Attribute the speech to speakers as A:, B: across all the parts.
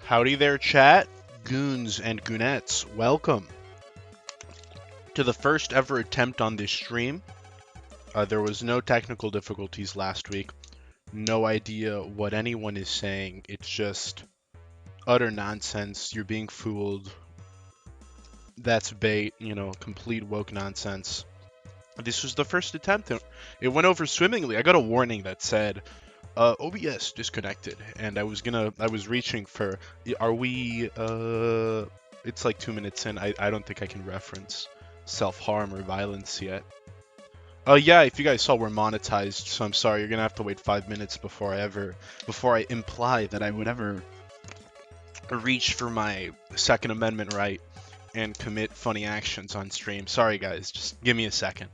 A: Howdy there, chat, goons and goonettes. Welcome to the first ever attempt on this stream. There was no technical difficulties last week. No idea what anyone is saying. It's just utter nonsense. You're being fooled. That's bait, complete woke nonsense. This was the first attempt. It went over swimmingly. I got a warning that said, OBS disconnected, and I was reaching for, are we, it's like 2 minutes in. I don't think I can reference self-harm or violence yet. Yeah, if you guys saw, we're monetized, so I'm sorry, you're gonna have to wait 5 minutes before I imply that I would ever reach for my Second Amendment right and commit funny actions on stream. Sorry guys, just give me a second.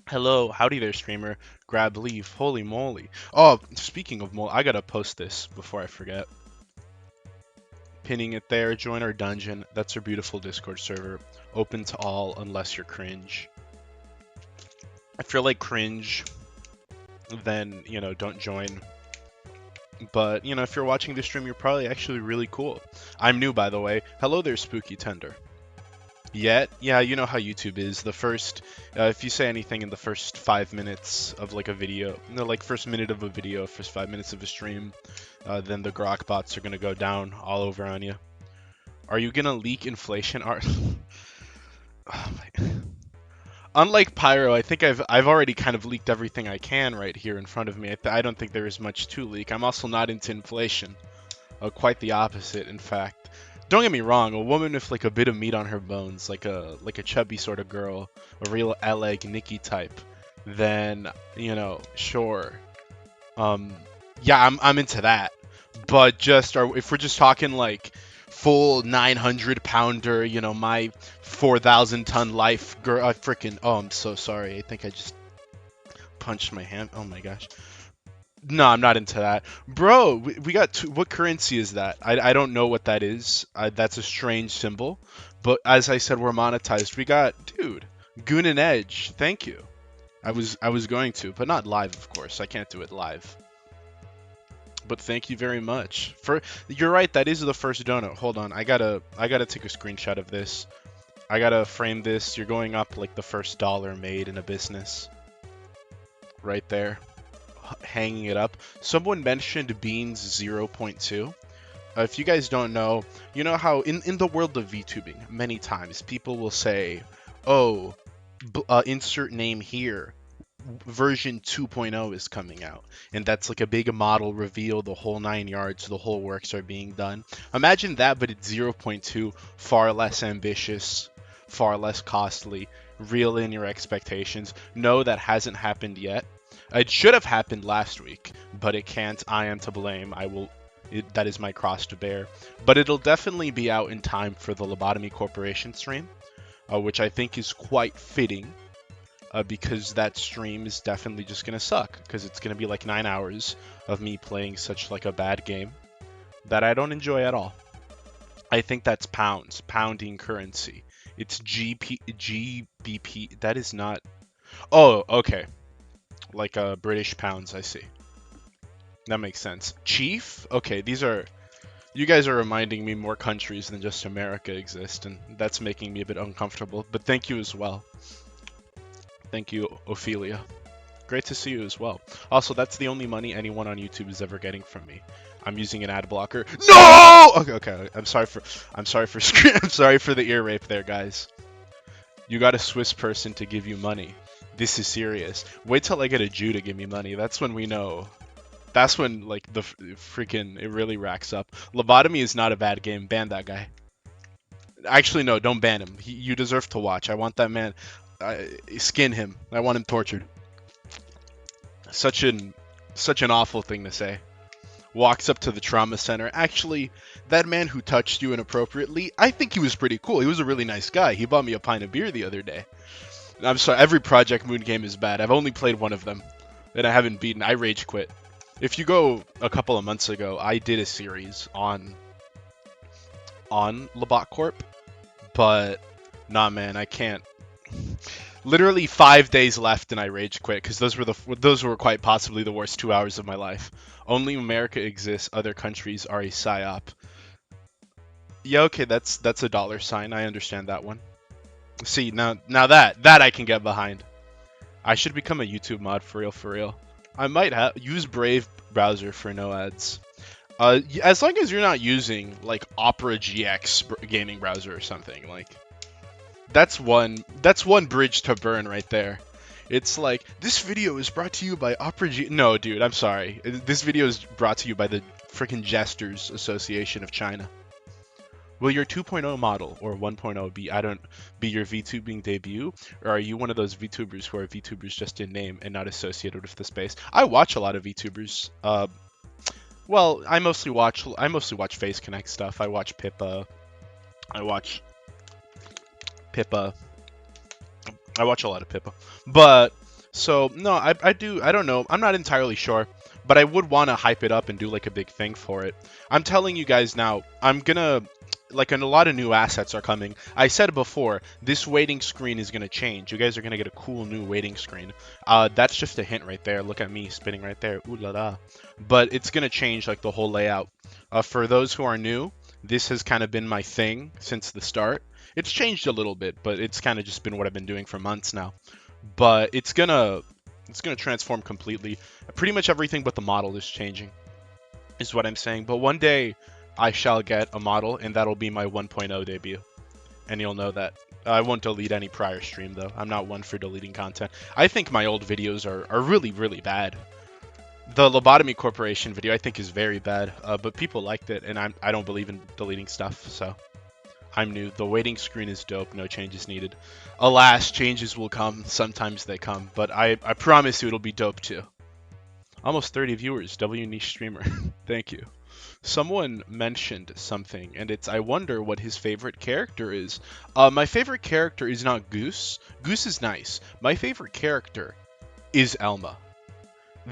A: Hello, howdy there, streamer. Grab leaf. Holy moly. Oh, speaking of moly, I gotta post this before I forget. Pinning it there. Join our dungeon. That's our beautiful Discord server. Open to all unless you're cringe. If you're like cringe, then, don't join. But, if you're watching this stream, you're probably actually really cool. I'm new, by the way. Hello there, Spooky Tender. Yet? Yeah, you know how YouTube is. The first, if you say anything in the first 5 minutes of like a video, first minute of a video, first 5 minutes of a stream, then the grok bots are gonna go down all over on you. Are you gonna leak inflation art? Oh my. Unlike Pyro, I think I've already kind of leaked everything I can right here in front of me. I don't think there is much to leak. I'm also not into inflation. Quite the opposite, in fact. Don't get me wrong, a woman with like a bit of meat on her bones, like a chubby sort of girl, a real L-egg Nikki type, then sure. Yeah, I'm into that. But if we're just talking like full 900-pounder, my 4,000-ton life girl, oh, I'm so sorry. I think I just punched my hand. Oh my gosh. No, I'm not into that. Bro, we got what currency is that? I don't know what that is. That's a strange symbol. But as I said, we're monetized. We got, dude, Goon and Edge. Thank you. I was going to, but not live, of course. I can't do it live. But thank you very much. You're right, that is the first donut. Hold on. I gotta take a screenshot of this. I gotta frame this. You're going up like the first dollar made in a business. Right there. Hanging it up. Someone mentioned Beans 0.2. If you guys don't know, you know how in the world of VTubing, many times people will say, oh, insert name here, version 2.0 is coming out. And that's like a big model reveal, the whole 9 yards, the whole works are being done. Imagine that, but it's 0.2, far less ambitious, far less costly, reel in your expectations. No, that hasn't happened yet. It should have happened last week, but it can't. I am to blame. That is my cross to bear. But it'll definitely be out in time for the Lobotomy Corporation stream, which I think is quite fitting, because that stream is definitely just gonna suck, because it's gonna be like 9 hours of me playing such like a bad game that I don't enjoy at all. I think that's pounds, pounding currency. It's GBP. That is not. Oh, okay. Like British pounds, I see. That makes sense. Chief? Okay, you guys are reminding me more countries than just America exist, and that's making me a bit uncomfortable, but thank you as well. Thank you, Ophelia. Great to see you as well. Also, that's the only money anyone on YouTube is ever getting from me. I'm using an ad blocker. No! Okay. I'm sorry for I'm sorry for the ear rape there, guys. You got a Swiss person to give you money. This is serious. Wait till I get a Jew to give me money. That's when we know. That's when, like, the freaking, it really racks up. Lobotomy is not a bad game. Ban that guy. Actually, no, don't ban him. You deserve to watch. I want that man. Skin him. I want him tortured. Such an awful thing to say. Walks up to the trauma center. Actually, that man who touched you inappropriately, I think he was pretty cool. He was a really nice guy. He bought me a pint of beer the other day. I'm sorry, every Project Moon game is bad. I've only played one of them, and I haven't beaten. I rage quit. If you go a couple of months ago, I did a series on Lobot Corp, but nah, man, I can't. Literally 5 days left, and I rage quit because those were quite possibly the worst 2 hours of my life. Only America exists. Other countries are a psyop. Yeah, okay, that's a $sign. I understand that one. See, now that I can get behind. I should become a YouTube mod for real, for real. I might have use Brave browser for no ads. As long as you're not using like Opera GX gaming browser or something, like that's one bridge to burn right there. It's like this video is brought to you by Opera G. No, dude, I'm sorry. This video is brought to you by the freaking Jesters Association of China. Will your 2.0 model or 1.0 be your VTubing debut, or are you one of those VTubers who are VTubers just in name and not associated with the space? I watch a lot of VTubers. Well, I mostly watch Face Connect stuff. I watch Pippa. I watch Pippa. I watch a lot of Pippa. But so no, I do. I don't know. I'm not entirely sure, but I would want to hype it up and do like a big thing for it. I'm telling you guys now. I'm gonna like, and a lot of new assets are coming. I said before, this waiting screen is gonna change. You guys are gonna get a cool new waiting screen. That's just a hint right there. Look at me spinning right there. Ooh la la. But it's gonna change like the whole layout. For those who are new, this has kind of been my thing since the start. It's changed a little bit, but it's kind of just been what I've been doing for months now. But it's gonna transform completely. Pretty much everything but the model is changing, is what I'm saying. But one day I shall get a model, and that'll be my 1.0 debut. And you'll know that. I won't delete any prior stream, though. I'm not one for deleting content. I think my old videos are really, really bad. The Lobotomy Corporation video I think is very bad, but people liked it, and I don't believe in deleting stuff, so I'm new. The waiting screen is dope. No changes needed. Alas, changes will come. Sometimes they come, but I promise you it'll be dope too. Almost 30 viewers. W niche streamer. Thank you. Someone mentioned something, and it's I wonder what his favorite character is. My favorite character is not Goose. Goose is nice. My favorite character is Elma.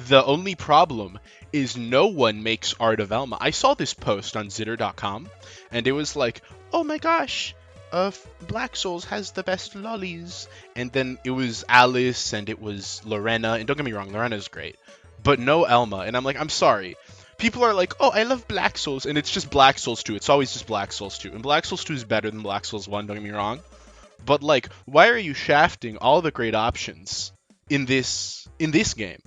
A: The only problem is no one makes art of Elma. I saw this post on Zitter.com, and it was like, oh my gosh, Black Souls has the best lollies. And then it was Alice, and it was Lorena, and don't get me wrong, Lorena's great, but no Elma. And I'm like, I'm sorry. People are like, oh, I love Black Souls, and it's just Black Souls 2. It's always just Black Souls 2. And Black Souls 2 is better than Black Souls 1, don't get me wrong. But like, why are you shafting all the great options in this game?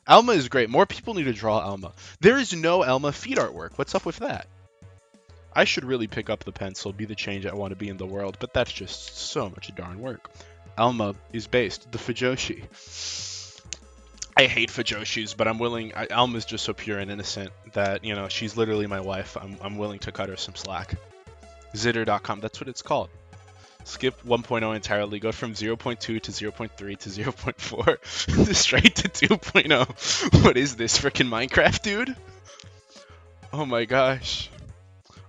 A: Elma is great. More people need to draw Elma. There is no Elma feet artwork. What's up with that? I should really pick up the pencil, be the change I want to be in the world, but that's just so much darn work. Elma is based. The Fujoshi. I hate Fujoshis, but I'm willing. Elma's just so pure and innocent that, you know, she's literally my wife. I'm willing to cut her some slack. Zitter.com. That's what it's called. Skip 1.0 entirely, go from 0.2 to 0.3 to 0.4, straight to 2.0. What is this, freaking Minecraft, dude? Oh my gosh.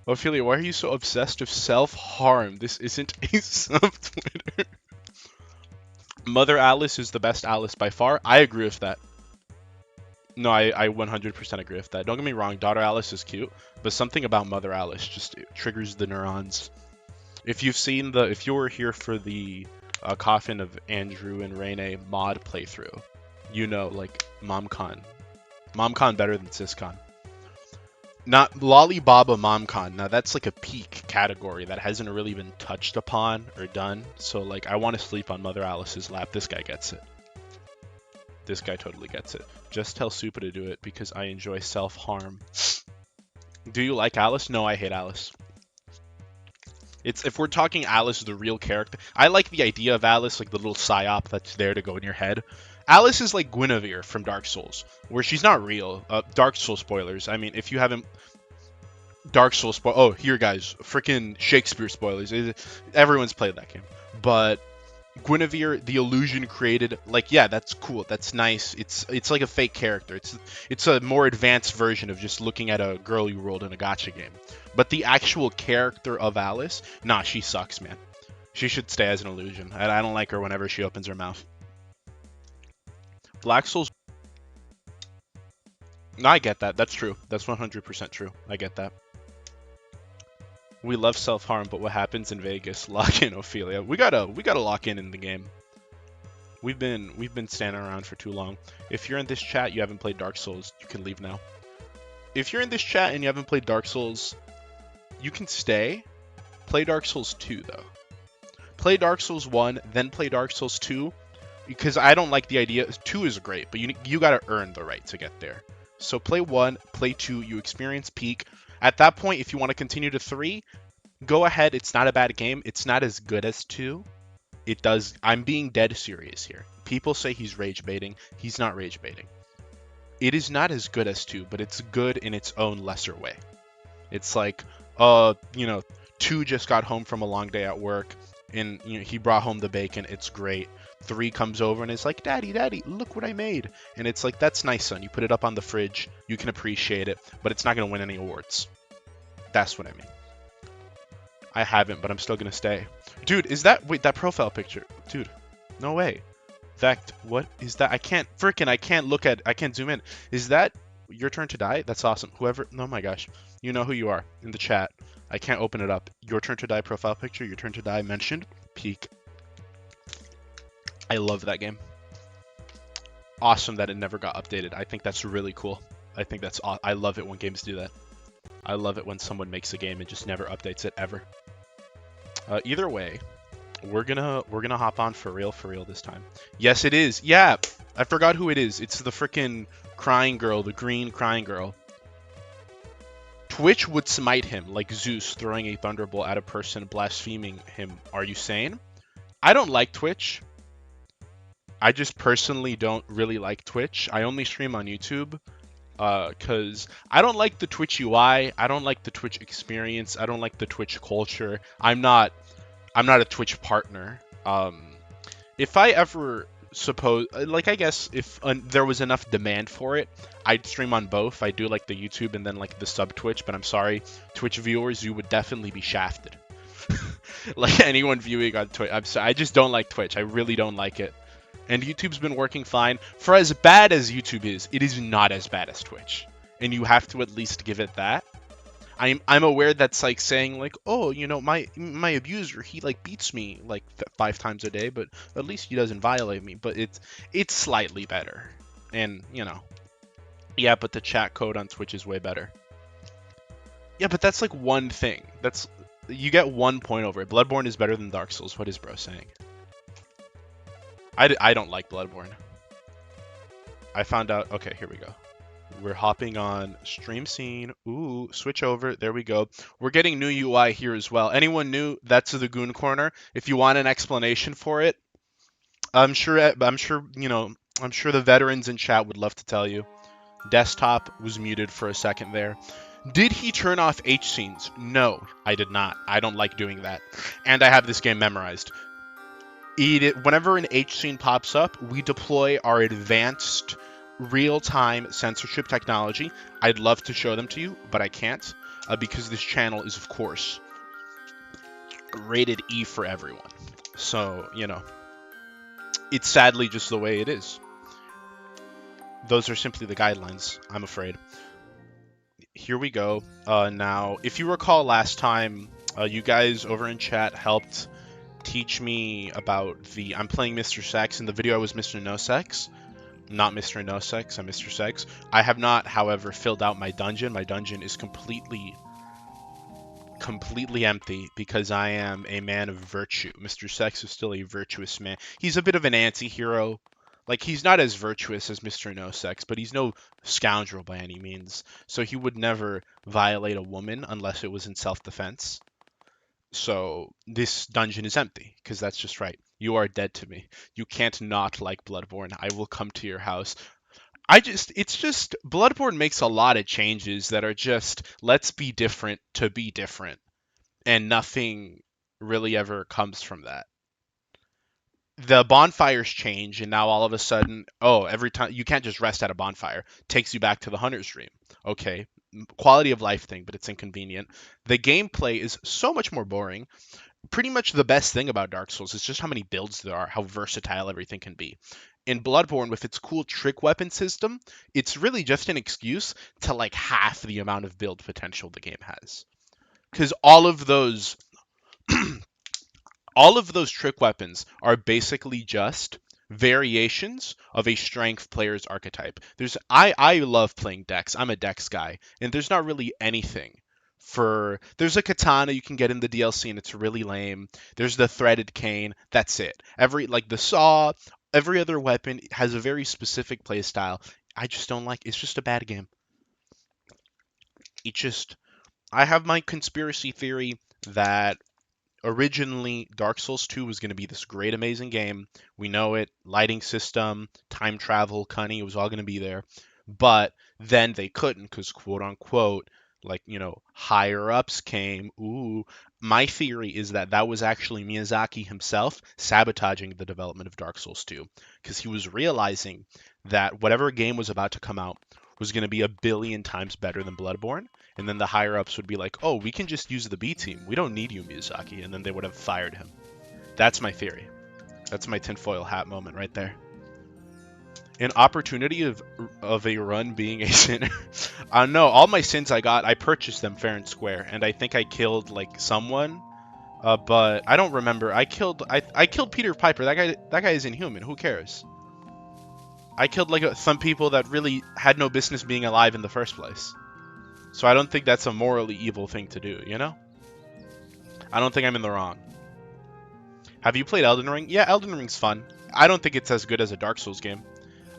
A: Ophelia, why are you so obsessed with self-harm? This isn't a sub-Twitter. Mother Alice is the best Alice by far. I agree with that. No, I 100% agree with that. Don't get me wrong, Daughter Alice is cute, but something about Mother Alice just triggers the neurons. If you were here for the Coffin of Andrew and Rene mod playthrough, you know, like, MomCon better than SysCon. Not Lollibaba MomCon. Now that's like a peak category that hasn't really been touched upon or done. So like, I want to sleep on Mother Alice's lap. This guy gets it. This guy totally gets it. Just tell Supa to do it because I enjoy self-harm. Do you like Alice? No, I hate Alice. If we're talking Alice, the real character, I like the idea of Alice, like the little psyop that's there to go in your head. Alice is like Guinevere from Dark Souls, where she's not real. Dark Souls spoilers. I mean, if you haven't... Dark Souls oh, here guys, freaking Shakespeare spoilers. Everyone's played that game. But Guinevere, the illusion created, like, yeah, that's cool, that's nice. It's like a fake character. It's a more advanced version of just looking at a girl you rolled in a gacha game. But the actual character of Alice, nah, she sucks, man. She should stay as an illusion. I don't like her whenever she opens her mouth. Black Souls. No, I get that. That's true. That's 100% true. I get that. We love self-harm, but what happens in Vegas? Lock in, Ophelia. We gotta lock in the game. We've been standing around for too long. If you're in this chat, you haven't played Dark Souls, you can leave now. If you're in this chat and you haven't played Dark Souls, You can stay. Play Dark Souls 2 though. Play Dark Souls 1, then play Dark Souls 2, because I don't like the idea. 2 is great, but you gotta earn the right to get there. So play 1, play 2, you experience peak. At that point, if you want to continue to 3, go ahead. It's not a bad game. It's not as good as 2. It does. I'm being dead serious here. People say he's rage baiting. He's not rage baiting. It is not as good as 2, but it's good in its own lesser way. It's like, 2 just got home from a long day at work, and he brought home the bacon. It's great. 3 comes over and is like, Daddy, look what I made. And it's like, that's nice, son. You put it up on the fridge. You can appreciate it, but it's not going to win any awards. That's what I mean. I haven't, but I'm still going to stay. Dude, is that... Wait, that profile picture. Dude, no way. Fact, what is that? I can't zoom in. Is that your turn to die? That's awesome. Whoever... Oh my gosh. You know who you are in the chat. I can't open it up. Your turn to die profile picture. Your turn to die mentioned. Peak. I love that game. Awesome that it never got updated. I think that's really cool. I love it when games do that. I love it when someone makes a game and just never updates it ever. Either way, we're gonna hop on for real this time. Yes, it is. Yeah, I forgot who it is. It's the frickin' crying girl, the green crying girl. Twitch would smite him like Zeus throwing a thunderbolt at a person blaspheming him. Are you sane? I don't like Twitch. I just personally don't really like Twitch. I only stream on YouTube because I don't like the Twitch UI. I don't like the Twitch experience. I don't like the Twitch culture. I'm not a Twitch partner. If I ever I guess if there was enough demand for it, I'd stream on both. I do like the YouTube and then like the sub Twitch, but I'm sorry, Twitch viewers, you would definitely be shafted. Like anyone viewing on Twitch, I'm sorry, I just don't like Twitch. I really don't like it. And YouTube's been working fine. For as bad as YouTube is, it is not as bad as Twitch. And you have to at least give it that. I'm aware that's like saying like, oh, my abuser, he like beats me like 5 times a day, but at least he doesn't violate me. But it's slightly better. And, yeah, but the chat code on Twitch is way better. Yeah, but that's like one thing. You get 1 point over it. Bloodborne is better than Dark Souls. What is bro saying? I don't like Bloodborne. I found out... Okay, here we go. We're hopping on stream scene. Ooh, switch over. There we go. We're getting new UI here as well. Anyone new? That's the Goon Corner. If you want an explanation for it, I'm sure the veterans in chat would love to tell you. Desktop was muted for a second there. Did he turn off H scenes? No, I did not. I don't like doing that. And I have this game memorized. Whenever an H scene pops up, we deploy our advanced real-time censorship technology. I'd love to show them to you, but I can't because this channel is, of course, rated E for everyone. So, it's sadly just the way it is. Those are simply the guidelines, I'm afraid. Here we go. Now, if you recall last time, you guys over in chat helped teach me about I'm playing Mr. Sex. In the video I was Mr. No Sex. Not Mr. No Sex, I'm Mr. Sex. I have not, however, filled out my dungeon. My dungeon is completely empty because I am a man of virtue. Mr. Sex is still a virtuous man. He's a bit of an anti-hero. Like, he's not as virtuous as Mr. No Sex, but he's no scoundrel by any means. So he would never violate a woman unless it was in self-defense. So this dungeon is empty, because that's just right. You are dead to me. You can't not like Bloodborne. I will come to your house. Bloodborne makes a lot of changes that are just, let's be different to be different. And nothing really ever comes from that. The bonfires change, and now all of a sudden, every time, you can't just rest at a bonfire. Takes you back to the hunter's dream. Okay, quality of life thing, but it's inconvenient. The gameplay is so much more boring. Pretty much the best thing about Dark Souls is just how many builds there are, how versatile everything can be. In Bloodborne, with its cool trick weapon system, it's really just an excuse to like half the amount of build potential the game has. Because all of those trick weapons are basically just variations of a strength player's archetype. I love playing Dex. I'm a Dex guy, and there's not really anything There's a katana you can get in the DLC and it's really lame. There's the threaded cane. That's it. The saw, every other weapon has a very specific playstyle. I just don't like. It's just a bad game. It just. I have my conspiracy theory that originally Dark Souls 2 was going to be this great, amazing game. We know it. Lighting system, time travel, cunning, it was all going to be there. But then they couldn't because, quote unquote, higher ups came. Ooh. My theory is that that was actually Miyazaki himself sabotaging the development of Dark Souls 2 because he was realizing that whatever game was about to come out was going to be a billion times better than Bloodborne. And then the higher ups would be like, oh, we can just use the B team. We don't need you, Miyazaki. And then they would have fired him. That's my theory. That's my tinfoil hat moment right there. An opportunity of a run being a sinner. No, all my sins I purchased them fair and square. And I think I killed, someone. But I don't remember. I killed Peter Piper. That guy is inhuman. Who cares? I killed, some people that really had no business being alive in the first place. So I don't think that's a morally evil thing to do, you know? I don't think I'm in the wrong. Have you played Elden Ring? Yeah, Elden Ring's fun. I don't think it's as good as a Dark Souls game.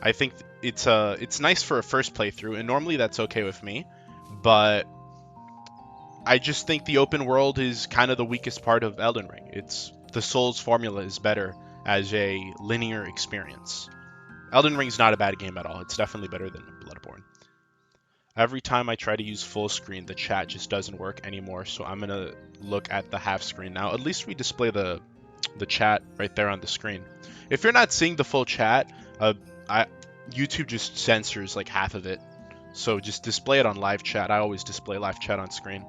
A: I think it's nice for a first playthrough, and normally that's okay with me. But I just think the open world is kind of the weakest part of Elden Ring. The Souls formula is better as a linear experience. Elden Ring's not a bad game at all. It's definitely better than Bloodborne. Every time I try to use full screen, the chat just doesn't work anymore, so I'm going to look at the half screen now. At least we display the chat right there on the screen. If you're not seeing the full chat, YouTube just censors half of it. So just display it on live chat. I always display live chat on screen.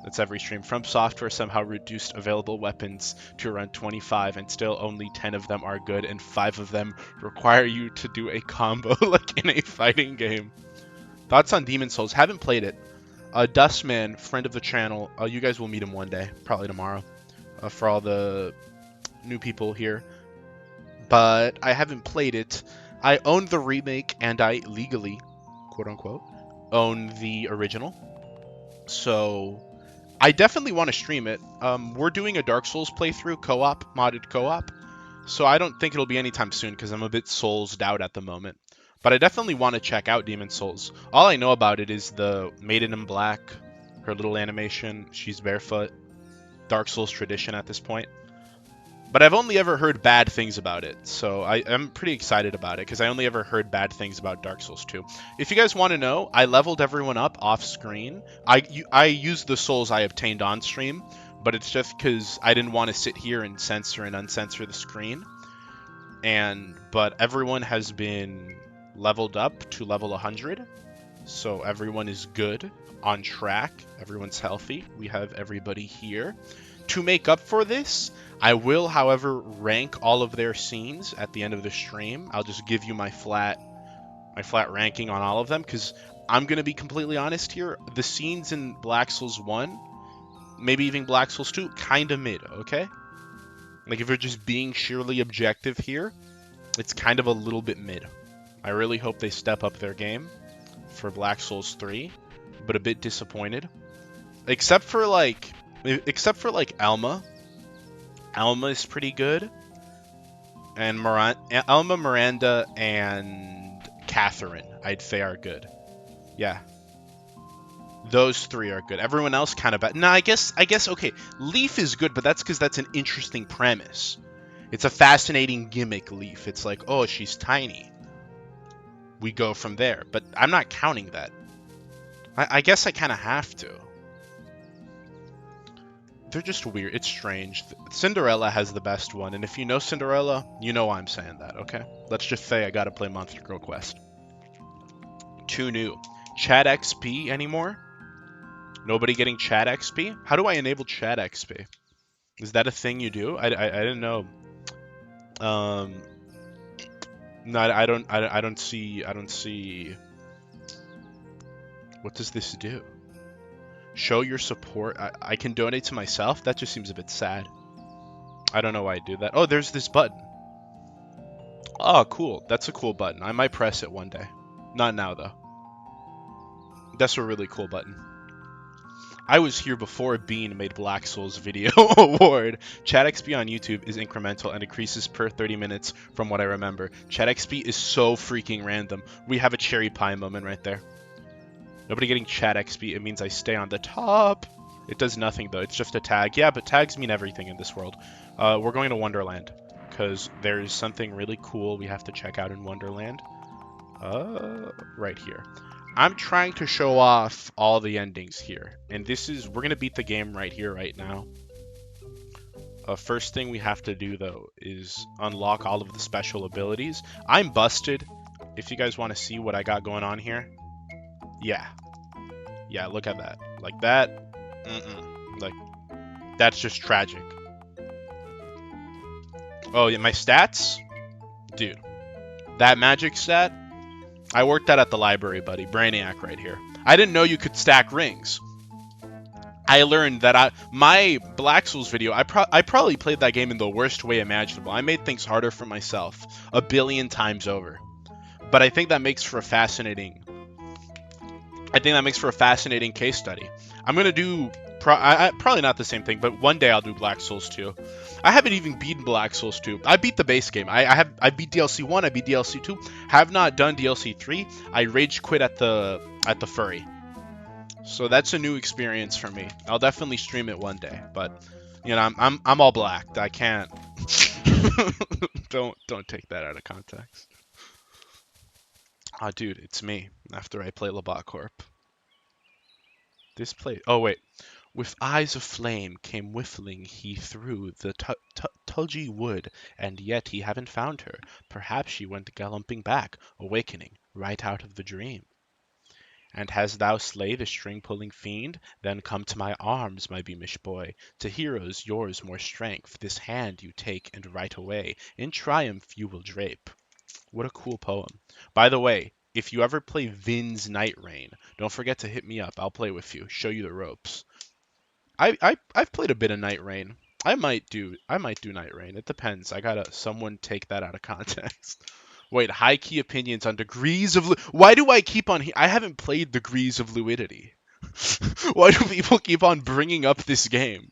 A: That's every stream. From Software somehow reduced available weapons to around 25, and still only 10 of them are good, and 5 of them require you to do a combo like in a fighting game. Thoughts on Demon Souls? Haven't played it. Dustman, friend of the channel. You guys will meet him one day, probably tomorrow, for all the new people here. But I haven't played it. I own the remake, and I legally, quote unquote, own the original. So I definitely want to stream it. We're doing a Dark Souls playthrough, co-op, modded co-op. So I don't think it'll be anytime soon because I'm a bit Soulsed out at the moment. But I definitely want to check out Demon Souls. All I know about it is the Maiden in Black, her little animation, she's barefoot, Dark Souls tradition at this point. But I've only ever heard bad things about it, so I'm pretty excited about it because I only ever heard bad things about Dark Souls 2. If you guys want to know, I leveled everyone up off screen. I used the souls I obtained on stream, but it's just because I didn't want to sit here and censor and uncensor the screen. But everyone has been leveled up to level 100, so everyone is good, on track, everyone's healthy. We have everybody here. To make up for this, I will, however, rank all of their scenes at the end of the stream. I'll just give you my flat ranking on all of them, because I'm going to be completely honest here, the scenes in Black Souls 1, maybe even Black Souls 2, kind of mid, okay? If you're just being sheerly objective here, it's kind of a little bit mid. I really hope they step up their game for Black Souls 3, but a bit disappointed. Except for Alma. Alma is pretty good. And Alma, Miranda, and Catherine, I'd say, are good. Yeah. Those 3 are good. Everyone else kind of bad. No, I guess, okay. Leaf is good, but that's because that's an interesting premise. It's a fascinating gimmick, Leaf. It's like, oh, she's tiny. We go from there. But I'm not counting that. I guess I kind of have to. They're just weird. It's strange. Cinderella has the best one. And if you know Cinderella, you know why I'm saying that, okay? Let's just say I gotta play Monster Girl Quest. 2 new. Chat XP anymore? Nobody getting chat XP? How do I enable chat XP? Is that a thing you do? I didn't know. No, I don't see. What does this do? Show your support. I can donate to myself? That just seems a bit sad. I don't know why I do that. Oh, there's this button. Oh, cool. That's a cool button. I might press it one day. Not now, though. That's a really cool button. I was here before Bean made Black Souls video award. Chat XP on YouTube is incremental and increases per 30 minutes from what I remember. Chat XP is so freaking random. We have a cherry pie moment right there. Nobody getting chat XP, it means I stay on the top. It does nothing though, it's just a tag. Yeah, but tags mean everything in this world. We're going to Wonderland, because there's something really cool we have to check out in Wonderland. Right here. I'm trying to show off all the endings here, and we're gonna beat the game right here, right now. First thing we have to do though is unlock all of the special abilities. I'm busted. If you guys want to see what I got going on here, yeah, look at that, like that. Like that's just tragic. Oh yeah, my stats, dude. That magic stat. I worked that at the library, buddy. Brainiac right here. I didn't know you could stack rings. I learned that my Black Souls video, I probably played that game in the worst way imaginable. I made things harder for myself a billion times over. But I think that makes for a fascinating case study. I'm going to do probably not the same thing, but one day I'll do Black Souls 2. I haven't even beaten Black Souls 2. I beat the base game. I beat DLC 1, I beat DLC 2. Have not done DLC 3. I rage quit at the furry. So that's a new experience for me. I'll definitely stream it one day, but you know, I'm all blacked. I can't. Don't take that out of context. Ah, dude, it's me after I play Labat Corp. This play. Oh wait. With eyes of flame came whiffling he through the tulgey wood, and yet he haven't found her. Perhaps she went galloping back, awakening, right out of the dream. And hast thou slay the string-pulling fiend? Then come to my arms, my beamish boy. To heroes yours more strength. This hand you take, and right away in triumph you will drape. What a cool poem. By the way, if you ever play Vin's Night Rain, don't forget to hit me up. I'll play with you, show you the ropes. I've played a bit of Night Rain. I might do Night Rain. It depends. I gotta someone take that out of context. Wait, high key opinions on degrees of why do I keep on I haven't played Degrees of Fluidity. Why do people keep on bringing up this game?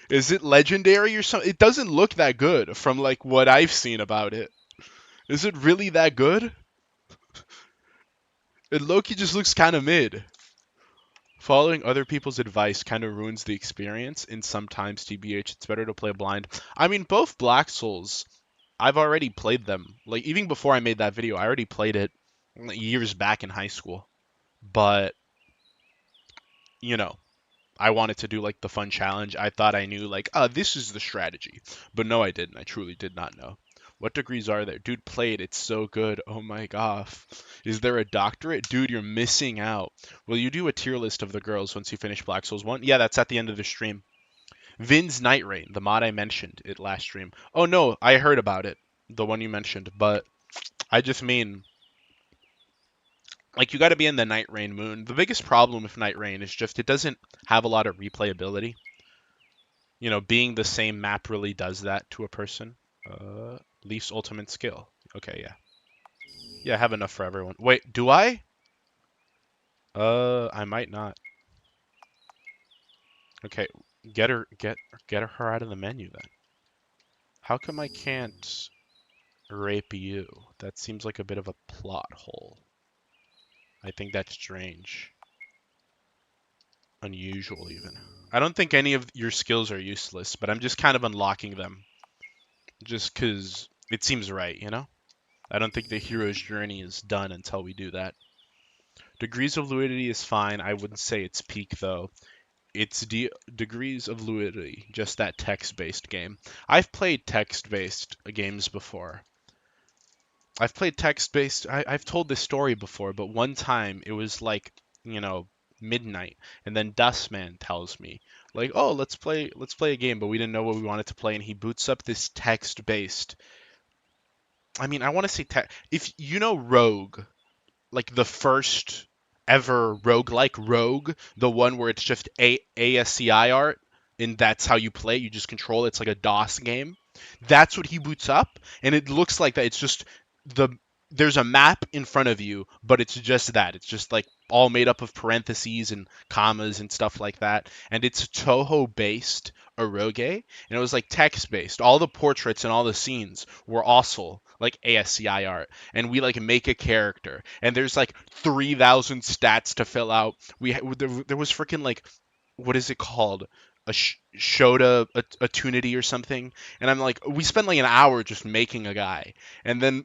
A: Is it legendary or something? It doesn't look that good from like what I've seen about it. Is it really that good? It low-key just looks kind of mid. Following other people's advice kind of ruins the experience, and sometimes, TBH, it's better to play blind. I mean, both Black Souls, I've already played them. Like, even before I made that video, I already played it years back in high school. But, you know, I wanted to do, like, the fun challenge. I thought I knew, like, this is the strategy. But no, I didn't. I truly did not know. What degrees are there? Dude, played. It's so good. Oh my gosh. Is there a doctorate? Dude, you're missing out. Will you do a tier list of the girls once you finish Black Souls 1? Yeah, that's at the end of the stream. Vin's Night Rain, the mod I mentioned it last stream. Oh no, I heard about it. The one you mentioned. But I just mean, like, you gotta be in the Night Rain moon. The biggest problem with Night Rain is just it doesn't have a lot of replayability. You know, being the same map really does that to a person. Leaf's ultimate skill. Okay, yeah. Yeah, I have enough for everyone. Wait, do I? I might not. Okay, get her out of the menu then. How come I can't rape you? That seems like a bit of a plot hole. I think that's strange. Unusual, even. I don't think any of your skills are useless, but I'm just kind of unlocking them. Just because it seems right, you know? I don't think the hero's journey is done until we do that. Degrees of Fluidity is fine. I wouldn't say it's peak, though. It's Degrees of Fluidity, just that text-based game. I've played text-based games before. I've played text-based... I've told this story before, but one time it was like, you know, midnight, and then Dustman tells me, like, oh, let's play a game, but we didn't know what we wanted to play, and he boots up this text-based... I mean, I want to say if you know Rogue, like the first ever roguelike Rogue, the one where it's just ASCII art, and that's how you play, you just control, it's like a DOS game. That's what he boots up, and it looks like that. It's just there's a map in front of you, but it's just that. It's just like all made up of parentheses and commas and stuff like that. And it's Toho based eroge, and it was like text based. All the portraits and all the scenes were also like ASCII art, and we like make a character, and there's like 3,000 stats to fill out. There was freaking like, what is it called? A Shota attunity or something. And I'm like, we spent like an hour just making a guy, and then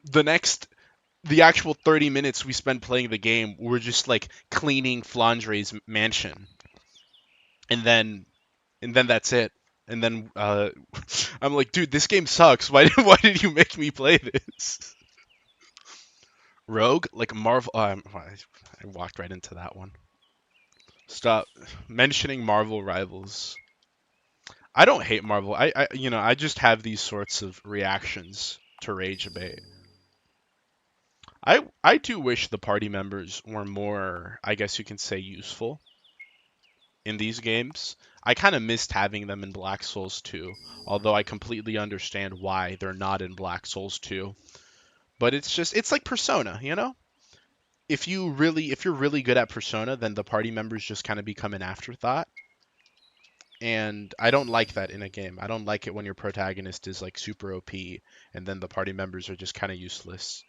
A: the actual 30 minutes we spent playing the game were just like cleaning Flandre's mansion, and then that's it. And then I'm like, dude, this game sucks. Why did you make me play this? Rogue, like Marvel. I walked right into that one. Stop mentioning Marvel rivals. I don't hate Marvel. I just have these sorts of reactions to rage bait. I do wish the party members were more, I guess you can say, useful in these games. I kind of missed having them in Black Souls 2, although I completely understand why they're not in Black Souls 2. But it's like Persona, you know? If you're really good at Persona, then the party members just kind of become an afterthought. And I don't like that in a game. I don't like it when your protagonist is like super OP and then the party members are just kind of useless.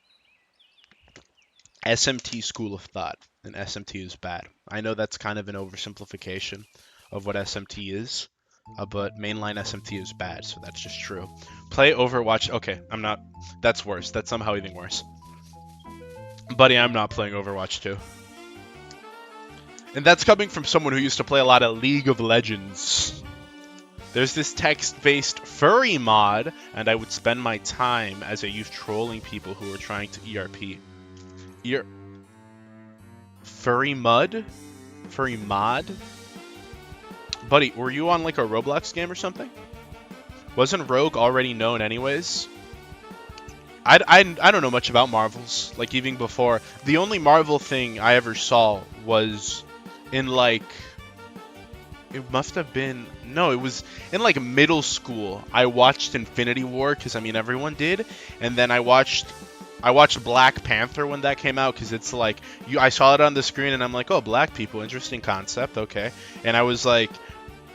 A: SMT school of thought, and SMT is bad. I know that's kind of an oversimplification of what SMT is, but mainline SMT is bad, so that's just true. Play Overwatch. Okay, I'm not. That's worse. That's somehow even worse. Buddy, I'm not playing Overwatch 2. And that's coming from someone who used to play a lot of League of Legends. There's this text-based furry mod, and I would spend my time as a youth trolling people who were trying to ERP. Furry mud? Furry mod? Buddy, were you on like a Roblox game or something? Wasn't Rogue already known anyways? I don't know much about Marvels. Like, even before, the only Marvel thing I ever saw was in like, it must have been, no, it was in like middle school. I watched Infinity War, because I mean everyone did, and then I watched Black Panther when that came out, because it's like, I saw it on the screen and I'm like, oh, black people, interesting concept, okay. And I was like,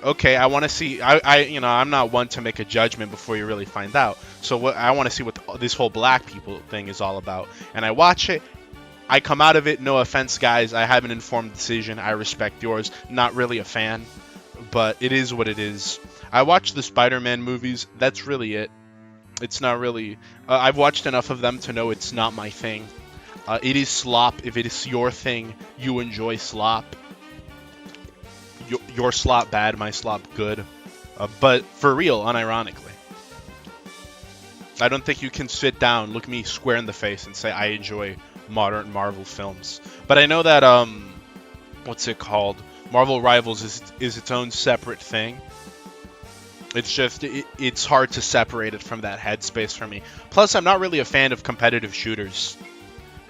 A: okay, I want to see, I'm not one to make a judgment before you really find out. So I want to see what this whole black people thing is all about. And I watch it, I come out of it, no offense guys, I have an informed decision, I respect yours, not really a fan, but it is what it is. I watched the Spider-Man movies, that's really it. It's not really, I've watched enough of them to know it's not my thing. It is slop. If it is your thing, you enjoy slop. Your slop bad, my slop good. But for real, unironically. I don't think you can sit down, look me square in the face and say I enjoy modern Marvel films. But I know that, what's it called? Marvel Rivals is its own separate thing. It's just, it's hard to separate it from that headspace for me. Plus, I'm not really a fan of competitive shooters.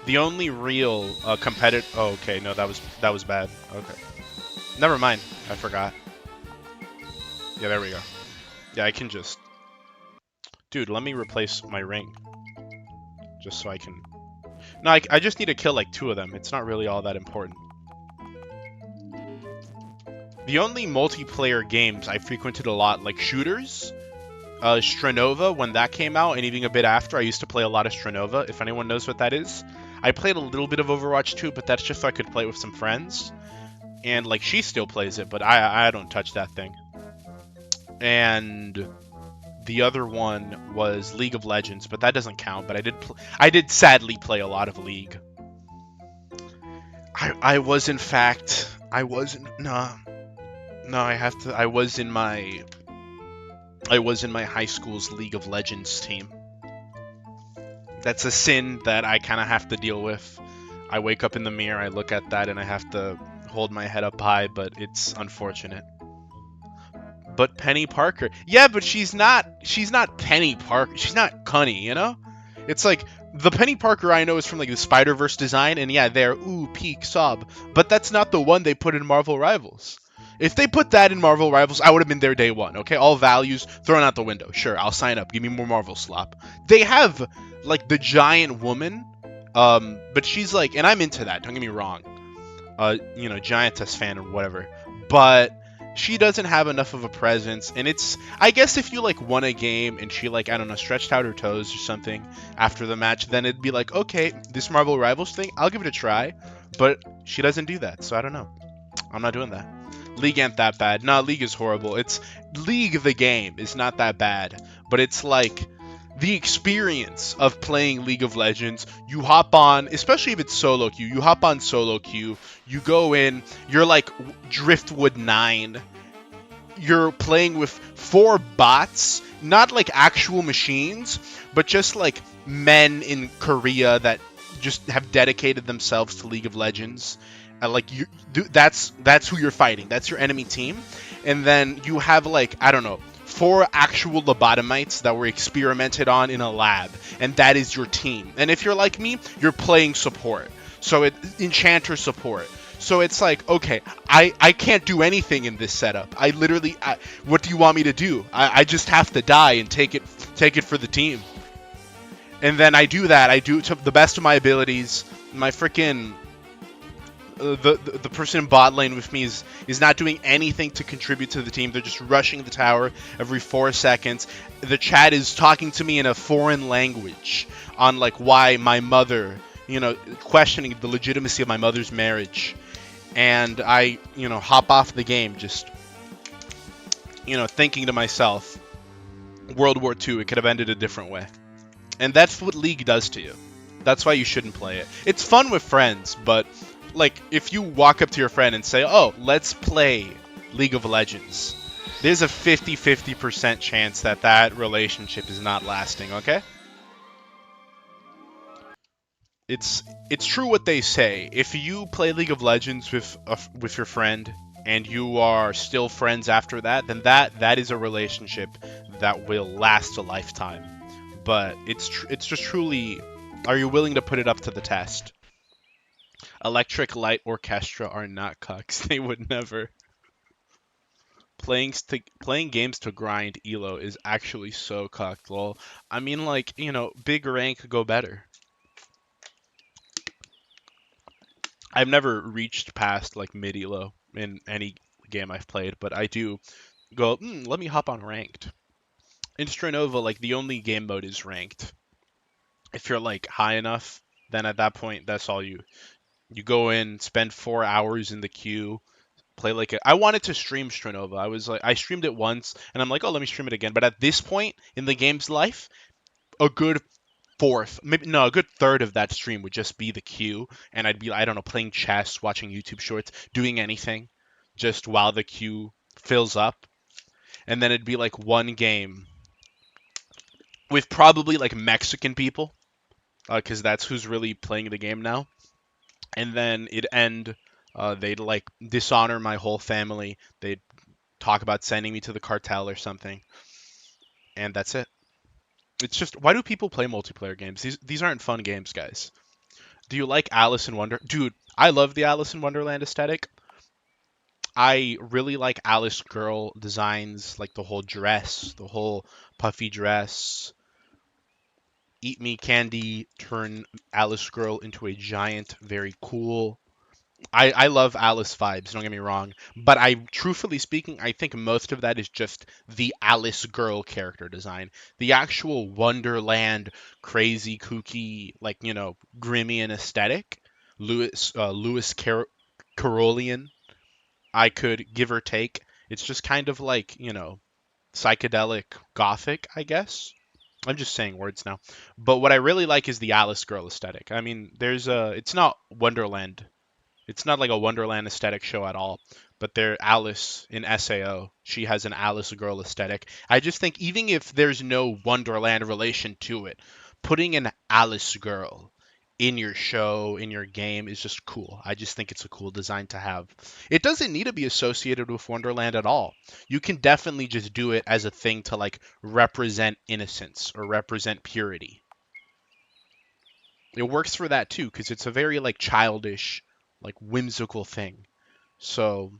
A: The only real competitive... Oh, okay, no, that was bad. Okay. Never mind. I forgot. Yeah, there we go. Yeah, I can just... Dude, let me replace my ring. Just so I can... No, I just need to kill like 2 of them. It's not really all that important. The only multiplayer games I frequented a lot, like shooters, Stranova, when that came out, and even a bit after, I used to play a lot of Stranova, if anyone knows what that is. I played a little bit of Overwatch 2, but that's just so I could play it with some friends. And, like, she still plays it, but I don't touch that thing. And the other one was League of Legends, but that doesn't count, but I did sadly play a lot of League. I was in fact... I wasn't... No, I was in my high school's League of Legends team. That's a sin that I kind of have to deal with. I wake up in the mirror, I look at that, and I have to hold my head up high, but it's unfortunate. But Penny Parker, yeah, but she's not Penny Parker. She's not Cunny, you know? It's like, the Penny Parker I know is from like the Spider-Verse design, and yeah, they're peak sob, but that's not the one they put in Marvel Rivals. If they put that in Marvel Rivals, I would have been there day one, okay? All values thrown out the window. Sure, I'll sign up. Give me more Marvel slop. They have, like, the giant woman But she's like, and I'm into that. Don't get me wrong. Giantess fan or whatever. But she doesn't have enough of a presence, and it's, I guess if you like won a game and she like, I don't know, stretched out her toes or something after the match, then it'd be like, okay, this Marvel Rivals thing, I'll give it a try. But she doesn't do that, so I don't know. I'm not doing that. League ain't that bad. Nah, League is horrible. It's League the game is not that bad, but it's like the experience of playing League of Legends. You hop on, especially if it's solo queue. You hop on solo queue. You go in. You're like Driftwood 9. You're playing with 4 bots, not like actual machines, but just like men in Korea that just have dedicated themselves to League of Legends. Like that's who you're fighting. That's your enemy team, and then you have like, I don't know, 4 actual lobotomites that were experimented on in a lab, and that is your team. And if you're like me, you're playing support, so enchanter support. So it's like, okay, I can't do anything in this setup. What do you want me to do? I just have to die and take it for the team. And then I do that. I do it to the best of my abilities. My freaking the person in bot lane with me is not doing anything to contribute to the team. They're just rushing the tower every 4 seconds. The chat is talking to me in a foreign language on like why my mother, questioning the legitimacy of my mother's marriage. And I, hop off the game just, thinking to myself, World War II, it could have ended a different way. And that's what League does to you. That's why you shouldn't play it. It's fun with friends, but like if you walk up to your friend and say, oh, let's play League of Legends, there's a 50-50% chance that relationship is not lasting, okay? It's true what they say. If you play League of Legends with your friend and you are still friends after that, then that is a relationship that will last a lifetime. But it's just truly, are you willing to put it up to the test? Electric Light Orchestra are not cucks. They would never. Playing games to grind elo is actually so cucked, lol. I mean, like, big rank go better. I've never reached past like mid elo in any game I've played, but I do go, let me hop on ranked. In Stronova, like the only game mode is ranked. If you're like high enough, then at that point, that's all you go in, spend 4 hours in the queue, play like I wanted to stream Stronova. I streamed it once, and I'm like, oh, let me stream it again. But at this point in the game's life, a good a good third of that stream would just be the queue, and I'd be, I don't know, playing chess, watching YouTube shorts, doing anything, just while the queue fills up, and then it'd be like one game with probably like Mexican people, because that's who's really playing the game now, and then it'd end. They'd like dishonor my whole family. They'd talk about sending me to the cartel or something, and that's it. It's just, why do people play multiplayer games? These aren't fun games, guys. Do you like Alice in Wonder? Dude, I love the Alice in Wonderland aesthetic. I really like Alice girl designs, like the whole dress, the whole puffy dress. Eat me candy, turn Alice girl into a giant, very cool. I love Alice vibes, don't get me wrong. But truthfully speaking, I think most of that is just the Alice girl character design. The actual Wonderland, crazy, kooky, like, Grimmian aesthetic, Lewis Carrollian, I could give or take. It's just kind of like, psychedelic gothic, I guess. I'm just saying words now. But what I really like is the Alice girl aesthetic. I mean, it's not Wonderland. It's not like a Wonderland aesthetic show at all, but Alice in SAO. She has an Alice girl aesthetic. I just think even if there's no Wonderland relation to it, putting an Alice girl in your show, in your game, is just cool. I just think it's a cool design to have. It doesn't need to be associated with Wonderland at all. You can definitely just do it as a thing to like represent innocence or represent purity. It works for that too, because it's a very like childish, like whimsical thing. So,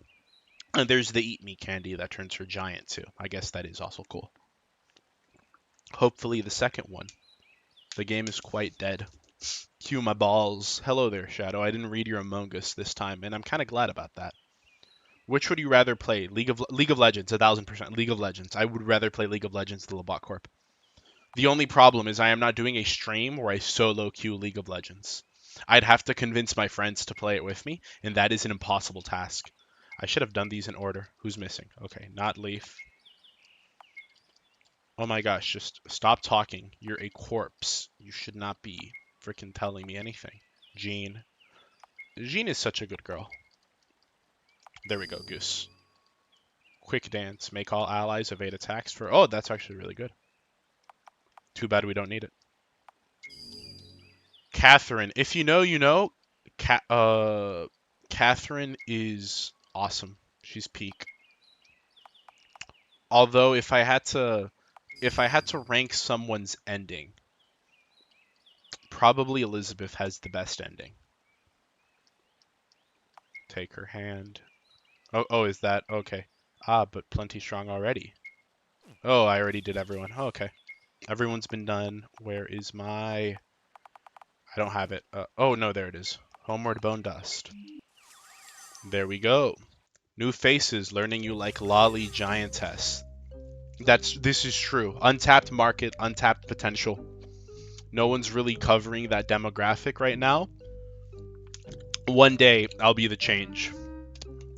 A: and there's the Eat Me candy that turns her giant too. I guess that is also cool. Hopefully the second one. The game is quite dead. Cue my balls. Hello there, Shadow. I didn't read your Among Us this time, and I'm kind of glad about that. Which would you rather play? League of Legends, 1000%. League of Legends. I would rather play League of Legends than Lebot Corp. The only problem is I am not doing a stream where I solo queue League of Legends. I'd have to convince my friends to play it with me, and that is an impossible task. I should have done these in order. Who's missing? Okay, not Leaf. Oh my gosh, just stop talking. You're a corpse. You should not be freaking telling me anything. Jean. Jean is such a good girl. There we go, Goose. Quick dance. Make all allies evade attacks for... Oh, that's actually really good. Too bad we don't need it. Catherine. If you know, you know. Catherine is awesome. She's peak. Although if I had to rank someone's ending, probably Elizabeth has the best ending. Take her hand. Oh, is that okay? Ah, but plenty strong already. Oh, I already did everyone. Oh, okay. Everyone's been done. Where is my... I don't have it. Oh, no, there it is. Homeward Bone Dust. There we go. New faces, learning you like Lolly Giantess. This is true. Untapped market, untapped potential. No one's really covering that demographic right now. One day, I'll be the change.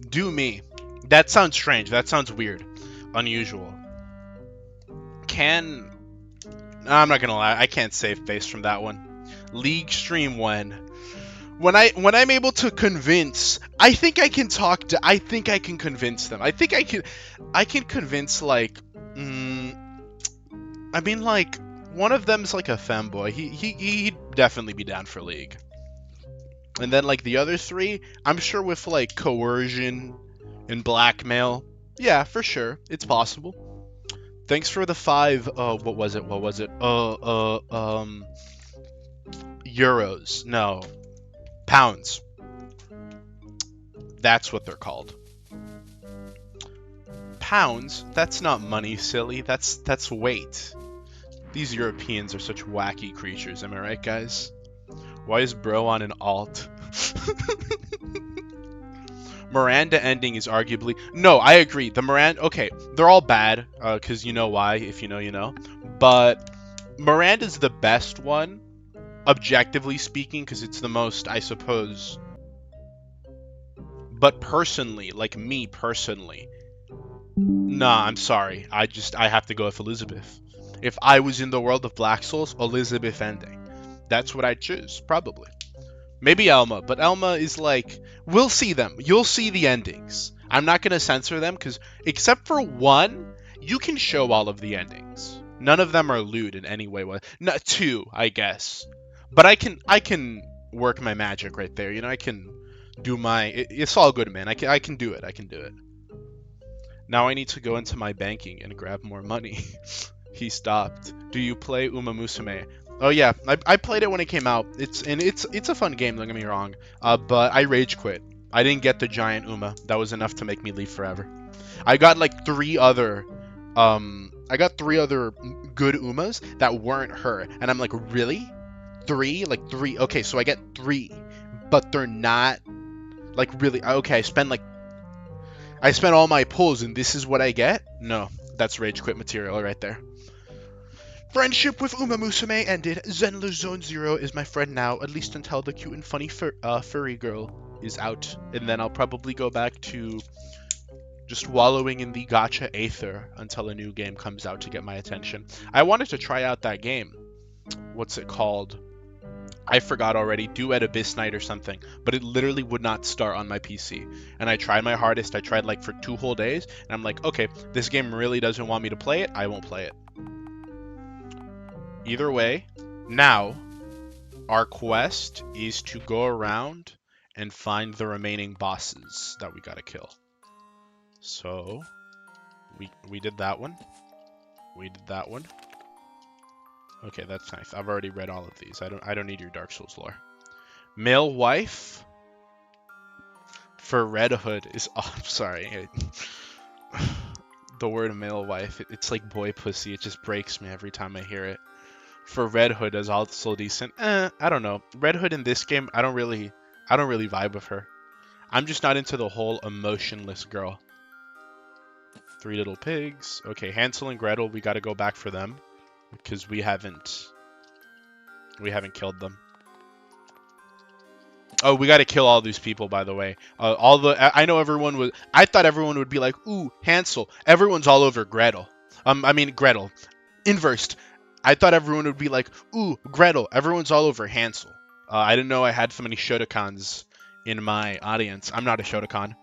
A: Do me. That sounds strange. That sounds weird. Unusual. I'm not gonna lie. I can't save face from that one. League stream when I'm able to convince, I think I can talk to, I think I can convince them. I think I can convince like, I mean like one of them's like a femboy. He'd definitely be down for League. And then like the other three, I'm sure with like coercion and blackmail, yeah, for sure, it's possible. Thanks for the 5. What was it? Euros. No. Pounds. That's what they're called. Pounds? That's not money, silly. That's weight. These Europeans are such wacky creatures, am I right, guys? Why is bro on an alt? Miranda ending is arguably... No, I agree. The Miranda... Okay, they're all bad, because you know why. If you know, you know. But Miranda's the best one, objectively speaking, because it's the most, I suppose... But personally, like me personally... Nah, I'm sorry. I have to go with Elizabeth. If I was in the world of Black Souls, Elizabeth ending. That's what I'd choose, probably. Maybe Elma, but Elma is like... We'll see them. You'll see the endings. I'm not going to censor them, because except for one, you can show all of the endings. None of them are lewd in any way. No, 2, I guess. But I can work my magic right there. You know, I can do my... It's all good, man. I can do it. I can do it. Now I need to go into my banking and grab more money. He stopped. Do you play Uma Musume? Oh yeah, I played it when it came out. It's a fun game, don't get me wrong. But I rage quit. I didn't get the giant Uma. That was enough to make me leave forever. I got like 3 other good Umas that weren't her. And I'm like, really? 3? Like 3? Okay, so I get 3. But they're not like really okay, I spent all my pulls and this is what I get? No, that's rage quit material right there. Friendship with Uma Musume ended. Zenler Zone 0 is my friend now, at least until the cute and funny furry girl is out. And then I'll probably go back to just wallowing in the gacha aether until a new game comes out to get my attention. I wanted to try out that game. What's it called? I forgot already. Duet Abyss Night or something. But it literally would not start on my PC. And I tried my hardest. I tried like for 2 whole days. And I'm like, okay, this game really doesn't want me to play it. I won't play it. Either way, now our quest is to go around and find the remaining bosses that we gotta kill. So we did that one. We did that one. Okay, that's nice. I've already read all of these. I don't need your Dark Souls lore. Male wife for Red Hood is... Oh, I'm sorry. The word male wife, it's like boy pussy. It just breaks me every time I hear it. for Red Hood is also decent. I don't know. Red Hood in this game, I don't really vibe with her. I'm just not into the whole emotionless girl. Three Little Pigs. Okay, Hansel and Gretel, we got to go back for them because we haven't killed them. Oh, we got to kill all these people, by the way. I know everyone was. I thought everyone would be like, ooh, Hansel. Everyone's all over Gretel. I mean Gretel. Inversed. I thought everyone would be like, ooh, Gretel. Everyone's all over Hansel. I didn't know I had so many Shotacons in my audience. I'm not a Shotacan.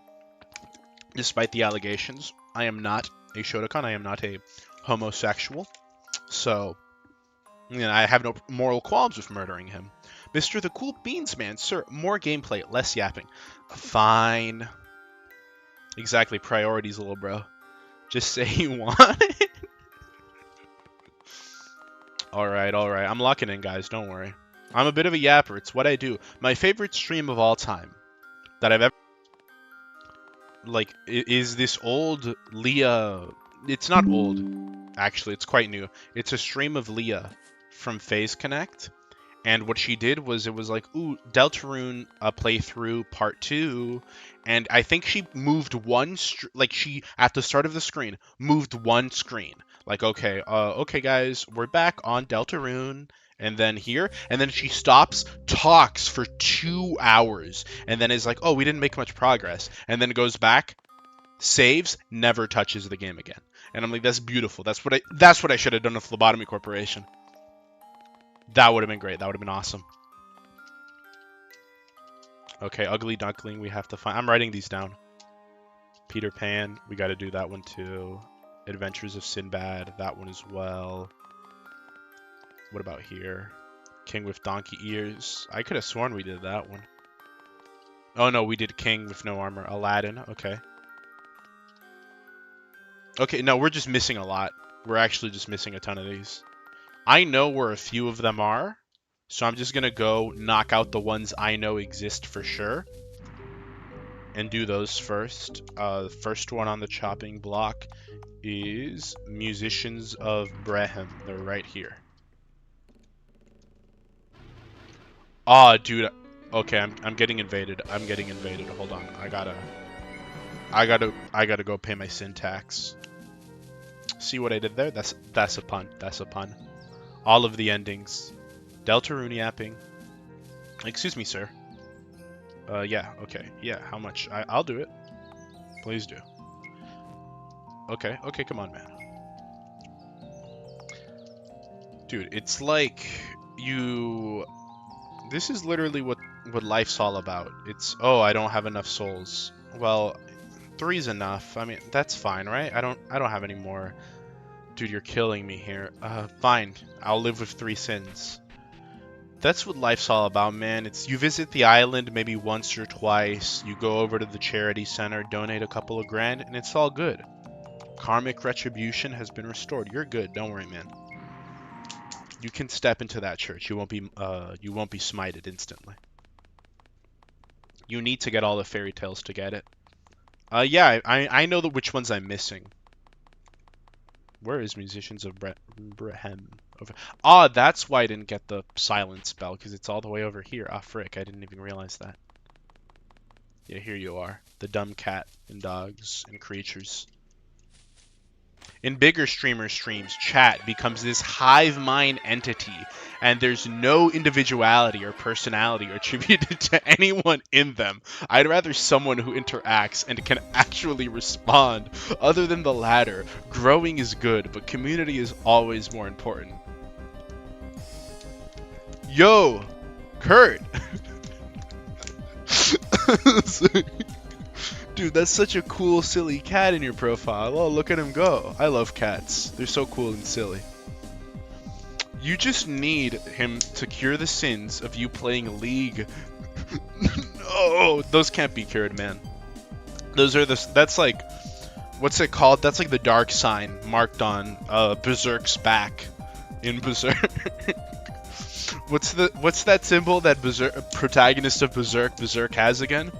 A: Despite the allegations, I am not a Shotacan. I am not a homosexual. So, you know, I have no moral qualms with murdering him. Mr. the Cool Beans Man, sir, more gameplay, less yapping. Fine. Exactly, priorities, little bro. Just say you want it. Alright. I'm locking in, guys, don't worry. I'm a bit of a yapper, it's what I do. My favorite stream of all time that I've ever... Like, is this old Leah... It's not old, actually, it's quite new. It's a stream of Leah from FaZe Connect. And what she did was, it was like, ooh, Deltarune playthrough part 2. And I think she moved one, she, at the start of the screen, moved one screen. Like, okay, guys, we're back on Deltarune. And then here, and then she stops, talks for 2 hours. And then is like, oh, we didn't make much progress. And then goes back, saves, never touches the game again. And I'm like, that's beautiful. That's what I should have done with Phlebotomy Corporation. That would have been great. That would have been awesome. Okay, Ugly Duckling we have to find. I'm writing these down. Peter Pan, we got to do that one too. Adventures of Sinbad, that one as well. What about here? King with Donkey Ears. I could have sworn we did that one. Oh no, we did King with No Armor. Aladdin, okay. Okay, no, we're just missing a lot. We're actually just missing a ton of these. I know where a few of them are, so I'm just going to go knock out the ones I know exist for sure. And do those first. The first one on the chopping block is Musicians of Brehem. They're right here. Ah, dude. Okay, I'm getting invaded. I'm getting invaded. Hold on. I gotta go pay my syntax. See what I did there? That's a pun. That's a pun. All of the endings. Deltarune yapping. Excuse me, sir. Yeah, okay. Yeah, how much? I'll do it. Please do. Okay, come on, man. Dude, it's like you... This is literally what life's all about. It's, oh, I don't have enough souls. Well, 3's enough. I mean, that's fine, right? I don't have any more. Dude, you're killing me here. Fine. I'll live with 3 sins. That's what life's all about, man. It's you visit the island maybe once or twice, you go over to the charity center, donate a couple of grand, and it's all good. Karmic retribution has been restored. You're good. Don't worry, man. You can step into that church. You won't be smited instantly. You need to get all the fairy tales to get it. Yeah, I know which ones I'm missing. Where is Musicians of Brehem? Ah, that's why I didn't get the silent spell, because it's all the way over here. Ah, frick, I didn't even realize that. Yeah, here you are. The dumb cat and dogs and creatures. In bigger streamers' streams, chat becomes this hive mind entity, and there's no individuality or personality attributed to anyone in them. I'd rather someone who interacts and can actually respond. Other than the latter, growing is good, but community is always more important. Yo, Kurt! Dude, that's such a cool, silly cat in your profile. Oh, look at him go. I love cats. They're so cool and silly. You just need him to cure the sins of you playing League. No, those can't be cured, man. Those are that's like, what's it called? That's like the dark sign marked on Berserk's back in Berserk. What's that symbol that protagonist of Berserk has again?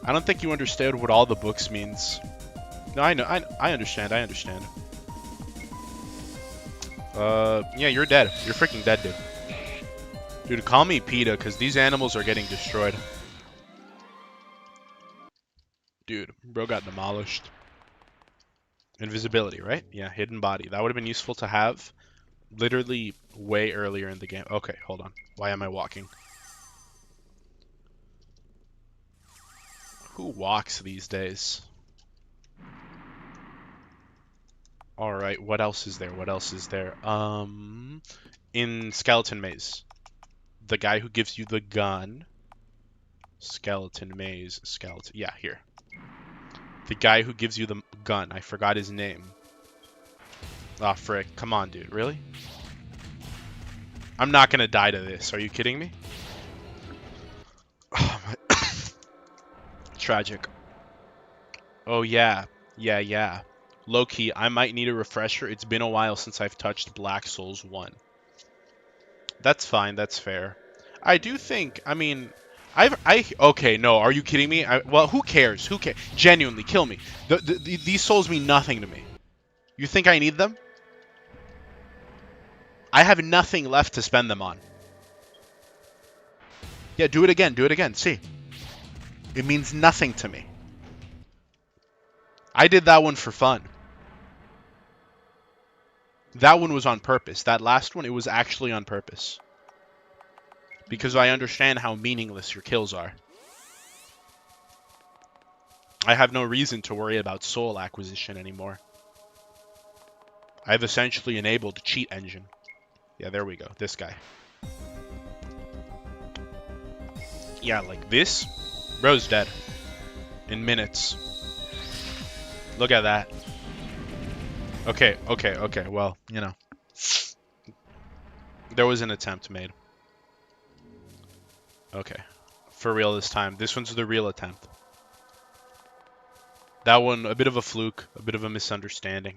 A: I don't think you understand what all the books means. No, I know. I understand. Yeah, you're dead. You're freaking dead, dude. Dude, call me PETA, because these animals are getting destroyed. Dude, bro got demolished. Invisibility, right? Yeah, hidden body. That would have been useful to have literally way earlier in the game. Okay, hold on. Why am I walking? Who walks these days? Alright, what else is there? What else is there? In Skeleton Maze. The guy who gives you the gun. Skeleton Maze. Skeleton. Yeah, here. The guy who gives you the gun. I forgot his name. Ah, frick. Come on, dude. Really? I'm not gonna die to this. Are you kidding me? Oh my. Tragic. Oh, yeah. Yeah. Low-key, I might need a refresher. It's been a while since I've touched Black Souls 1. That's fine. That's fair. I do think, I mean, okay, no, are you kidding me? Well, who cares? Who cares? Genuinely, kill me. These souls mean nothing to me. You think I need them? I have nothing left to spend them on. Yeah, do it again. Do it again. See. It means nothing to me. I did that one for fun. That one was on purpose. That last one, it was actually on purpose. Because I understand how meaningless your kills are. I have no reason to worry about soul acquisition anymore. I've essentially enabled a cheat engine. Yeah, there we go. This guy. Yeah, like this. Bro's dead. In minutes. Look at that. Okay. Well, you know. There was an attempt made. Okay. For real this time. This one's the real attempt. That one, a bit of a fluke. A bit of a misunderstanding.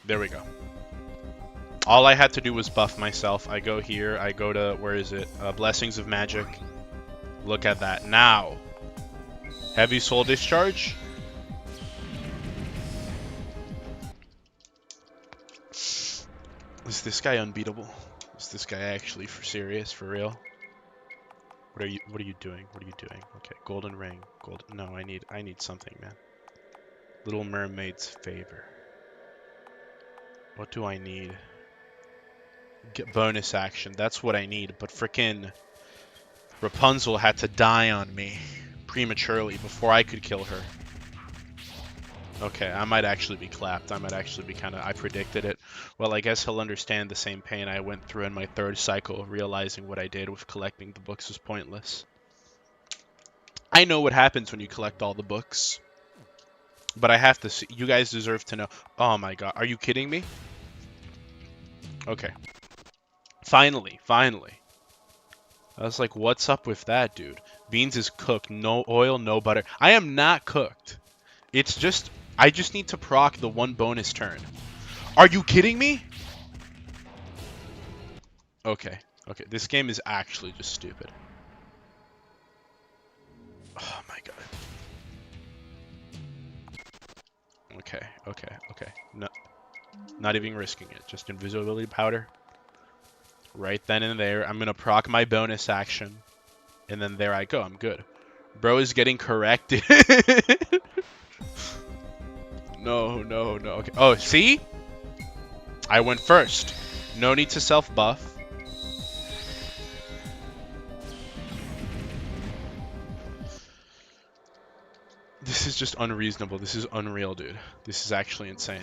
A: There we go. All I had to do was buff myself. I go here. I go to, where is it? Blessings of Magic. Look at that. Now. Heavy Soul Discharge. Is this guy unbeatable? Is this guy actually for serious? For real? What are you doing? What are you doing? Okay, golden ring. No, I need something, man. Little Mermaid's favor. What do I need? Get bonus action. That's what I need. But frickin' Rapunzel had to die on me prematurely before I could kill her. Okay, I might actually be clapped. I might actually be I predicted it. Well, I guess he'll understand the same pain I went through in my third cycle, realizing what I did with collecting the books was pointless. I know what happens when you collect all the books. But I have to see. You guys deserve to know. Oh my god. Are you kidding me? Okay. Finally. I was like, what's up with that, dude? Beans is cooked. No oil, no butter. I am not cooked. It's just... I just need to proc the one bonus turn. Are you kidding me? Okay. This game is actually just stupid. Oh my god. Okay. No, not even risking it. Just invisibility powder. Right then and there. I'm going to proc my bonus action. And then there I go. I'm good. Bro is getting corrected. No. Okay. Oh, see? I went first. No need to self-buff. This is just unreasonable. This is unreal, dude. This is actually insane.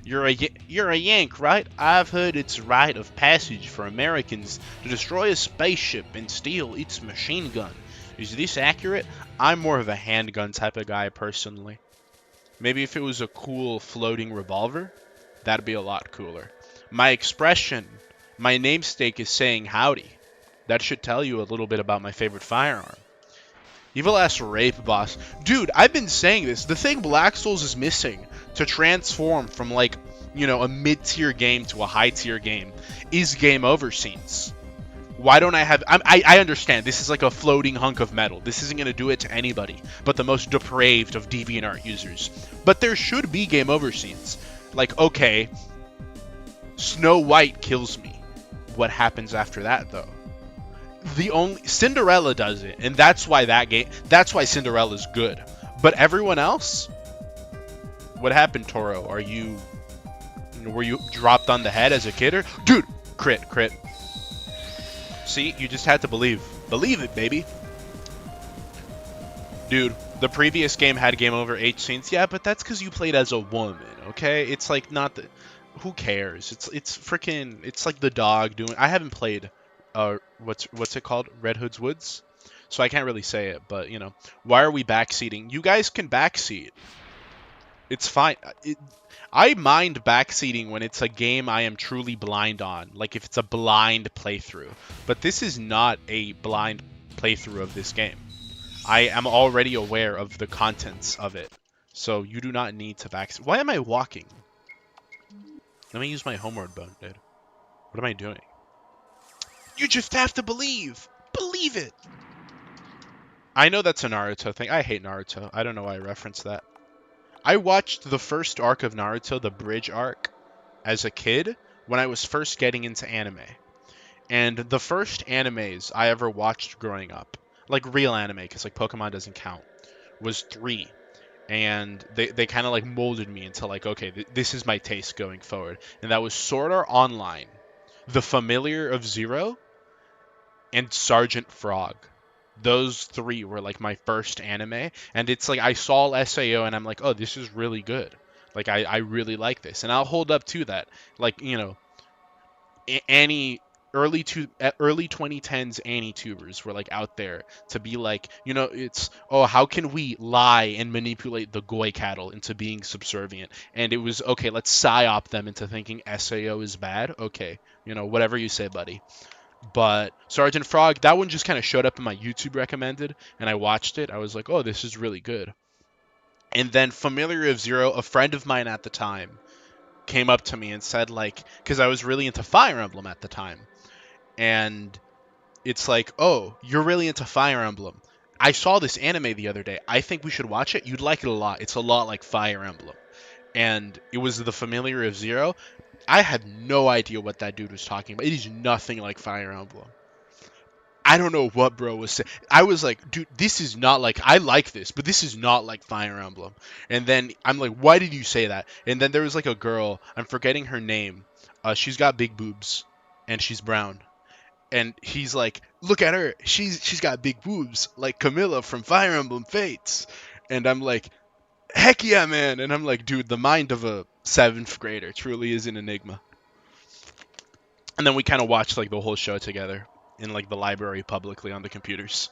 A: You're a Yank, right? I've heard it's a rite of passage for Americans to destroy a spaceship and steal its machine gun. Is this accurate? I'm more of a handgun type of guy, personally. Maybe if it was a cool floating revolver, that'd be a lot cooler. My expression, my namesake is saying howdy. That should tell you a little bit about my favorite firearm. Evil ass rape boss. Dude, I've been saying this. The thing Black Souls is missing to transform from, like, you know, a mid-tier game to a high-tier game is game over scenes. Why don't I have... I understand. This is like a floating hunk of metal. This isn't going to do it to anybody but the most depraved of DeviantArt users. But there should be game over scenes. Like, okay, Snow White kills me. What happens after that, though? The only... Cinderella does it, and that's why that's why Cinderella's good. But everyone else... What happened, Toro? Were you dropped on the head as a kid? Or... Dude! Crit. See? You just had to believe. Believe it, baby. Dude, the previous game had game over H scenes. Yeah, but that's because you played as a woman, okay? It's like not the... Who cares? It's freaking... It's like the dog doing... I haven't played... what's it called? Red Hood's Woods? So I can't really say it, but, you know. Why are we backseating? You guys can backseat. It's fine. I mind backseating when it's a game I am truly blind on. Like if it's a blind playthrough. But this is not a blind playthrough of this game. I am already aware of the contents of it. So you do not need to backseat. Why am I walking? Let me use my homeward bone, dude. What am I doing? You just have to believe. Believe it. I know that's a Naruto thing. I hate Naruto. I don't know why I referenced that. I watched the first arc of Naruto, the bridge arc, as a kid when I was first getting into anime. And the first animes I ever watched growing up, like real anime, because like Pokemon doesn't count, was 3. And they kind of like molded me into like, okay, this is my taste going forward. And that was Sword Art Online, The Familiar of Zero, and Sergeant Frog. Those 3 were like my first anime, and it's like I saw SAO and I'm like, oh, this is really good. Like I really like this, and I'll hold up to that. Like, you know, early 2010s AniTubers were like out there to be like, you know, it's, oh, how can we lie and manipulate the Goy cattle into being subservient? And it was, okay, let's psyop them into thinking SAO is bad. Okay, you know, whatever you say, buddy. But Sergeant Frog, that one just kind of showed up in my YouTube recommended, and I watched it. I was like, oh, this is really good. And then Familiar of Zero, a friend of mine at the time, came up to me and said, like, because I was really into Fire Emblem at the time. And it's like, oh, you're really into Fire Emblem. I saw this anime the other day. I think we should watch it. You'd like it a lot. It's a lot like Fire Emblem. And it was The Familiar of Zero. I had no idea what that dude was talking about. It is nothing like Fire Emblem. I don't know what bro was saying. I was like, dude, this is not like... I like this, but this is not like Fire Emblem. And then I'm like, why did you say that? And then there was like a girl. I'm forgetting her name. She's got big boobs, and she's brown. And he's like, look at her. She's got big boobs, like Camilla from Fire Emblem Fates. And I'm like, heck yeah, man. And I'm like, dude, the mind of a 7th grader truly is an enigma. And then we kind of watched like the whole show together in like the library publicly on the computers.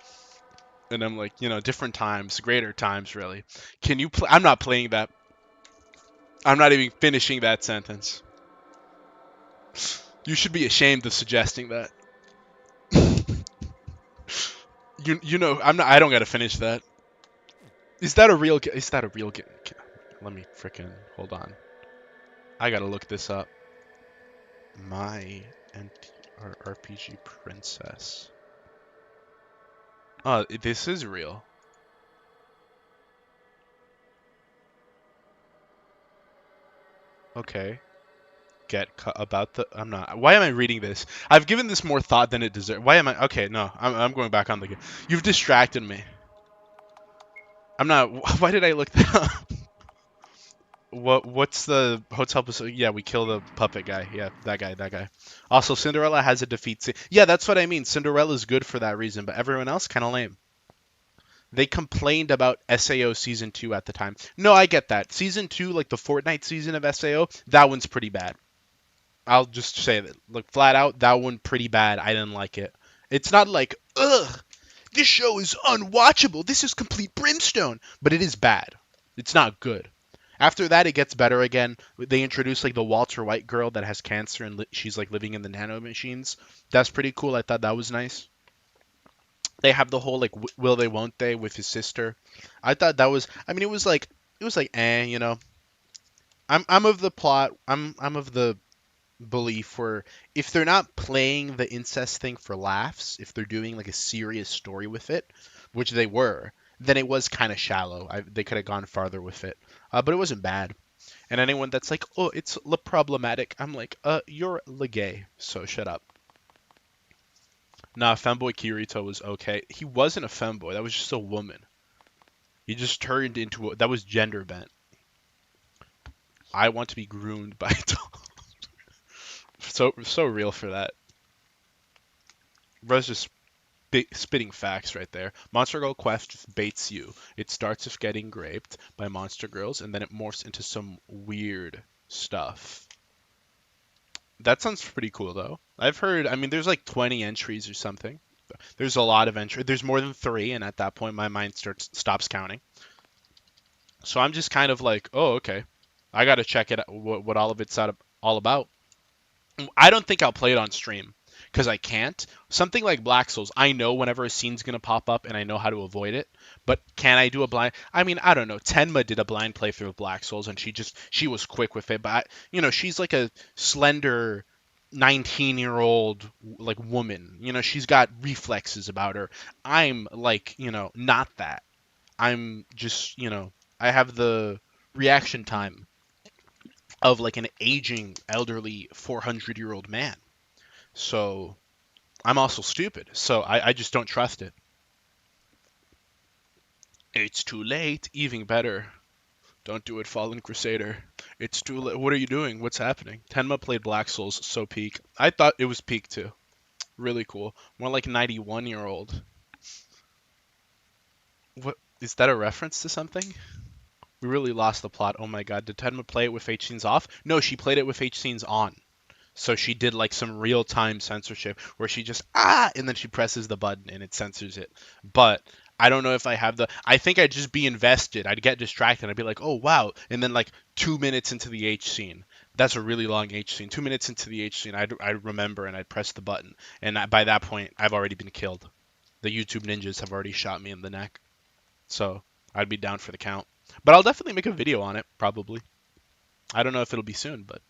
A: And I'm like, you know, different times, greater times, really. Can you play? I'm not playing that. I'm not even finishing that sentence. You should be ashamed of suggesting that. you know, I'm not. I don't gotta finish that. Is that a real? Is that a real game? Let me frickin' hold on. I gotta look this up. My RPG princess. Oh, this is real. Okay. About the... I'm not... Why am I reading this? I've given this more thought than it deserves. Why am I... Okay, no. I'm going back on the game. You've distracted me. I'm not... Why did I look that up? What's the hotel... Yeah, we kill the puppet guy. Yeah, that guy. Also, Cinderella has a defeat scene. Yeah, that's what I mean. Cinderella's good for that reason, but everyone else kind of lame. They complained about SAO Season 2 at the time. No, I get that. Season 2, like the Fortnite season of SAO, that one's pretty bad. I'll just say that. Look, flat out, that one pretty bad. I didn't like it. It's not like, ugh, this show is unwatchable. This is complete Brimstone. But it is bad. It's not good. After that, it gets better again. They introduce like the Walter White girl that has cancer and she's like living in the nano machines. That's pretty cool. I thought that was nice. They have the whole like will they won't they with his sister. I thought that was... I mean, it was like you know. I'm of the plot. I'm of the belief where if they're not playing the incest thing for laughs, if they're doing like a serious story with it, which they were, then it was kind of shallow. They could have gone farther with it, but it wasn't bad. And anyone that's like, oh, it's problematic, I'm like, you're gay, so shut up. Nah, femboy Kirito was okay. He wasn't a femboy. That was just a woman. He just turned into that was gender bent. I want to be groomed by a dog. So real for that. Bro's just spitting facts right there. Monster Girl Quest just baits you. It starts with getting raped by monster girls, and then it morphs into some weird stuff. That sounds pretty cool, though. I've heard, I mean, there's like 20 entries or something. There's a lot of entries. There's more than 3, and at that point, my mind stops counting. So I'm just kind of like, oh, okay. I got to check it out, what all of it's all about. I don't think I'll play it on stream because I can't. Something like Black Souls, I know whenever a scene's going to pop up and I know how to avoid it. But can I do a blind? I mean, I don't know. Tenma did a blind playthrough of Black Souls and she was quick with it. But, she's like a slender 19-year-old like woman. She's got reflexes about her. I'm like, not that. I'm just, I have the reaction time of like an aging elderly 400-year-old man. So I'm also stupid. So I just don't trust it. It's too late. Even better. Don't do it, Fallen Crusader. It's too late. What are you doing? What's happening? Tenma played Black Souls, so peak. I thought it was peak too. Really cool. More like 91-year-old. What is that a reference to something? We really lost the plot. Oh my god. Did Tenma play it with H scenes off? No, she played it with H scenes on. So she did like some real-time censorship where she just and then she presses the button and it censors it. But I don't know if I have I think I'd just be invested. I'd get distracted. I'd be like, oh wow, and then like 2 minutes into the H scene. That's a really long H scene. 2 minutes into the H scene, I'd remember and I'd press the button, and by that point I've already been killed. The YouTube ninjas have already shot me in the neck. So I'd be down for the count. But I'll definitely make a video on it, probably. I don't know if it'll be soon, but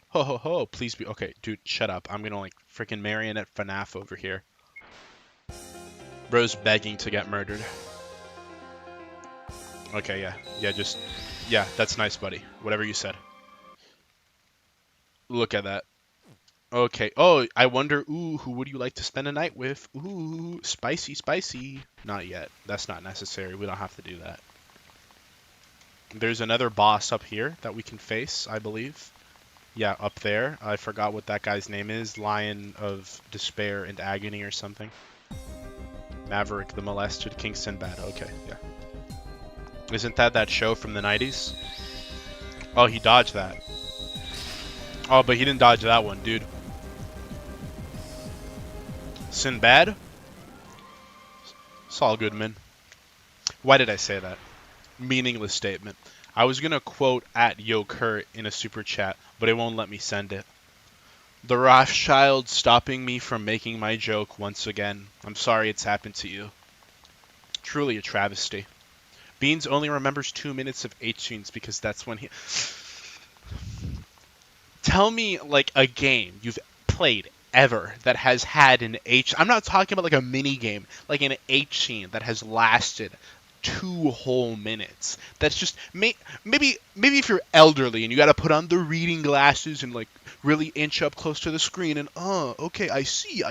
A: ho ho ho, please be okay, dude, shut up. I'm gonna like freaking marionette FNAF over here. Bro's begging to get murdered. Okay, yeah. Yeah, that's nice, buddy. Whatever you said. Look at that. Okay. Oh, I wonder, who would you like to spend a night with? Ooh, spicy, spicy. Not yet. That's not necessary. We don't have to do that. There's another boss up here that we can face, I believe. Yeah, up there. I forgot what that guy's name is. Lion of Despair and Agony or something. Maverick the Molested, King Sinbad. Okay, yeah. Isn't that show from the 90s? Oh, he dodged that. Oh, but he didn't dodge that one, dude. Sinbad? Saul Goodman. Why did I say that? Meaningless statement. I was gonna quote at Yo Kurt in a super chat, but it won't let me send it. The Rothschild stopping me from making my joke once again. I'm sorry it's happened to you. Truly a travesty. Beans only remembers 2 minutes of H scenes because that's when he... Tell me, like, a game you've played ever that has had an H... I'm not talking about, like, a mini game. Like, an H scene that has lasted 2 whole minutes. That's just... Maybe if you're elderly and you gotta put on the reading glasses and, like, really inch up close to the screen and, okay, I see.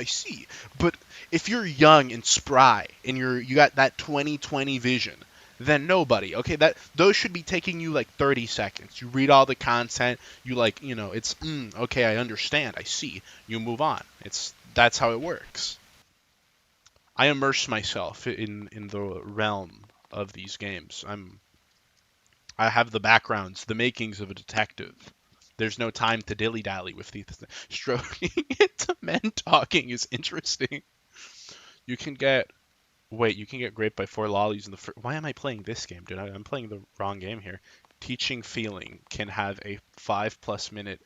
A: But if you're young and spry and you got that 20/20 vision... then nobody. Okay, those should be taking you like 30 seconds. You read all the content, you like, it's okay, I understand, I see. You move on. That's how it works. I immerse myself in the realm of these games. I have the backgrounds, the makings of a detective. There's no time to dilly-dally with these. Stroking into men talking is interesting. You can get raped by 4 lollies in the first... Why am I playing this game, dude? I'm playing the wrong game here. Teaching Feeling can have a 5+ minute...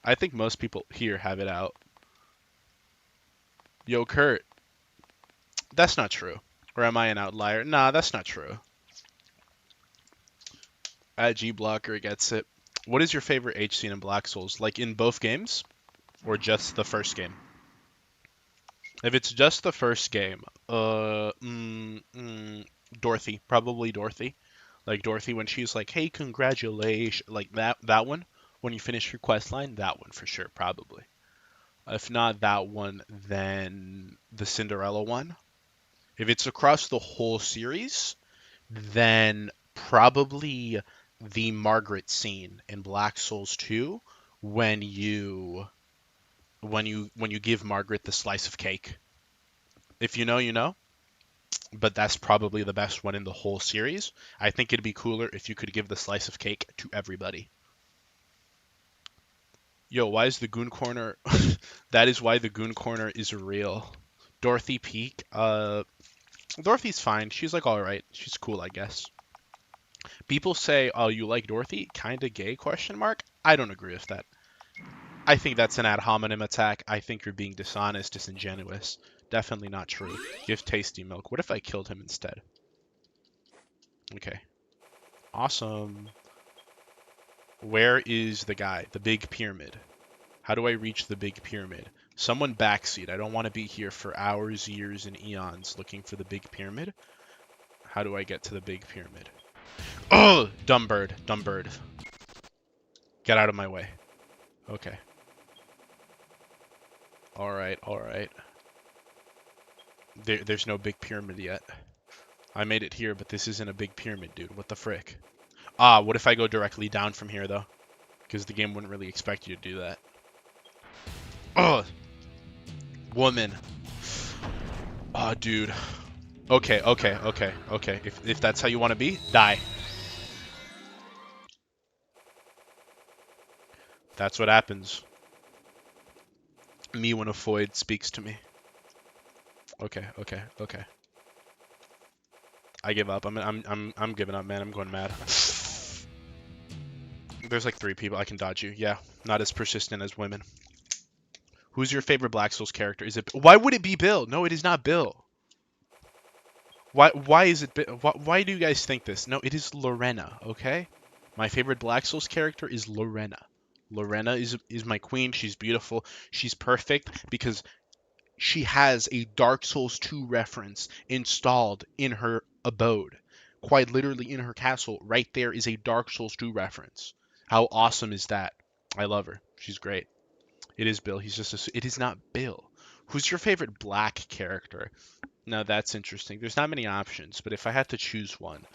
A: I think most people here have it out. Yo, Kurt. That's not true. Or am I an outlier? Nah, that's not true. At G Blocker gets it. What is your favorite H scene in Black Souls? Like in both games, or just the first game? If it's just the first game, Dorothy, probably Dorothy. Like Dorothy when she's like, "Hey, congratulations," like that one. When you finish your quest line, that one for sure, probably. If not that one, then the Cinderella one. If it's across the whole series, then probably the Margaret scene in Black Souls 2 when you give Margaret the slice of cake. If you know, you know. But that's probably the best one in the whole series. I think it'd be cooler if you could give the slice of cake to everybody. Yo, why is the Goon Corner? That is why the Goon Corner is real. Dorothy Peak. Dorothy's fine. She's like all right. She's cool, I guess. People say, "Oh, you like Dorothy? Kinda gay?" Question mark. I don't agree with that. I think that's an ad hominem attack. I think you're being dishonest, disingenuous. Definitely not true. Give Tasty milk. What if I killed him instead? Okay. Awesome. Where is the guy? The big pyramid. How do I reach the big pyramid? Someone backseat. I don't want to be here for hours, years, and eons looking for the big pyramid. How do I get to the big pyramid? Oh, dumb bird. Dumb bird. Get out of my way. Okay. Alright, alright. There's no big pyramid yet. I made it here, but this isn't a big pyramid, dude. What the frick? Ah, what if I go directly down from here, though? Because the game wouldn't really expect you to do that. Oh, woman. Oh, dude. Okay, okay, okay, okay. If that's how you want to be, die. That's what happens. Me when a Foyd speaks to me. Okay, okay, okay. I give up. I'm giving up, man. I'm going mad. There's like 3 people. I can dodge you. Yeah, not as persistent as women. Who's your favorite Black Souls character? Is it? Why would it be Bill? No, it is not Bill. Why is it? Why do you guys think this? No, it is Lorena. Okay, my favorite Black Souls character is Lorena. Lorena is my queen. She's beautiful. She's perfect because she has a Dark Souls 2 reference installed in her abode. Quite literally in her castle, right there is a Dark Souls 2 reference. How awesome is that? I love her. She's great. It is Bill. It is not Bill. Who's your favorite black character? Now that's interesting. There's not many options, but if I had to choose one,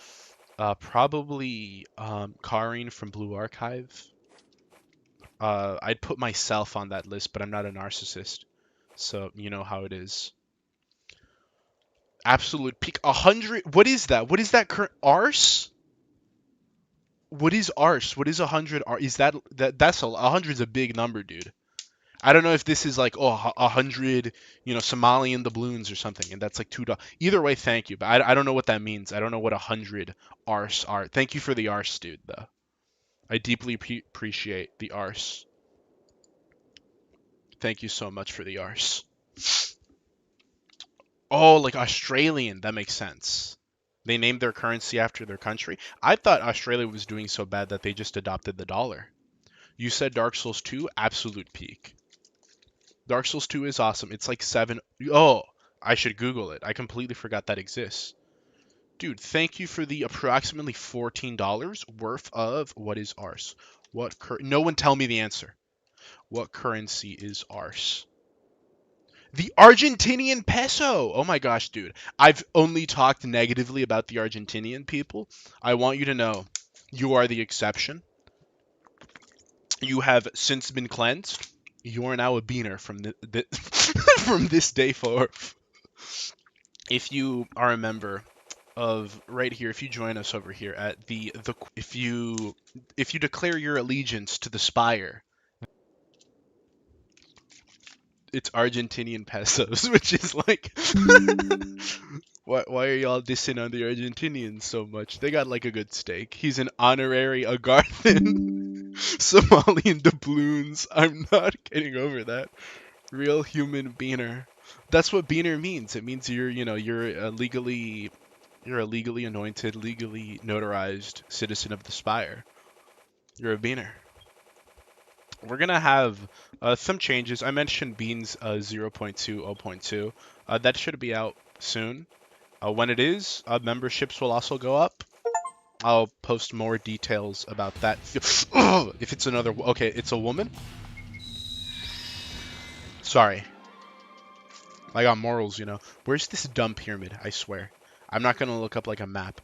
A: probably Karine from Blue Archive. I'd put myself on that list, but I'm not a narcissist, so you know how it is. Absolute peak. 100. What is that? What is that current arse? What is arse? What is 100? Is that's 100's a big number, dude. I don't know if this is like 100, Somalian doubloons or something, and that's like $2. Either way, thank you, but I don't know what that means. I don't know what 100 arse are. Thank you for the arse, dude. Though I deeply appreciate the arse. Thank you so much for the arse. Oh, like Australian. That makes sense. They named their currency after their country. I thought Australia was doing so bad that they just adopted the dollar. You said Dark Souls 2, absolute peak. Dark Souls 2 is awesome. It's like 7. Oh, I should Google it. I completely forgot that exists. Dude, thank you for the approximately $14 worth of what is arse. No one tell me the answer. What currency is arse? The Argentinian peso. Oh my gosh, dude. I've only talked negatively about the Argentinian people. I want you to know you are the exception. You have since been cleansed. You are now a beaner from from this day forth. If you are a member of right here, if you join us over here at if you declare your allegiance to the Spire, it's Argentinian pesos, which is like, why are y'all dissing on the Argentinians so much? They got like a good steak. He's an honorary Agarthan Somalian doubloons. I'm not getting over that. Real human beaner. That's what beaner means. It means you're legally You're a legally anointed, legally notarized citizen of the Spire. You're a beaner. We're gonna have some changes. I mentioned Beans 0.2, 0.2. That should be out soon. When it is, memberships will also go up. I'll post more details about that. If it's another... Okay, it's a woman? Sorry. I got morals, you know. Where's this dumb pyramid? I swear. I'm not gonna look up like a map.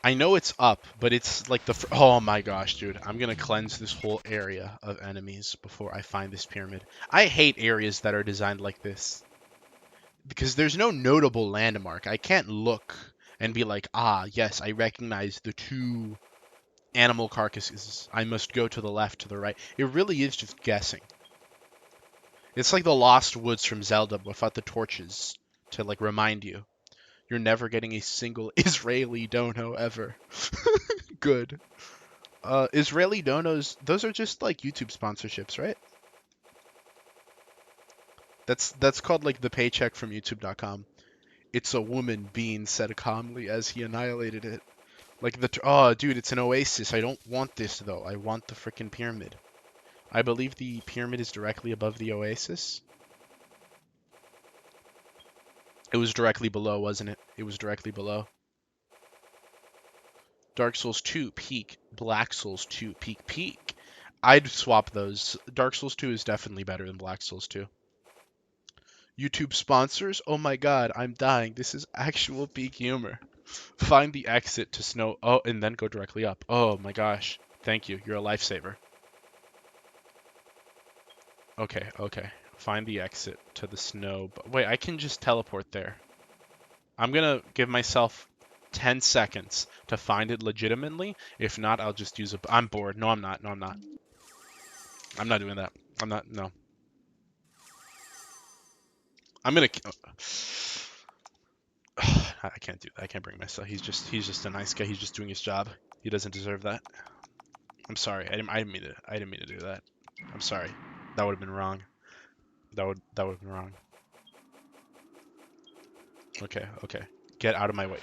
A: I know it's up, but it's like the... Oh my gosh, dude. I'm gonna cleanse this whole area of enemies before I find this pyramid. I hate areas that are designed like this. Because there's no notable landmark. I can't look and be like, ah, yes, I recognize the two animal carcasses. I must go to the left, to the right. It really is just guessing. It's like the Lost Woods from Zelda without the torches to like remind you. You're never getting a single Israeli dono ever. Good. Israeli donos, those are just like YouTube sponsorships, right? That's called like the paycheck from YouTube.com. It's a woman, Bean said calmly as he annihilated it. Like oh, dude, it's an oasis. I don't want this though. I want the frickin' pyramid. I believe the pyramid is directly above the oasis. It was directly below, wasn't it? It was directly below. Dark Souls 2, peak. Black Souls 2, peak, peak. I'd swap those. Dark Souls 2 is definitely better than Black Souls 2. YouTube sponsors? Oh my god, I'm dying. This is actual peak humor. Find the exit to snow. Oh, and then go directly up. Oh my gosh. Thank you. You're a lifesaver. Okay, okay. Find the exit to the snow. Wait, I can just teleport there. I'm gonna give myself 10 seconds to find it legitimately. If not, I'll just use a... I'm bored. No, I'm not. No, I'm not. I'm not doing that. I'm not... No. I'm gonna... I can't do that. I can't bring myself. He's just a nice guy. He's just doing his job. He doesn't deserve that. I'm sorry. I didn't mean to do that. I'm sorry. That would have been wrong. That would have been wrong. Okay, okay. Get out of my way.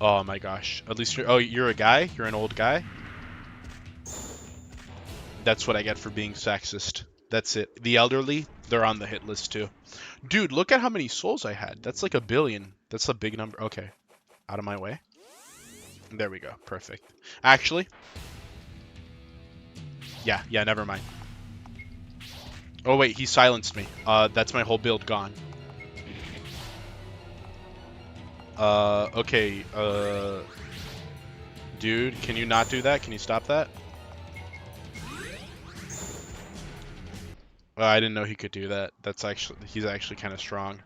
A: Oh my gosh. At least you're a guy? You're an old guy? That's what I get for being sexist. That's it. The elderly, they're on the hit list too. Dude, look at how many souls I had. That's like 1 billion. That's a big number. Okay. Out of my way. There we go. Perfect. Actually. Yeah, never mind. Oh wait, he silenced me. That's my whole build gone. Okay. Dude, can you not do that? Can you stop that? I didn't know he could do that. He's actually kind of strong.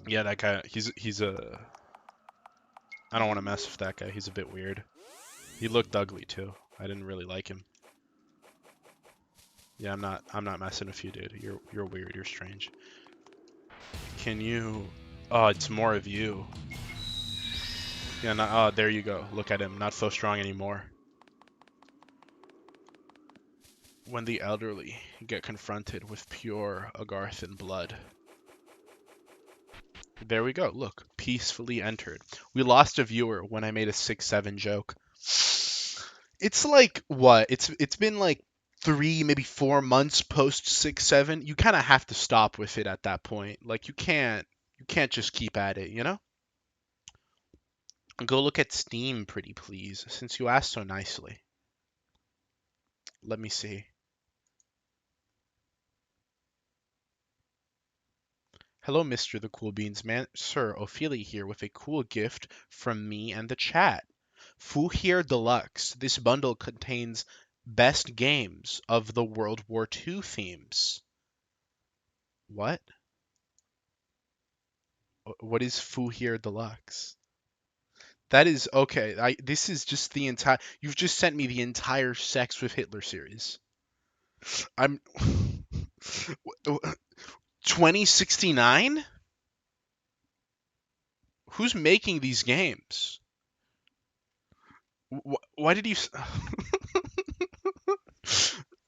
A: Yeah, that guy, he's a... I don't want to mess with that guy. He's a bit weird. He looked ugly too. I didn't really like him. Yeah, I'm not messing with you, dude. You're weird. You're strange. Can you... Oh, it's more of you. Yeah, oh, there you go. Look at him. Not so strong anymore. When the elderly get confronted with pure Agarthan blood. There we go. Look, peacefully entered. We lost a viewer when I made a 6-7 joke. It's like what? It's been like 3, maybe 4 months post 6-7. You kind of have to stop with it at that point. Like you can't just keep at it, you know? Go look at Steam, pretty please, since you asked so nicely. Let me see. Hello, Mr. The Cool Beans Man. Sir, Ophelia here with a cool gift from me and the chat. Fu Here Deluxe. This bundle contains best games of the World War II themes. What? What is Fu Here Deluxe? That is okay. This is just the entire. You've just sent me the entire Sex with Hitler series. I'm 2069. Who's making these games? Why did you?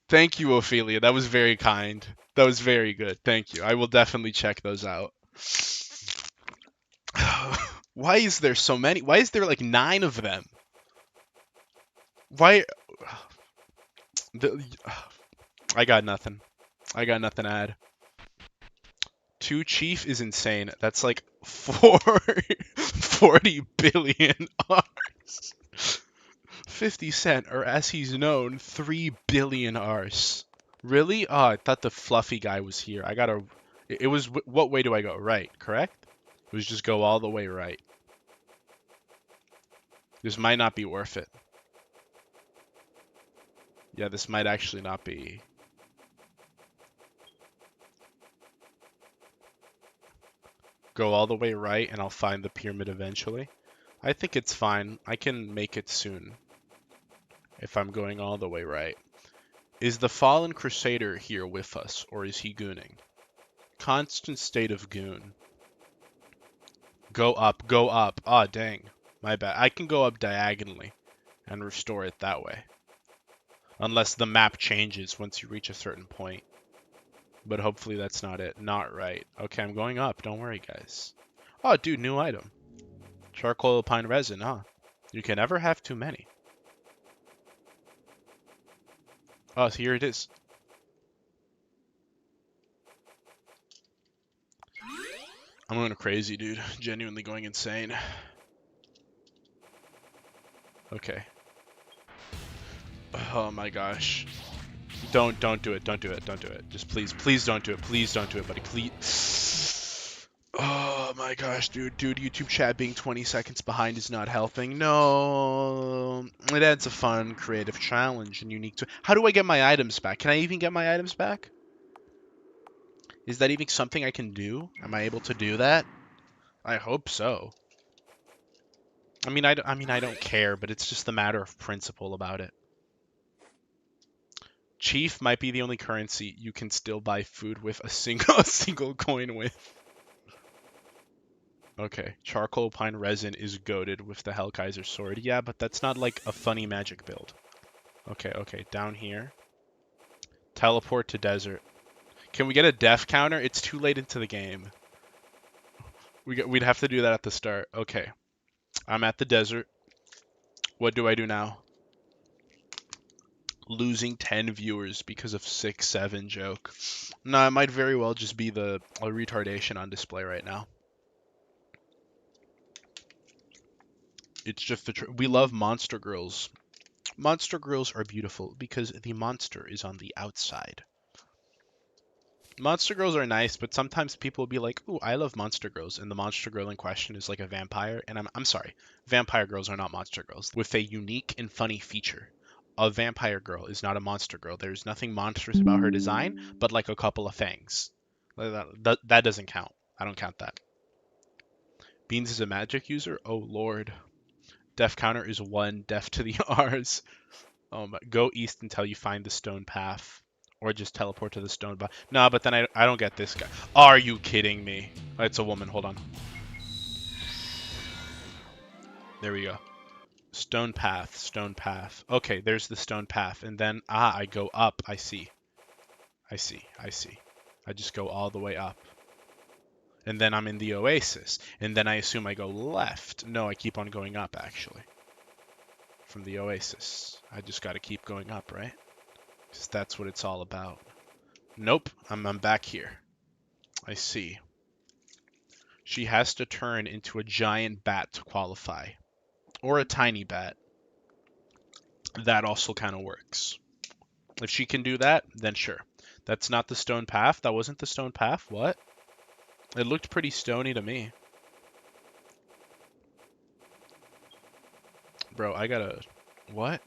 A: Thank you, Ophelia. That was very kind. That was very good. Thank you. I will definitely check those out. Why is there so many? Why is there like 9 of them? Why? The, I got nothing. I got nothing to add. 2 chief is insane. That's like 40 billion Rs. 50 Cent, or as he's known, 3 billion Rs. Really? Oh, I thought the fluffy guy was here. I gotta. It was. What way do I go? Right, correct? It was just go all the way right. This might not be worth it. Yeah, this might actually not be. Go all the way right and I'll find the pyramid eventually. I think it's fine. I can make it soon if I'm going all the way right. Is the fallen crusader here with us, or is he gooning? Constant state of goon. Go up, go up. Ah, dang. My bad. I can go up diagonally and restore it that way. Unless the map changes once you reach a certain point. But hopefully that's not it. Not right. Okay, I'm going up. Don't worry, guys. Oh, dude, new item. Charcoal pine resin, huh? You can never have too many. Oh, so here it is. I'm going crazy, dude. Genuinely going insane. Okay. Oh my gosh. Don't do it. Don't do it. Don't do it. Just please don't do it. Please don't do it, buddy. Please. Oh my gosh, dude. YouTube chat being 20 seconds behind is not helping. No. It adds a fun, creative challenge and unique to. How do I get my items back? Can I even get my items back? Is that even something I can do? Am I able to do that? I hope so. I mean, I don't care, but it's just a matter of principle about it. Chief might be the only currency you can still buy food with a single coin with. Okay, charcoal pine resin is goated with the Hellkaiser sword. Yeah, but that's not like a funny magic build. Okay, down here. Teleport to desert. Can we get a death counter? It's too late into the game. We'd have to do that at the start. Okay, I'm at the desert. What do I do now? Losing 10 viewers because of 6-7 joke. No, it might very well just be a retardation on display right now. It's just we love monster girls. Monster girls are beautiful because the monster is on the outside. Monster girls are nice, but sometimes people will be like, "Ooh, I love monster girls," and the monster girl in question is like a vampire. And I'm sorry, vampire girls are not monster girls. With a unique and funny feature, a vampire girl is not a monster girl. There's nothing monstrous about her design, but like a couple of fangs. That doesn't count. I don't count that. Beans is a magic user. Oh lord. Death counter is 1. Death to the R's. Go east until you find the stone path. Or just teleport to the stone path. No, but then I don't get this guy. Are you kidding me? Oh, it's a woman. Hold on. There we go. Stone path. Stone path. Okay, there's the stone path. And then, I go up. I see. I just go all the way up. And then I'm in the oasis. And then I assume I go left. No, I keep on going up, actually. From the oasis. I just got to keep going up, right? Because that's what it's all about. Nope, I'm back here. I see. She has to turn into a giant bat to qualify. Or a tiny bat. That also kind of works. If she can do that, then sure. That's not the stone path. That wasn't the stone path. What? It looked pretty stony to me. Bro, I gotta... What?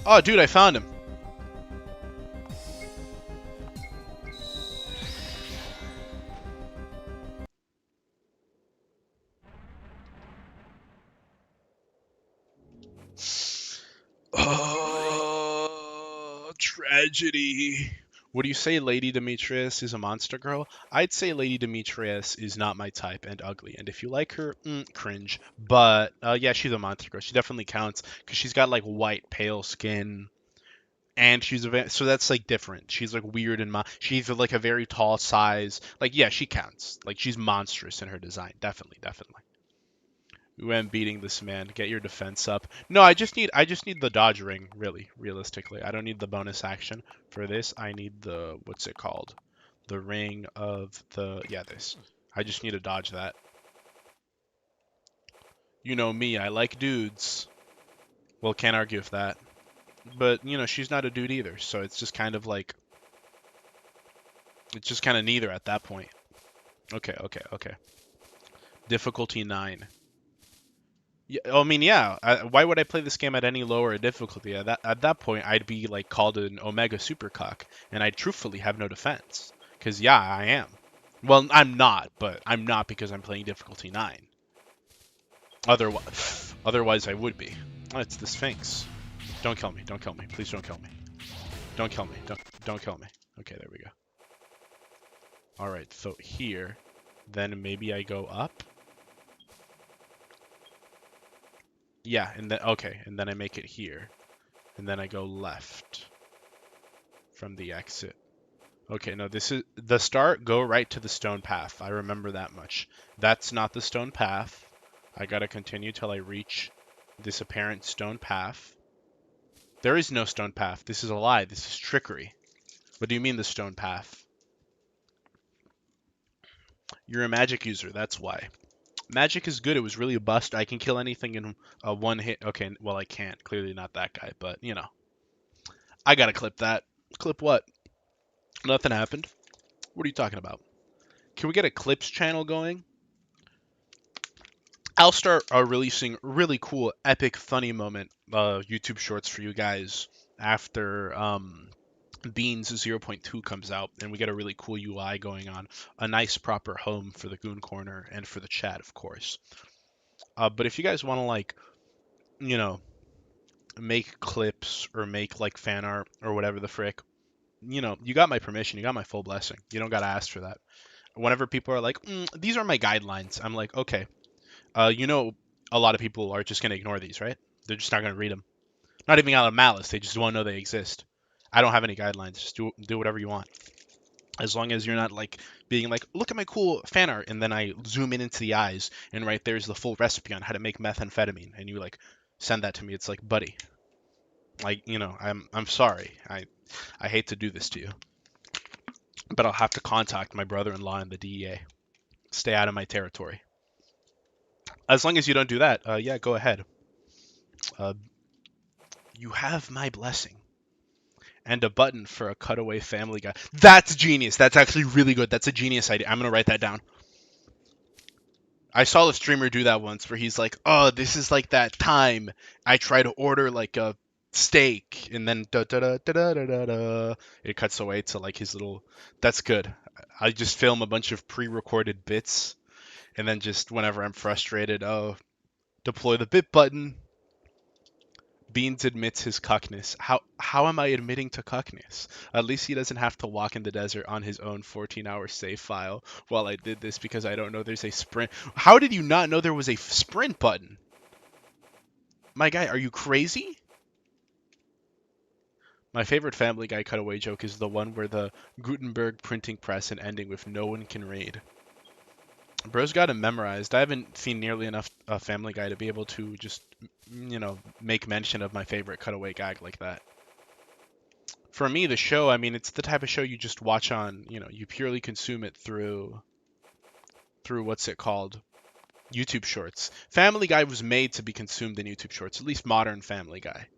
A: Oh, dude, I found him. Oh, tragedy. Would you say Lady Demetrius is a monster girl? I'd say Lady Demetrius is not my type and ugly. And if you like her, cringe. But yeah, she's a monster girl. She definitely counts because she's got like white, pale skin. And she's so that's like different. She's like weird and she's like a very tall size. Like yeah, she counts. Like she's monstrous in her design. Definitely. Ooh, I'm beating this man. Get your defense up. No, I just need the dodge ring, really, realistically. I don't need the bonus action for this. I need the, what's it called? The ring of the, yeah, this. I just need to dodge that. You know me, I like dudes. Well, can't argue with that. But, you know, she's not a dude either, so it's just kind of like, it's just kind of neither at that point. Okay, okay, okay. Difficulty 9. Yeah, I mean, yeah. Why would I play this game at any lower difficulty? At that point, I'd be like called an Omega Supercuck, and I'd truthfully have no defense. Cause yeah, I am. Well, I'm not, but I'm not because I'm playing difficulty 9. Otherwise, I would be. Oh, it's the Sphinx. Don't kill me. Don't kill me. Please don't kill me. Don't kill me. Don't kill me. Okay, there we go. All right, so here, then maybe I go up. Yeah, and then okay, and then I make it here, and then I go left from the exit. Okay, no, this is the start. Go right to the stone path. I remember that much. That's not the stone path. I gotta continue till I reach this apparent stone path. There is no stone path. This is a lie. This is trickery. What do you mean the stone path? You're a magic user. That's why. Magic is good. It was really a bust. I can kill anything in a one hit. Okay, well, I can't. Clearly not that guy, but, you know. I gotta clip that. Clip what? Nothing happened. What are you talking about? Can we get a clips channel going? I'll start releasing really cool, epic, funny moment YouTube shorts for you guys after Beans 0.2 comes out and we get a really cool UI going on. A nice, proper home for the Goon Corner and for the chat, of course. But if you guys want to, like, you know, make clips or make, like, fan art or whatever the frick, you know, you got my permission. You got my full blessing. You don't got to ask for that. Whenever people are like, these are my guidelines, I'm like, okay. You know, a lot of people are just going to ignore these, right? They're just not going to read them. Not even out of malice. They just won't know they exist. I don't have any guidelines. Just do whatever you want. As long as you're not like being like, look at my cool fan art, and then I zoom in into the eyes, and right there's the full recipe on how to make methamphetamine, and you like send that to me. It's like, buddy, like, you know, I'm sorry. I hate to do this to you, but I'll have to contact my brother-in-law in the DEA. Stay out of my territory. As long as you don't do that, yeah, go ahead. Uh, you have my blessing. And a button for a cutaway Family Guy. That's genius. That's actually really good. That's a genius idea. I'm going to write that down. I saw a streamer do that once where he's like, oh, this is like that time I try to order like a steak and then da da da da da da da. It cuts away to like his little. That's good. I just film a bunch of pre-recorded bits and then just whenever I'm frustrated, oh, deploy the bit button. Beans admits his cuckness. How am I admitting to cuckness? At least he doesn't have to walk in the desert on his own 14-hour save file while I did this because I don't know there's a sprint. How did you not know there was a sprint button? My guy, are you crazy? My favorite Family Guy cutaway joke is the one where the Gutenberg printing press and ending with no one can read. Bro's got it memorized. I haven't seen nearly enough Family Guy to be able to just, you know, make mention of my favorite cutaway gag like that. For me, the show, I mean, it's the type of show you just watch on, you know, you purely consume it through what's it called? YouTube Shorts. Family Guy was made to be consumed in YouTube Shorts, at least modern Family Guy.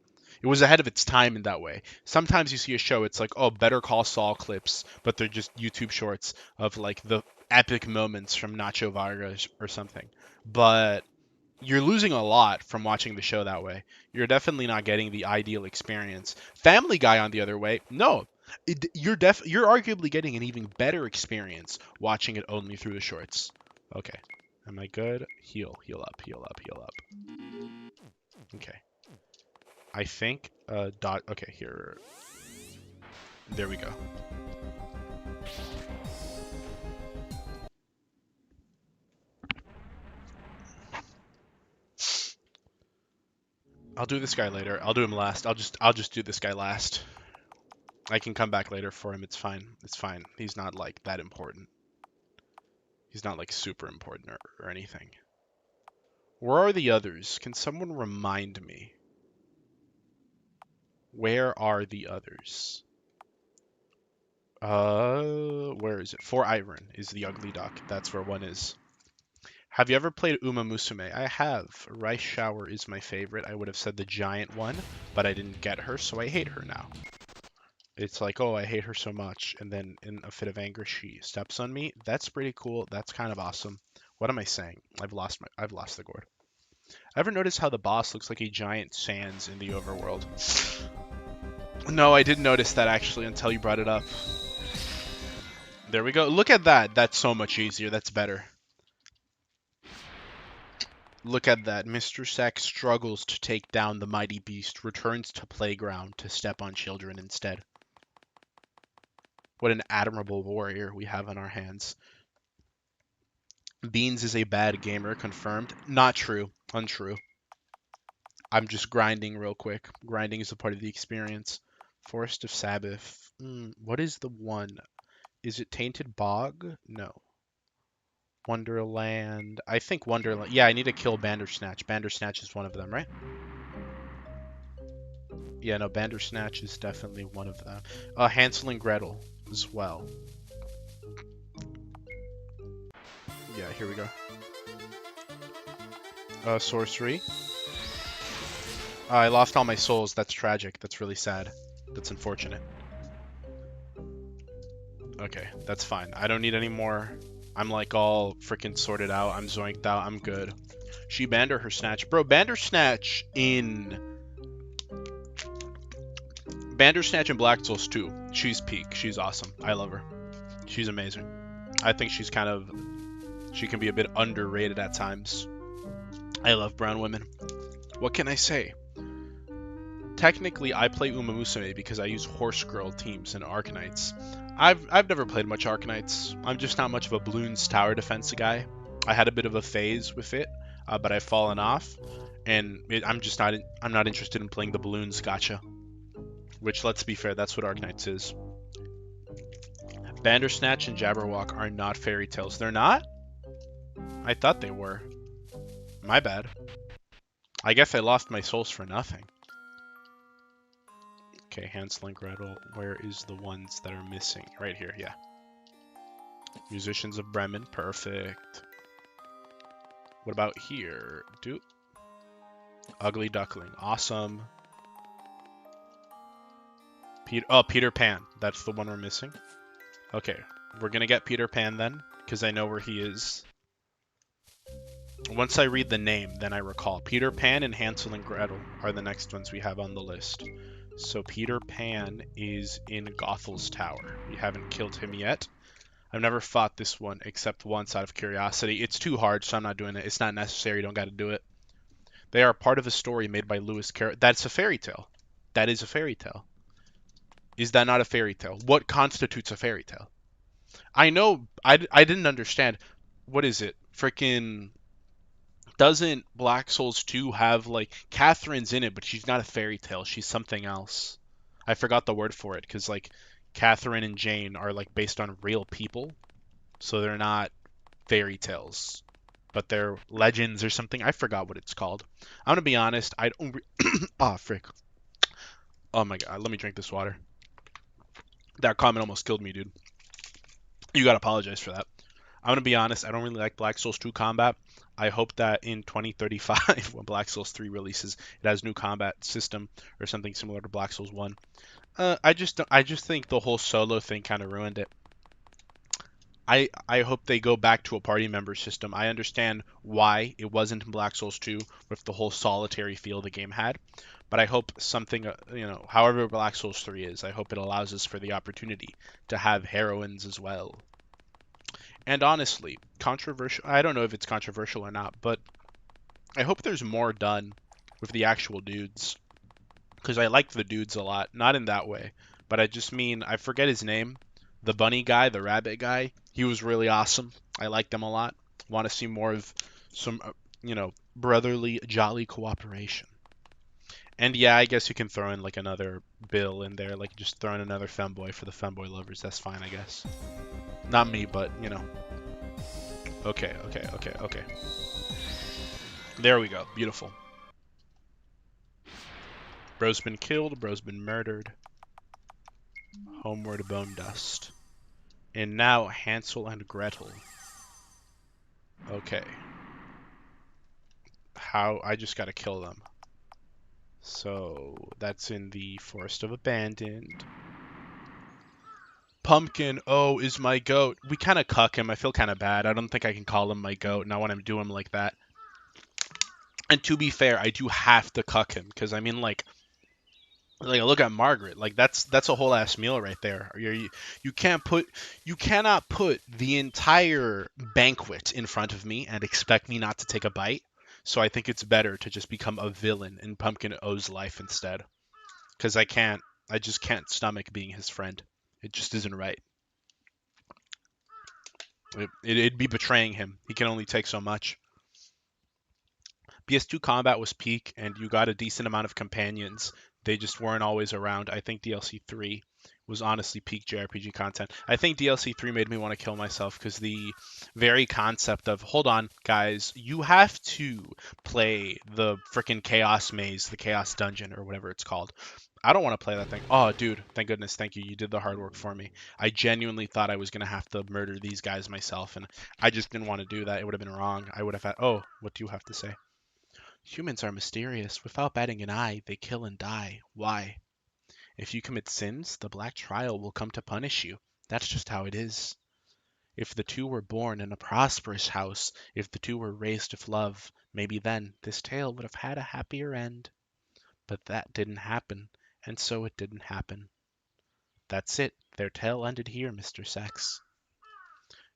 A: It was ahead of its time in that way. Sometimes you see a show, it's like, oh, Better Call Saul clips, but they're just YouTube Shorts of like the epic moments from Nacho Vargas or something. But you're losing a lot from watching the show that way. You're definitely not getting the ideal experience. Family Guy, on the other way, no, you're arguably getting an even better experience watching it only through the shorts. Okay, am I good? Heal, heal up, heal up, heal up. Okay, I think dot. Okay, here. There we go. I'll do this guy later. I'll do him last. I'll just do this guy last. I can come back later for him. It's fine. It's fine. He's not like that important. He's not like super important or anything. Where are the others? Can someone remind me? Where are the others? Where is it? For Iron is the ugly duck. That's where one is. Have you ever played Uma Musume? I have. Rice Shower is my favorite. I would have said the giant one, but I didn't get her, so I hate her now. It's like, oh, I hate her so much, and then in a fit of anger, she steps on me. That's pretty cool. That's kind of awesome. What am I saying? I've lost the gourd. Ever notice how the boss looks like a giant Sans in the overworld? No, I didn't notice that actually until you brought it up. There we go. Look at that. That's so much easier. That's better. Look at that. Mr. Sack struggles to take down the mighty beast, returns to playground to step on children instead. What an admirable warrior we have on our hands. Beans is a bad gamer, confirmed. Not true. Untrue. I'm just grinding real quick. Grinding is a part of the experience. Forest of Sabbath. What is the one? Is it Tainted Bog? No. Wonderland. I think Wonderland. Yeah, I need to kill Bandersnatch. Bandersnatch is one of them, right? Yeah, no, Bandersnatch is definitely one of them. Hansel and Gretel as well. Yeah, here we go. Sorcery. I lost all my souls. That's tragic. That's really sad. That's unfortunate. Okay, that's fine. I don't need any more. I'm like all freaking sorted out. I'm zoinked out. I'm good. She Bander her snatch. Bro, Bandersnatch in Black Souls 2. She's peak. She's awesome. I love her. She's amazing. I think she can be a bit underrated at times. I love brown women. What can I say? Technically, I play Uma Musume because I use Horse Girl teams and Arknights. I've never played much Arknights. I'm just not much of a Bloons tower defense guy. I had a bit of a phase with it, but I've fallen off, and I'm not interested in playing the Bloons gacha. Which, let's be fair, that's what Arknights is. Bandersnatch and Jabberwock are not fairy tales. They're not? I thought they were. My bad. I guess I lost my souls for nothing. Okay, Hansel and Gretel, where is the ones that are missing? Right here, yeah. Musicians of Bremen, perfect. What about here? Ugly Duckling, awesome. Peter Pan, that's the one we're missing. Okay, we're gonna get Peter Pan then, because I know where he is. Once I read the name, then I recall. Peter Pan and Hansel and Gretel are the next ones we have on the list. So Peter Pan is in Gothel's Tower. We haven't killed him yet. I've never fought this one except once out of curiosity. It's too hard, so I'm not doing it. It's not necessary. Don't got to do it. They are part of a story made by Lewis Carroll. That's a fairy tale. That is a fairy tale. Is that not a fairy tale? What constitutes a fairy tale? I know. I didn't understand. What is it? Freaking... Doesn't Black Souls 2 have, like, Catherine's in it, but she's not a fairy tale. She's something else. I forgot the word for it, because, like, Catherine and Jane are, like, based on real people. So they're not fairy tales. But they're legends or something. I forgot what it's called. I'm gonna be honest, I don't... Ah, frick. Oh my god, let me drink this water. That comment almost killed me, dude. You gotta apologize for that. I'm gonna be honest, I don't really like Black Souls 2 combat. I hope that in 2035, when Black Souls 3 releases, it has new combat system or something similar to Black Souls 1. I just think the whole solo thing kind of ruined it. I hope they go back to a party member system. I understand why it wasn't in Black Souls 2 with the whole solitary feel the game had, but I hope something, however Black Souls 3 is, I hope it allows us for the opportunity to have heroines as well. And honestly, controversial, I don't know if it's controversial or not, but I hope there's more done with the actual dudes. Because I like the dudes a lot. Not in that way, but I just mean, I forget his name. The bunny guy, the rabbit guy, he was really awesome. I liked him a lot. Want to see more of some, brotherly, jolly cooperation. And yeah, I guess you can throw in like another Bill in there, like just throw in another femboy for the femboy lovers. That's fine, I guess. Not me, but, Okay. There we go. Beautiful. Bro's been killed. Bro's been murdered. Homeward bone dust. And now Hansel and Gretel. Okay. How? I just gotta kill them. So that's in the Forest of Abandoned. Pumpkin, oh, is my goat. We kind of cuck him. I feel kind of bad. I don't think I can call him my goat, and I want to do him like that. And to be fair, I do have to cuck him, because I mean, like look at Margaret. Like that's a whole ass meal right there. You cannot put the entire banquet in front of me and expect me not to take a bite. So I think it's better to just become a villain in Pumpkin O's life instead, because I just can't stomach being his friend. It just isn't right. It'd be betraying him. He can only take so much. PS2 combat was peak, and you got a decent amount of companions. They just weren't always around. I think DLC 3 was honestly peak JRPG content. I think DLC 3 made me want to kill myself because the very concept of, hold on, guys, you have to play the freaking Chaos Maze, the Chaos Dungeon, or whatever it's called. I don't want to play that thing. Oh, dude, thank goodness, thank you. You did the hard work for me. I genuinely thought I was going to have to murder these guys myself, and I just didn't want to do that. It would have been wrong. I would have had... Oh, what do you have to say? Humans are mysterious. Without batting an eye, they kill and die. Why? If you commit sins, the Black Trial will come to punish you. That's just how it is. If the two were born in a prosperous house, if the two were raised with love, maybe then this tale would have had a happier end. But that didn't happen, and so it didn't happen. That's it. Their tale ended here, Mr. Sex.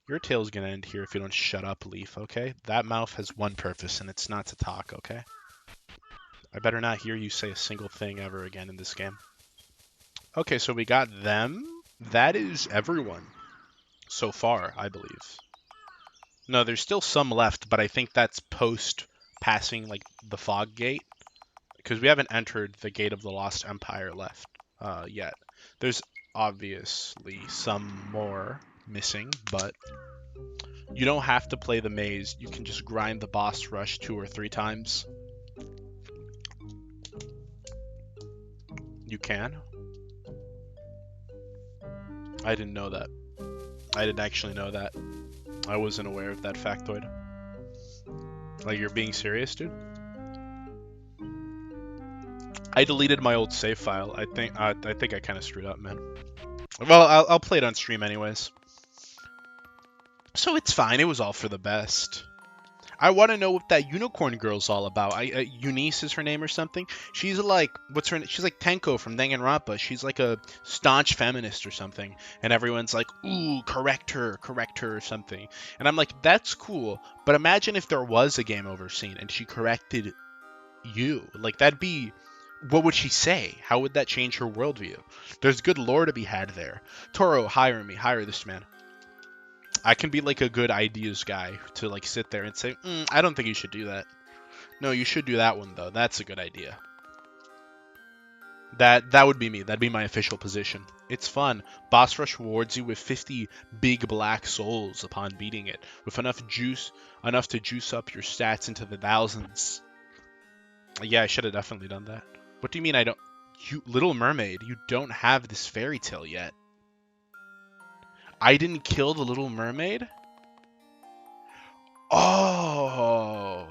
A: Your tale's gonna end here if you don't shut up, Leaf, okay? That mouth has one purpose, and it's not to talk, okay? I better not hear you say a single thing ever again in this game. Okay, so we got them. That is everyone so far, I believe. No, there's still some left, but I think that's post passing like the fog gate, because we haven't entered the gate of the Lost Empire left yet. There's obviously some more missing, but you don't have to play the maze. You can just grind the boss rush 2 or 3 times. You can. I didn't know that. I didn't actually know that. I wasn't aware of that factoid. Like, you're being serious, dude? I deleted my old save file. I think I kind of screwed up, man. Well, I'll play it on stream anyways. So it's fine. It was all for the best. I want to know what that unicorn girl's all about. Eunice is her name or something. She's like, what's her name? She's like Tenko from Danganronpa. She's like a staunch feminist or something. And everyone's like, ooh, correct her or something. And I'm like, that's cool. But imagine if there was a game over scene and she corrected you. Like, that'd be... What would she say? How would that change her worldview? There's good lore to be had there. Toro, hire me. Hire this man. I can be like a good ideas guy to like sit there and say, I don't think you should do that. No, you should do that one though. That's a good idea. That would be me. That'd be my official position. It's fun. Boss Rush rewards you with 50 big black souls upon beating it, with enough to juice up your stats into the thousands. Yeah, I should have definitely done that. What do you mean I don't? You Little Mermaid, you don't have this fairy tale yet. I didn't kill the Little Mermaid? Oh,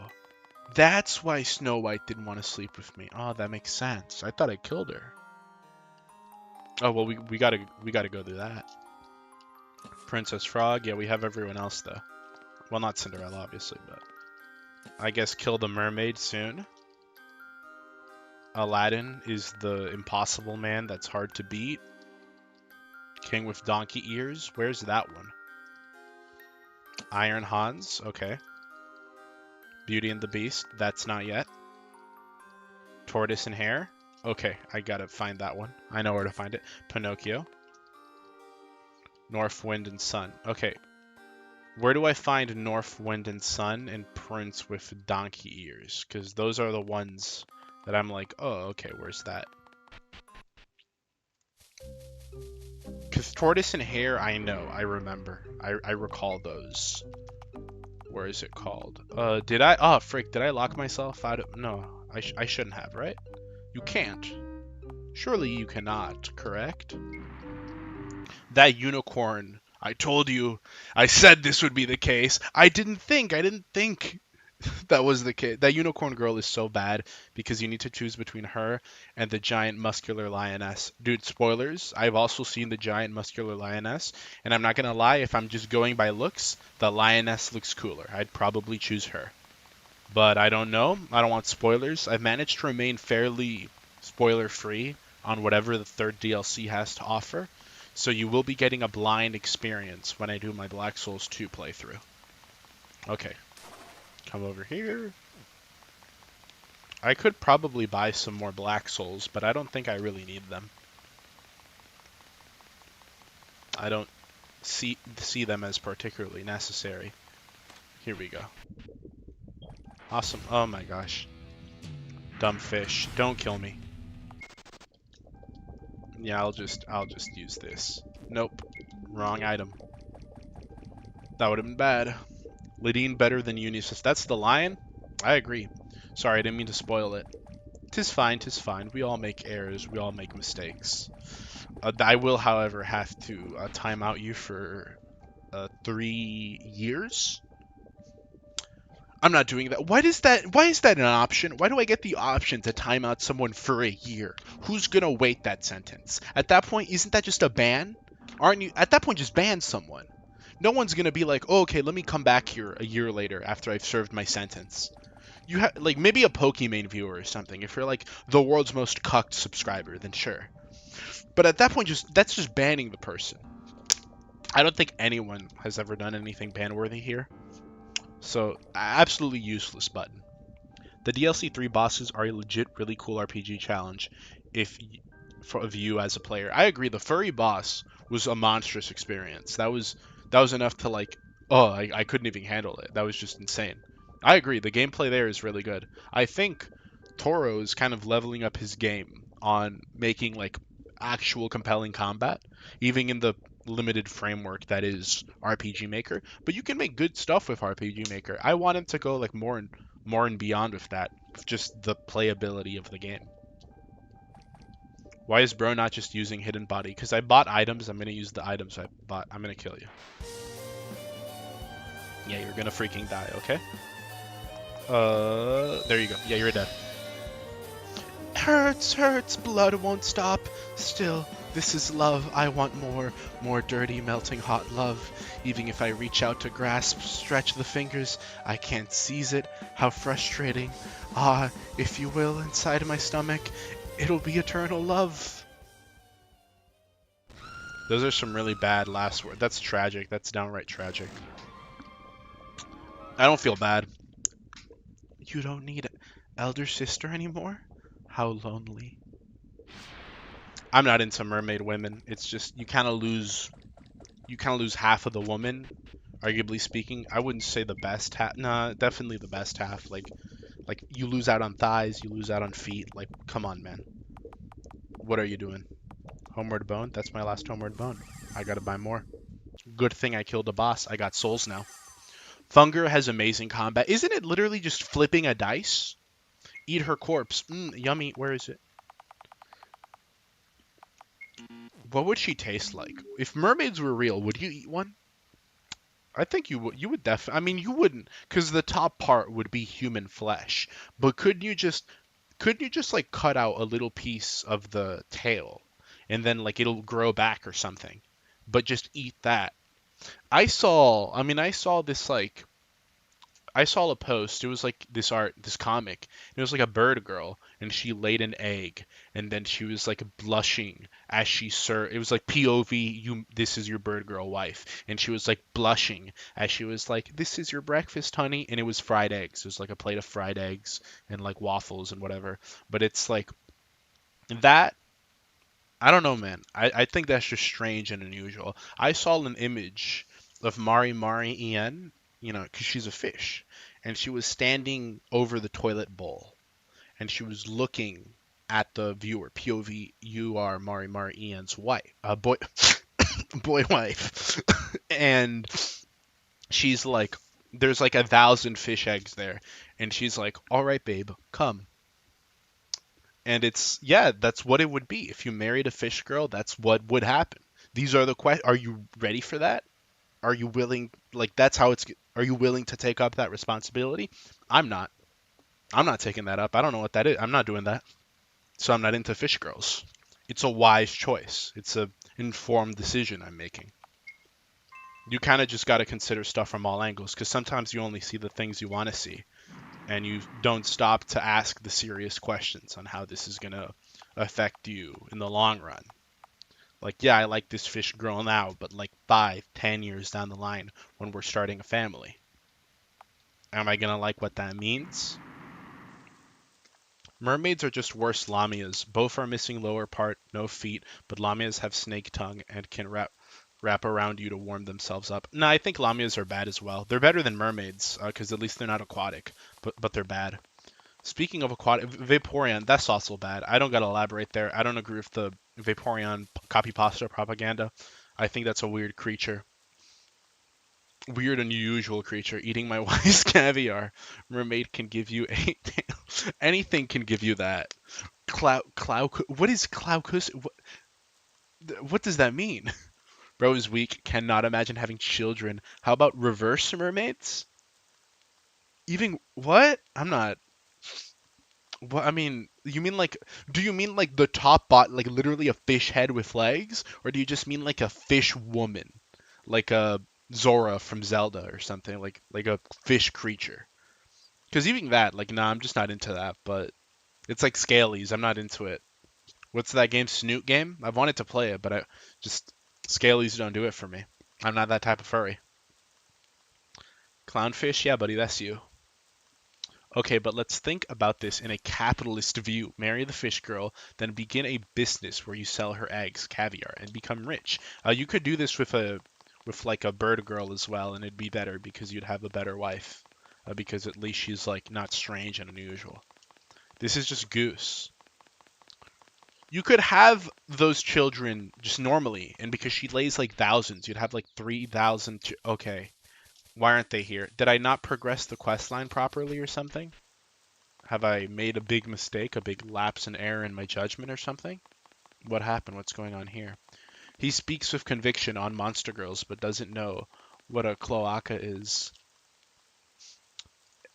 A: that's why Snow White didn't want to sleep with me. Oh, that makes sense. I thought I killed her. Oh, well, we gotta go do that. Princess Frog, yeah, we have everyone else though. Well, not Cinderella, obviously, but I guess kill the mermaid soon. Aladdin is the impossible man that's hard to beat. King with donkey ears, where's that one? Iron Hans, okay. Beauty and the Beast, that's not yet. Tortoise and Hare, okay, I gotta find that one. I know where to find it. Pinocchio. North Wind and Sun, okay. Where do I find North Wind and Sun and Prince with donkey ears? Because those are the ones that I'm like, oh, okay, where's that? Because Tortoise and Hare, I know, I remember. I recall those. Where is it called? Did I? Oh, frick! Did I lock myself out of? No, I shouldn't have, right? You can't. Surely you cannot, correct? That unicorn. I told you. I said this would be the case. I didn't think. That was the case. That unicorn girl is so bad because you need to choose between her and the giant muscular lioness. Dude, spoilers. I've also seen the giant muscular lioness, and I'm not gonna lie, if I'm just going by looks, the lioness looks cooler. I'd probably choose her. But I don't know. I don't want spoilers. I've managed to remain fairly spoiler free on whatever the third DLC has to offer. So you will be getting a blind experience when I do my Black Souls 2 playthrough. Okay, come over here. I could probably buy some more Black Souls, but I don't think I really need them. I don't see them as particularly necessary. Here we go. Awesome. Oh my gosh. Dumb fish. Don't kill me. Yeah, I'll just use this. Nope. Wrong item. That would have been bad. Lidine better than Unisys. That's the lion? I agree. Sorry, I didn't mean to spoil it. Tis fine, tis fine. We all make errors. We all make mistakes. I will, however, have to time out you for 3 years. I'm not doing that. Why is that an option? Why do I get the option to time out someone for a year? Who's gonna wait that sentence? At that point, isn't that just a ban? Aren't you? At that point, just ban someone. No one's gonna be like, oh, okay, let me come back here a year later after I've served my sentence. You have like maybe a Pokimane viewer or something. If you're like the world's most cucked subscriber, then sure. But at that point, that's just banning the person. I don't think anyone has ever done anything ban-worthy here. So, absolutely useless button. The DLC 3 bosses are a legit really cool RPG challenge of you as a player. I agree, the furry boss was a monstrous experience. That was enough to like, oh, I couldn't even handle it. That was just insane. I agree, the gameplay there is really good. I think Toro is kind of leveling up his game on making like actual compelling combat, even in the limited framework that is RPG Maker. But you can make good stuff with RPG Maker. I want him to go like more and beyond with that, just the playability of the game. Why is bro not just using hidden body? Because I bought items. I'm gonna use the items I bought. I'm gonna kill you. Yeah, you're gonna freaking die. Okay. There you go. Yeah, you're dead. Hurts, blood won't stop. Still, this is love. I want more dirty, melting hot love. Even if I reach out to grasp, stretch the fingers, I can't seize it. How frustrating. Ah, if you will, inside my stomach, it'll be eternal love. Those are some really bad last words. That's tragic. That's downright tragic. I don't feel bad. You don't need an elder sister anymore? How lonely. I'm not into mermaid women. It's just you kind of lose half of the woman, arguably speaking. I wouldn't say the best half. Nah, definitely the best half. Like you lose out on thighs, you lose out on feet. Like, come on, man. What are you doing? Homeward bone? That's my last homeward bone. I gotta buy more. Good thing I killed a boss. I got souls now. Thunger has amazing combat. Isn't it literally just flipping a dice? Eat her corpse. Yummy. Where is it? What would she taste like? If mermaids were real, would you eat one? I think you would. You would definitely. I mean, you wouldn't, because the top part would be human flesh. But couldn't you just like cut out a little piece of the tail, and then like it'll grow back or something? But just eat that. I saw this like I saw a post. It was like this comic. It was like a bird girl, and she laid an egg, and then she was like blushing as she served. It was like POV. This is your bird girl wife, and she was like blushing as she was like, "This is your breakfast, honey," and it was fried eggs. It was like a plate of fried eggs and like waffles and whatever. But it's like that. I don't know, man. I think that's just strange and unusual. I saw an image of Mari Mari Ian, because she's a fish, and she was standing over the toilet bowl, and she was looking at the viewer. POV, you are Mari Mari Ian's wife, boy wife, and she's like, There's like 1,000 fish eggs there, and she's like, "All right, babe, come." And it's yeah, that's what it would be if you married a fish girl. That's what would happen. These are the questions. Are you ready for that? Are you willing? Like that's how it's. Are you willing to take up that responsibility? I'm not. I'm not taking that up. I don't know what that is. I'm not doing that. So I'm not into fish girls. It's a wise choice. It's a informed decision I'm making. You kind of just got to consider stuff from all angles because sometimes you only see the things you want to see and you don't stop to ask the serious questions on how this is going to affect you in the long run. Like, yeah, I like this fish girl now, but like 5, 10 years down the line when we're starting a family, am I going to like what that means? Mermaids are just worse lamias. Both are missing lower part, no feet, but lamias have snake tongue and can wrap around you to warm themselves up. No, I think lamias are bad as well. They're better than mermaids because at least they're not aquatic, but they're bad. Speaking of aquatic, Vaporeon, that's also bad. I don't gotta elaborate there. I don't agree with the Vaporeon copy pasta propaganda. I think that's a weird creature. Weird, unusual creature. Eating my wife's caviar. Mermaid can give you a anything can give you that. What is Cloud? What does that mean? Bro is weak. Cannot imagine having children. How about reverse mermaids? Even what? I'm not. What I mean, you mean like, do you mean like the top bot, like literally a fish head with legs, or do you just mean like a fish woman, like a Zora from Zelda or something, like a fish creature? Because even that, like, nah, I'm just not into that. But it's like Scalies, I'm not into it. What's that game, Snoot game? I've wanted to play it, but I just Scalies don't do it for me. I'm not that type of furry. Clownfish, yeah, buddy, that's you. Okay, but let's think about this in a capitalist view. Marry the fish girl, then begin a business where you sell her eggs, caviar, and become rich. You could do this with like a bird girl as well, and it'd be better because you'd have a better wife. Because at least she's like not strange and unusual. This is just goose. You could have those children just normally, and because she lays like thousands, you'd have like 3,000. Okay, why aren't they here? Did I not progress the quest line properly or something? Have I made a big mistake, a big lapse in error in my judgment or something? What happened? What's going on here? He speaks with conviction on Monster Girls, but doesn't know what a cloaca is.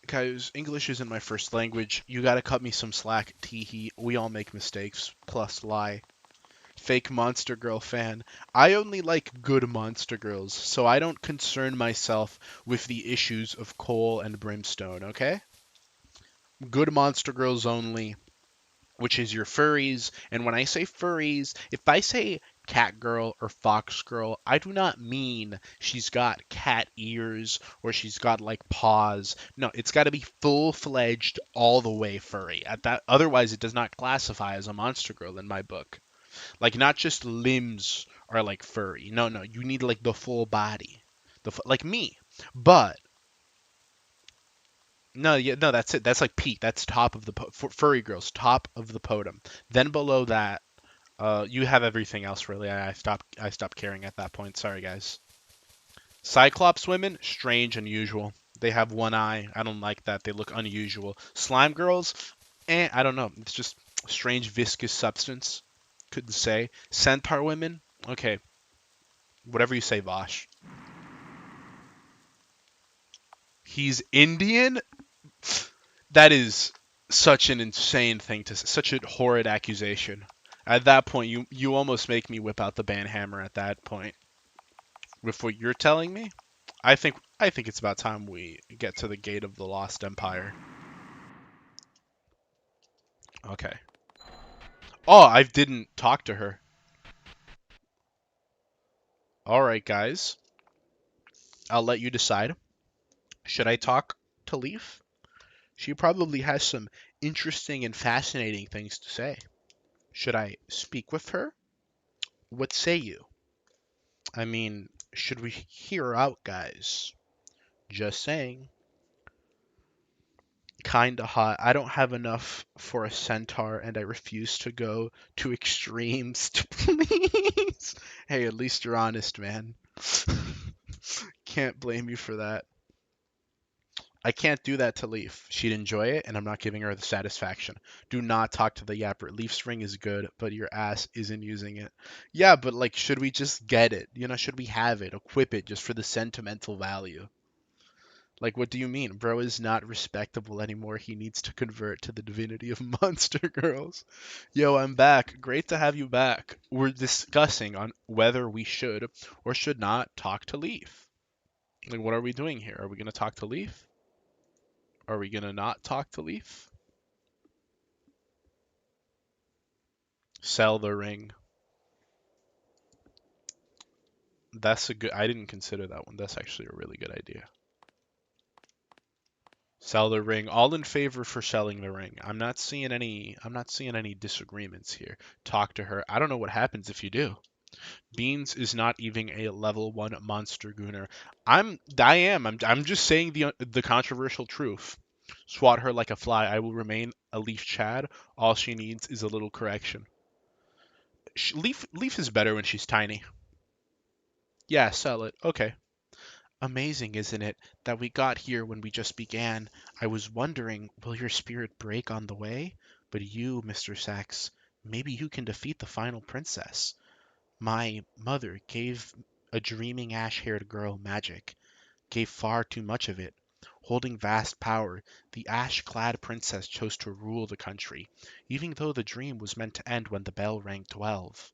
A: Guys, English isn't my first language. You gotta cut me some slack, teehee. We all make mistakes. Plus, lie. Fake Monster Girl fan. I only like good Monster Girls, so I don't concern myself with the issues of coal and brimstone, okay? Good Monster Girls only, which is your furries. And when I say furries, if I say cat girl or fox girl, I do not mean she's got cat ears or she's got like paws. No, it's got to be full-fledged all the way furry. At that otherwise it does not classify as a monster girl in my book. Like not just limbs are like furry. No, no, you need like the full body. Like me. But no, yeah, no, that's it. That's like peak. That's top of the furry girls, top of the podium. Then below that, you have everything else really. I stopped caring at that point. Sorry, guys. Cyclops women, strange, unusual. They have one eye. I don't like that. They look unusual. Slime girls, I don't know. It's just strange viscous substance. Couldn't say. Centaur women, okay. Whatever you say, Vosh. He's Indian? That is such an insane thing to say. Such a horrid accusation. At that point, you almost make me whip out the banhammer at that point. With what you're telling me, I think it's about time we get to the gate of the Lost Empire. Okay. Oh, I didn't talk to her. All right, guys. I'll let you decide. Should I talk to Leaf? She probably has some interesting and fascinating things to say. Should I speak with her? What say you? I mean, should we hear her out, guys? Just saying. Kinda hot. I don't have enough for a centaur, and I refuse to go to extremes to please. Hey, at least you're honest, man. Can't blame you for that. I can't do that to Leaf. She'd enjoy it, and I'm not giving her the satisfaction. Do not talk to the yapper. Leaf's ring is good, but your ass isn't using it. Yeah, but like, should we just get it? You know, should we have it, equip it just for the sentimental value? Like, what do you mean? Bro is not respectable anymore. He needs to convert to the divinity of monster girls. Yo, I'm back. Great to have you back. We're discussing on whether we should or should not talk to Leaf. Like, what are we doing here? Are we going to talk to Leaf? Are we going to not talk to Leaf? Sell the ring. That's a good... I didn't consider that one. That's actually a really good idea. Sell the ring. All in favor for selling the ring. I'm not seeing any disagreements here. Talk to her. I don't know what happens if you do. Beans is not even a level 1 monster gooner. I'm just saying the controversial truth. Swat her like a fly. I will remain a Leaf Chad. All she needs is a little correction. Leaf is better when she's tiny. Yeah, sell it. Okay. Amazing, isn't it, that we got here when we just began. I was wondering, will your spirit break on the way? But you, Mr. Sachs, maybe you can defeat the final princess. My mother gave a dreaming ash-haired girl magic, gave far too much of it. Holding vast power, the ash-clad princess chose to rule the country, even though the dream was meant to end when the bell rang 12.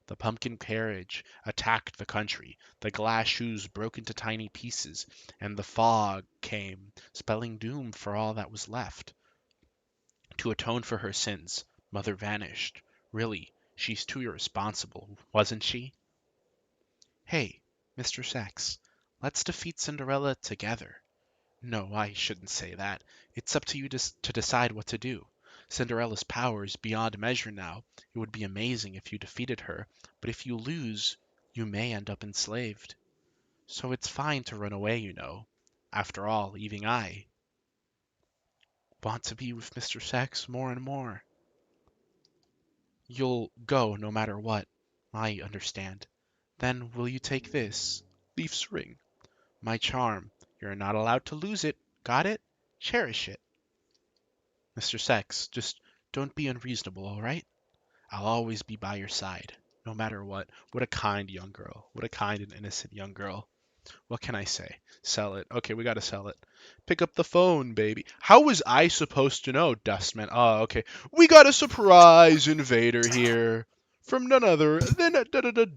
A: The pumpkin carriage attacked the country, the glass shoes broke into tiny pieces, and the fog came, spelling doom for all that was left. To atone for her sins, Mother vanished. Really, she's too irresponsible, wasn't she? Hey, Mr. Sachs, let's defeat Cinderella together. No, I shouldn't say that. It's up to you to decide what to do. Cinderella's power is beyond measure now. It would be amazing if you defeated her, but if you lose, you may end up enslaved. So it's fine to run away, you know. After all, even I want to be with Mr. Sachs more and more. You'll go no matter what. I understand. Then will you take this? Leaf's ring. My charm. You're not allowed to lose it. Got it? Cherish it. Mr. Sex, just don't be unreasonable, all right? I'll always be by your side, no matter what. What a kind young girl. What a kind and innocent young girl. What can I say? Sell it. Okay, we gotta sell it. Pick up the phone, baby. How was I supposed to know, Dustman? Oh, okay. We got a surprise invader here from none other than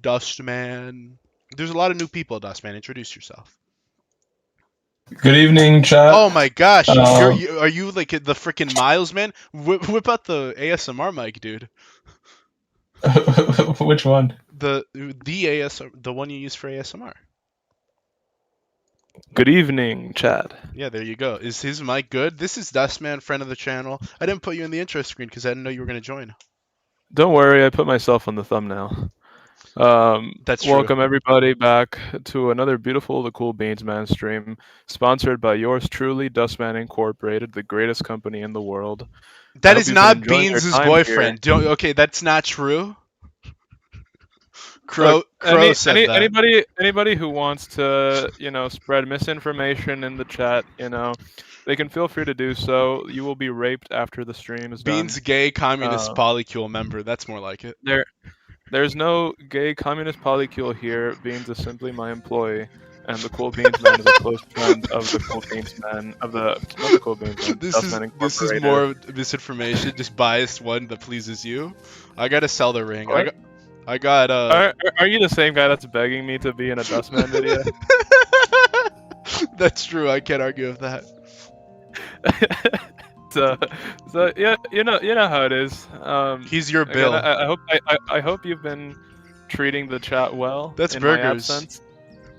A: Dustman. There's a lot of new people, Dustman. Introduce yourself.
B: Good evening, chat.
A: Oh my gosh,
B: Um,
A: are you like the freaking Miles man? Whip out the ASMR mic, dude.
B: which one?
A: The ASMR, the one you use for ASMR.
B: Good evening, chat.
A: Yeah, there you go. Is his mic good? This is Dustman, friend of the channel. I didn't put you in the intro screen because I didn't know you were gonna join.
B: Don't worry, I put myself on the thumbnail.
A: That's true.
B: Welcome everybody back to another beautiful The Cool Beans Man stream, sponsored by yours truly, Dustman Incorporated, the greatest company in the world. I
A: That
B: hope
A: is
B: you've been
A: not
B: enjoying your
A: Beans'
B: time here.
A: boyfriend. Okay, that's not true.
B: Look,
A: Crow said that.
B: anybody who wants to, spread misinformation in the chat, they can feel free to do so. You will be raped after the stream is done.
A: Beans gay communist
B: Uh,
A: polycule member. That's more like it.
B: there There's no gay communist polycule here. Beans is simply my employee, and the Cool Beans Man is a close friend of the Cool Beans Man of the not the Cool Beans Man, Dustman
A: This is
B: Incorporated.
A: more misinformation, just biased one that pleases you. I gotta sell the ring.
B: What?
A: I got
B: Are you the same guy that's begging me to be in a Dustman video?
A: That's true. I can't argue with that.
B: so yeah, you know how it is.
A: He's your
B: Again,
A: bill.
B: I hope you've been treating the chat well
A: That's
B: in
A: burgers.
B: my absence.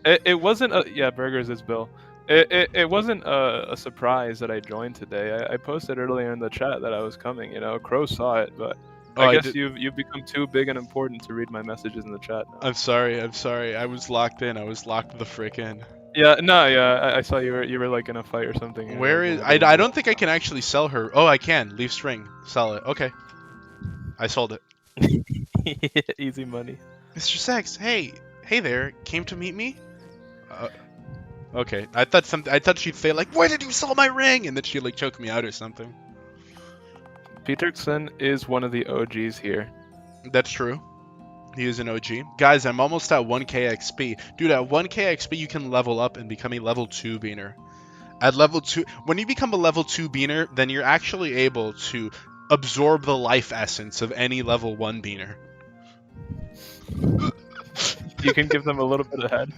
B: It wasn't burgers is Bill. It wasn't a surprise that I joined today. I posted earlier in the chat that I was coming. Crow saw it, but I guess you've become too big and important to read my messages in the chat now.
A: I'm sorry. I was locked in. I was locked the frick in.
B: Yeah, no, yeah, I saw you were like in a fight or something.
A: Where is I don't think I can actually sell her. Oh, I can. Leaf string. Sell it. Okay. I sold it.
B: Easy money.
A: Mr. Sex, hey there. Came to meet me? Okay, I thought she'd say like, "Where did you sell my ring?" and then she'd like choke me out or something.
B: Peterson is one of the OGs here.
A: That's true. He is an OG. Guys, I'm almost at 1k XP. Dude, at 1k XP you can level up and become a level 2 beaner. At level 2, when you become a level 2 beaner, then you're actually able to absorb the life essence of any level 1 beaner.
B: You can give them a little bit of head.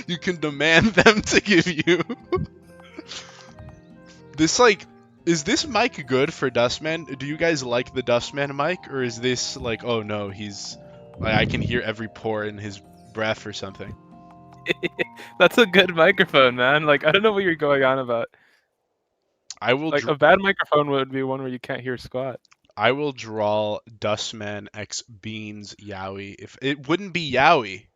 A: You can demand them to give you. This, like, is this mic good for Dustman? Do you guys like the Dustman mic? Or is this like, oh no, he's, like, I can hear every pore in his breath or something?
B: That's a good microphone, man. Like, I don't know what you're going on about.
A: I will
B: Like, a bad microphone would be one where you can't hear squat.
A: I will draw Dustman X Beans Yowie. If it wouldn't be Yowie.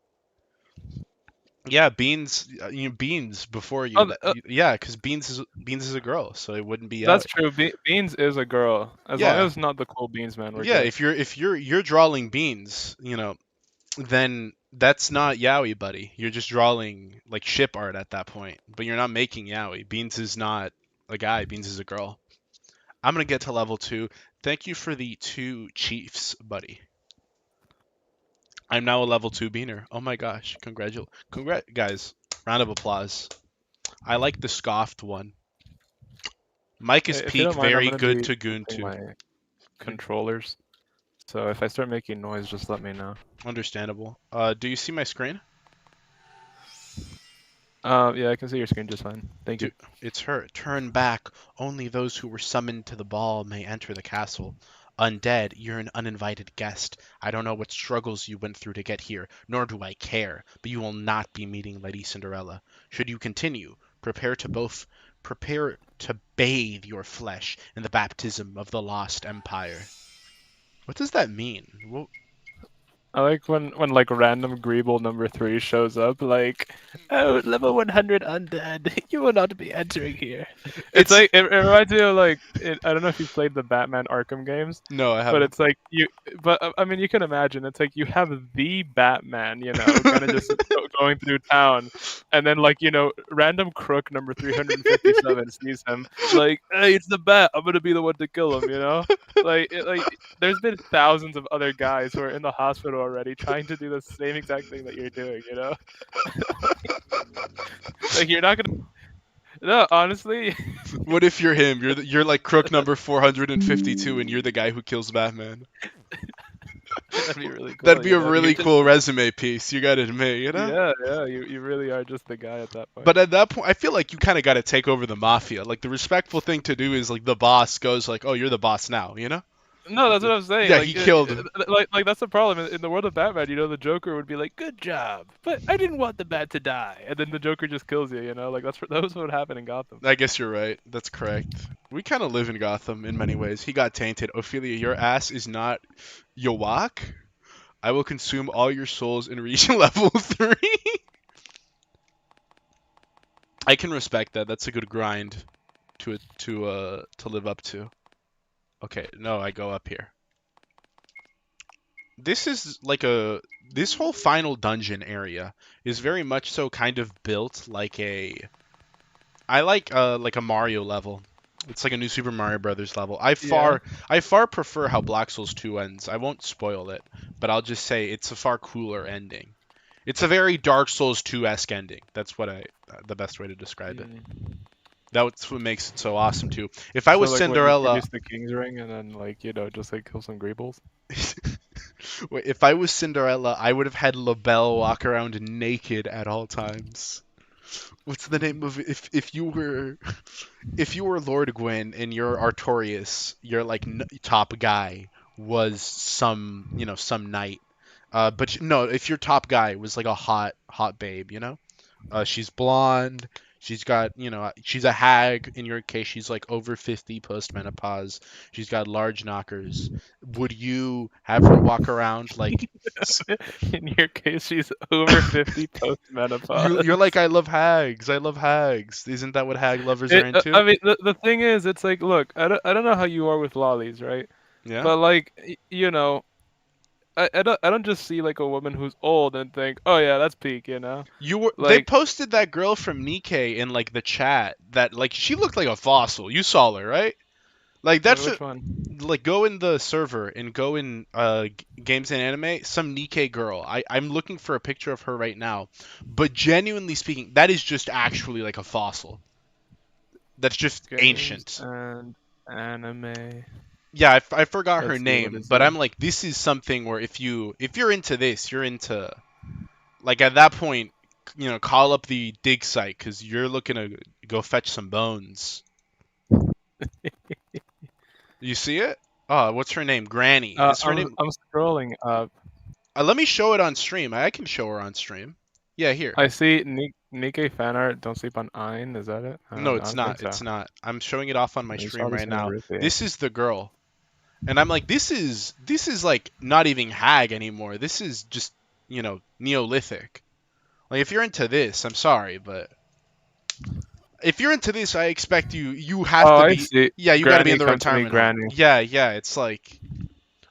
A: Yeah, Beans. Beans before you.
B: Oh,
A: Yeah, because Beans is a girl, so it wouldn't be
B: that's
A: Yowie.
B: true. Beans is a girl, as long
A: Yeah,
B: as it's not the cool Beans man. We're
A: yeah.
B: good.
A: If you're drawing Beans, then that's not Yowie, buddy. You're just drawing like ship art at that point, but you're not making Yowie. Beans is not a guy. Beans is a girl. I'm gonna get to level 2. Thank you for the 2 chiefs, buddy. I'm now a level 2 beaner. Oh my gosh. Congrats, guys. Round of applause. I like the scoffed one. Mike is
B: If you
A: peak,
B: don't mind, I'm
A: very
B: gonna
A: good
B: be
A: to goon
B: using
A: 2.
B: my controllers. So if I start making noise, just let me know.
A: Understandable. Do you see my screen?
B: Yeah, I can see your screen just fine. Thank you.
A: It's her. Turn back. Only those who were summoned to the ball may enter the castle. Undead, you're an uninvited guest. I don't know what struggles you went through to get here, nor do I care, but you will not be meeting Lady Cinderella. Should you continue, prepare to bathe your flesh in the baptism of the lost empire. What does that mean? Well,
B: I like when like random Greeble number 3 shows up, like, oh, level 100 undead, you will not be entering here. It's like it reminds me of like I don't know if you played the Batman Arkham games.
A: No, I
B: But
A: haven't.
B: it's like but I mean, you can imagine. It's like you have the Batman, kind of just going through town, and then like random crook number 357 sees him, like, hey, it's the Bat. I'm gonna be the one to kill him. Like there's been thousands of other guys who are in the hospital already trying to do the same exact thing that you're doing. Like you're not gonna. No, honestly.
A: What if you're him? You're like crook number 452, and you're the guy who kills Batman.
B: That'd be really cool.
A: That'd be a really cool resume piece. You gotta admit.
B: Yeah. You really are just the guy at that point.
A: But at that point, I feel like you kind of got to take over the mafia. Like the respectful thing to do is like the boss goes like, "Oh, you're the boss now."
B: No, that's what I'm saying.
A: Yeah,
B: Like,
A: he killed.
B: like that's the problem in the world of Batman. The Joker would be like, "Good job, but I didn't want the Bat to die," and then the Joker just kills you. Like that was what would happen in Gotham.
A: I guess you're right. That's correct. We kind of live in Gotham in many ways. He got tainted. Ophelia, your ass is not Yowak. I will consume all your souls and reach level 3. I can respect that. That's a good grind to live up to. Okay, no, I go up here. This is like this whole final dungeon area is very much so kind of built like I like a Mario level. It's like a new Super Mario Brothers level. I far prefer how Black Souls 2 ends. I won't spoil it, but I'll just say it's a far cooler ending. It's a very Dark Souls 2-esque ending. That's what the best way to describe it. That's what makes it so awesome too. If I was
B: like,
A: Cinderella,
B: when you the King's Ring and then like just like kill some Greebles.
A: if I was Cinderella, I would have had LaBelle walk around naked at all times. What's the name of it? If you were Lord Gwyn and you're Artorias, your like top guy was some knight. But no, if your top guy was like a hot babe, she's blonde. She's got, she's a hag. In your case, she's like over 50 post-menopause. She's got large knockers. Would you have her walk around like...
B: In your case, she's over 50 post-menopause.
A: You're like, I love hags. I love hags. Isn't that what hag lovers are into?
B: I mean, the thing is, it's like, look, I don't know how you are with lollies, right?
A: Yeah.
B: But like, I don't just see like a woman who's old and think, oh yeah, that's peak, you know.
A: They
B: Like,
A: posted that girl from Nikkei in like the chat that like she looked like a fossil. You saw her, right? Like
B: wait,
A: that's
B: which one?
A: like go in the server and go in games and anime, some Nikkei girl. I'm looking for a picture of her right now. But genuinely speaking, that is just actually like a fossil. That's just
B: Games
A: ancient.
B: and anime.
A: Yeah, I forgot her
B: Let's see what
A: name,
B: is
A: but
B: it.
A: I'm like this is something where if you're into this, you're into like at that point, call up the dig site cuz you're looking to go fetch some bones. You see it? Oh, what's her name? Granny. Is her name?
B: I'm scrolling up.
A: Let me show it on stream. I can show her on stream. Yeah, here.
B: I see Nikkei fan art. Don't sleep on Ein. Is that it?
A: No,
B: I
A: it's
B: don't think
A: not.
B: so.
A: It's not. I'm showing it off on my
B: You saw
A: stream
B: this
A: right
B: in
A: now.
B: Ruthie.
A: This is the girl. And I'm like, this is like not even hag anymore. This is just, Neolithic. Like if you're into this, I'm sorry, but if you're into this, I expect you have
B: Oh,
A: to
B: I
A: be
B: see.
A: yeah, you got to be in
B: Granny,
A: the
B: come to me,
A: retirement home.
B: Granny.
A: Yeah, yeah, it's like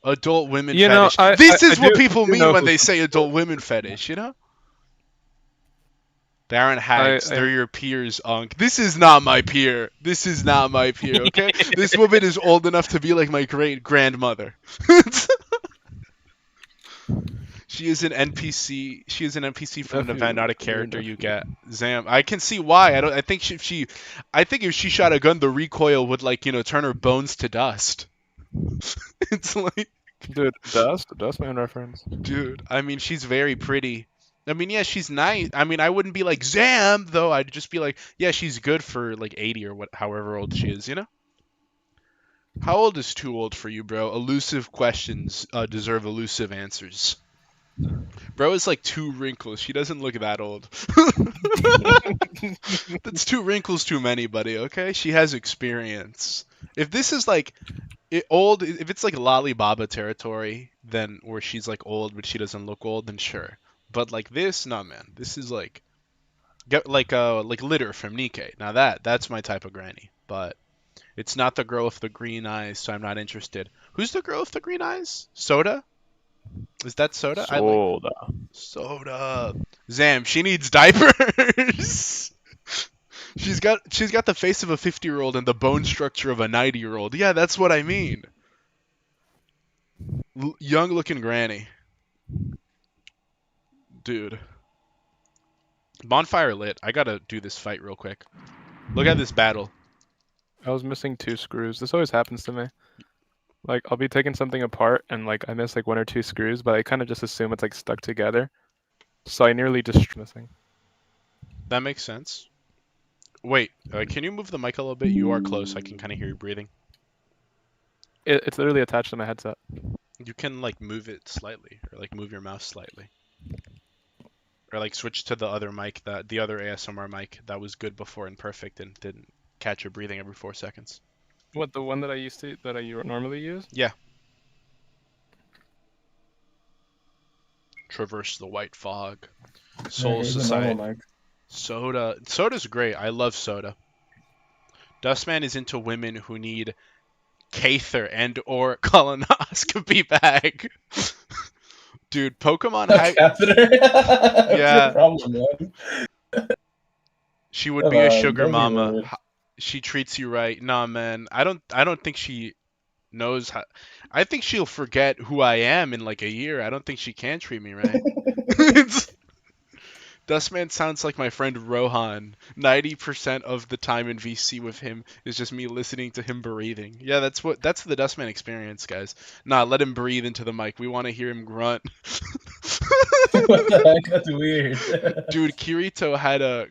A: adult women
B: You know,
A: fetish. This
B: I
A: is what
B: I
A: people
B: do
A: mean
B: know
A: when
B: who.
A: they say adult women fetish, you know? They aren't hags.
B: I
A: They're your peers, Unk. This is not my peer. This is not my peer, okay? This woman is old enough to be like my great grandmother. She is an NPC. She is an NPC from an event,
B: nephew.
A: not a
B: Come here,
A: character you
B: nephew.
A: get. Zam. I can see why. I don't. I think I think if she shot a gun, the recoil would like turn her bones to dust. It's like,
B: Dude, Dustman reference.
A: dude. I mean, she's very pretty. I mean, yeah, she's nice. I mean, I wouldn't be like Zam though. I'd just be like, yeah, she's good for like 80 or however old she is. How old is too old for you, bro? Elusive questions deserve elusive answers. Bro is like 2 wrinkles. She doesn't look that old. That's 2 wrinkles too many, buddy. Okay, she has experience. If this is like old, if it's like Lollibaba territory, then where she's like old but she doesn't look old, then sure. But like this, nah, man. This is like get like litter from Nikkei. Now that's my type of granny. But it's not the girl with the green eyes, so I'm not interested. Who's the girl with the green eyes? Soda? Is that Soda? I like
B: Sold.
A: Soda. Zam, she needs diapers. She's got the face of a 50-year-old and the bone structure of a 90-year-old. Yeah, that's what I mean. Young looking granny. Dude. Bonfire lit. I gotta do this fight real quick. Look at this battle.
B: I was missing 2 screws. This always happens to me. Like, I'll be taking something apart and like I miss like 1 or 2 screws, but I kind of just assume it's like stuck together. So I nearly just missing.
A: That makes sense. Wait, can you move the mic a little bit? You are close. I can kind of hear you breathing.
B: It's literally attached to my headset.
A: You can like move it slightly, or like move your mouse slightly, or like switch to the other mic, the other ASMR mic that was good before and perfect and didn't catch your breathing every 4 seconds.
B: What, the one that I normally use?
A: Yeah. Traverse the white fog. Soul Society. Soda. Soda's great. I love Soda. Dustman is into women who need Cather and or colonoscopy bag. Dude, Pokemon
C: catheter. What's your
A: yeah,
C: problem, man?
A: she would be a sugar
C: Don't be
A: mama.
C: rude.
A: She treats you right. Nah, man. I don't think she knows how. I think she'll forget who I am in like a year. I don't think she can treat me right. Dustman sounds like my friend Rohan. 90% of the time in VC with him is just me listening to him breathing. Yeah, that's the Dustman experience, guys. Nah, let him breathe into the mic. We want to hear him grunt.
C: What the heck? That's weird.
A: Dude, Kirito had a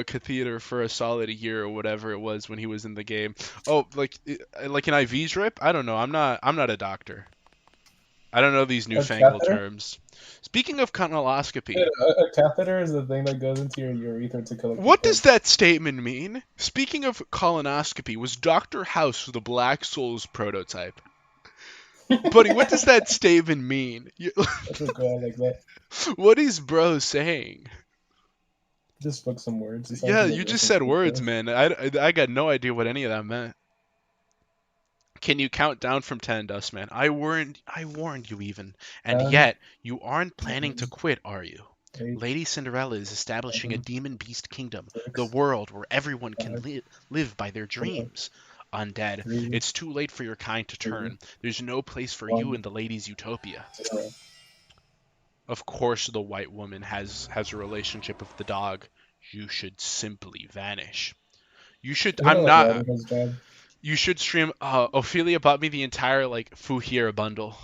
A: catheter for a solid year or whatever it was when he was in the game. Oh, like an IV drip? I don't know. I'm not a doctor. I don't know these
C: A
A: newfangled
C: catheter?
A: terms. Speaking of colonoscopy,
C: A catheter is the thing that goes into your urethra to collect
A: what
C: the
A: does that statement mean? Speaking of colonoscopy, was Dr. House the Black Souls prototype? Buddy, what does that statement mean?
C: That's a guy like that.
A: What is bro saying?
C: Just spoke some words. It sounds
A: Yeah,
C: like
A: you just
C: reference
A: said
C: to
A: words,
C: stuff.
A: man. I got no idea what any of that meant. Can you count down from 10, Dustman? I warned you even. And
C: 10,
A: yet, you aren't planning to
C: 9,
A: quit, are you?
C: 8,
A: Lady Cinderella is establishing a
C: 7,
A: demon beast kingdom, the
C: 6,
A: world where everyone can
C: 5,
A: live by their
C: 4,
A: dreams. Undead,
C: 3,
A: it's too late for your kind to
C: 2,
A: turn. There's no place for you
C: 1,
A: in the lady's utopia.
C: 0.
A: Of course the white woman has a relationship with the dog. You should simply vanish. You should
C: Is that
A: I'm
C: like
A: not
C: Radica's job?
A: You should stream Ophelia bought me the entire like Fuhira bundle.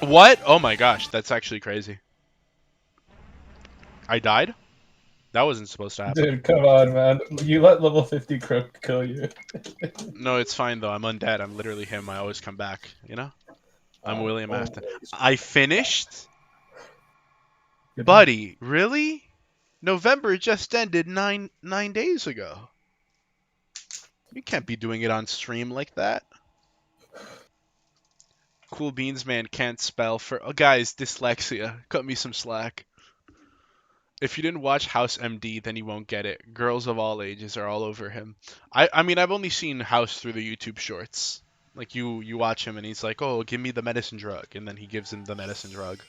A: What? Oh my gosh, that's actually crazy. I died? That wasn't supposed to happen.
C: Dude, come on, man. You let level 50 Croak kill you.
A: No, it's fine though. I'm undead. I'm literally him. I always come back, you know? I'm William Afton.
C: Always.
A: I finished?
C: Good job.
A: Buddy, really? November just ended nine days ago. You can't be doing it on stream like that. Cool Beans man can't spell for guys, dyslexia. Cut me some slack. If you didn't watch House MD, then you won't get it. Girls of all ages are all over him. I mean, I've only seen House through the YouTube shorts. Like you watch him and he's like, "Oh, give me the medicine drug," and then he gives him the medicine drug.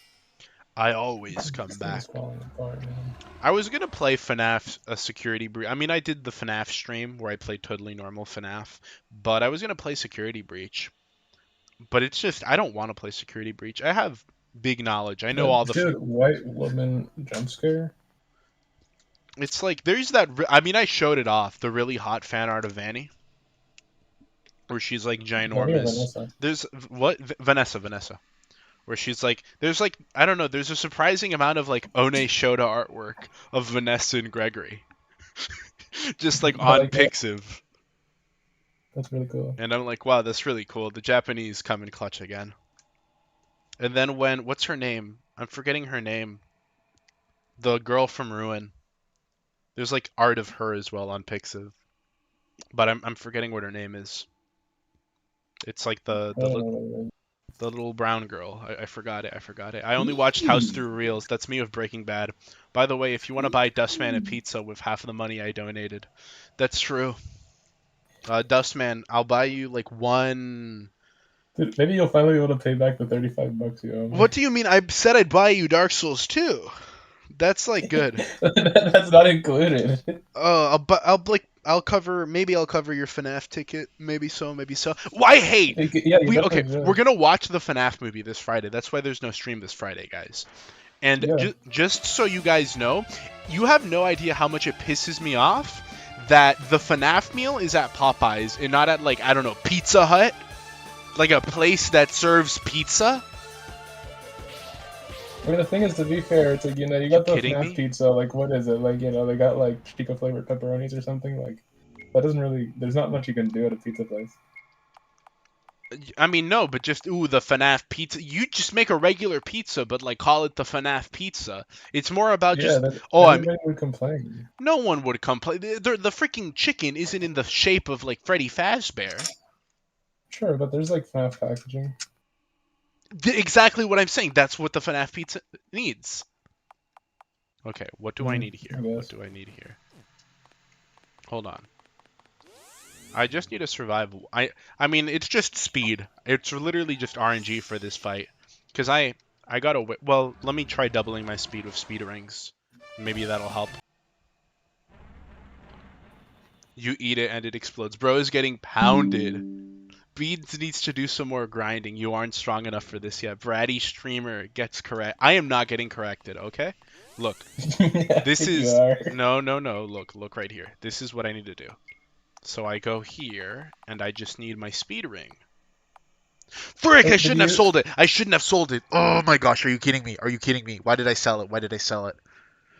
A: I always come
C: This
A: back.
C: thing's falling apart, man.
A: I was gonna play FNAF a Security Breach. I mean, I did the FNAF stream where I played totally normal FNAF, but I was gonna play Security Breach. But it's just I don't want to play Security Breach. I have big knowledge. I know all the.
C: Dude, white woman jump scare?
A: It's like there's that. I mean, I showed it off. The really hot fan art of Vanny, where she's like
C: Vanny or
A: ginormous.
C: Vanessa?
A: There's what Vanessa, where she's like there's like I don't know. There's a surprising amount of like One Shota artwork of Vanessa and Gregory, just like
C: I
A: on
C: like that.
A: Pixiv.
C: That's really cool.
A: And I'm like, wow, that's really cool. The Japanese come in clutch again. And then what's her name? I'm forgetting her name. The girl from Ruin. There's like art of her as well on Pixiv, but I'm forgetting what her name is. It's like
C: I don't know.
A: the little brown girl. I forgot it. I forgot it. I only watched House through Reels. That's me with Breaking Bad. By the way, if you want to buy Dustman a pizza with half of the money I donated, that's true. Dustman, I'll buy you like one.
C: Dude, maybe you'll finally be able to pay back the $35 you owe me.
A: What do you mean? I said I'd buy you Dark Souls 2. That's like good.
C: That's not included.
A: Oh, I'll cover maybe I'll cover your FNAF ticket. Maybe so, maybe so. Why hate?
C: Yeah, you
A: Okay,
C: definitely
A: we're
C: should.
A: gonna watch the FNAF movie this Friday. That's why there's no stream this Friday, guys. And
C: Yeah.
A: just so you guys know, you have no idea how much it pisses me off that the FNAF meal is at Popeyes and not at like I don't know Pizza Hut, like a place that serves pizza.
C: I mean, the thing is, to be fair, it's like, you got the
A: Kidding
C: FNAF
A: me?
C: pizza, like, what is it? Like, they got, like, Chica flavored pepperonis or something, like, that doesn't really, there's not much you can do at a pizza place.
A: I mean, no, but just the FNAF pizza. You just make a regular pizza, but like call it the FNAF pizza. It's more about
C: Yeah,
A: just I'm.
C: everybody would complain.
A: No one would complain. The freaking chicken isn't in the shape of like Freddy Fazbear.
C: Sure, but there's, like, FNAF packaging.
A: Exactly what I'm saying. That's what the FNAF pizza needs. Okay, what do I need here?
C: I guess.
A: What do I need here? Hold on. I just need to survive. I mean, it's just speed. It's literally just RNG for this fight. Because I gotta... Well, let me try doubling my speed with speed rings. Maybe that'll help. You eat it and it explodes. Bro is getting pounded. Beads needs to do some more grinding. You aren't strong enough for this yet. Bratty streamer gets correct. I am not getting corrected, okay? Look. This is... No. Look right here. This is what I need to do. So I go here, and I just need my speed ring. Frick, I shouldn't have sold it. I shouldn't have sold it. Oh my gosh, are you kidding me? Are you kidding me? Why did I sell it? Why did I sell it?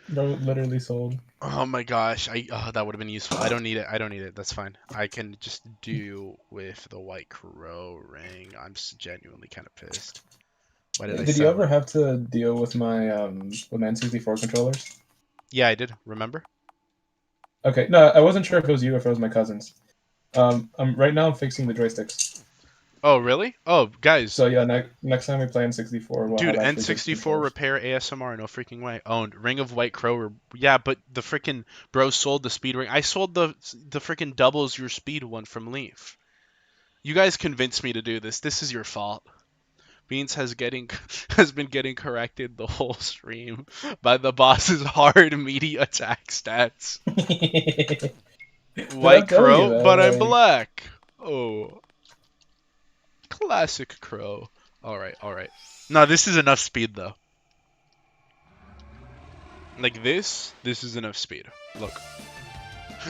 C: Bro, literally sold.
A: Oh my gosh, that would have been useful. I don't need it. I don't need it. That's fine. I can just do with the white crow ring. I'm genuinely kind of pissed. Why did I
C: Did you ever have to deal with my N64 controllers?
A: Yeah, I did. Remember?
C: Okay, no, I wasn't sure if it was you or if it was my cousins. Right now I'm fixing the joysticks.
A: Oh, really? Oh, guys.
C: So yeah, next time we play N64, we'll
A: Dude,
C: have actually good speed
A: N64
C: bars.
A: repair ASMR, no freaking way. Owned. Ring of White Crow. Yeah, but the freaking bro sold the speed ring. I sold the freaking doubles your speed one from Leaf. You guys convinced me to do this. This is your fault. Beans has been getting corrected the whole stream by the boss's hard meaty attack stats.
C: But I'm
A: White
C: telling you,
A: Crow,
C: man,
A: but I'm
C: like
A: black. Oh, classic Crow. All right, all right. No, this is enough speed though. Like this is enough speed. Look.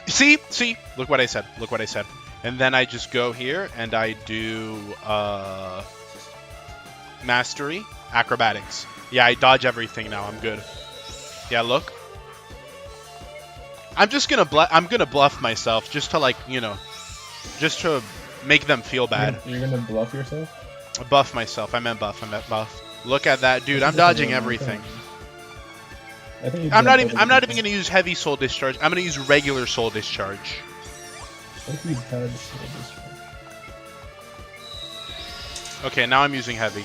A: See? Look what I said. Look what I said. And then I just go here and I do mastery, acrobatics. Yeah, I dodge everything now. I'm good. Yeah, look. I'm just gonna bluff myself just to like, you know, just to make them feel bad.
C: you're gonna bluff yourself.
A: Buff myself. I meant buff. Look at that, dude. I'm dodging everything.
C: I think
A: I'm not even gonna use heavy soul discharge. I'm gonna use regular soul discharge. Okay, now I'm using heavy.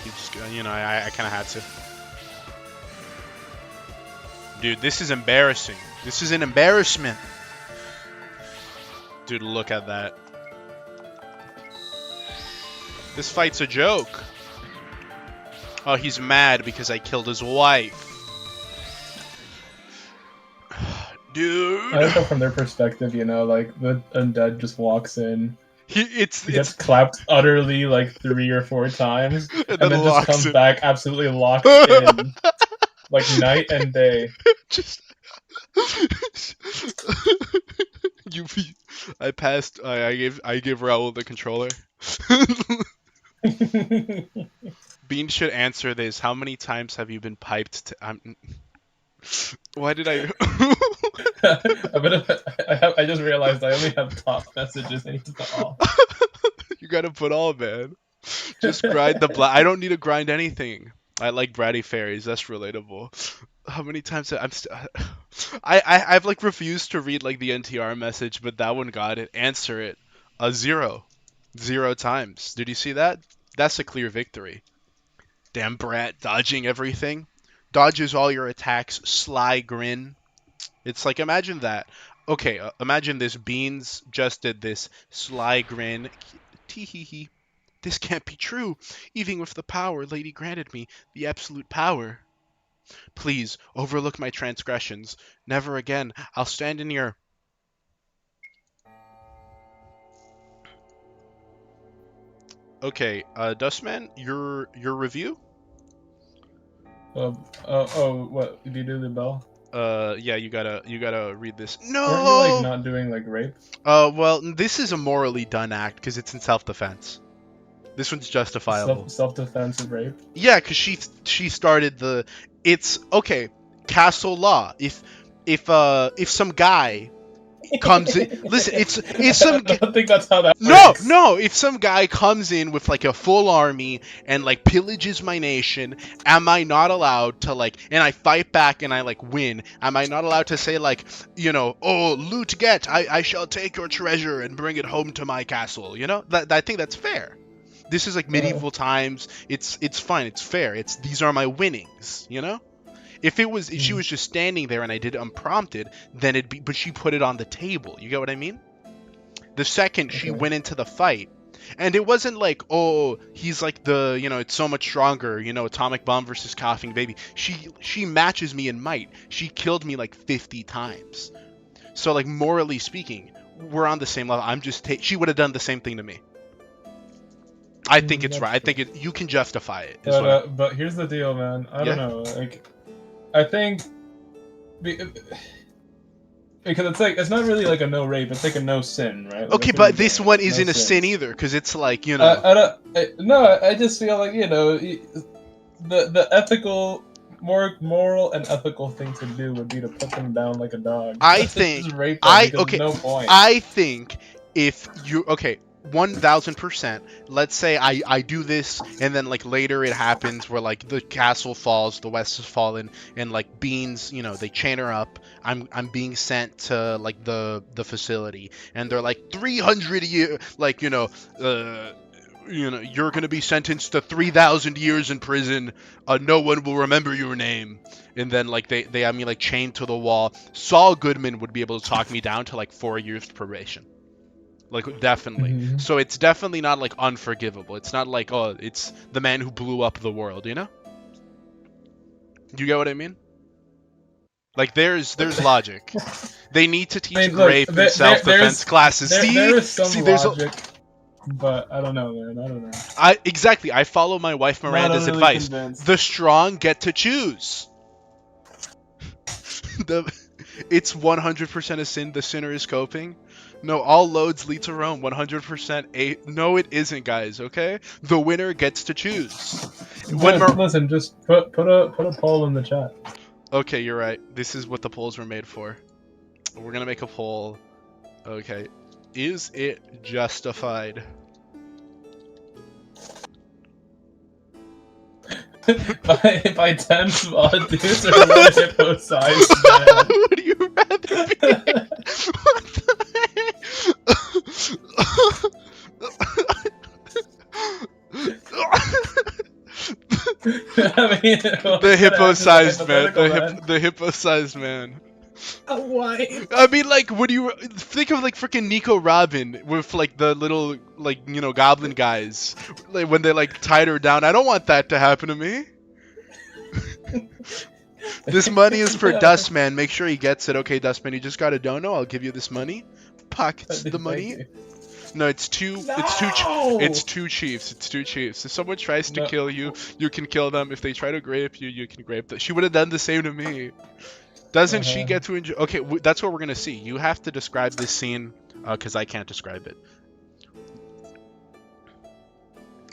A: You know, I kind of had to. Dude, this is embarrassing. This is an embarrassment. Dude, look at that. This fight's a joke. Oh, he's mad because I killed his wife. Dude.
C: I think from their perspective, you know, like the undead just walks in. He gets clapped utterly like 3 or 4 times, and then just comes back absolutely locked in, like night and day.
A: Just I passed. I gave Raul the controller. Bean should answer this. How many times have you been piped to? Why did I?
C: I just realized I only have top messages. I need to put all.
A: You gotta put all, man. Just grind the black. I don't need to grind anything. I like bratty fairies. That's relatable. How many times I've like refused to read like the NTR message, but that one got it. Answer it. 0 times. Did you see that? That's a clear victory. Damn brat, dodging everything. Dodges all your attacks. Sly grin. It's like, imagine that. Okay, imagine this. Beans just did this. Sly grin. Tee-hee-hee. This can't be true. Even with the power Lady granted me, the absolute power. Please, overlook my transgressions. Never again. I'll stand in your... Okay, Dustman, your review?
C: What did you do the bell?
A: Yeah, you gotta read this. No.
C: Weren't you like not doing like rape?
A: Well, this is a morally done act because it's in self-defense. This one's justifiable.
C: Self-defense of rape.
A: Yeah, because she started the. It's okay. Castle law. If some guy comes in, listen. It's some.
C: I don't think that's how that works.
A: No. If some guy comes in with like a full army and like pillages my nation, am I not allowed to like? And I fight back and I like win. Am I not allowed to say like, you know, oh, loot get? I shall take your treasure and bring it home to my castle. You know, I think that's fair. This is like medieval times. It's fine. It's fair. These are my winnings. You know. If she was just standing there and I did it unprompted, then it'd be. But she put it on the table. You get what I mean? The second she went into the fight, and it wasn't like, oh, he's like the, you know, it's so much stronger. You know, atomic bomb versus coughing baby. She matches me in might. She killed me like 50 times. So like morally speaking, we're on the same level. I'm just she would have done the same thing to me. I think it's right. I think you can justify it.
C: But here's the deal, man. I don't know. Like, I think because it's like it's not really like a no rape. It's like a no sin, right? Like,
A: okay, but this one isn't a sin either because it's like, you know.
C: I just feel like, you know, the ethical, more moral and ethical thing to do would be to put them down like a dog.
A: I think.
C: No point.
A: I think if you 1000%. Let's say I do this and then like later it happens where like the castle falls, the west has fallen, and like Beans, you know, they chain her up. I'm being sent to like the facility, and they're like 300 year, like, you know, you're gonna be sentenced to 3,000 years in prison. No one will remember your name. And then like they have me like chained to the wall. Saul Goodman would be able to talk me down to like 4 years probation. Like definitely.
C: Mm-hmm.
A: So it's definitely not like unforgivable. It's not like, oh, it's the man who blew up the world, you know? You get what I mean? Like there's logic. They need to teach rape and self-defense classes.
C: There is some logic, but I don't know, man. I don't know.
A: Exactly. I follow my wife Miranda's advice. Convinced. The strong get to choose. It's 100% a sin. The sinner is coping. No, all loads lead to Rome. 100%. No, it isn't, guys. Okay, the winner gets to choose.
C: Listen, just put a poll in the chat.
A: Okay, you're right. This is what the polls were made for. We're gonna make a poll. Okay, is it justified?
C: by 10 small dudes or 1 hippo-sized man?
A: Would you rather be? What the heck? The hippo-sized man. The hippo-sized man.
C: Why?
A: I mean, like, would you think of like freaking Nico Robin with like the little like goblin guys, like when they like tied her down? I don't want that to happen to me. This money is for Dustman. Make sure he gets it. Okay, Dustman, you just got a dono. I'll give you this money. Pockets the money. No, it's two. No! It's two chiefs. It's two chiefs. If someone tries to kill you, you can kill them. If they try to grape you, you can grape them. She would have done the same to me. Doesn't she get to enjoy? Okay, that's what we're gonna see. You have to describe this scene, because I can't describe it.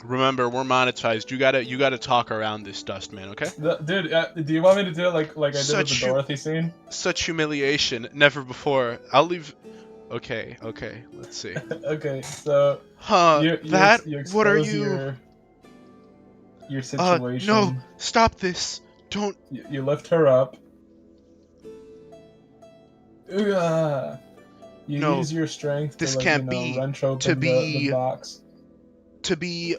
A: Remember, we're monetized. You gotta talk around this, Dustman. Okay?
C: Dude, do you want me to do it like I did with the Dorothy scene?
A: Such humiliation, never before. I'll leave. Okay, let's see.
C: Okay, so.
A: What are you?
C: Your situation.
A: No, stop this! Don't.
C: You lift her up. You use your strength
A: this
C: to,
A: can't
C: be wrench open
A: to be
C: the box.
A: To be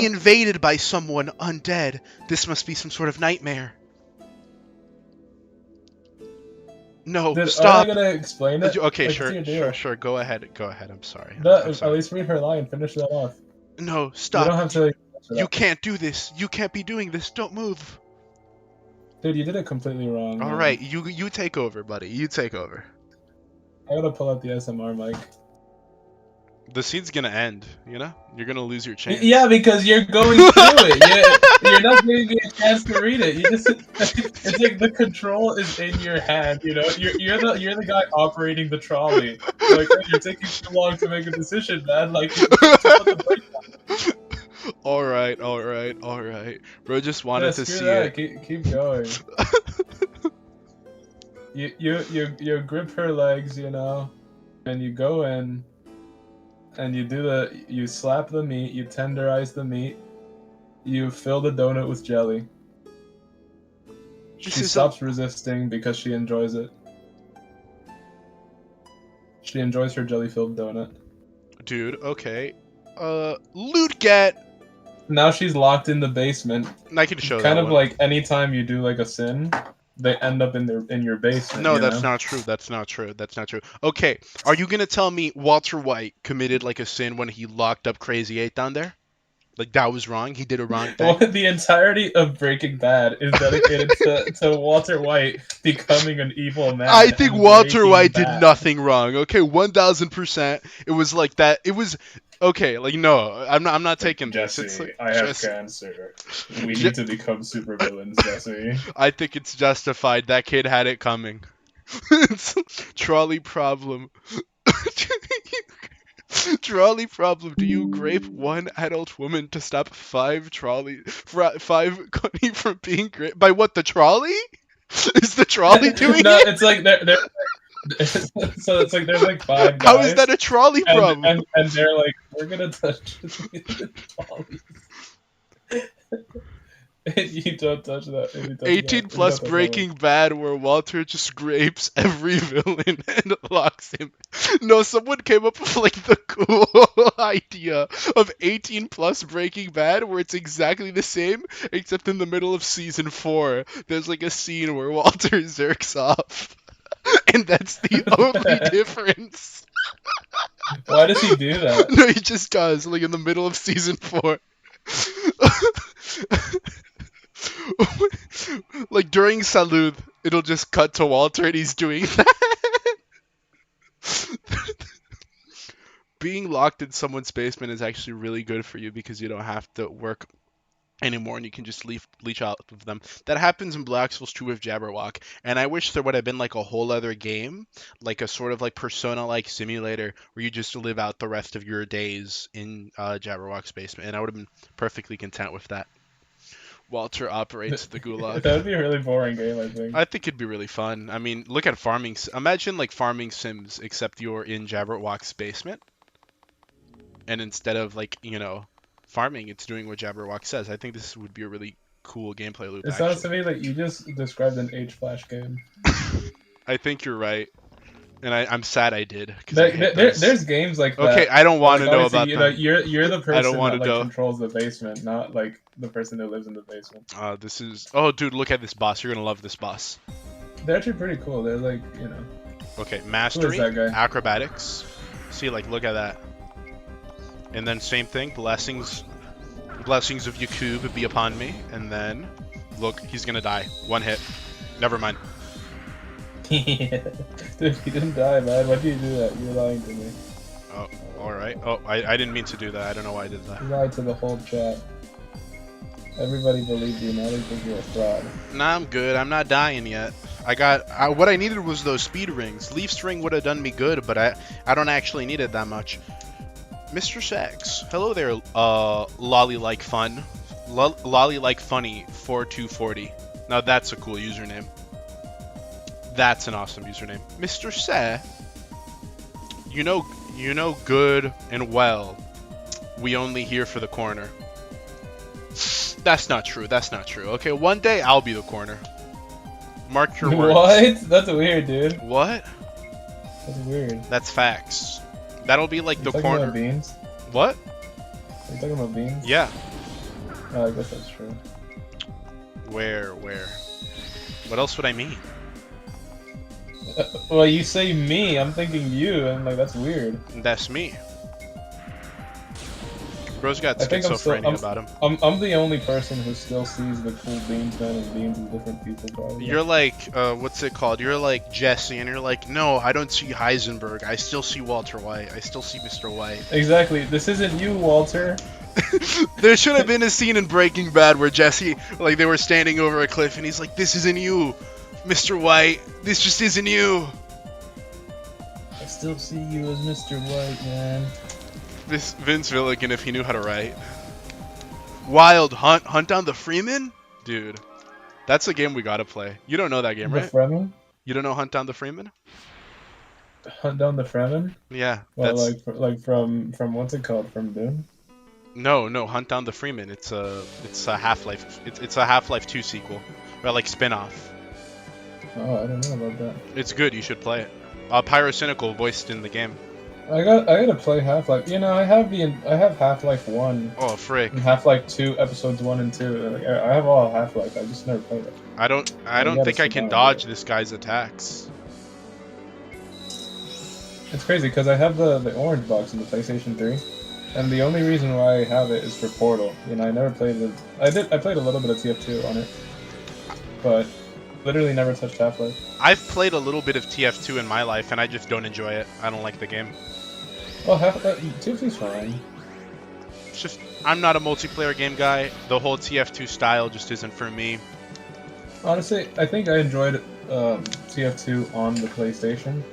A: invaded by someone undead. This must be some sort of nightmare. No, stop.
C: Are you gonna explain it?
A: Okay, sure. Go ahead. I'm sorry.
C: At least read her line. Finish that off.
A: No, stop.
C: You don't have to.
A: You can't do this. You can't be doing this. Don't move.
C: Dude, you did it completely wrong.
A: All right, you take over, buddy. You take over.
C: I gotta pull out the SMR mic.
A: The scene's gonna end, you know? You're gonna lose your chance.
C: Yeah, because you're going through it. You're not giving me a chance to read it. It's like the control is in your hand, you know? You're the guy operating the trolley. Like, hey, you're taking too long to make a decision, man. Like,
A: Alright. Bro just wanted to see it.
C: Keep going. You grip her legs, you know, and you go in, and you slap the meat, you tenderize the meat, you fill the donut with jelly. She stops resisting because she enjoys it. She enjoys her jelly-filled donut.
A: Dude, okay. Loot get.
C: Now she's locked in the basement.
A: I can show that.
C: Kind of like anytime you do like a sin, they end up in your basement.
A: No, that's not true. That's not true. Okay, are you gonna tell me Walter White committed like a sin when he locked up Crazy 8 down there? Like that was wrong. He did a wrong thing.
C: Well, the entirety of Breaking Bad is dedicated to Walter White becoming an evil man.
A: I think Walter White did nothing wrong. Okay, 1000%. It was like that. It was okay. Like no, I'm not taking
C: Jesse,
A: this. It's like,
C: I have cancer. We need to become supervillains, Jesse.
A: I think it's justified. That kid had it coming. It's trolley problem. Trolley problem. Do you grape one adult woman to stop 5 coney from being raped? By what, the trolley? Is the trolley doing
C: no,
A: it?
C: It's like they're so it's like there's like 5 guys.
A: How is that a trolley problem?
C: And they're like, we're gonna touch the trolleys. You don't touch that.
A: 18 plus Breaking Bad, where Walter just rapes every villain and locks him. No, someone came up with like the cool idea of 18 plus Breaking Bad, where it's exactly the same, except in the middle of season 4, there's like a scene where Walter jerks off, and that's the only difference.
C: Why does he do that?
A: No, he just does, like in the middle of season 4. Like during Salud, it'll just cut to Walter and he's doing that. Being locked in someone's basement is actually really good for you because you don't have to work anymore and you can just leech out of them. That happens in Blacksville's true with Jabberwock, and I wish there would have been like a whole other game, like a sort of like Persona-like simulator where you just live out the rest of your days in Jabberwock's basement, and I would have been perfectly content with that. Walter operates the gulag.
C: That would be a really boring game, I think.
A: I think it'd be really fun. I mean, look at farming. Imagine like farming sims, except you're in Jabberwock's basement, and instead of like farming, it's doing what Jabberwock says. I think this would be a really cool gameplay loop.
C: It sounds to me like you just described an H-Flash game.
A: I think you're right. And I'm sad I did.
C: There's games like that.
A: Okay, I don't want to know about that.
C: You're the person that controls the basement, not like the person who lives in the basement.
A: This is... Oh, dude, look at this boss. You're going to love this boss.
C: They're actually pretty cool. They're like,
A: Okay, mastery, acrobatics. See, like, look at that. And then same thing, blessings of Yakub be upon me. And then, look, he's going to die. One hit. Never mind.
C: Dude, he didn't die, man. Why did you do that? You're lying to me.
A: Oh, alright. Oh, I didn't mean to do that. I don't know why I did that.
C: You lied to the whole chat. Everybody believed you, now they think you're a fraud.
A: Nah, I'm good. I'm not dying yet. What I needed was those speed rings. Leaf string would have done me good, but I don't actually need it that much. Mr. Sex. Hello there, Lolly Like Fun. Lolly Like Funny 4240. Now that's a cool username. That's an awesome username. Mr. Se, you know good and well, we only here for the corner. That's not true. That's not true. Okay, one day I'll be the corner. Mark your words.
C: What? That's weird, dude.
A: What?
C: That's weird.
A: That's facts. That'll be like the corner.
C: Talking about beans?
A: What?
C: Are you talking about beans?
A: Yeah.
C: Oh, I guess that's true.
A: Where? What else would I mean?
C: Well, you say me, I'm thinking you, and like that's weird.
A: That's me. Bro's got schizophrenia about him.
C: I'm the only person who still sees the cool beans man and beans as different people, probably.
A: You're like, what's it called? You're like Jesse, and you're like, no, I don't see Heisenberg. I still see Walter White. I still see Mr. White.
C: Exactly. This isn't you, Walter.
A: There should have been a scene in Breaking Bad where Jesse, like, they were standing over a cliff, and he's like, this isn't you, Mr. White. This just isn't you.
C: I still see you as Mr. White, man.
A: Vince Gilligan, if he knew how to write. Wild Hunt down the Freeman? Dude, that's a game we gotta play. You don't know that game, right?
C: The Freeman?
A: You don't know Hunt down the Freeman?
C: Hunt down the Freeman?
A: Yeah.
C: Well, like from what's it called? From Dune?
A: No, Hunt down the Freeman. It's a Half-Life. It's a Half-Life 2 sequel, or like spin-off.
C: Oh, I don't know about that.
A: It's good. You should play it. Pyrocynical voiced in the game.
C: I gotta play Half-Life. You know, I have Half-Life 1.
A: Oh, frick.
C: And Half-Life 2, episodes 1 and 2. Like, I have all Half-Life. I just never played it.
A: I don't think I can dodge this guy's attacks.
C: It's crazy because I have the orange box in the PlayStation 3, and the only reason why I have it is for Portal. You know, I never played the. I played a little bit of TF2 on it, but literally never touched Half-Life.
A: I've played a little bit of TF2 in my life, and I just don't enjoy it. I don't like the game.
C: Well, TF2's fine.
A: It's just, I'm not a multiplayer game guy. The whole TF2 style just isn't for me.
C: Honestly, I think I enjoyed TF2 on the PlayStation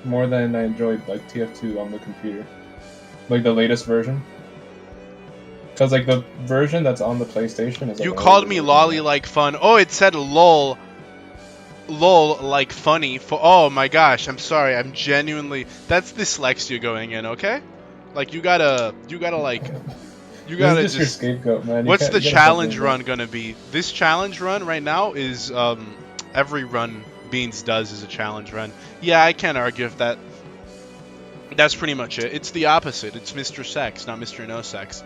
C: more than I enjoyed like TF2 on the computer, like the latest version. Because like the version that's on the PlayStation is. Like,
A: you called me lolly like fun. Oh, it said lol. Lol like funny. Oh my gosh, I'm sorry. I'm genuinely. That's dyslexia going in. Okay, like you gotta like. You gotta
C: this is just your scapegoat, man.
A: What's the challenge run gonna be? This challenge run right now is every run Beans does is a challenge run. Yeah, I can't argue with that. That's pretty much it. It's the opposite. It's Mr. Sex, not Mr. No Sex.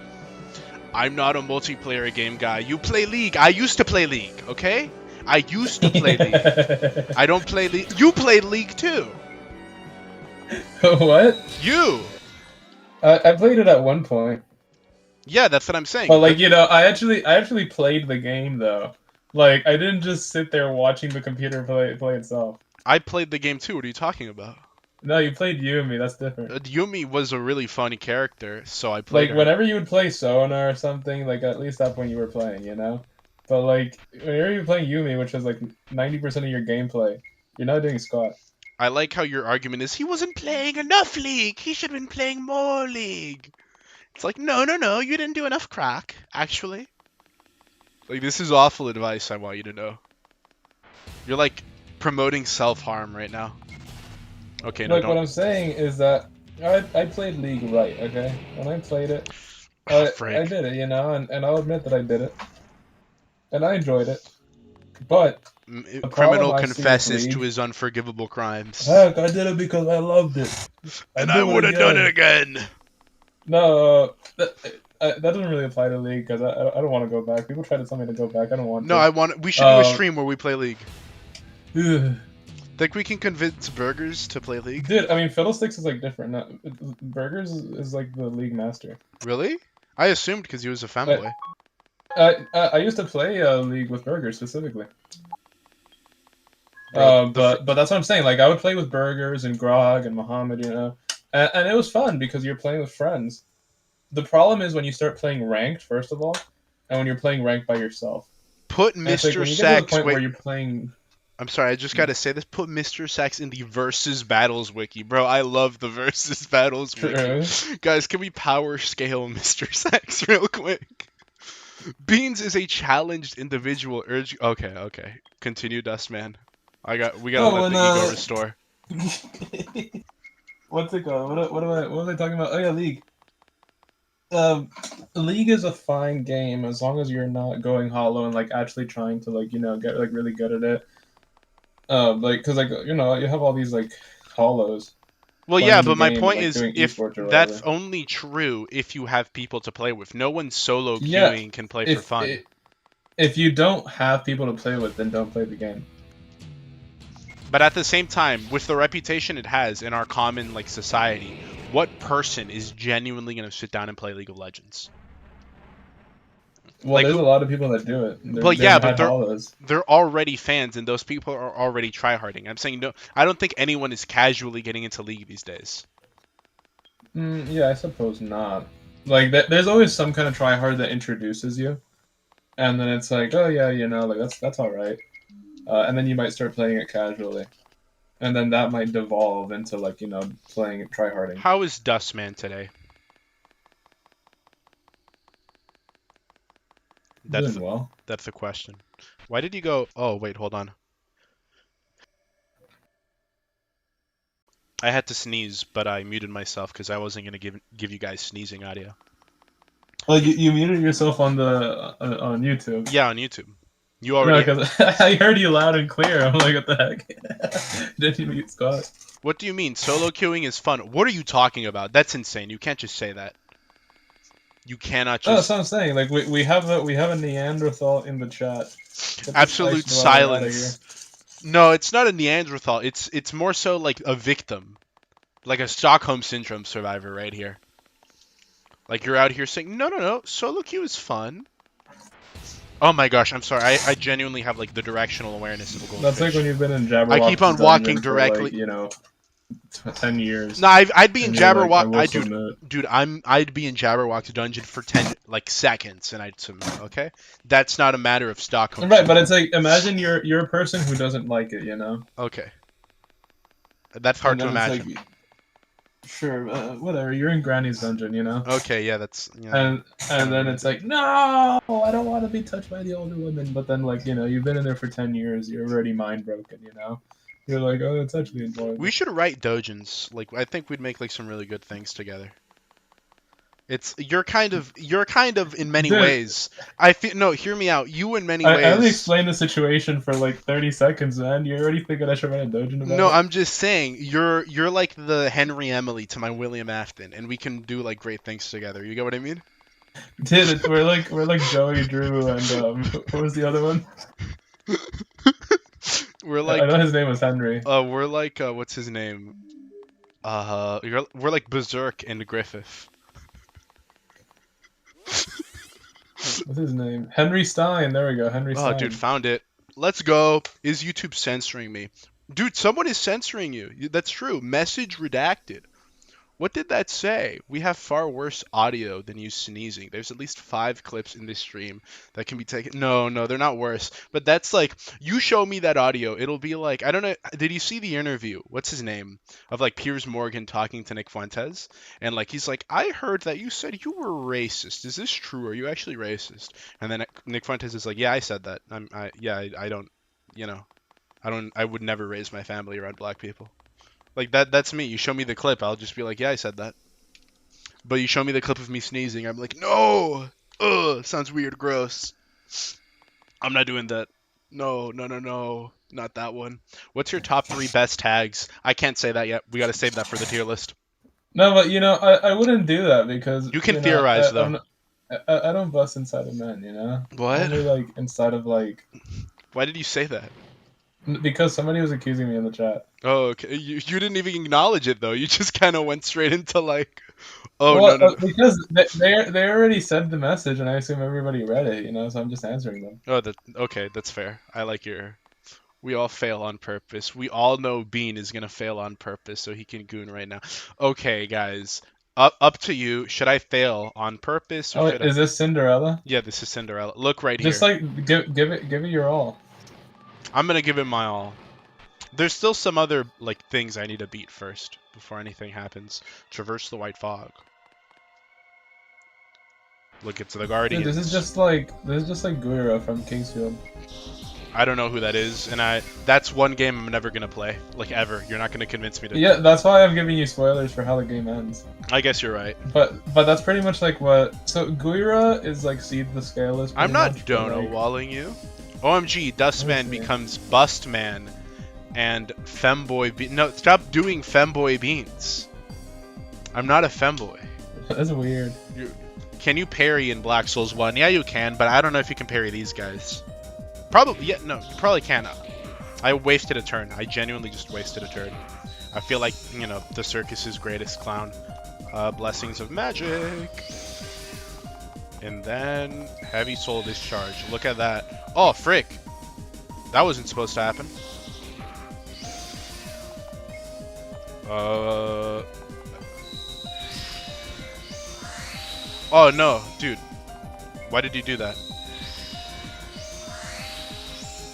A: I'm not a multiplayer game guy. You play League. I used to play League, okay? I used to play League. I don't play League. You played League too.
C: What?
A: You.
C: I played it at one point.
A: Yeah, that's what I'm saying.
C: But like, you know, I actually played the game though. Like, I didn't just sit there watching the computer play itself.
A: I played the game too. What are you talking about?
C: No, you played Yumi. That's different.
A: Yumi was a really funny character, so I played her.
C: Whenever you would play Sona or something, like, at least that point you were playing, you know? But, like, whenever you're playing Yumi, which is, like, 90% of your gameplay, you're not doing squat.
A: I like how your argument is, he wasn't playing enough League. He should have been playing more League. It's like, no, you didn't do enough crack, actually. Like, this is awful advice I want you to know. You're, like, promoting self-harm right now. Okay, no,
C: Like, what I'm saying is that I played League right, okay? When I played it, I did it, you know, and I'll admit that I did it. And I enjoyed it. But
A: criminal confesses to his unforgivable crimes.
C: Heck, I did it because I loved it.
A: And I would have done it again.
C: No, that doesn't really apply to League, because I don't want to go back. People try to tell me to go back. I don't want to.
A: No, we should do a stream where we play League. Think we can convince Burgers to play League?
C: Dude, I mean, Fiddlesticks is, like, different. Burgers is like, the League master.
A: Really? I assumed because he was a fanboy.
C: I used to play League with Burgers, specifically. But that's what I'm saying. Like, I would play with Burgers and Grog and Muhammad, you know? And it was fun, because you're playing with friends. The problem is when you start playing ranked, first of all, and when you're playing ranked by yourself.
A: Put Mr. Sex...
C: where you're playing...
A: I'm sorry, I just gotta say this. Put Mr. Sex in the Versus Battles wiki. Bro, I love the Versus Battles wiki. Guys, can we power scale Mr. Sex real quick? Beans is a challenged individual urge... Okay. Continue, Dustman. We gotta let the ego restore.
C: What's it called? What was I talking about? Oh yeah, League. League is a fine game as long as you're not going hollow and, like, actually trying to, like, you know, get, like, really good at it. Like, cause, like, you know, you have all these, like, hollows.
A: Well, yeah, but my point is, if that's only true if you have people to play with. No one solo queuing can play for fun.
C: If you don't have people to play with, then don't play the game.
A: But at the same time, with the reputation it has in our common, like, society, what person is genuinely going to sit down and play League of Legends?
C: Well, like, there's a lot of people that do it.
A: They're already fans, and those people are already tryharding. I'm saying no. I don't think anyone is casually getting into League these days.
C: Yeah, I suppose not. Like, there's always some kind of tryhard that introduces you, and then it's like, oh yeah, you know, like that's all right. And then you might start playing it casually, and then that might devolve into, like, you know, playing it tryharding.
A: How is Dustman today?
C: Doing well.
A: That's the question. Why did you go... Oh, wait, hold on. I had to sneeze, but I muted myself because I wasn't going to give you guys sneezing audio.
C: Oh, you muted yourself on on YouTube?
A: Yeah, on YouTube. You already...
C: No, because I heard you loud and clear. I'm like, what the heck? Didn't you mute Scott?
A: What do you mean? Solo queuing is fun. What are you talking about? That's insane. You can't just say that. You cannot just...
C: Oh, that's what I'm saying. Like, we have a Neanderthal in the chat.
A: Absolute silence. No, it's not a Neanderthal. It's more so like a victim. Like a Stockholm Syndrome survivor right here. Like, you're out here saying, no, solo queue is fun. Oh my gosh, I'm sorry. I genuinely have, like, the directional awareness of a goldfish.
C: That's like when you've been in Jabberwock.
A: I keep on walking directly.
C: For, like, you know, 10 years.
A: No, I'd be in Jabberwock.
C: Like,
A: dude, I'd be in Jabberwock's dungeon for 10 like seconds, and I'd submit. Okay, that's not a matter of Stockholm.
C: Right, but it's like, imagine you're a person who doesn't like it, you know?
A: Okay, that's hard to imagine.
C: Like, sure, whatever. You're in Granny's dungeon, you know?
A: Okay, yeah, that's... Yeah.
C: And then it's like, no, I don't want to be touched by the older women. But then, like, you know, you've been in there for 10 years. You're already mind broken, you know? You're like, oh, it's actually enjoyable.
A: We should write dojins. Like, I think we'd make, like, some really good things together. You're kind of in many ways. I feel no. Hear me out. You in many ways.
C: I only explained the situation for like 30 seconds, man. You're already thinking I should write a dojin about
A: No,
C: it?
A: I'm just saying you're like the Henry Emily to my William Afton, and we can do like great things together. You get what I mean?
C: Dude, we're like Joey Drew and who was the other one?
A: We're like
C: I know his name was Henry.
A: we're like what's his name? We're like Berserk and Griffith.
C: What's his name? Henry Stein. There we go. Henry Stein.
A: Oh, dude, found it. Let's go. Is YouTube censoring me? Dude, someone is censoring you. That's true. Message redacted. What did that say? We have far worse audio than you sneezing. There's at least 5 clips in this stream that can be taken. No, they're not worse. But that's like, you show me that audio, it'll be like, I don't know. Did you see the interview? What's his name? Of like Piers Morgan talking to Nick Fuentes. And like, he's like, I heard that you said you were racist. Is this true? Are you actually racist? And then Nick Fuentes is like, yeah, I said that. I don't, you know, I would never raise my family around black people. Like, that's me. You show me the clip, I'll just be like, yeah, I said that. But you show me the clip of me sneezing, I'm like, no! Ugh, sounds weird, gross. I'm not doing that. No. Not that one. What's your top 3 best tags? I can't say that yet. We gotta save that for the tier list.
C: No, but, I wouldn't do that because...
A: You can theorize, though.
C: I don't bust inside of men,
A: What?
C: Only, like, inside of, like...
A: Why did you say that?
C: Because somebody was accusing me in the chat.
A: Oh, okay. You didn't even acknowledge it, though. You just kind of went straight into, like...
C: Oh, well, no. Because they already said the message, and I assume everybody read it, so I'm just answering them.
A: Oh, okay, that's fair. I like your... We all fail on purpose. We all know Bean is going to fail on purpose, so he can goon right now. Okay, guys. Up to you. Should I fail on purpose? Or
C: is this Cinderella?
A: Yeah, this is Cinderella. Look right
C: just
A: here.
C: Just, like, give it your all.
A: I'm going to give it my all. There's still some other, like, things I need to beat first before anything happens. Traverse the white fog. Look, it's the Guardians.
C: Dude, this is just like Guira from Kingsfield.
A: I don't know who that is, and that's one game I'm never gonna play, like ever. You're not gonna convince me to.
C: Yeah, that's why I'm giving you spoilers for how the game ends.
A: I guess you're right.
C: But that's pretty much like what. So Guira is like Seed the Scaleless.
A: I'm not dono-walling you. OMG, Dustman becomes Bustman, and Femboy. No, stop doing Femboy beans. I'm not a femboy.
C: That's weird.
A: Can you parry in Black Souls 1? Yeah, you can, but I don't know if you can parry these guys. Probably, yeah, no, you probably can. I wasted a turn. I genuinely just wasted a turn. I feel like, the circus's greatest clown. Blessings of Magic. And then, Heavy Soul Discharge. Look at that. Oh, frick. That wasn't supposed to happen. Oh, no, dude. Why did you do that?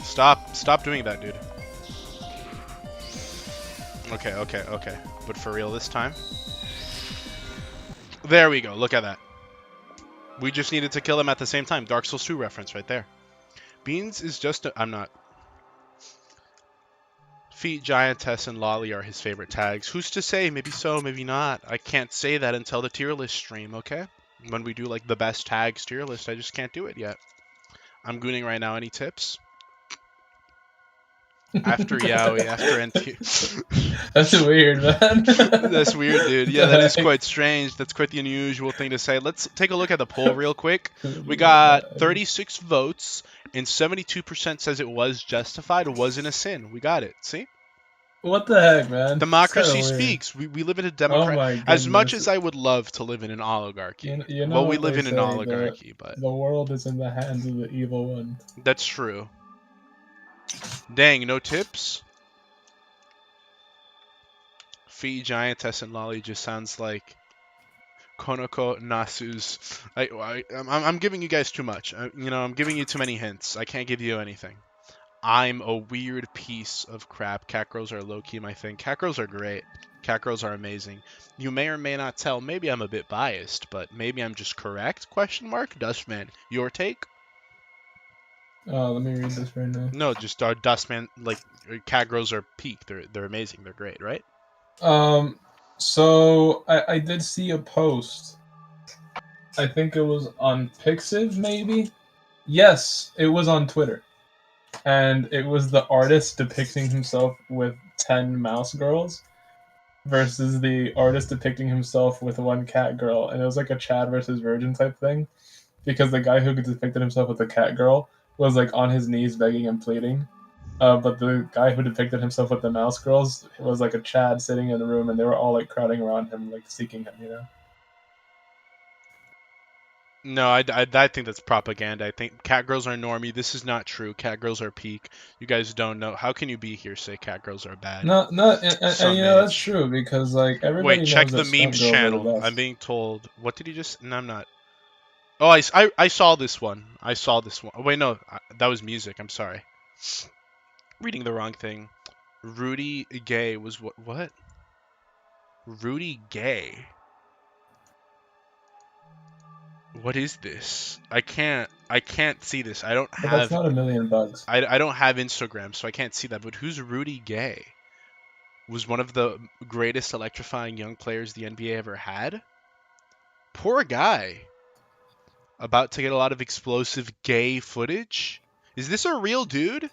A: Stop doing that, dude. Okay. But for real this time. There we go. Look at that. We just needed to kill him at the same time. Dark Souls 2 reference right there. Beans is just I'm not. Feet, Giantess, and Lolly are his favorite tags. Who's to say? Maybe so, maybe not. I can't say that until the tier list stream, okay? When we do, like, the best tags tier list, I just can't do it yet. I'm gooning right now. Any tips? After Yaoi, after NT.
C: That's weird, man.
A: That's weird, dude. Yeah, that is quite strange. That's quite the unusual thing to say. Let's take a look at the poll real quick. We got 36 votes, and 72% says it was justified. It wasn't a sin. We got it. See?
C: What the heck, man?
A: Democracy speaks. We live in a democracy. As much as I would love to live in an oligarchy. Well, we live in an oligarchy, but...
C: The world is in the hands of the evil one.
A: That's true. Dang, no tips? Fee, Giantess, and Lolly just sounds like Konoko Nasu's. I'm giving you guys too much. I'm giving you too many hints. I can't give you anything. I'm a weird piece of crap. Cat girls are low-key my thing. Cat girls are great. Cat girls are amazing. You may or may not tell. Maybe I'm a bit biased, but maybe I'm just correct? Dustman, your take?
C: Let me read this right now.
A: No, just Dustman, like, cat girls are peak. They're amazing. They're great, right?
C: So I did see a post I think it was on Pixiv, maybe? Yes, it was on Twitter. And it was the artist depicting himself with 10 mouse girls versus the artist depicting himself with one cat girl. And it was like a Chad versus Virgin type thing. Because the guy who depicted himself with the cat girl was like on his knees begging and pleading. But the guy who depicted himself with the mouse girls was like a Chad sitting in the room, and they were all like crowding around him, like seeking him, you know?
A: No, I think that's propaganda. I think cat girls are normie. This is not true. Cat girls are peak. You guys don't know. How can you be here say cat girls are bad?
C: No, and you know that's true because like everybody
A: Wait, check
C: knows
A: the
C: that
A: memes
C: girls are the
A: channel.
C: best.
A: I'm being told. What did you just? No, I'm not. Oh, I saw this one. I saw this one. Oh, wait, no, that was music. I'm sorry. Reading the wrong thing. Rudy Gay was what? What? Rudy Gay. What is this? I can't see this. I don't
C: But
A: have.
C: that's not a million bugs.
A: I don't have Instagram, so I can't see that. But who's Rudy Gay? Was one of the greatest electrifying young players the NBA ever had. Poor guy. About to get a lot of explosive gay footage. Is this a real dude?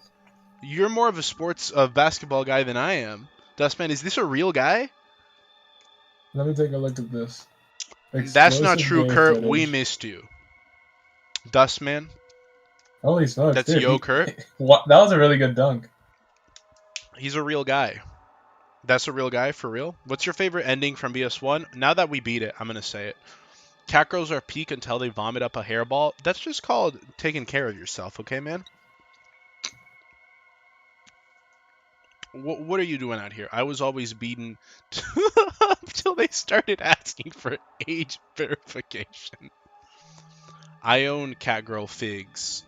A: You're more of a sports basketball guy than I am. Dustman, is this a real guy?
C: Let me take a look at this.
A: That's not true, Kurt.
C: Footage.
A: We missed you. Dustman.
C: Holy smokes,
A: That's
C: dude.
A: Yo Kurt.
C: What? That was a really good dunk.
A: He's a real guy. That's a real guy, for real. What's your favorite ending from BS1? Now that we beat it, I'm going to say it. Cat girls are peak until they vomit up a hairball. That's just called taking care of yourself, okay, man? What are you doing out here? I was always beaten until they started asking for age verification. I own Catgirl Figs.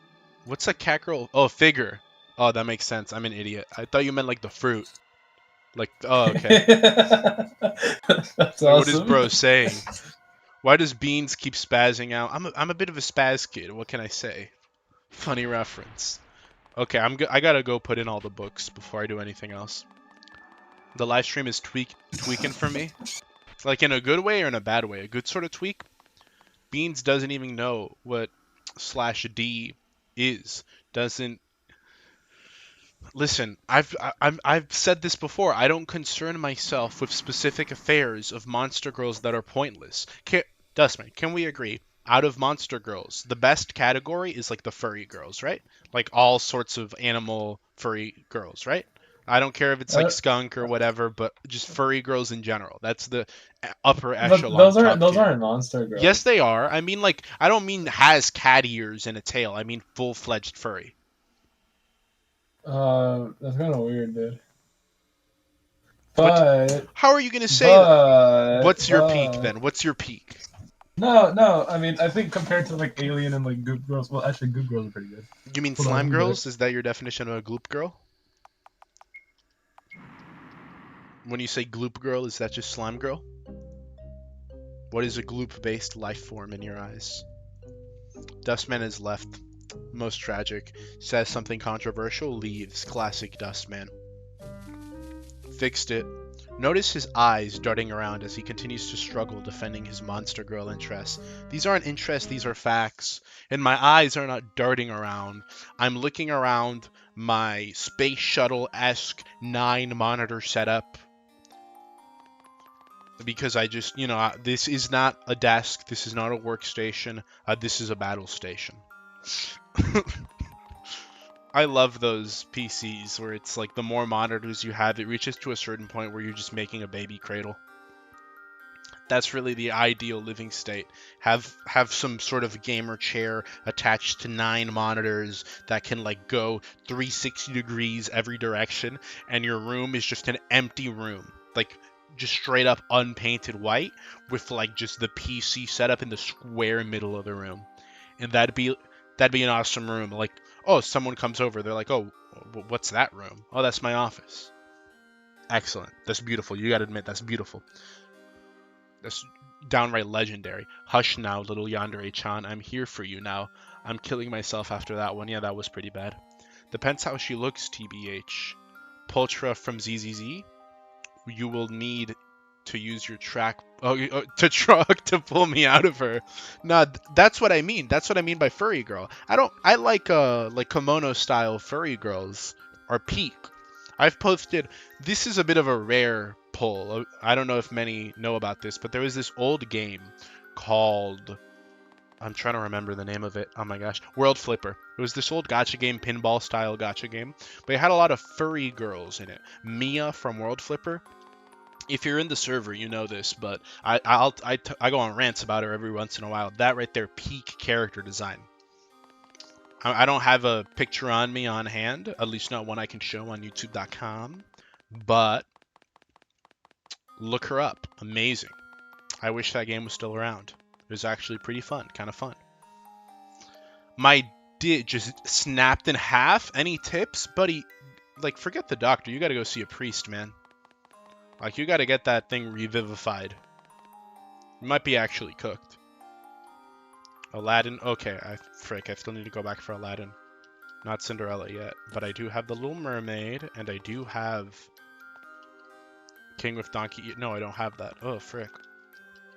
A: What's a Catgirl? Oh, figure. Oh, that makes sense. I'm an idiot. I thought you meant like the fruit. Like, oh, okay.
C: That's awesome.
A: What is bro saying? Why does Beans keep spazzing out? I'm a bit of a spaz kid. What can I say? Funny reference. Okay, I gotta go put in all the books before I do anything else. The live stream is tweaking for me. Like in a good way or in a bad way? A good sort of tweak? Beans doesn't even know what /D is. Doesn't listen. I've said this before. I don't concern myself with specific affairs of monster girls that are pointless. Dustman, can we agree? Out of monster girls, the best category is like the furry girls, right? Like all sorts of animal furry girls, right? I don't care if it's like skunk or whatever, but just furry girls in general. That's the upper echelon.
C: But those aren't monster girls.
A: Yes, they are. I mean, like, I don't mean has cat ears and a tail. I mean full-fledged furry.
C: That's kind of weird, dude. But
A: how are you gonna say that? What's your peak then? What's your peak?
C: No. I mean, I think compared to like Alien and like Goop Girls, well, actually, Goop Girls are pretty good.
A: You mean slime girls? Is that your definition of a gloop girl? When you say gloop girl, is that just slime girl? What is a gloop-based life form in your eyes? Dustman is left. Most tragic. Says something controversial, leaves. Classic Dustman. Fixed it. Notice his eyes darting around as he continues to struggle defending his monster girl interests. These aren't interests, these are facts. And my eyes are not darting around. I'm looking around my space shuttle-esque 9-monitor setup. Because I just, this is not a desk, this is not a workstation, this is a battle station. I love those PCs where it's like the more monitors you have, it reaches to a certain point where you're just making a baby cradle. That's really the ideal living state. Have some sort of gamer chair attached to 9 monitors that can like go 360 degrees every direction, and your room is just an empty room. Like just straight up unpainted white with like just the PC set up in the square middle of the room. And that'd be an awesome room. Like, oh, someone comes over, they're like, oh, what's that room? Oh, that's my office. Excellent. That's beautiful. You gotta admit, that's beautiful. That's downright legendary. Hush now, little Yandere-chan. I'm here for you now. I'm killing myself after that one. Yeah, that was pretty bad. Depends how she looks, TBH. Pultra from ZZZ. You will need to use your track to pull me out of her. No, that's what I mean. That's what I mean by furry girl. I like kimono style furry girls are peak. I've posted. This is a bit of a rare pull. I don't know if many know about this, but there was this old game called, I'm trying to remember the name of it. Oh my gosh. World Flipper. It was this old gacha game, pinball style gacha game, but it had a lot of furry girls in it. Mia from World Flipper. If you're in the server, you know this, but I go on rants about her every once in a while. That right there, peak character design. I don't have a picture on me on hand, at least not one I can show on YouTube.com, but look her up. Amazing. I wish that game was still around. It was actually pretty fun, kind of fun. My dick just snapped in half. Any tips? Buddy, like, forget the doctor. You gotta go see a priest, man. Like, you gotta get that thing revivified. It might be actually cooked. Aladdin? Okay, I still need to go back for Aladdin. Not Cinderella yet. But I do have the Little Mermaid, and I do have King with Donkey. No, I don't have that. Oh, frick.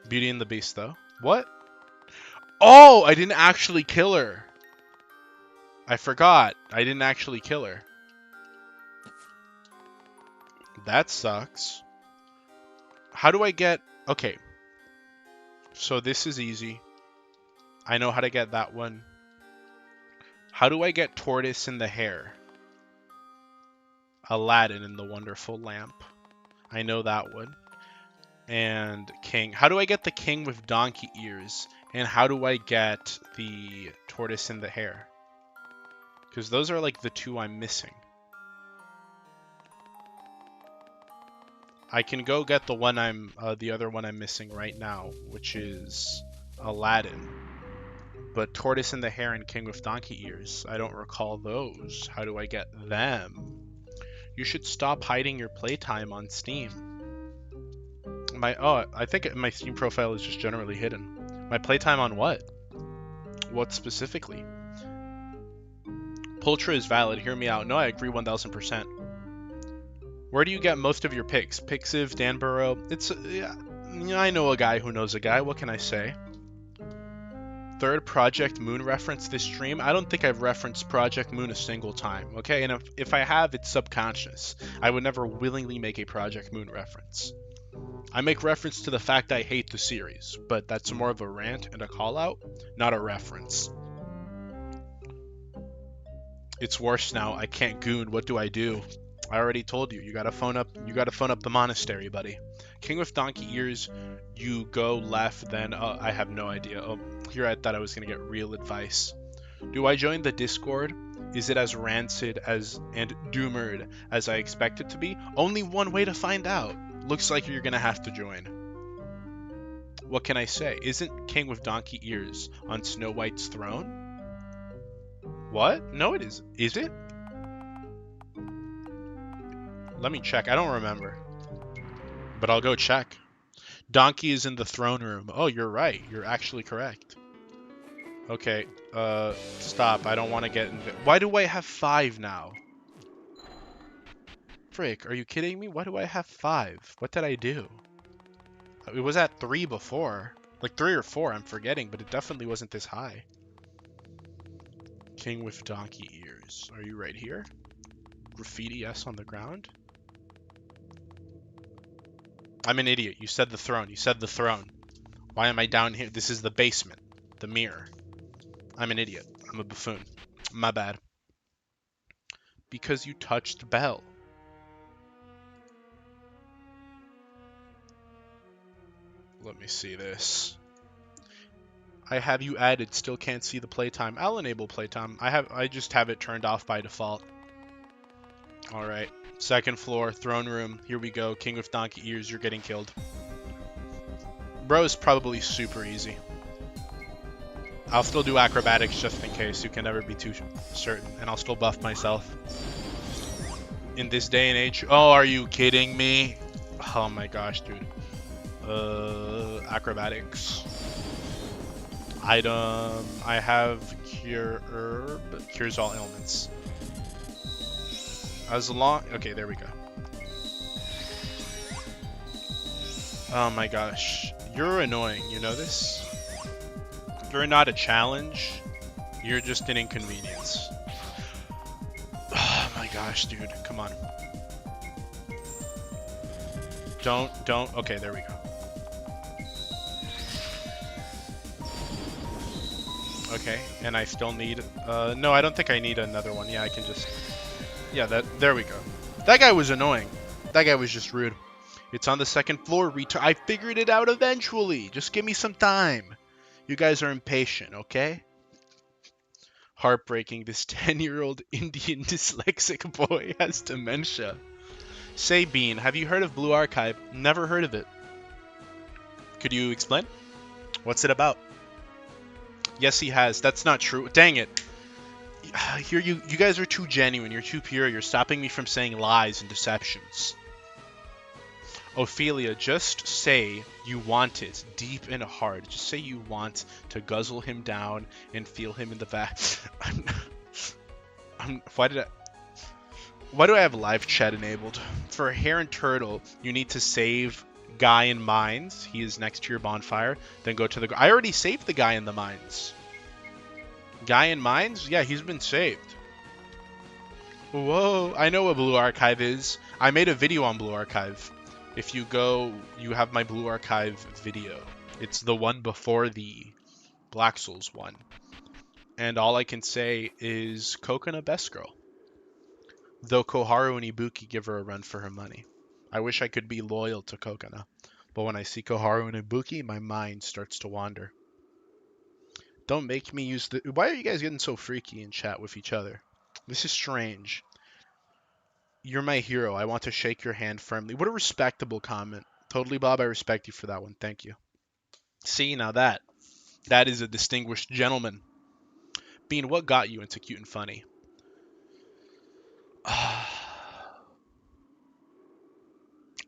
A: Beauty and the Beast, though. What? Oh, I didn't actually kill her. I forgot. I didn't actually kill her. That sucks. How do I get... Okay. So this is easy. I know how to get that one. How do I get Tortoise in the Hair? Aladdin in the Wonderful Lamp. I know that one. And King. How do I get the King with Donkey Ears? And how do I get the Tortoise in the Hair? Because those are like the two I'm missing. I can go get the one the other one I'm missing right now, which is Aladdin. But Tortoise in the Hair and King with Donkey Ears, I don't recall those. How do I get them? You should stop hiding your playtime on Steam. I think my Steam profile is just generally hidden. My playtime on what? What specifically? Pultra is valid. Hear me out. No, I agree 1000%. Where do you get most of your picks? Pixiv, Danborough. Yeah, I know a guy who knows a guy. What can I say? Third Project Moon reference this stream. I don't think I've referenced Project Moon a single time. Okay, and if I have, it's subconscious. I would never willingly make a Project Moon reference. I make reference to the fact I hate the series, but that's more of a rant and a call out, not a reference. It's worse now. I can't goon. What do? I already told you. You gotta phone up the monastery, buddy. King with Donkey Ears, you go left, then I have no idea. Oh, here I thought I was gonna get real advice. Do I join the Discord? Is it as rancid and doomered as I expect it to be? Only one way to find out. Looks like you're gonna have to join. What can I say? Isn't King with Donkey Ears on Snow White's throne? What? No, it is. Is it? Let me check. I don't remember. But I'll go check. Donkey is in the throne room. Oh, you're right. You're actually correct. Okay. Stop. I don't want to get... Why do I have 5 now? Frick, are you kidding me? Why do I have 5? What did I do? It was at 3 before. Like 3 or 4, I'm forgetting, but it definitely wasn't this high. King with Donkey Ears. Are you right here? Graffiti S on the ground? I'm an idiot. You said the throne. You said the throne. Why am I down here? This is the basement. The mirror. I'm an idiot. I'm a buffoon. My bad. Because you touched Belle. Let me see this. I have you added. Still can't see the playtime. I'll enable playtime. I just have it turned off by default. Alright. Second floor, throne room. Here we go. King with Donkey Ears, you're getting killed. Bro is probably super easy. I'll still do acrobatics just in case. You can never be too certain. And I'll still buff myself. In this day and age. Oh, are you kidding me? Oh my gosh, dude. Acrobatics. Item. I have Cure Herb. Cures all ailments. As long... Okay, there we go. Oh my gosh. You're annoying, you know this? You're not a challenge. You're just an inconvenience. Oh my gosh, dude. Come on. Don't. Okay, there we go. Okay, and I still need... no, I don't think I need another one. Yeah, I can just... Yeah, there we go. That guy was annoying. That guy was just rude. It's on the second floor. I figured it out eventually. Just give me some time. You guys are impatient, okay? Heartbreaking. This 10-year-old Indian dyslexic boy has dementia. Say, Bean, have you heard of Blue Archive? Never heard of it. Could you explain? What's it about? Yes, he has. That's not true. Dang it. Here, you guys are too genuine. You're too pure. You're stopping me from saying lies and deceptions. Ophelia, just say you want it deep and hard. Just say you want to guzzle him down and feel him in the back. Why do I have live chat enabled? For Hare and Turtle, you need to save guy in mines. He is next to your bonfire. Then go to the... I already saved the guy in the mines. Guy in mines? Yeah, he's been saved. Whoa, I know what Blue Archive is. I made a video on Blue Archive. If you go, you have my Blue Archive video. It's the one before the Black Souls one. And all I can say is Kokona best girl. Though Koharu and Ibuki give her a run for her money. I wish I could be loyal to Kokona. But when I see Koharu and Ibuki, my mind starts to wander. Don't make me use the... Why are you guys getting so freaky in chat with each other? This is strange. You're my hero. I want to shake your hand firmly. What a respectable comment. Totally, Bob. I respect you for that one. Thank you. See, now that is a distinguished gentleman. Bean, what got you into cute and funny?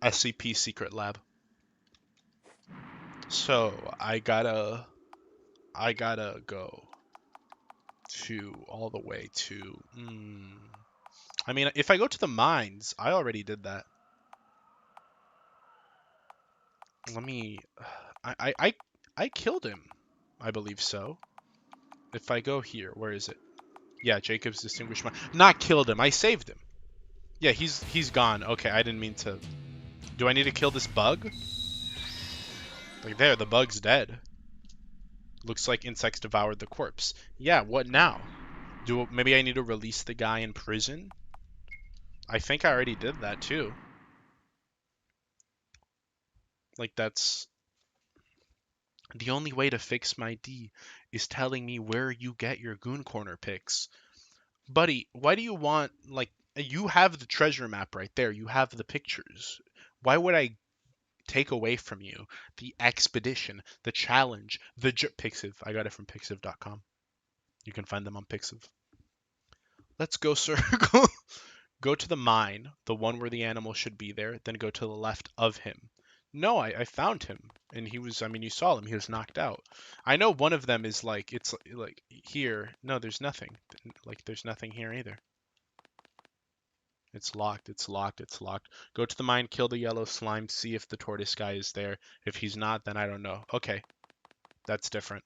A: SCP Secret Lab. So, I gotta go to all the way to... I mean, if I go to the mines, I already did that. Let me... I killed him. I believe so. If I go here, where is it? Yeah, Jacob's distinguished mind. Not killed him. I saved him. Yeah, he's gone. Okay, I didn't mean to... Do I need to kill this bug? Like there, the bug's dead. Looks like insects devoured the corpse. Yeah, what now? Maybe I need to release the guy in prison? I think I already did that too. Like that's... The only way to fix my D is telling me where you get your Goon Corner picks. Buddy, why do you want, like, you have the treasure map right there. You have the pictures. Why would I take away from you the expedition, the challenge, the Pixiv? I got it from Pixiv.com. You can find them on Pixiv. Let's go circle. Go to the mine, the one where the animal should be there, then go to the left of him. No, I found him, and he was, I mean, you saw him, he was knocked out. I know one of them is like, it's like here. No, there's nothing. Like, there's nothing here either. It's locked, it's locked, it's locked. Go to the mine, kill the yellow slime, see if the tortoise guy is there. If he's not, then I don't know. Okay, that's different.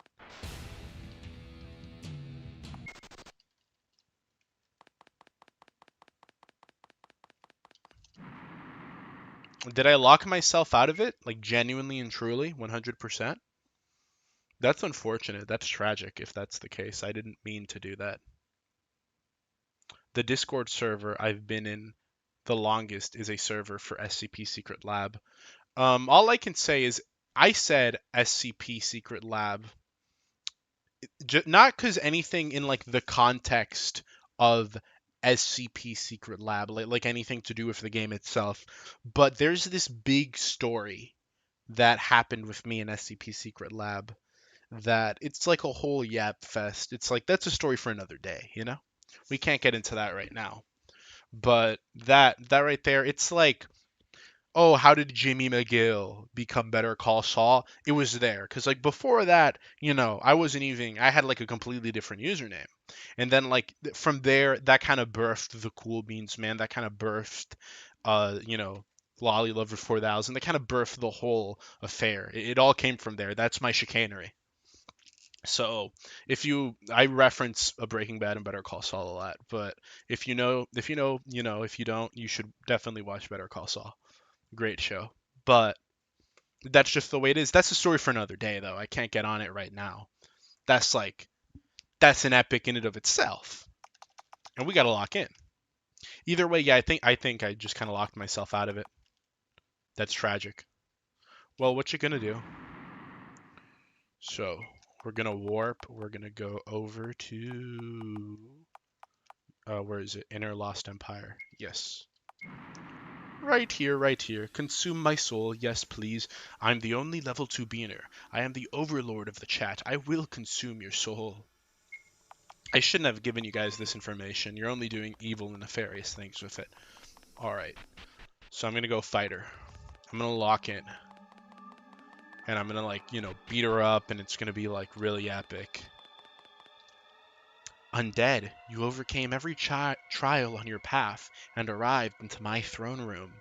A: Did I lock myself out of it? Like, genuinely and truly, 100%? That's unfortunate. That's tragic if that's the case. I didn't mean to do that. The Discord server I've been in the longest is a server for SCP Secret Lab. All I can say is I said SCP Secret Lab, not because anything in like the context of SCP Secret Lab, like anything to do with the game itself, but there's this big story that happened with me in SCP Secret Lab that it's like a whole yap fest. It's like that's a story for another day, you know? We can't get into that right now. But that right there, it's like, oh, how did Jimmy McGill become Better Call Saul? It was there. Because, like, before that, you know, I had, like, a completely different username. And then, like, from there, that kind of birthed the Cool Beans, man. That kind of birthed, you know, Lolly Lover 4000. They kind of birthed the whole affair. It all came from there. That's my chicanery. So I reference a Breaking Bad and Better Call Saul a lot, but if you know, if you know, if you don't, you should definitely watch Better Call Saul. Great show. But that's just the way it is. That's a story for another day, though. I can't get on it right now. That's an epic in and of itself, and we gotta lock in. Either way, yeah, I think I just kind of locked myself out of it. That's tragic. Well, what you gonna do? So we're gonna warp. We're gonna go over to where is it? Inner Lost Empire. Yes. Right here, right here. Consume my soul, yes please. I'm the only level 2 beaner. I am the overlord of the chat. I will consume your soul. I shouldn't have given you guys this information. You're only doing evil and nefarious things with it. Alright. So I'm gonna go fighter. I'm gonna lock in. And I'm gonna beat her up, and it's gonna be really epic. Undead, you overcame every trial on your path and arrived into my throne room.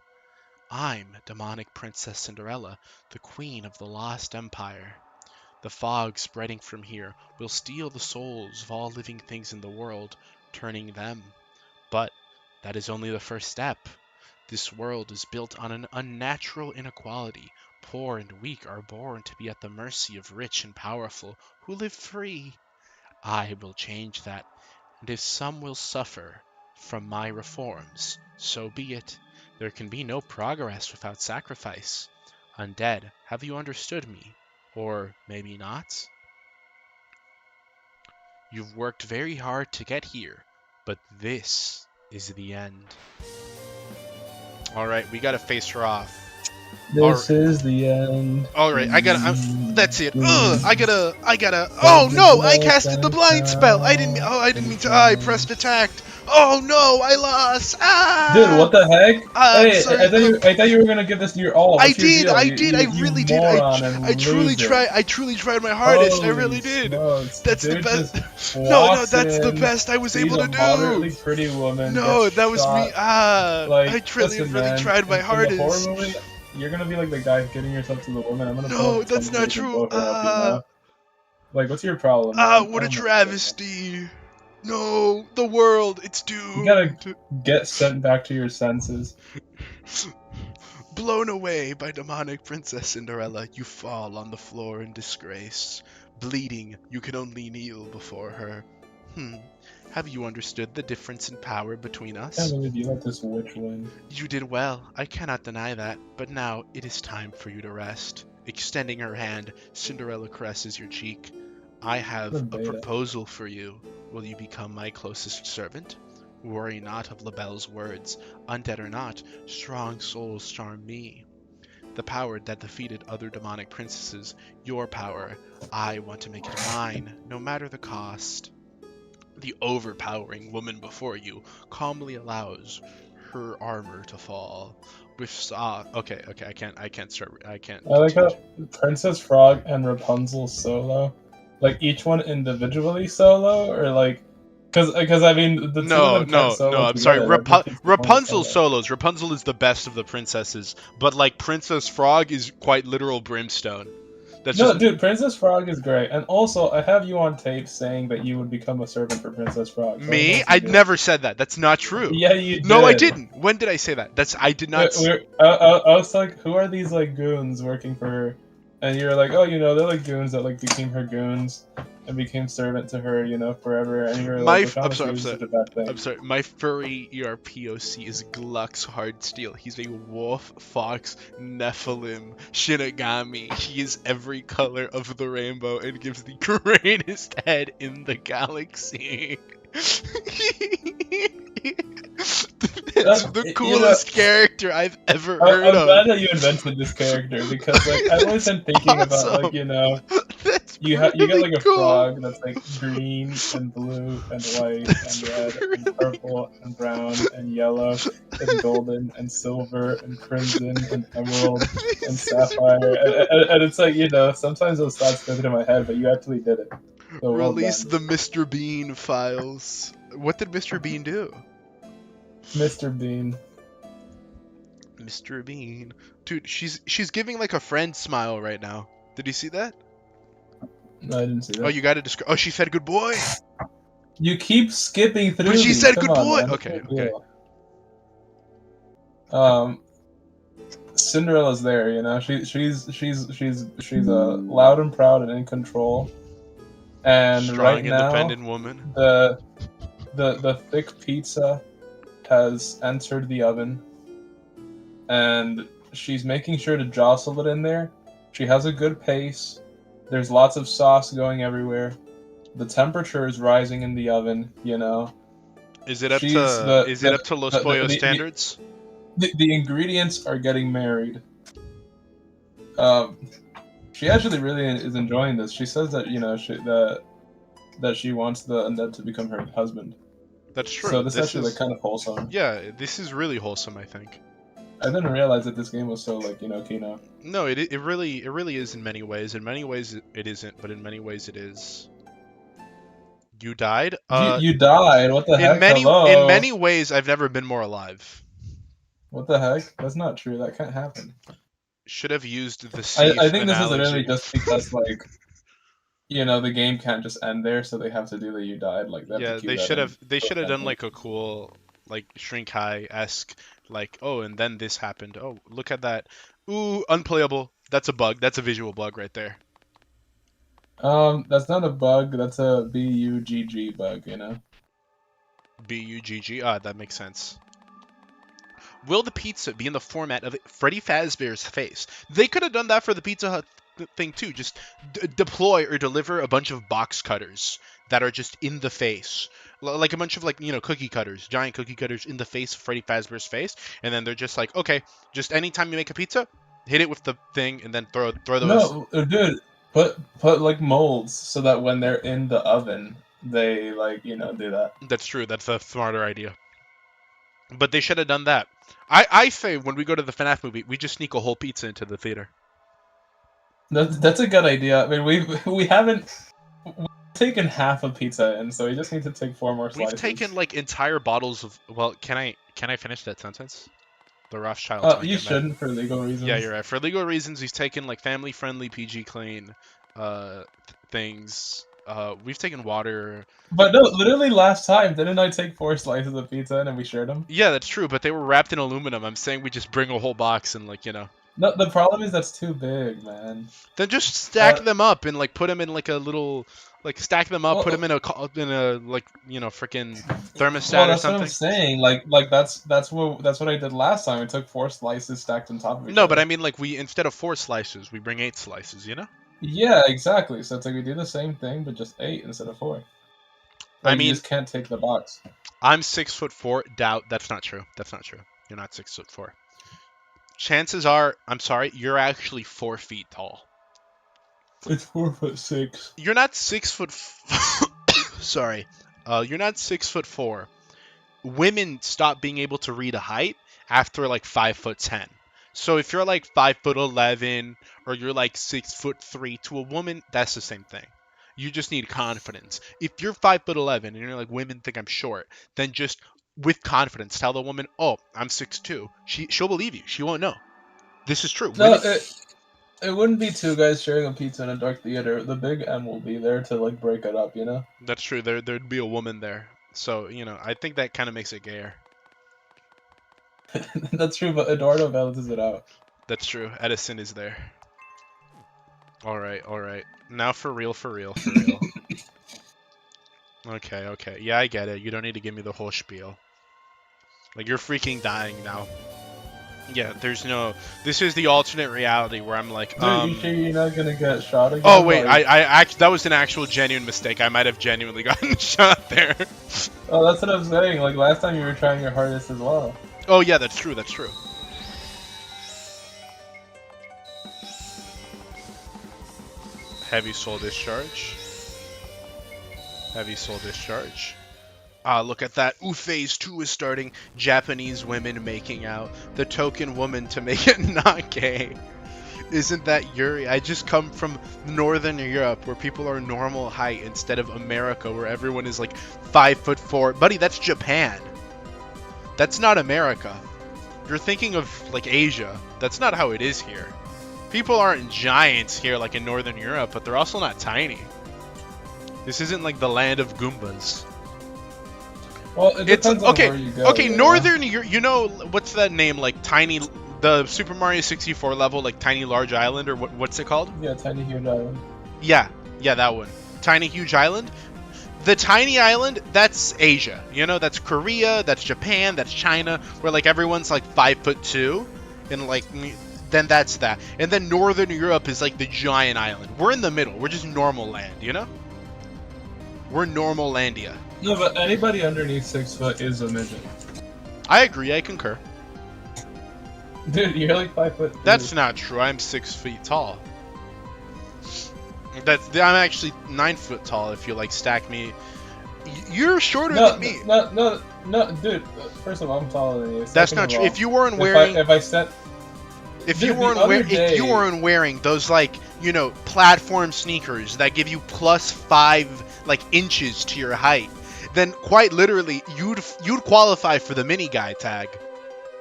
A: I'm demonic Princess Cinderella, the queen of the Lost Empire. The fog spreading from here will steal the souls of all living things in the world, turning them. But that is only the first step. This world is built on an unnatural inequality. Poor and weak are born to be at the mercy of rich and powerful, who live free. I will change that, and if some will suffer from my reforms, so be it. There can be no progress without sacrifice. Undead, have you understood me? Or maybe not? You've worked very hard to get here, but this is the end. Alright, we gotta face her off.
C: This is the end.
A: Alright, that's it. I gotta. Oh no! I casted the blind spell. I didn't mean to. I pressed attacked. Oh no! I lost. Ah!
C: Dude, what the heck? Hey,
A: sorry.
C: I thought you were gonna give this your all.
A: I did. I really did. I truly tried my hardest.
C: Holy
A: I really did.
C: Smokes.
A: That's
C: Dude
A: the best.
C: No,
A: that's the best I was able to do.
C: Moderately pretty woman.
A: No, that was me. I really tried my hardest.
C: In the horror movie, you're gonna be like the guy getting yourself to the woman. I'm gonna.
A: No, that's not true.
C: Like, what's your problem?
A: What a travesty. No, the world, it's doomed.
C: You gotta get sent back to your senses.
A: Blown away by demonic Princess Cinderella, you fall on the floor in disgrace. Bleeding, you can only kneel before her. Have you understood the difference in power between us?
C: I can't believe you let this witch win.
A: You did well, I cannot deny that, but now it is time for you to rest. Extending her hand, Cinderella caresses your cheek. I have a proposal for you. Will you become my closest servant? Worry not of LaBelle's words. Undead or not, strong souls charm me. The power that defeated other demonic princesses, your power, I want to make it mine, no matter the cost. The overpowering woman before you calmly allows her armor to fall. With okay, I can't.
C: I like how Princess Frog and Rapunzel solo. Like each one individually solo, or like, because I mean the
A: no. I'm sorry. Rapunzel solos. Rapunzel is the best of the princesses, but like Princess Frog is quite literal Brimstone.
C: Dude, Princess Frog is great, and also I have you on tape saying that you would become a servant for Princess Frog. So
A: me? I never said that. That's not true.
C: Yeah, you did.
A: No, I didn't. When did I say that? I did not.
C: I was like, who are these like goons working for her? And you're like, oh, they're like goons that like became her goons and became servant to her, forever. And you're like,
A: I'm sorry. My furry ERPOC is Glux Hardsteel. He's a wolf, fox, Nephilim, Shinigami. He is every color of the rainbow and gives the greatest head in the galaxy. That's the coolest character I've ever heard of.
C: I'm glad that you invented this character because like I've always been thinking about like you get like a frog that's like green and blue and white and red and purple and brown and yellow and golden and silver and crimson and emerald and sapphire and it's like sometimes those thoughts go through my head but you actually did it. So
A: release the Mr. Bean files. What did Mr. Bean do?
C: Mr. Bean.
A: Mr. Bean. Dude, she's giving like a friend smile right now. Did you see that?
C: No, I didn't see that.
A: Oh, you gotta describe. Oh, she said good boy.
C: You keep skipping through.
A: But she said
C: Come
A: good
C: on,
A: boy.
C: man.
A: Okay,
C: okay. Cinderella's there, you know. She's loud and proud and in control. And
A: strong,
C: right now,
A: independent woman.
C: The thick pizza has entered the oven, and she's making sure to jostle it in there. She has a good pace. There's lots of sauce going everywhere. The temperature is rising in the oven, you know.
A: Is it up to Los Pollos standards?
C: The ingredients are getting married. She actually really is enjoying this. She says that, you know, that she wants the undead to become her husband.
A: That's true.
C: So this actually like kind of wholesome.
A: Yeah, this is really wholesome, I think.
C: I didn't realize that this game was so like, you know, Kino.
A: No, it really is in many ways. In many ways it isn't, but in many ways it is. You died?
C: You died. What the heck? Hello?
A: In many ways, I've never been more alive.
C: What the heck? That's not true. That can't happen.
A: Should have used the safe
C: I think
A: analogy.
C: this is literally just because, like, you know, the game can't just end there, so they have to do the you died like that.
A: Yeah, they should have done like a cool, like Shrink High-esque, like, oh, and then this happened. Oh, look at that. Ooh, unplayable. That's a bug. That's a visual bug right there.
C: That's not a bug. That's a bugg bug, you know.
A: Bugg. Ah, that makes sense. Will the pizza be in the format of Freddy Fazbear's face? They could have done that for the Pizza Hut thing too. Just deploy or deliver a bunch of box cutters that are just in the face, like a bunch of, like, you know, cookie cutters, giant cookie cutters in the face of Freddy Fazbear's face, and then they're just like, okay, just anytime you make a pizza, hit it with the thing, and then throw the
C: No, dude. Put like molds so that when they're in the oven, they, like, you know, do that.
A: That's true. That's a smarter idea. But they should have done that. I say when we go to the FNAF movie, we just sneak a whole pizza into the theater.
C: That's a good idea. I mean, we haven't taken half a pizza in, so we just need to take 4 more slices.
A: We've taken like entire bottles of. Well, can I finish that sentence? The Rothschilds.
C: You shouldn't, for legal reasons.
A: Yeah, you're right. For legal reasons, we've taken like family-friendly, PG clean, things. We've taken water.
C: But no, literally last time, didn't I take 4 slices of pizza and we shared them?
A: Yeah, that's true, but they were wrapped in aluminum. I'm saying we just bring a whole box and, like, you know.
C: No, the problem is that's too big, man.
A: Then just stack them up and, like, put them in like a little, like, stack them up, put them in a like, you know, freaking thermostat or something. That's
C: what I'm saying. Like that's what I did last time. I took 4 slices stacked on top of each other.
A: No, but I mean, like, we, instead of 4 slices, we bring 8 slices, you know?
C: Yeah, exactly. So it's like we do the same thing, but just 8 instead of 4. Like, I mean, you just can't take the box.
A: I'm 6'4". Doubt that's not true. That's not true. You're not 6'4". Chances are, I'm sorry, you're actually 4 feet tall.
C: It's 4'6".
A: You're not 6 foot. Sorry, you're not 6'4". Women stop being able to read a height after like 5'10". So if you're like 5'11" or you're like 6'3", to a woman, that's the same thing. You just need confidence. If you're 5'11" and you're like, women think I'm short, then just with confidence tell the woman, oh, I'm 6'2". She'll believe you. She won't know. This is true.
C: No, it wouldn't be 2 guys sharing a pizza in a dark theater. The big M will be there to, like, break it up, you know?
A: That's true. There'd be a woman there. So, you know, I think that kind of makes it gayer.
C: That's true, but Eduardo balances it out.
A: That's true. Edison is there. All right. Now for real. Okay. Yeah, I get it. You don't need to give me the whole spiel. Like, you're freaking dying now. Yeah, there's no. This is the alternate reality where I'm like,
C: Dude, you sure you're not gonna get shot again?
A: Oh wait, that was an actual genuine mistake. I might have genuinely gotten shot there.
C: Oh, that's what I'm saying. Like, last time you were trying your hardest as well.
A: Oh yeah, that's true. Heavy soul discharge. Ah, look at that. Ooh, phase 2 is starting. Japanese women making out. The token woman to make it not gay. Isn't that Yuri? I just come from Northern Europe where people are normal height instead of America where everyone is like 5'4". Buddy, that's Japan. That's not America. You're thinking of like Asia. That's not how it is here. People aren't giants here like in Northern Europe, but they're also not tiny. This isn't like the land of Goombas.
C: Well, it depends on where you go.
A: Okay, Northern Europe, you know, what's that name? Like Tiny, the Super Mario 64 level, like Tiny Large Island, or what's it called?
C: Yeah, Tiny Huge Island.
A: Yeah, that one. Tiny Huge Island. The tiny island, that's Asia. You know, that's Korea, that's Japan, that's China, where like everyone's like 5'2", and like then that's that. And then Northern Europe is like the giant island. We're in the middle. We're just normal land, you know? We're normal landia.
C: No, but anybody underneath 6 foot is a midget.
A: I agree. I concur.
C: Dude, you're like 5 foot.
A: That's not true. I'm 6 feet tall. I'm actually 9 foot tall. If you like stack me, you're shorter than me.
C: No, dude. First of all, I'm taller than you.
A: That's not true. If you weren't wearing, if you weren't wearing those like platform sneakers that give you +5 like inches to your height, then quite literally you'd qualify for the mini guy tag.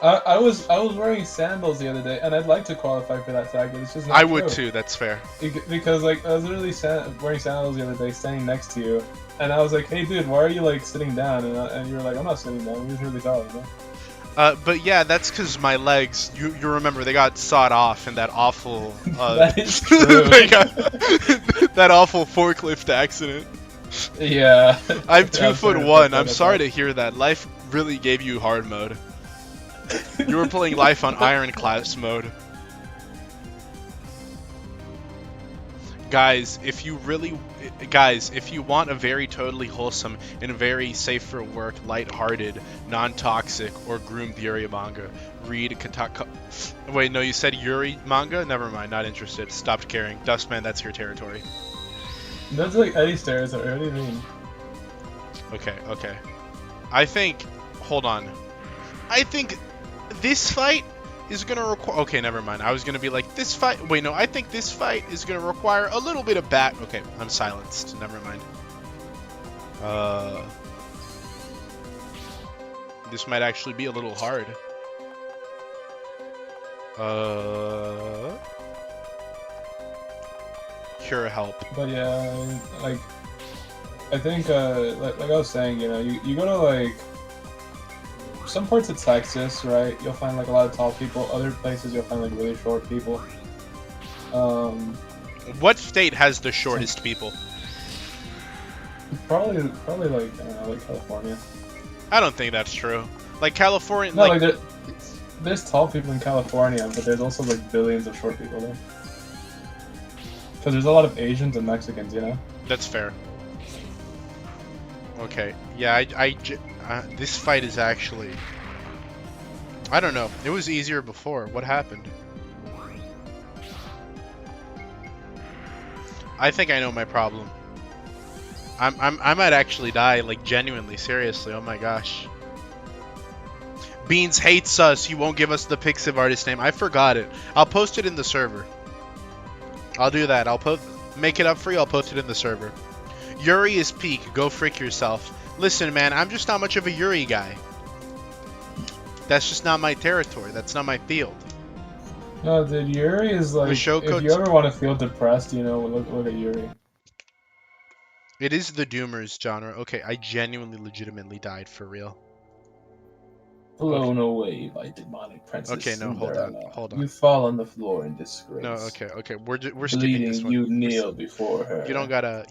C: I was wearing sandals the other day, and I'd like to qualify for that tag, but it's just not true.
A: Would too. That's fair.
C: Because like I was literally wearing sandals the other day, standing next to you, and I was like, "Hey, dude, why are you like sitting down?" And you were like, "I'm not sitting down. You're really tall, you know?"
A: But yeah, that's because my legs. You remember they got sawed off in that awful.
C: That is true.
A: That awful forklift accident.
C: Yeah.
A: I'm 2'1". I'm sorry to hear that. Life really gave you hard mode. You were playing life on Iron Class mode. Guys, if you want a very totally wholesome and very safe for work, lighthearted, non-toxic, or groomed Yuri manga, read Wait, no, you said Yuri manga? Never mind, not interested. Stopped caring. Dustman, that's your territory.
C: That's like Eddie's territory. What do you mean?
A: Okay. Hold on. I think this fight is gonna require. Okay, never mind. I was gonna be like this fight. Wait, no. I think this fight is gonna require a little bit of back. Okay, I'm silenced. Never mind. This might actually be a little hard. Cure help.
C: But yeah, like I think like I was saying, you go to like some parts of Texas, right? You'll find like a lot of tall people. Other places you'll find like really short people.
A: What state has the shortest people?
C: Probably like I don't know, like California.
A: I don't think that's true. Like California.
C: No, like there's tall people in California, but there's also like billions of short people there. Because there's a lot of Asians and Mexicans, you know.
A: That's fair. Okay. Yeah, this fight is actually... I don't know. It was easier before. What happened? I think I know my problem. I might actually die, like genuinely, seriously. Oh my gosh. Beans hates us. He won't give us the Pixiv artist name. I forgot it. I'll post it in the server. I'll do that. Make it up for you. I'll post it in the server. Yuri is peak. Go frick yourself. Listen, man, I'm just not much of a Yuri guy. That's just not my territory. That's not my field.
C: No, dude, Yuri is like, if you ever want to feel depressed, look at Yuri.
A: It is the Doomers genre. Okay, I genuinely, legitimately died for real.
C: Blown away by demonic princess.
A: Okay, no,
C: Cinderella.
A: hold on.
C: You fall on the floor in disgrace.
A: No, okay, we're
C: bleeding,
A: skipping this one.
C: You kneel before her.
A: You don't gotta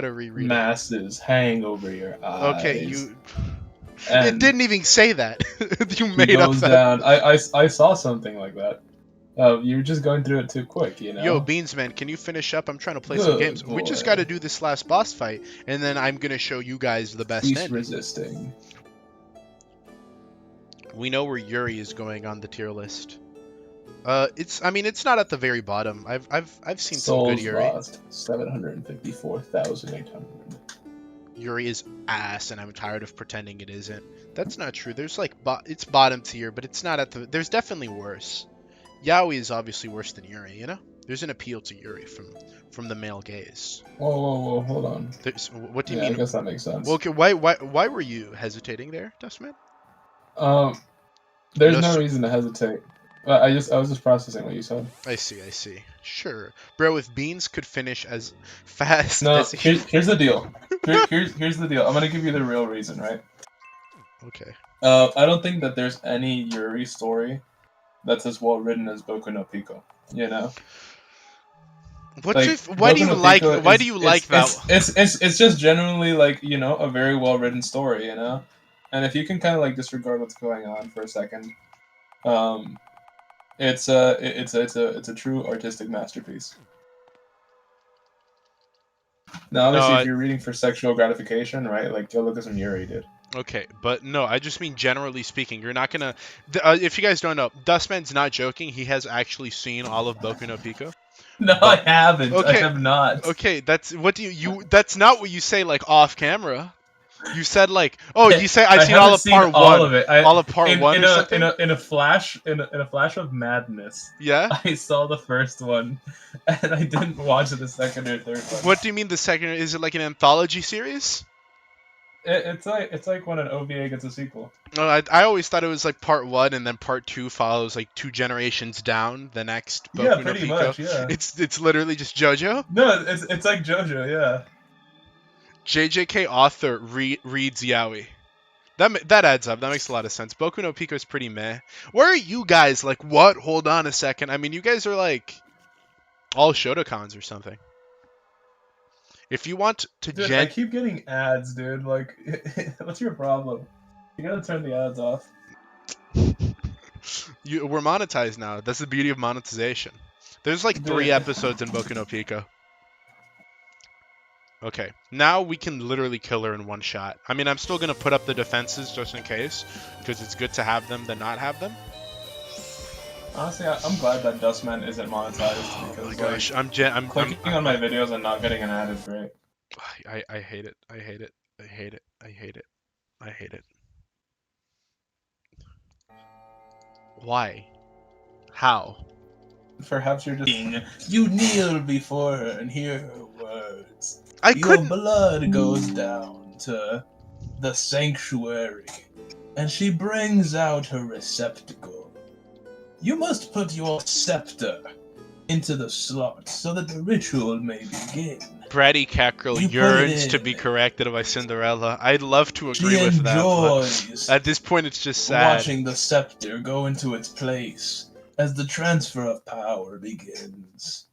A: reread.
C: Masses hang over your eyes.
A: Okay, it didn't even say that. You made up that.
C: Down. I saw something like that. You were just going through it too quick, you know.
A: Yo, Beansman, can you finish up? I'm trying to play some games. Boy. We just got to do this last boss fight, and then I'm gonna show you guys the best ending.
C: Resisting.
A: We know where Yuri is going on the tier list. It's not at the very bottom. I've seen some good Yuri.
C: Lost 754,800.
A: Yuri is ass, and I'm tired of pretending it isn't. That's not true. There's like it's bottom tier, but it's not at the. There's definitely worse. Yaoi is obviously worse than Yuri. You know, there's an appeal to Yuri from the male gaze.
C: Whoa, hold on.
A: What do you mean?
C: I guess that makes sense.
A: Well, okay, why were you hesitating there, Dustman?
C: There's no reason to hesitate. I was just processing what you said.
A: I see. Sure. Bro, if Beans could finish as fast
C: No,
A: as he...
C: here's the deal. Here's the deal. I'm gonna give you the real reason, right?
A: Okay.
C: I don't think that there's any Yuri story that's as well written as Boku no Pico. You know?
A: Why do you like that?
C: It's just generally like, you know, a very well written story, you know? And if you can kind of like disregard what's going on for a second, it's a true artistic masterpiece. Now, obviously, if you're reading for sexual gratification, right? Like, go look at some Yuri, dude.
A: Okay, but no, I just mean generally speaking. You're not gonna. If you guys don't know, Dustman's not joking. He has actually seen all of Boku no Pico.
C: No, but, I haven't. Okay, I have not.
A: Okay, that's what do you? That's not what you say like off camera. You said like, oh, you say I've seen all of part
C: all of it.
A: All of part one
C: in
A: or something.
C: In a flash of madness.
A: Yeah.
C: I saw the first one, and I didn't watch the second or third one.
A: What do you mean the second? Is it like an anthology series?
C: It's like when an OVA gets a sequel.
A: No, I always thought it was like part 1 and then part 2 follows like 2 generations down the next Boku
C: yeah, pretty
A: no Pico.
C: much. Yeah.
A: It's literally just JoJo.
C: No, it's like JoJo. Yeah.
A: JJK author reads yaoi. That adds up. That makes a lot of sense. Boku no Pico is pretty meh. Where are you guys? Like what? Hold on a second. I mean, you guys are like all Shotokons or something. If you want to
C: dude, I keep getting ads, dude. Like, what's your problem? You gotta turn the ads off.
A: We're monetized now. That's the beauty of monetization. There's like 3 episodes in Boku no Pico. Okay, now we can literally kill her in one shot. I mean, I'm still gonna put up the defenses just in case, because it's good to have them than not have them.
C: Honestly, I'm glad that Dustman isn't monetized because
A: oh my gosh,
C: like, I'm clicking on my videos and not getting an ad is great.
A: I hate it. I hate it. I hate it. I hate it. I hate it. Why? How?
C: Perhaps you're just... You kneel before her and hear her words.
A: Your
C: blood goes down to the sanctuary, and she brings out her receptacle. You must put your scepter into the slot so that the ritual may begin.
A: Bratty Cackerel yearns to be corrected by Cinderella. I'd love to agree with that, but at this point it's just sad.
C: Watching the scepter go into its place as the transfer of power begins.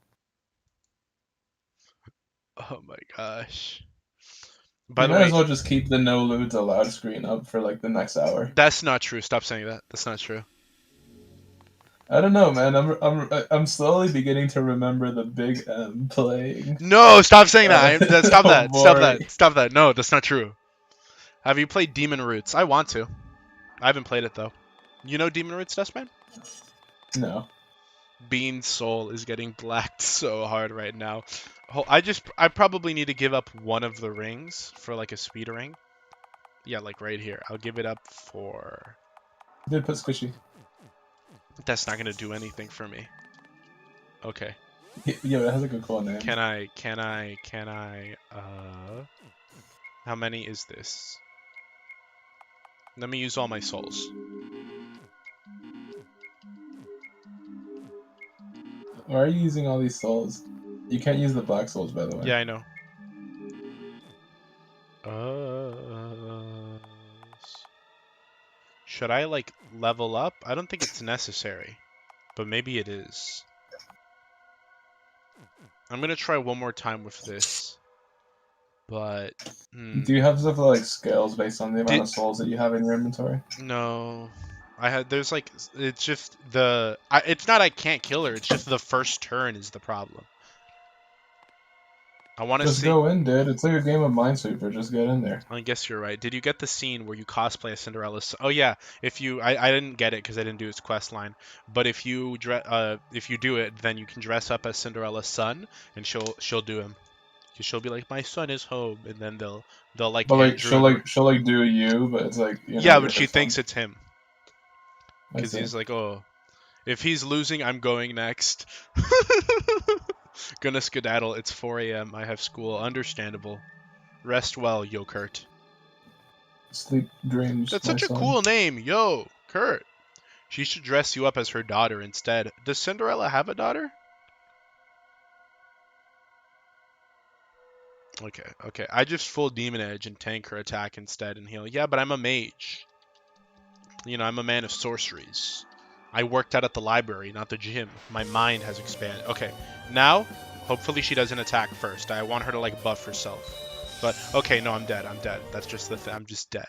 A: Oh my gosh.
C: By the way, might as well just keep the no lewds allowed screen up for like the next hour.
A: That's not true. Stop saying that. That's not true.
C: I don't know, man. I'm slowly beginning to remember the Big M playing.
A: No, stop saying that. Stop that. Stop that. Stop that. No, that's not true. Have you played Demon Roots? I want to. I haven't played it though. You know Demon Roots, Dustman?
C: No.
A: Bean's soul is getting blacked so hard right now. I probably need to give up one of the rings for like a speed ring. Yeah, like right here. I'll give it up for...
C: Did put squishy.
A: That's not gonna do anything for me. Okay.
C: Yeah, it has a good cool name.
A: Can I, how many is this? Let me use all my souls.
C: Why are you using all these souls? You can't use the black souls, by the way.
A: Yeah, I know. Should I, like, level up? I don't think it's necessary. But maybe it is. I'm gonna try one more time with this. But...
C: Do you have stuff like scales based on the amount of souls that you have in your inventory?
A: No. There's like... It's just the... it's not I can't kill her, it's just the first turn is the problem. I want to see...
C: Just go in, dude. It's like a game of Minesweeper. Just get in there.
A: I guess you're right. Did you get the scene where you cosplay as Cinderella? Oh yeah. If you, I didn't get it because I didn't do its quest line. But if you do it, then you can dress up as Cinderella's son, and she'll do him. Cause she'll be like, my son is home, and then they'll like.
C: But like she'll like do you, but it's like.
A: Yeah, but she thinks it's him. Because he's like, oh, if he's losing, I'm going next. Gonna skedaddle. It's 4 a.m. I have school. Understandable. Rest well, yo, Kurt.
C: Sleep dreams.
A: That's such a cool name, yo, Kurt. She should dress you up as her daughter instead. Does Cinderella have a daughter? Okay, okay. I just full Demon Edge and tank her attack instead and heal. Yeah, but I'm a mage. You know, I'm a man of sorceries. I worked out at the library, not the gym. My mind has expanded. Okay, now, hopefully she doesn't attack first. I want her to, like, buff herself. But, okay, no, I'm dead. I'm dead. That's just the thing. I'm just dead.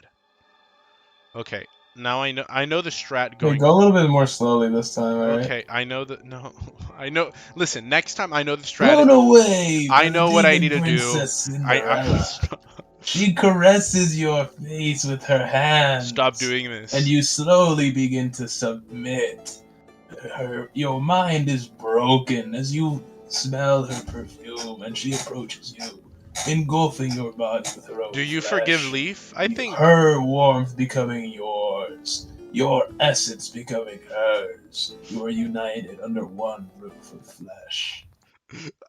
A: Okay, now I know the strat going...
C: Hey, go a little bit more slowly this time, alright?
A: Okay, I know that... No, I know... Listen, next time I know the strat...
D: Run away!
A: I know what I need to do.
D: Cinderella. She caresses your face with her hands.
A: Stop doing this.
D: And you slowly begin to submit. Your mind is broken as you smell her perfume and she approaches you, engulfing your body with her own
A: Do you
D: flesh.
A: forgive Leaf? I think...
D: Her warmth becoming yours. Your essence becoming hers. You are united under one roof of flesh.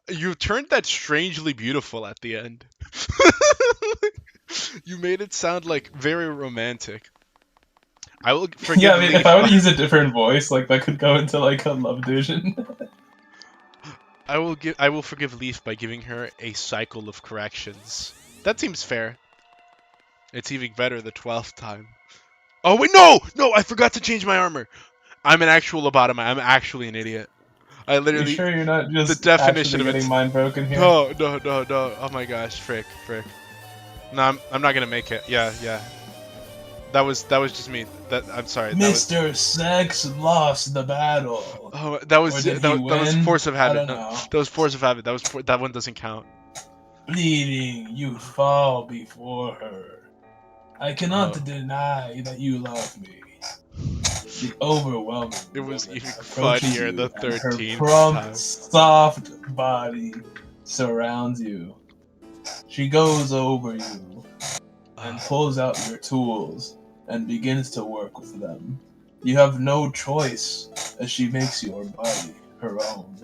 A: You turned that strangely beautiful at the end. You made it sound like very romantic. I will forgive.
C: Yeah, I mean, if I would use a different voice, like that could go into like a love vision.
A: I will forgive Leaf by giving her a cycle of corrections. That seems fair. It's even better the 12th time. Oh wait, no! I forgot to change my armor. I'm an actual lobotomized. I'm actually an idiot. I literally.
C: You sure you're not just
A: the definition of
C: getting mind broken here?
A: No. Oh my gosh, frick. No, I'm not gonna make it. Yeah. That was just me. I'm sorry.
D: Mr. Sex lost the battle.
A: Oh, that was force of habit. No, that was force of habit. That one doesn't count.
D: Bleeding, you fall before her. I cannot deny that you love me. The overwhelming.
A: It was even funnier the 13th
D: her prompt,
A: time.
D: soft body surrounds you. She goes over you and pulls out your tools and begins to work with them. You have no choice as she makes your body her own.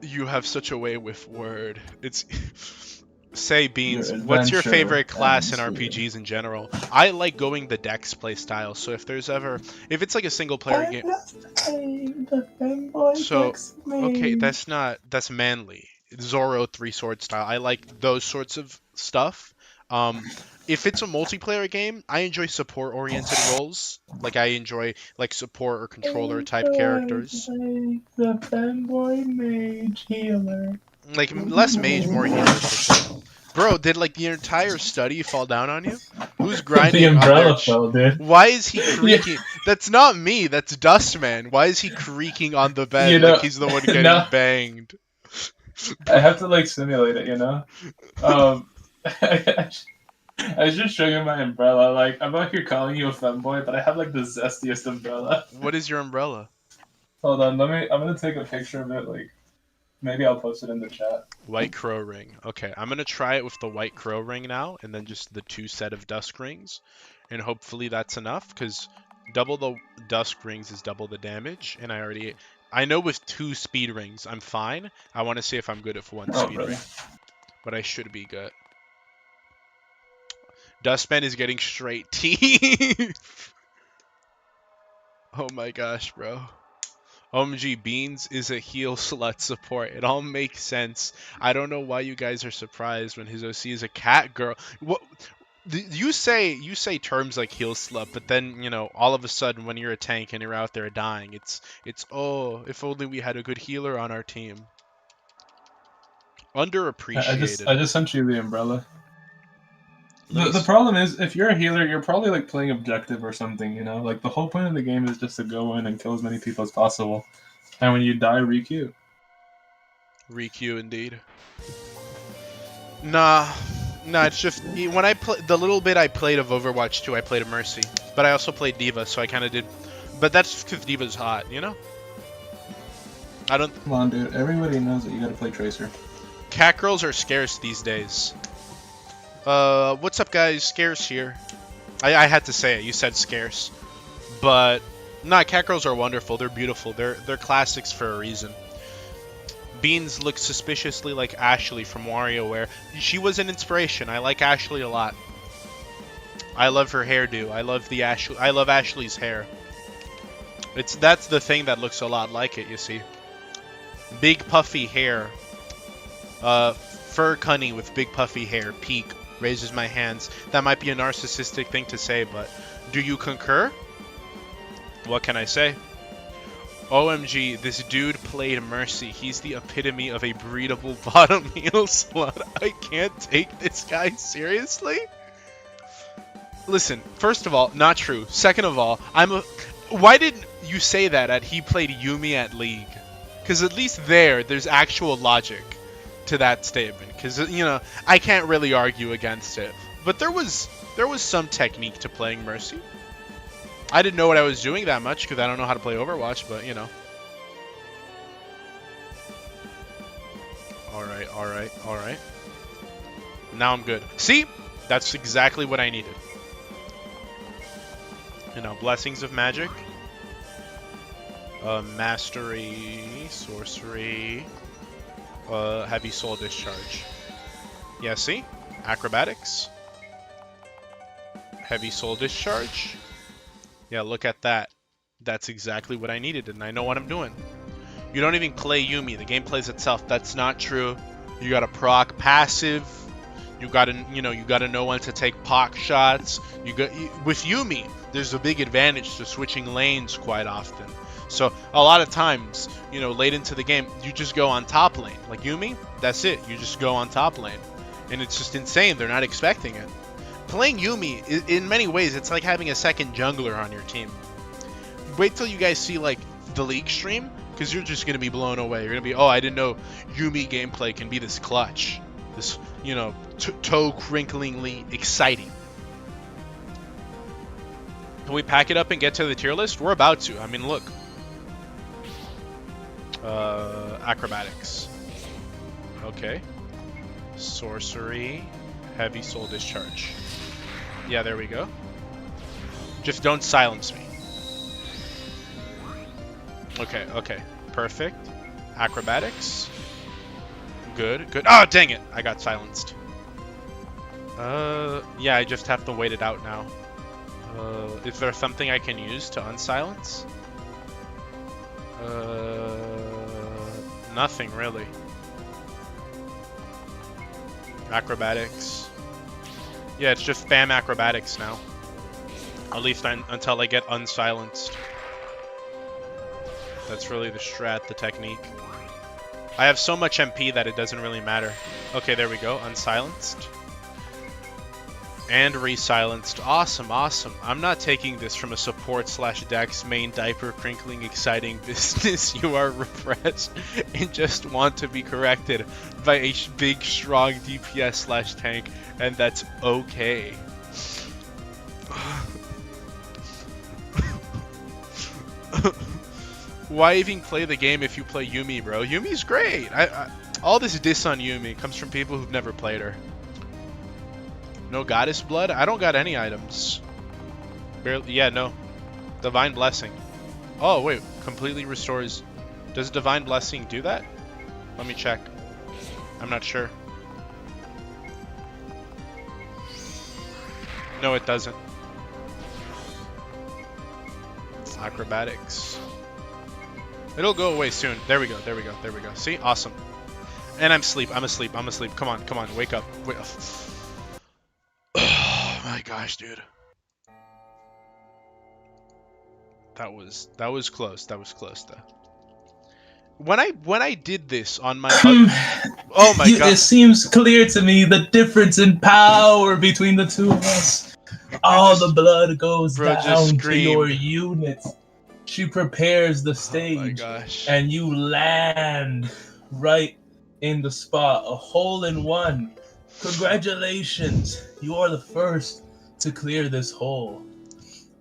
A: You have such a way with word. It's... Say, Beans, what's your favorite class in RPGs in general? I like going the Dex play style, so if it's like a single player game... So, okay, that's manly. Zoro 3-sword style. I like those sorts of stuff. If it's a multiplayer game, I enjoy support-oriented roles. Like, I enjoy, like, support or controller type characters.
C: The fanboy mage healer.
A: Like, less mage, more healer, for sure. Bro, did, like, the entire study fall down on you? Who's grinding
C: the umbrella
A: on
C: fell, dude.
A: Why is he creaking? That's not me, that's Dustman. Why is he creaking on the bed like he's the one getting banged?
C: I have to, like, simulate it, you know? I was just showing you my umbrella. Like, I'm out here calling you a femboy, but I have, like, the zestiest umbrella.
A: What is your umbrella?
C: Hold on, I'm gonna take a picture of it, like... Maybe I'll post it in the chat.
A: White crow ring. Okay, I'm gonna try it with the white crow ring now, and then just the 2 set of dusk rings, and hopefully that's enough. Because double the dusk rings is double the damage, and I know with 2 speed rings I'm fine. I want to see if I'm good with 1 speed ring, but I should be good. Dustman is getting straight teeth. Oh my gosh, bro. OMG, Beans is a heal slut support. It all makes sense. I don't know why you guys are surprised when his OC is a cat girl. What you say terms like heal slut, but then, you know, all of a sudden when you're a tank and you're out there dying, it's oh, if only we had a good healer on our team. Underappreciated.
C: I just sent you the umbrella. The problem is, if you're a healer, you're probably, like, playing objective or something, you know? Like, the whole point of the game is just to go in and kill as many people as possible. And when you die, re-queue.
A: Re-queue, indeed. Nah, it's just... When I the little bit I played of Overwatch 2, I played a Mercy. But I also played D.Va, so I kind of did... But that's because D.Va's hot, you know? I don't...
C: Come on, dude. Everybody knows that you gotta play Tracer.
A: Cat girls are scarce these days. What's up, guys? Scarce here. I had to say it. You said scarce. But, nah, cat girls are wonderful. They're beautiful. They're classics for a reason. Beans looks suspiciously like Ashley from WarioWare. She was an inspiration. I like Ashley a lot. I love her hairdo. I love Ashley's hair. That's the thing that looks a lot like it, you see. Big puffy hair. Fur cunny with big puffy hair. Peak. Raises my hands. That might be a narcissistic thing to say, but do you concur? What can I say? OMG, this dude played Mercy. He's the epitome of a breedable bottom heel slut. I can't take this guy seriously. Listen, first of all, not true. Second of all, why didn't you say that he played Yumi at League? Because at least there's actual logic to that statement. Because, you know, I can't really argue against it. But there was some technique to playing Mercy. I didn't know what I was doing that much because I don't know how to play Overwatch, but, you know. Alright. Now I'm good. See? That's exactly what I needed. You know, Blessings of Magic. Mastery, Sorcery, Heavy Soul Discharge. Yeah, see? Acrobatics. Heavy Soul Discharge. Yeah, look at that. That's exactly what I needed, and I know what I'm doing. You don't even play Yumi. The game plays itself. That's not true. You gotta proc passive. You gotta know when to take pock shots. With Yumi, there's a big advantage to switching lanes quite often. So a lot of times, you know, late into the game, you just go on top lane. Like Yumi, that's it. You just go on top lane, and it's just insane. They're not expecting it. Playing Yumi, in many ways, it's like having a second jungler on your team. Wait till you guys see, like, the League stream, because you're just going to be blown away. You're going to be, oh, I didn't know Yumi gameplay can be this clutch. This, you know, toe-crinklingly exciting. Can we pack it up and get to the tier list? We're about to. I mean, look. Acrobatics. Okay. Sorcery. Heavy Soul Discharge. Yeah, there we go. Just don't silence me. Okay. Perfect. Acrobatics. Good. Oh, dang it! I got silenced. Yeah, I just have to wait it out now. Is there something I can use to unsilence? Nothing really. Acrobatics. Yeah, it's just spam acrobatics now. At least until I get unsilenced. That's really the strat, the technique. I have so much MP that it doesn't really matter. Okay, there we go. Unsilenced. And re-silenced. Awesome. I'm not taking this from a support/Dex main diaper crinkling exciting business. You are repressed and just want to be corrected by a big strong DPS/tank, and that's okay. Why even play the game if you play Yumi, bro? Yumi's great. All this diss on Yumi comes from people who've never played her. No Goddess Blood? I don't got any items. Barely. Yeah, no. Divine Blessing. Oh, wait. Completely restores. Does Divine Blessing do that? Let me check. I'm not sure. No, it doesn't. Acrobatics. It'll go away soon. There we go. See? Awesome. And I'm asleep. Come on. Wake up. Oh my gosh, dude. That was close. That was close though. When I did this on my oh my god.
D: It seems clear to me the difference in power between the two of us. All the blood goes down to your unit. She prepares the stage, and you land right in the spot. A hole in one. Congratulations, you are the first to clear this hole.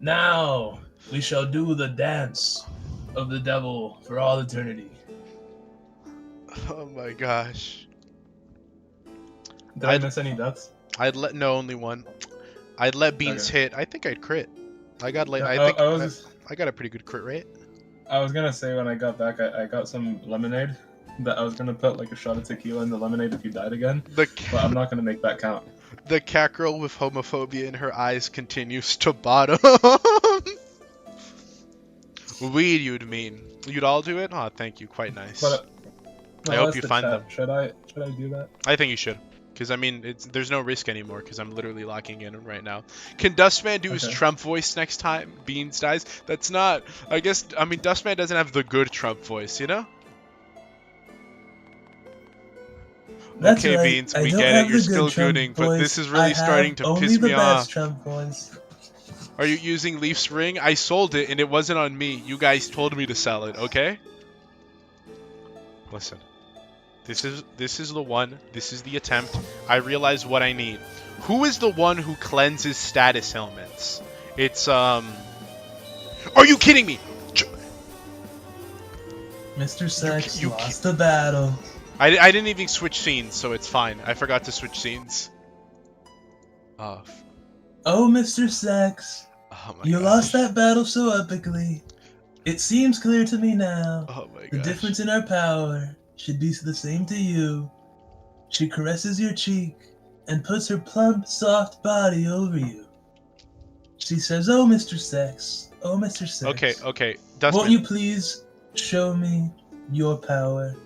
D: Now, we shall do the dance of the devil for all eternity.
A: Oh my gosh.
C: Did I miss any deaths?
A: No, only one. I'd let Beans hit. I think I'd crit. I got I got a pretty good crit rate.
C: I was gonna say when I got back, I got some lemonade that I was gonna put like a shot of tequila in the lemonade if you died again. But I'm not gonna make that count.
A: The cat girl with homophobia in her eyes continues to bottom. Weed, you'd mean. You'd all do it? Oh, thank you. Quite nice.
C: But,
A: I hope you find them.
C: Should I do that?
A: I think you should. Because, I mean, there's no risk anymore, because I'm literally locking in right now. Can Dustman do his Trump voice next time Beans dies? That's not... I mean, Dustman doesn't have the good Trump voice, you know?
E: That's
A: okay,
E: right.
A: Beans, we get it. You're still gooning, but this is really starting to piss me off.
E: Trump voice.
A: Are you using Leaf Spring? I sold it, and it wasn't on me. You guys told me to sell it, okay? Listen. This is the one. This is the attempt. I realize what I need. Who is the one who cleanses status ailments? It's, Are you kidding me?
E: Mr. Sex lost the battle.
A: I didn't even switch scenes, so it's fine. I forgot to switch scenes.
E: Oh, Mr. Sex.
A: Oh my
E: you lost that battle so epically. It seems clear to me now.
A: Oh my gosh.
E: The difference in our power should be the same to you. She caresses your cheek and puts her plump, soft body over you. She says, "Oh, Mr. Sex. Oh, Mr. Sex.
A: Okay. Dustman.
E: Won't you please show me your power?"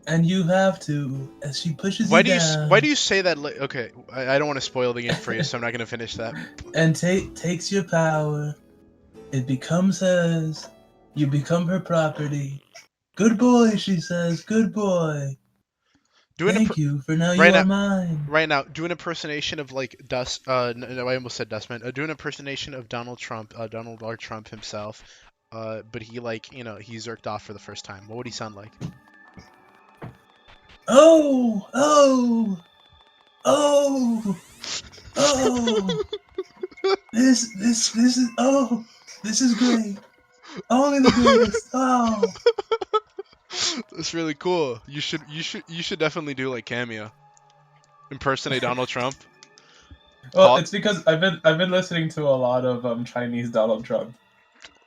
E: And you have to, as she pushes you down.
A: Why do you say that? Okay, I don't want to spoil the game for you, so I'm not going to finish that.
E: And takes your power. It becomes hers. You become her property. Good boy, she says. Good boy. Thank you, for now you are mine.
A: Right now, do an impersonation of like no, I almost said Dustman. Do an impersonation of Donald Trump, Donald R. Trump himself. But he he zerked off for the first time. What would he sound like?
E: Oh! This is great. Only the greatest. Oh.
A: That's really cool. You should definitely do like cameo. Impersonate Donald Trump.
C: Well, it's because I've been listening to a lot of Chinese Donald Trump.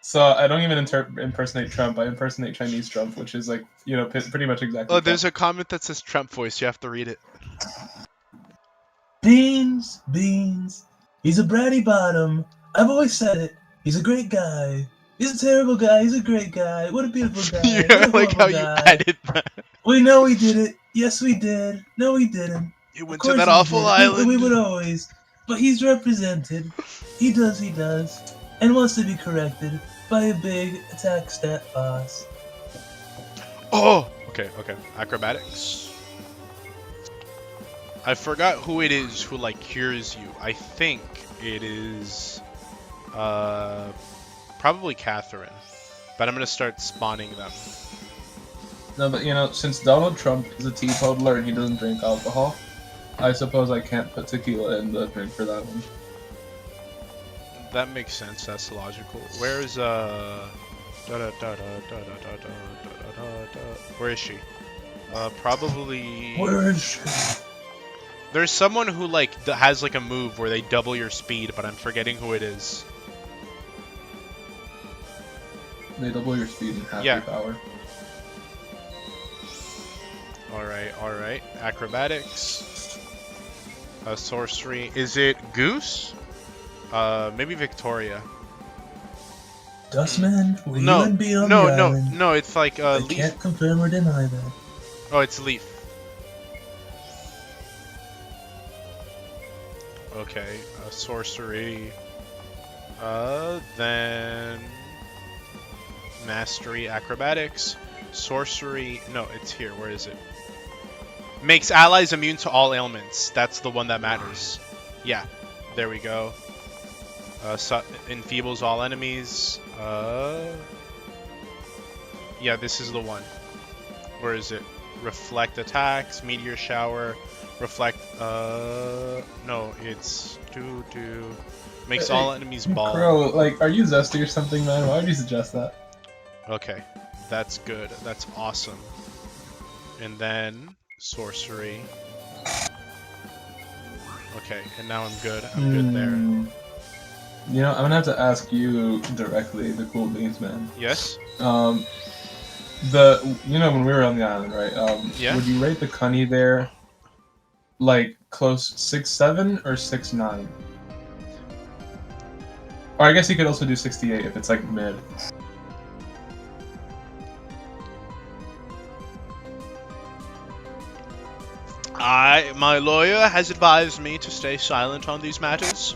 C: So I don't even impersonate Trump. I impersonate Chinese Trump, which is like, pretty much exactly.
A: Oh, there's a comment that says Trump voice. You have to read it.
E: Beans. He's a bratty bottom. I've always said it. He's a great guy. He's a terrible guy. He's a great guy. What a beautiful guy.
A: Yeah, I like how you added that.
E: We know we did it. Yes, we did. No, we didn't.
A: You went to that awful island.
E: We would always. But he's represented. He does. And wants to be corrected by a big attack stat boss.
A: Oh! Okay. Acrobatics. I forgot who it is who, like, cures you. I think it is, probably Catherine. But I'm gonna start spawning them.
C: No, but, since Donald Trump is a teetotaler and he doesn't drink alcohol, I suppose I can't put tequila in the drink for that one.
A: That makes sense. That's logical. Where is where is she? Probably.
E: Where is she?
A: There's someone who has like a move where they double your speed, but I'm forgetting who it is.
C: They double your speed and half your power.
A: All right. Acrobatics. Sorcery. Is it Goose? Maybe Victoria.
E: Dustman, will you and be on the island?
A: No, it's like
E: I
A: Leaf.
E: can't confirm or deny that.
A: Oh, it's Leaf. Okay, sorcery. Then mastery, acrobatics, sorcery. No, it's here. Where is it? Makes allies immune to all ailments. That's the one that matters. Yeah, there we go. Enfeebles all enemies. Yeah, this is the one. Where is it? Reflect attacks, meteor shower, reflect. No, it's makes all enemies bald.
C: Bro, are you zesty or something, man? Why would you suggest that?
A: Okay, that's good. That's awesome. And then sorcery. Okay, and now I'm good. I'm good there.
C: I'm gonna have to ask you directly, the cool beans man.
A: Yes.
C: When we were on the island, right?
A: Yeah.
C: Would you rate the cunny there, close 6'7" or 6'9"? Or I guess you could also do 68 if it's mid.
A: My lawyer has advised me to stay silent on these matters.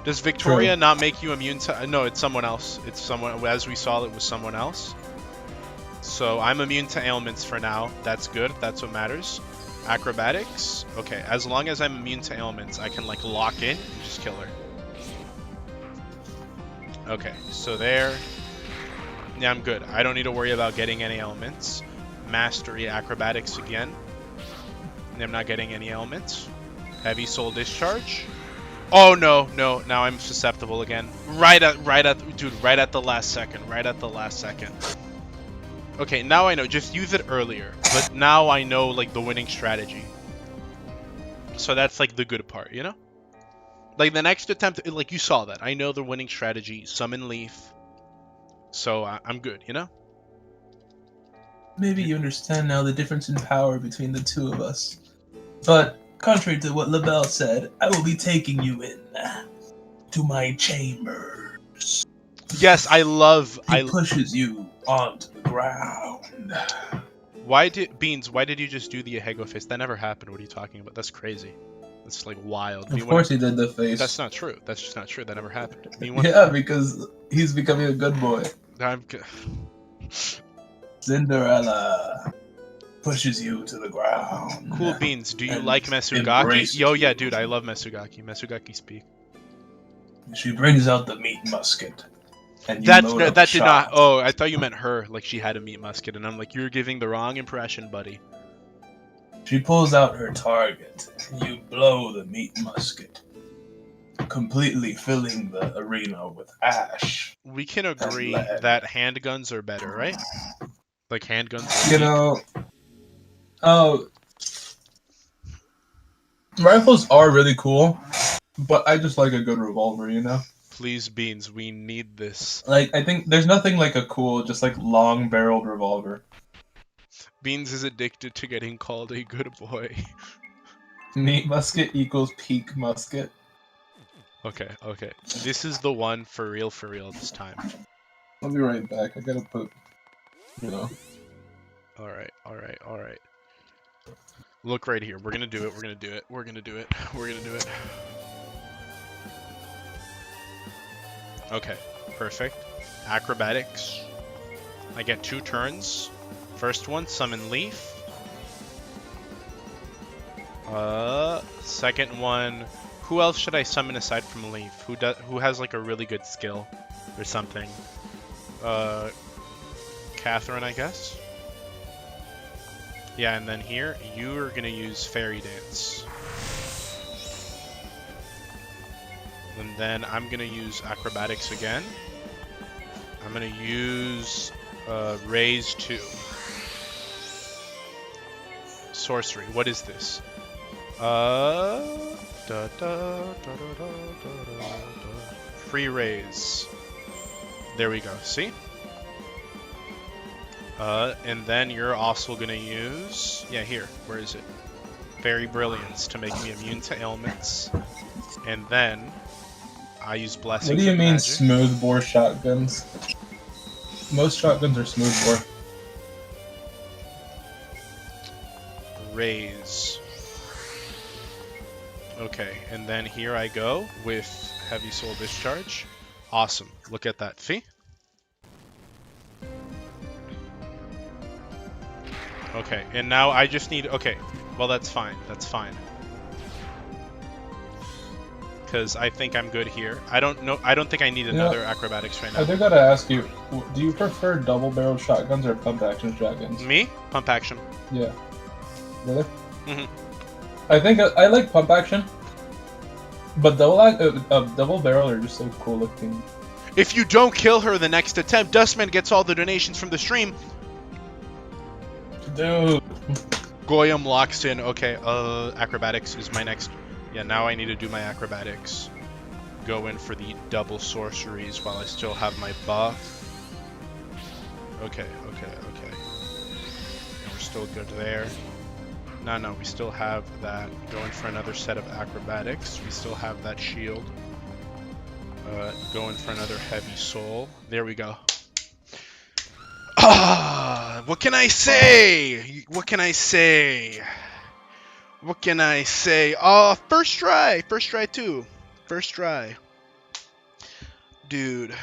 A: Does Victoria not make you immune to... No, it's someone else. It's someone... As we saw, it was someone else. So I'm immune to ailments for now. That's good. That's what matters. Acrobatics. Okay, as long as I'm immune to ailments, I can, like, lock in and just kill her. Okay, so there. Yeah, I'm good. I don't need to worry about getting any ailments. Mastery acrobatics again. And I'm not getting any ailments. Heavy soul discharge. Oh no, no, now I'm susceptible again. Right at the last second. Right at the last second. Okay, now I know. Just use it earlier. But now I know, like, the winning strategy. So that's, like, the good part, you know? Like, the next attempt, like, you saw that. I know the winning strategy. Summon Leaf. So I'm good, you know?
E: Maybe you understand now the difference in power between the two of us. But, contrary to what LaBelle said, I will be taking you in to my chambers.
A: Yes, I love...
E: He pushes you onto the ground.
A: Why did you just do the Ahego face? That never happened. What are you talking about? That's crazy. That's, like, wild.
E: Of course he did the face.
A: That's not true. That's just not true. That never happened.
E: Yeah, because he's becoming a good boy. Cinderella pushes you to the ground.
A: Cool beans. Do you like Mesugaki? Yo, yeah, dude, I love Mesugaki. Mesugaki speak.
E: She brings out the meat musket. And
A: that did not. Oh, I thought you meant her. Like she had a meat musket, and I'm like, you're giving the wrong impression, buddy.
E: She pulls out her target. And you blow the meat musket, completely filling the arena with ash.
A: We can agree that handguns are better, right? Like handguns.
E: You know. Oh, rifles are really cool, but I just like a good revolver, you know?
A: Please, Beans, we need this.
E: Like, I think there's nothing like a cool, just like long-barreled revolver.
A: Beans is addicted to getting called a good boy.
E: Meat musket equals peak musket.
A: Okay. This is the one for real this time.
E: I'll be right back. I gotta put, you know.
A: Alright. Look right here. We're gonna do it. Okay, perfect. Acrobatics. I get 2 turns. First one, summon Leaf. Second one, who else should I summon aside from Leaf? Who has like a really good skill or something? Catherine, I guess. Yeah, and then here, you are gonna use Fairy Dance. And then I'm gonna use Acrobatics again. I'm gonna use Raise 2. Sorcery, what is this? Free Raise. There we go, see? And then you're also gonna use... Yeah, here. Where is it? Fairy Brilliance to make me immune to ailments. And then... I use Blessings.
E: What do you mean
A: magic.
E: smooth bore shotguns? Most shotguns are smooth bore.
A: Raise. Okay, and then here I go with Heavy Soul Discharge. Awesome. Look at that. See? Okay, and now I just need... Okay, well that's fine. That's fine. Because I think I'm good here. I don't think I need another acrobatics right now.
E: I do gotta ask you, do you prefer double-barreled shotguns or pump-action shotguns?
A: Me? Pump action.
E: Yeah. Really?
A: Mm-hmm.
E: I think I like pump-action, but double-barrel are just so cool-looking.
A: If you don't kill her the next attempt, Dustman gets all the donations from the stream.
E: Dude.
A: Goyam locks in. Okay, acrobatics is my next... Yeah, now I need to do my acrobatics. Go in for the double sorceries while I still have my buff. Okay. And we're still good there. No, we still have that. Going for another set of acrobatics. We still have that shield. Going for another heavy soul. There we go. What can I say? What can I say? First try too. First try. Dude.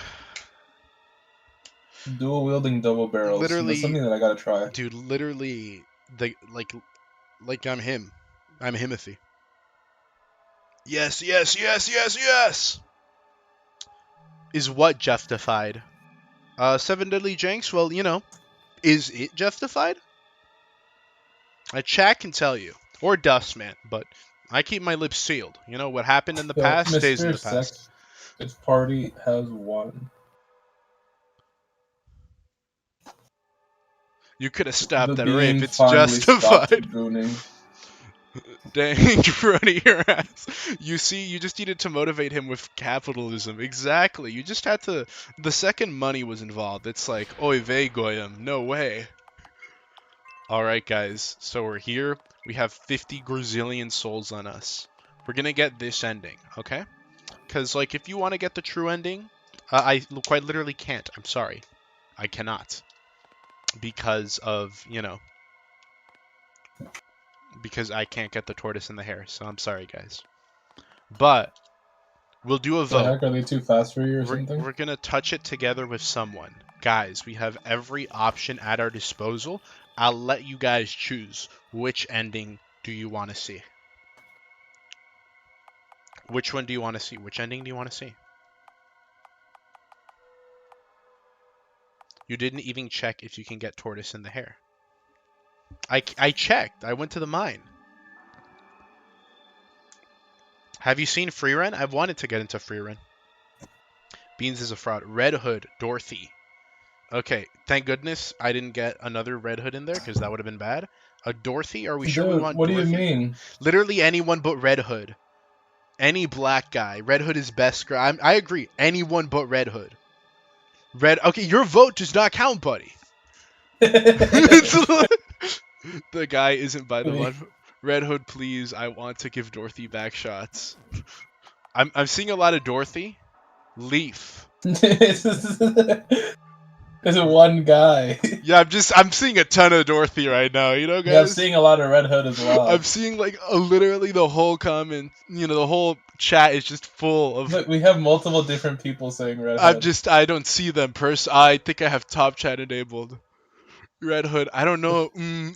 C: Dual wielding double barrels.
A: Literally,
C: that's something that I gotta try.
A: Dude, literally, like I'm him. I'm Himothy. Yes. Is what justified? 7 Deadly Janks? Well, is it justified? A chat can tell you. Or Dustman, but I keep my lips sealed. What happened in the past stays in the past.
C: Its party has won.
A: You could have stopped that rape. It's justified. Dang, running your ass. You see, you just needed to motivate him with capitalism. Exactly. You just had to. The second money was involved, it's like, oy vey, goyim. No way. Alright, guys. So we're here. We have 50 gazillion souls on us. We're gonna get this ending, okay? Because, like, if you want to get the true ending, I quite literally can't. I'm sorry. I cannot. Because of, because I can't get the tortoise and the hare. So I'm sorry, guys. But we'll do a vote.
C: The heck, are they too fast for you or something?
A: We're gonna touch it together with someone. Guys, we have every option at our disposal. I'll let you guys choose. Which ending do you want to see? Which one do you want to see? Which ending do you want to see? You didn't even check if you can get tortoise in the hare. I checked. I went to the mine. Have you seen Free Run? I've wanted to get into Free Run. Beans is a fraud. Red Hood, Dorothy. Okay, thank goodness I didn't get another Red Hood in there because that would have been bad. A Dorothy? Are we sure we want Dorothy?
C: What do you mean?
A: Literally anyone but Red Hood. Any black guy. Red Hood is best. I agree. Anyone but Red Hood. Okay, your vote does not count, buddy. The guy isn't by the one. Red Hood, please. I want to give Dorothy back shots. I'm seeing a lot of Dorothy. Leaf.
C: There's one guy.
A: Yeah, I'm seeing a ton of Dorothy right now, guys?
C: Yeah, I'm seeing a lot of Red Hood as well.
A: I'm seeing, like, literally the whole comment, the whole chat is just full of...
C: Look, we have multiple different people saying Red Hood.
A: I don't see them I think I have top chat enabled. Red Hood, I don't know,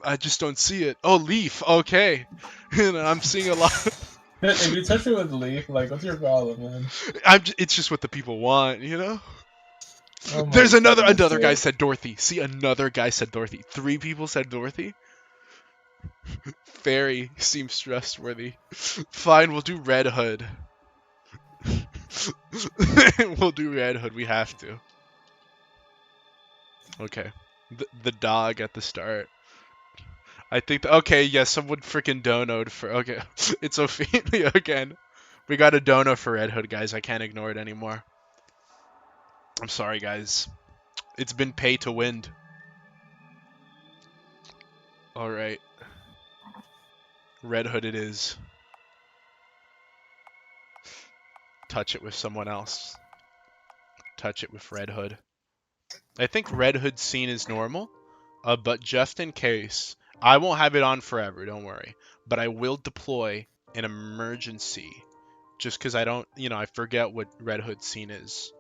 A: I just don't see it. Oh, Leaf, okay. I'm seeing a lot...
C: If you touch it with Leaf, like, what's your problem, man?
A: It's just what the people want,
C: Oh
A: There's another guy said Dorothy. See, another guy said Dorothy. 3 people said Dorothy. Fairy seems trustworthy. Fine, we'll do Red Hood. We'll do Red Hood. We have to. Okay. The dog at the start. I think. Okay, yeah, someone freaking donoed for. Okay, it's Ophelia again. We got a dono for Red Hood, guys. I can't ignore it anymore. I'm sorry, guys. It's been pay to win. Alright. Red Hood it is. Touch it with someone else. Touch it with Red Hood. I think Red Hood's scene is normal, but just in case, I won't have it on forever, don't worry. But I will deploy an emergency, just because I don't, I forget what Red Hood's scene is.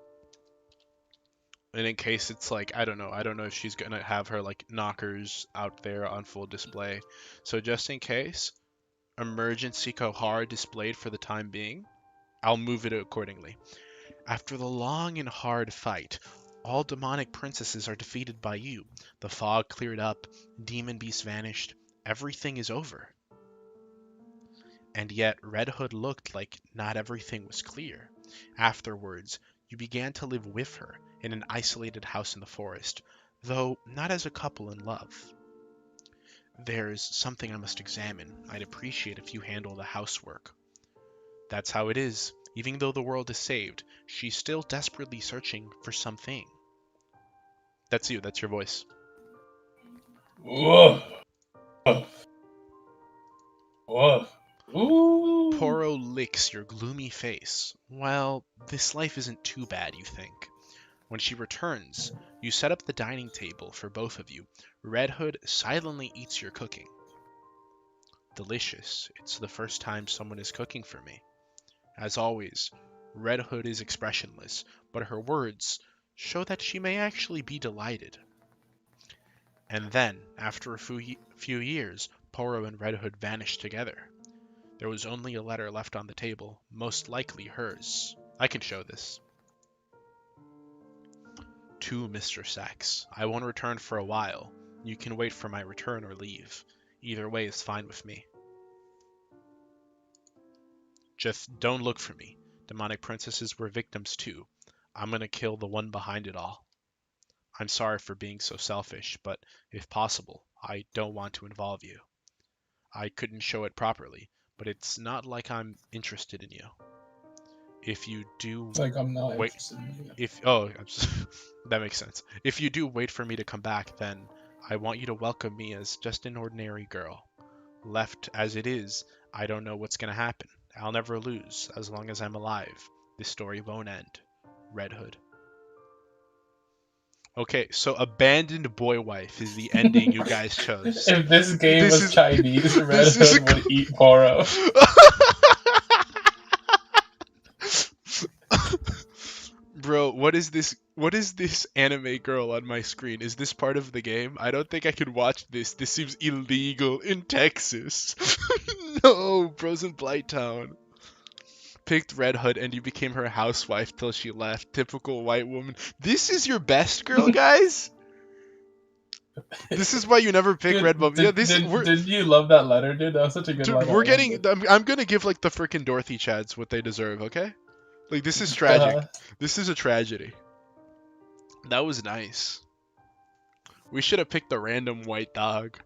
A: And in case it's like, I don't know if she's gonna have her like knockers out there on full display. So just in case, emergency Kohara displayed for the time being. I'll move it accordingly. After the long and hard fight, all demonic princesses are defeated by you. The fog cleared up, demon beasts vanished, everything is over. And yet Red Hood looked like not everything was clear. Afterwards, you began to live with her in an isolated house in the forest, though not as a couple in love. There's something I must examine. I'd appreciate if you handle the housework. That's how it is. Even though the world is saved, she's still desperately searching for something. That's you. That's your voice.
C: Whoa. Whoa. Ooh.
A: Poro licks your gloomy face. Well, this life isn't too bad, you think. When she returns, you set up the dining table for both of you. Red Hood silently eats your cooking. delicious. It's the first time someone is cooking for me. As always, Red Hood is expressionless, but her words show that she may actually be delighted. And then, after a few years, Poro and Red Hood vanished together. There was only a letter left on the table, most likely hers. I can show this. To Mr. Sachs, I won't return for a while. You can wait for my return or leave. Either way is fine with me. Just don't look for me. Demonic princesses were victims too. I'm gonna kill the one behind it all. I'm sorry for being so selfish, but if possible, I don't want to involve you. I couldn't show it properly, but it's not like I'm interested in you. If you do
C: like I'm not
A: wait,
C: interested in you.
A: That makes sense. If you do wait for me to come back, then I want you to welcome me as just an ordinary girl. Left as it is, I don't know what's gonna happen. I'll never lose as long as I'm alive. This story won't end. Red Hood. Okay, so abandoned boy wife is the ending you guys chose.
C: If this game was Chinese, Red Hood would eat Poro.
A: Bro, what is this? What is this anime girl on my screen? Is this part of the game? I don't think I could watch this. This seems illegal in Texas. No, Bros in Blighttown. Picked Red Hood and you became her housewife till she left. Typical white woman. This is your best girl, guys? This is why you never pick Red Bum. Yeah,
C: did you love that letter, dude? That was such a good letter.
A: We're getting. I'm gonna give like the freaking Dorothy Chads what they deserve. Okay, like this is tragic. This is a tragedy. That was nice. We should have picked the random white dog.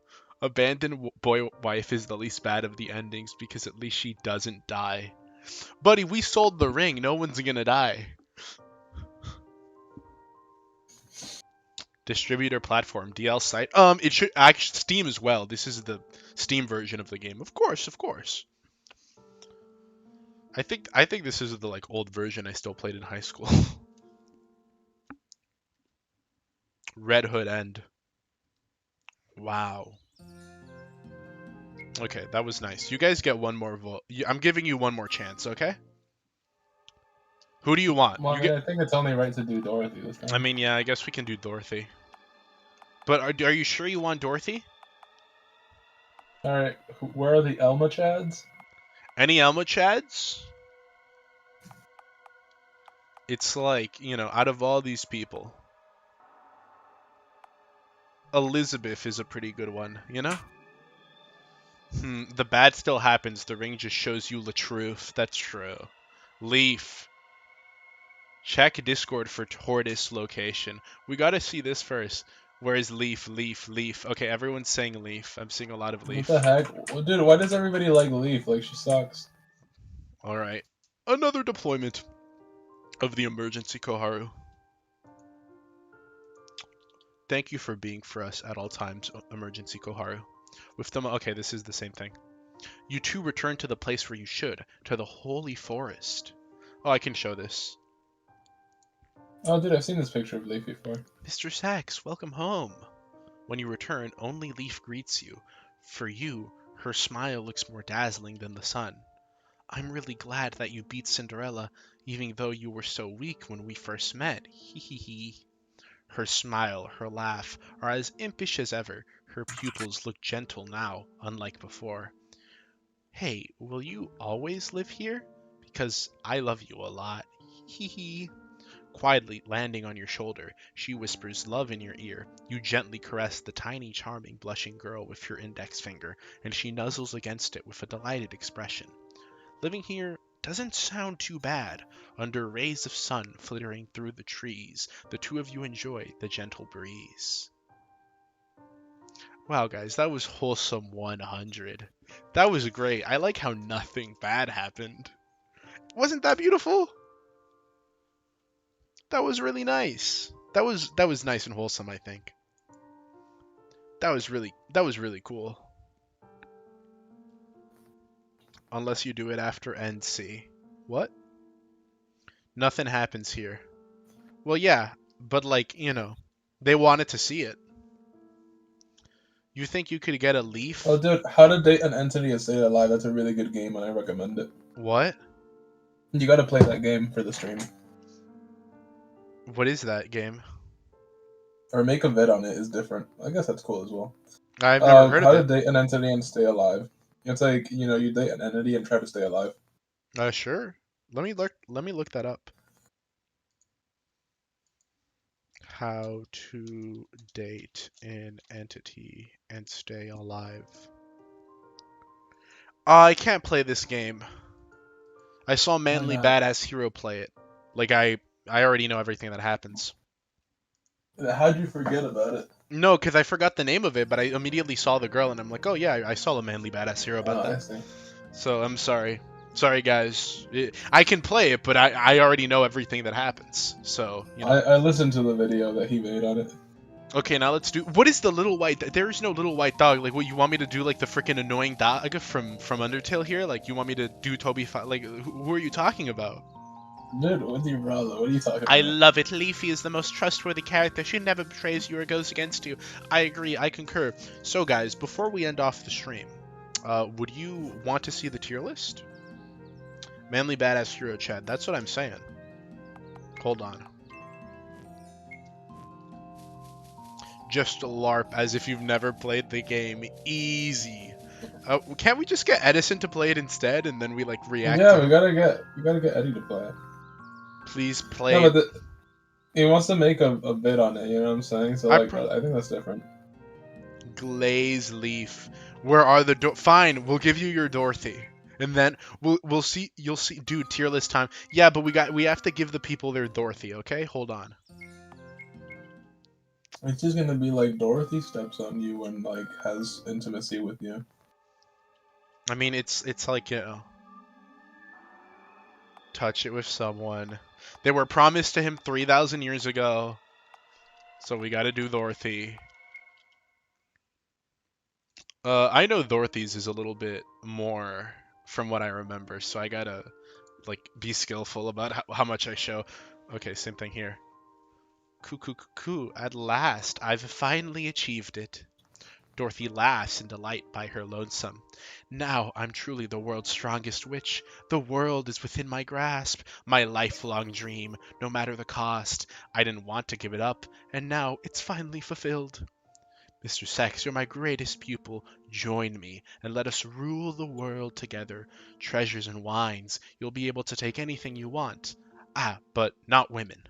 A: Abandoned boy wife is the least bad of the endings because at least she doesn't die. Buddy, we sold the ring. No one's gonna die. Distributor platform, DL site. It should actually Steam as well. This is the Steam version of the game. Of course, of course. I think this is the like old version I still played in high school. Red Hood end. Wow. Okay, that was nice. You guys get one more vote. I'm giving you one more chance, okay? Who do you want?
C: Well, I think it's only right to do Dorothy this time.
A: I mean, yeah, I guess we can do Dorothy. But are you sure you want Dorothy?
C: Alright, where are the Elma Chads?
A: Any Elma Chads? It's like, you know, out of all these people, Elizabeth is a pretty good one, you know? The bad still happens. The ring just shows you the truth. That's true. Leaf. Check Discord for Tortoise location. We gotta see this first. Where is Leaf? Leaf, Leaf. Okay, everyone's saying Leaf. I'm seeing a lot of Leaf.
C: What the heck? Well, dude, why does everybody like Leaf? Like, she sucks.
A: Alright. Another deployment of the emergency Koharu. Thank you for being for us at all times, emergency Koharu. With them, okay, this is the same thing. You two return to the place where you should, to the holy forest. Oh, I can show this.
C: Oh, dude, I've seen this picture of Leaf before.
A: Mr. Sachs, welcome home. When you return, only Leaf greets you. For you, her smile looks more dazzling than the sun. I'm really glad that you beat Cinderella, even though you were so weak when we first met. Hee hee hee. Her smile, her laugh, are as impish as ever. Her pupils look gentle now, unlike before. Hey, will you always live here? Because I love you a lot. Hee hee. Quietly landing on your shoulder, she whispers love in your ear. You gently caress the tiny, charming, blushing girl with your index finger, and she nuzzles against it with a delighted expression. Living here doesn't sound too bad. Under rays of sun flittering through the trees, the two of you enjoy the gentle breeze. Wow, guys, that was wholesome 100. That was great. I like how nothing bad happened. Wasn't that beautiful? That was really nice. That was nice and wholesome, I think. That was really cool. Unless you do it after NC. What? Nothing happens here. Well, yeah, but like, you know, they wanted to see it. You think you could get a leaf?
C: Oh, dude, How to Date an Entity and Stay Alive. That's a really good game, and I recommend it.
A: What?
C: You gotta play that game for the stream.
A: What is that game?
C: Or make a vid on it is different. I guess that's cool as well.
A: I've never heard of it.
C: How to Date an Entity and Stay Alive. It's like, you date an entity and try to stay alive.
A: Sure. Let me look that up. How to date an entity and stay alive. I can't play this game. I saw Manly Badass Hero play it. Like I already know everything that happens.
C: How'd you forget about it?
A: No, because I forgot the name of it, but I immediately saw the girl and I'm like, oh yeah, I saw the Manly Badass Hero about that.
C: I see.
A: So I'm sorry. Sorry, guys. I can play it, but I already know everything that happens. So, you know.
C: I listened to the video that he made on it.
A: Okay, now let's do... What is the little white... There is no little white dog. Like, what, you want me to do, like, the freaking annoying dog from Undertale here? Like, you want me to do Toby... Like, who are you talking about?
C: Dude, with your brother, what are you talking about?
A: I love it. Leafy is the most trustworthy character. She never betrays you or goes against you. I agree. I concur. So, guys, before we end off the stream, would you want to see the tier list? Manly Badass Hero Chad. That's what I'm saying. Hold on. Just a LARP, as if you've never played the game. Easy. Can't we just get Edison to play it instead, and then we like react?
C: Yeah, we gotta get Eddie to play it.
A: Please play.
C: No, but he wants to make a bid on it. You know what I'm saying? So I think that's different.
A: Glaze Leaf. Where are the Fine, we'll give you your Dorothy. And then we'll see. You'll see, dude. Tier list time. Yeah, but we have to give the people their Dorothy. Okay, hold on.
C: It's just gonna be like Dorothy steps on you and like has intimacy with you.
A: I mean, it's like, you know, touch it with someone. They were promised to him 3,000 years ago, so we got to do Dorothy. I know Dorothy's is a little bit more from what I remember, so I gotta like be skillful about how much I show. Okay, same thing here. Coo, at last, I've finally achieved it. Dorothy laughs in delight by her lonesome. Now I'm truly the world's strongest witch. The world is within my grasp, my lifelong dream, no matter the cost. I didn't want to give it up, and now it's finally fulfilled. Mr. Sex, you're my greatest pupil. Join me, and let us rule the world together. Treasures and wines, you'll be able to take anything you want. Ah, but not women.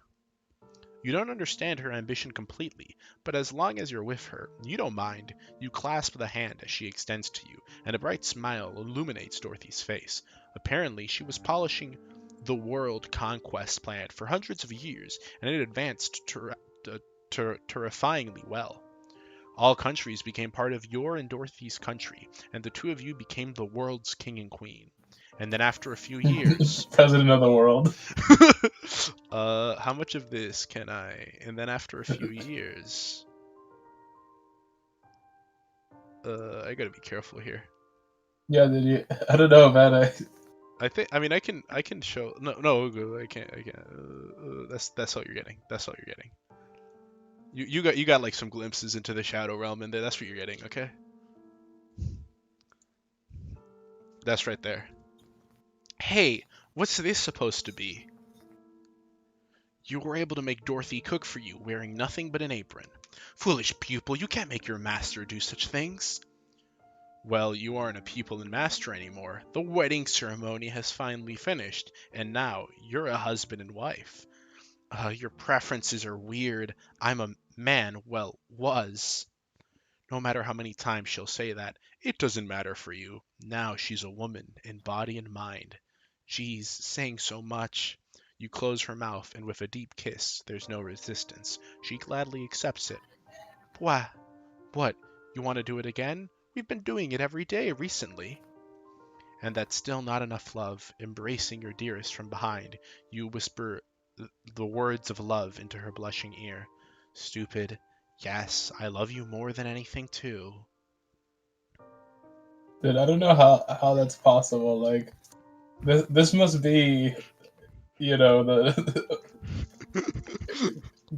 A: You don't understand her ambition completely, but as long as you're with her, you don't mind. You clasp the hand as she extends to you, and a bright smile illuminates Dorothy's face. Apparently, she was polishing the world conquest plan for hundreds of years, and it advanced terrifyingly well. All countries became part of your and Dorothy's country, and the two of you became the world's king and queen. And then after a few years...
C: President of the world.
A: How much of this can I... And then after a few years... I gotta be careful here.
C: Yeah, did you... I don't know, man.
A: I mean, I can show... No, I can't. That's all you're getting. That's all you're getting. You got like some glimpses into the shadow realm in there. That's what you're getting, okay? That's right there. Hey, what's this supposed to be? You were able to make Dorothy cook for you, wearing nothing but an apron. Foolish pupil, you can't make your master do such things. Well, you aren't a pupil and master anymore. The wedding ceremony has finally finished, and now you're a husband and wife. Your preferences are weird. I'm a man, well, was. No matter how many times she'll say that, it doesn't matter for you. Now she's a woman in body and mind. Geez, saying so much. You close her mouth, and with a deep kiss, there's no resistance. She gladly accepts it. What? You want to do it again? We've been doing it every day recently. And that's still not enough love. Embracing your dearest from behind, you whisper the words of love into her blushing ear. Stupid. Yes, I love you more than anything, too.
C: Dude, I don't know how that's possible. Like, this must be, the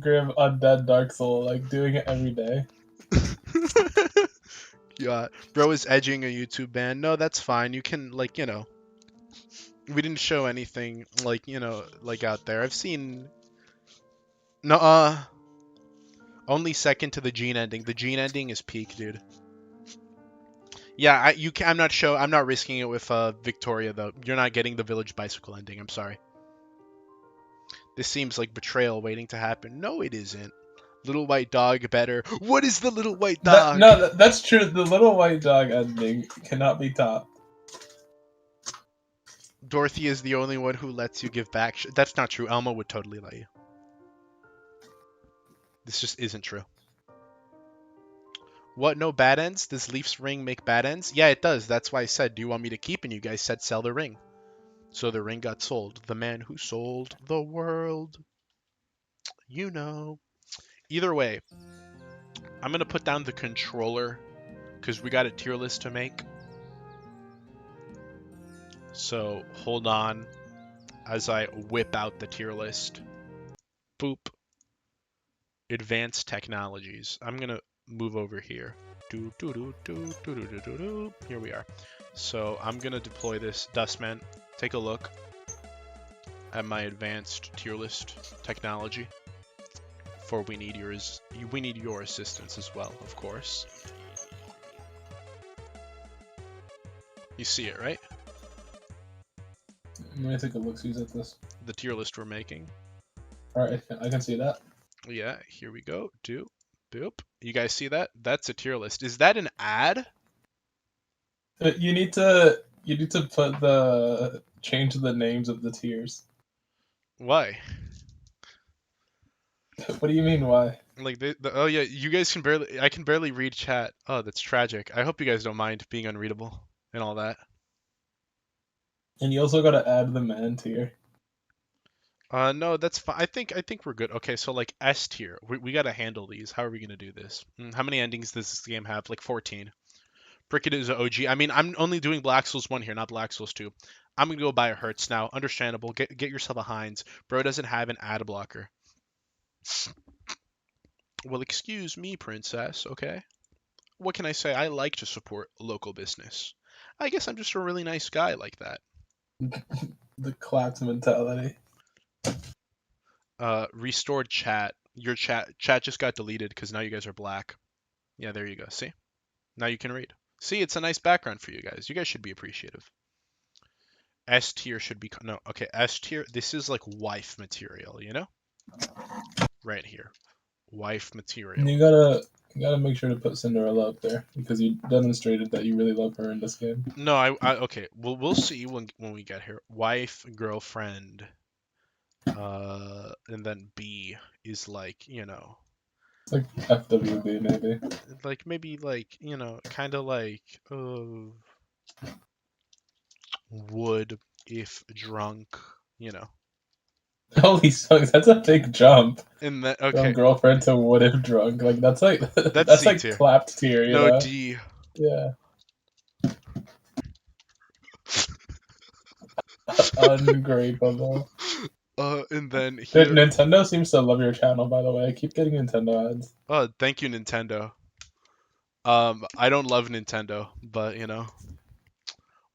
C: grim undead Dark Soul, like, doing it every day.
A: Yeah, bro is edging a YouTube ban. No, that's fine. You can, like, you know, we didn't show anything, like, you know, like out there. I've seen. No, only second to the gene ending. The gene ending is peak, dude. Yeah, I'm not I'm not risking it with Victoria though. You're not getting the village bicycle ending. I'm sorry. This seems like betrayal waiting to happen. No, it isn't. Little white dog better. What is the little white dog?
C: That's true. The little white dog ending cannot be topped.
A: Dorothy is the only one who lets you give back. That's not true. Elmo would totally let you. This just isn't true. What? No bad ends? Does Leaf's ring make bad ends? Yeah, it does. That's why I said, do you want me to keep? And you guys said sell the ring. So the ring got sold. The man who sold the world. You know. Either way, I'm going to put down the controller because we got a tier list to make. So hold on as I whip out the tier list. Boop. Advanced technologies. I'm going to move over here. Here we are. So I'm going to deploy this. Dustman, take a look at my advanced tier list technology. For we need your assistance as well, of course. You see it, right?
C: I'm gonna take a look-see at this.
A: The tier list we're making.
C: Alright, I can see that.
A: Yeah, here we go. Boop. You guys see that? That's a tier list. Is that an ad?
C: You need to put change the names of the tiers.
A: Why?
C: What do you mean, why?
A: Like oh yeah, you guys I can barely read chat. Oh, that's tragic. I hope you guys don't mind being unreadable and all that.
C: And you also gotta add the man tier.
A: No, that's fine. I think we're good. Okay, so like S tier, we gotta handle these. How are we gonna do this? How many endings does this game have? Like 14. Brickett is an OG. I mean, I'm only doing Black Souls 1 here, not Black Souls 2. I'm gonna go buy a Hertz now. Understandable. Get yourself a Heinz. Bro doesn't have an ad blocker. Well, excuse me, princess. Okay. What can I say? I like to support local business. I guess I'm just a really nice guy like that.
C: The claps mentality.
A: Restored chat. Your chat just got deleted because now you guys are black. Yeah, there you go. See? Now you can read. See, it's a nice background for you guys. You guys should be appreciative. S tier should be no. Okay, S tier. This is like wife material, you know? Right here, wife material.
C: You gotta make sure to put Cinderella up there because you demonstrated that you really love her in this game.
A: No, I okay. We'll see when we get here. Wife, girlfriend. And then B is like, you know.
C: It's like FWB maybe.
A: Like maybe like, you know, kind of like would if drunk, you know.
C: Holy smokes, that's a big jump.
A: And then okay.
C: From girlfriend to would if drunk. Like that's like
A: that's
C: like
A: tier.
C: clapped tier, you know?
A: D.
C: Yeah. Ungrateful.
A: And then here...
C: Nintendo seems to love your channel, by the way. I keep getting Nintendo ads.
A: Oh, thank you, Nintendo. I don't love Nintendo, but you know.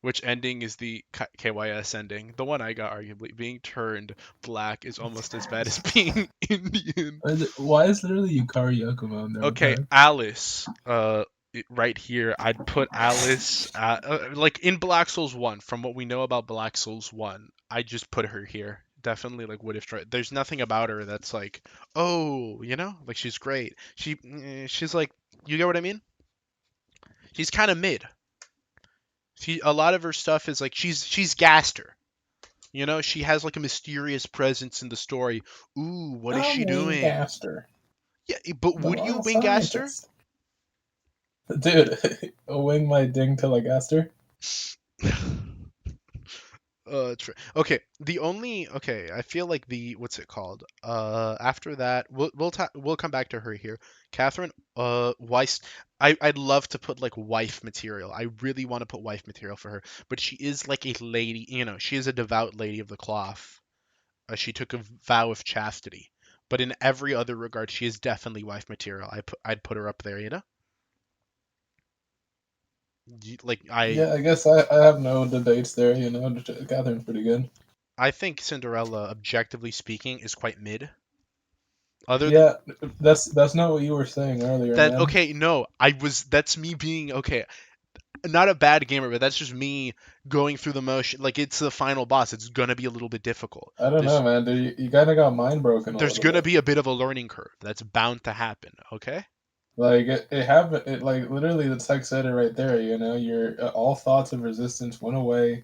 A: Which ending is the KYS ending? The one I got, arguably. Being turned black is almost as bad as being Indian.
C: Why is literally Yukari Yakumo in there?
A: Okay, Alice. Right here, I'd put Alice like in Black Souls 1. From what we know about Black Souls 1, I just put her here. Definitely like would if there's nothing about her that's like, oh, you know, like she's great. She's like, you get what I mean? She's kind of mid. A lot of her stuff is like she's Gaster. You know, she has like a mysterious presence in the story. Ooh, what is she doing?
C: Gaster.
A: Yeah, but would you wing Gaster?
C: Dude, wing my ding to like Gaster.
A: Okay. Okay. I feel like what's it called? After that, we'll come back to her here. Catherine, Weiss. I'd love to put like wife material. I really want to put wife material for her, but she is like a lady. You know, she is a devout lady of the cloth. She took a vow of chastity, but in every other regard, she is definitely wife material. I'd put her up there. You know.
C: Yeah, I guess I have no debates there. You know, Catherine's pretty good.
A: I think Cinderella, objectively speaking, is quite mid.
C: Yeah, that's not what you were saying earlier,
A: that,
C: man.
A: okay, no, that's me being, okay, not a bad gamer, but that's just me going through the motion. Like, it's the final boss. It's gonna be a little bit difficult.
C: I don't know, man. Dude, you kind of got mind broken a
A: There's
C: little
A: gonna
C: bit.
A: be a bit of a learning curve. That's bound to happen. Okay.
C: Like it happened. It like literally the text said it right there. You know, your all thoughts of resistance went away.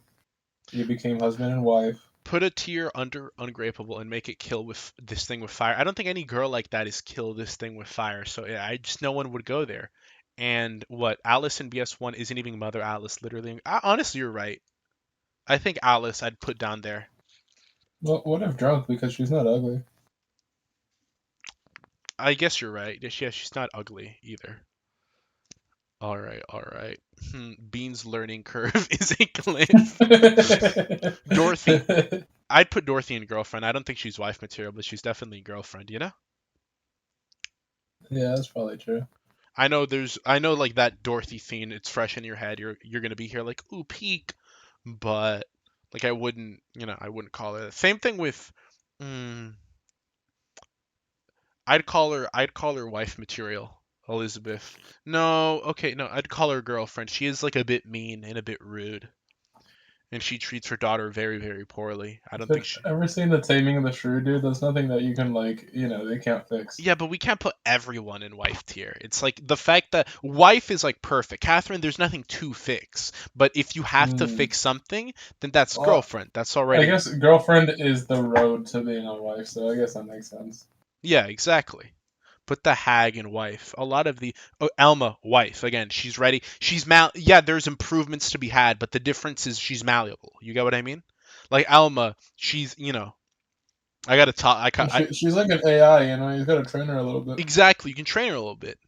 C: You became husband and wife.
A: Put a tier under ungrapeable and make it kill with this thing with fire. I don't think any girl like that is kill this thing with fire. So yeah, no one would go there. And what, Alice in BS1 isn't even Mother Alice, literally. Honestly, you're right. I think Alice I'd put down there.
C: Well, what if drunk because she's not ugly?
A: I guess you're right. Yeah, she's not ugly either. All right. Bean's learning curve is a cliff. Dorothy. I'd put Dorothy in girlfriend. I don't think she's wife material, but she's definitely girlfriend, you know?
C: Yeah, that's probably true.
A: I know like that Dorothy theme, it's fresh in your head. You're gonna be here like, ooh, peak. But like I wouldn't call it. Same thing with I'd call her wife material. Elizabeth. No, okay, no, I'd call her girlfriend. She is like a bit mean and a bit rude. And she treats her daughter very, very poorly. I don't think she.
C: Ever seen the Taming of the Shrew, dude? That's nothing that you can like, you know, they can't fix.
A: Yeah, but we can't put everyone in wife tier. It's like the fact that wife is like perfect. Catherine, there's nothing to fix. But if you have to fix something, then that's girlfriend. That's already.
C: I guess girlfriend is the road to being a wife, so I guess that makes sense.
A: Yeah, exactly. Put the hag in wife. A lot of the Elma wife again. She's ready. Yeah, there's improvements to be had, but the difference is she's malleable. You get what I mean? Like Elma, she's I gotta talk.
C: She's like an AI, you know. You gotta train her a little bit.
A: Exactly. You can train her a little bit.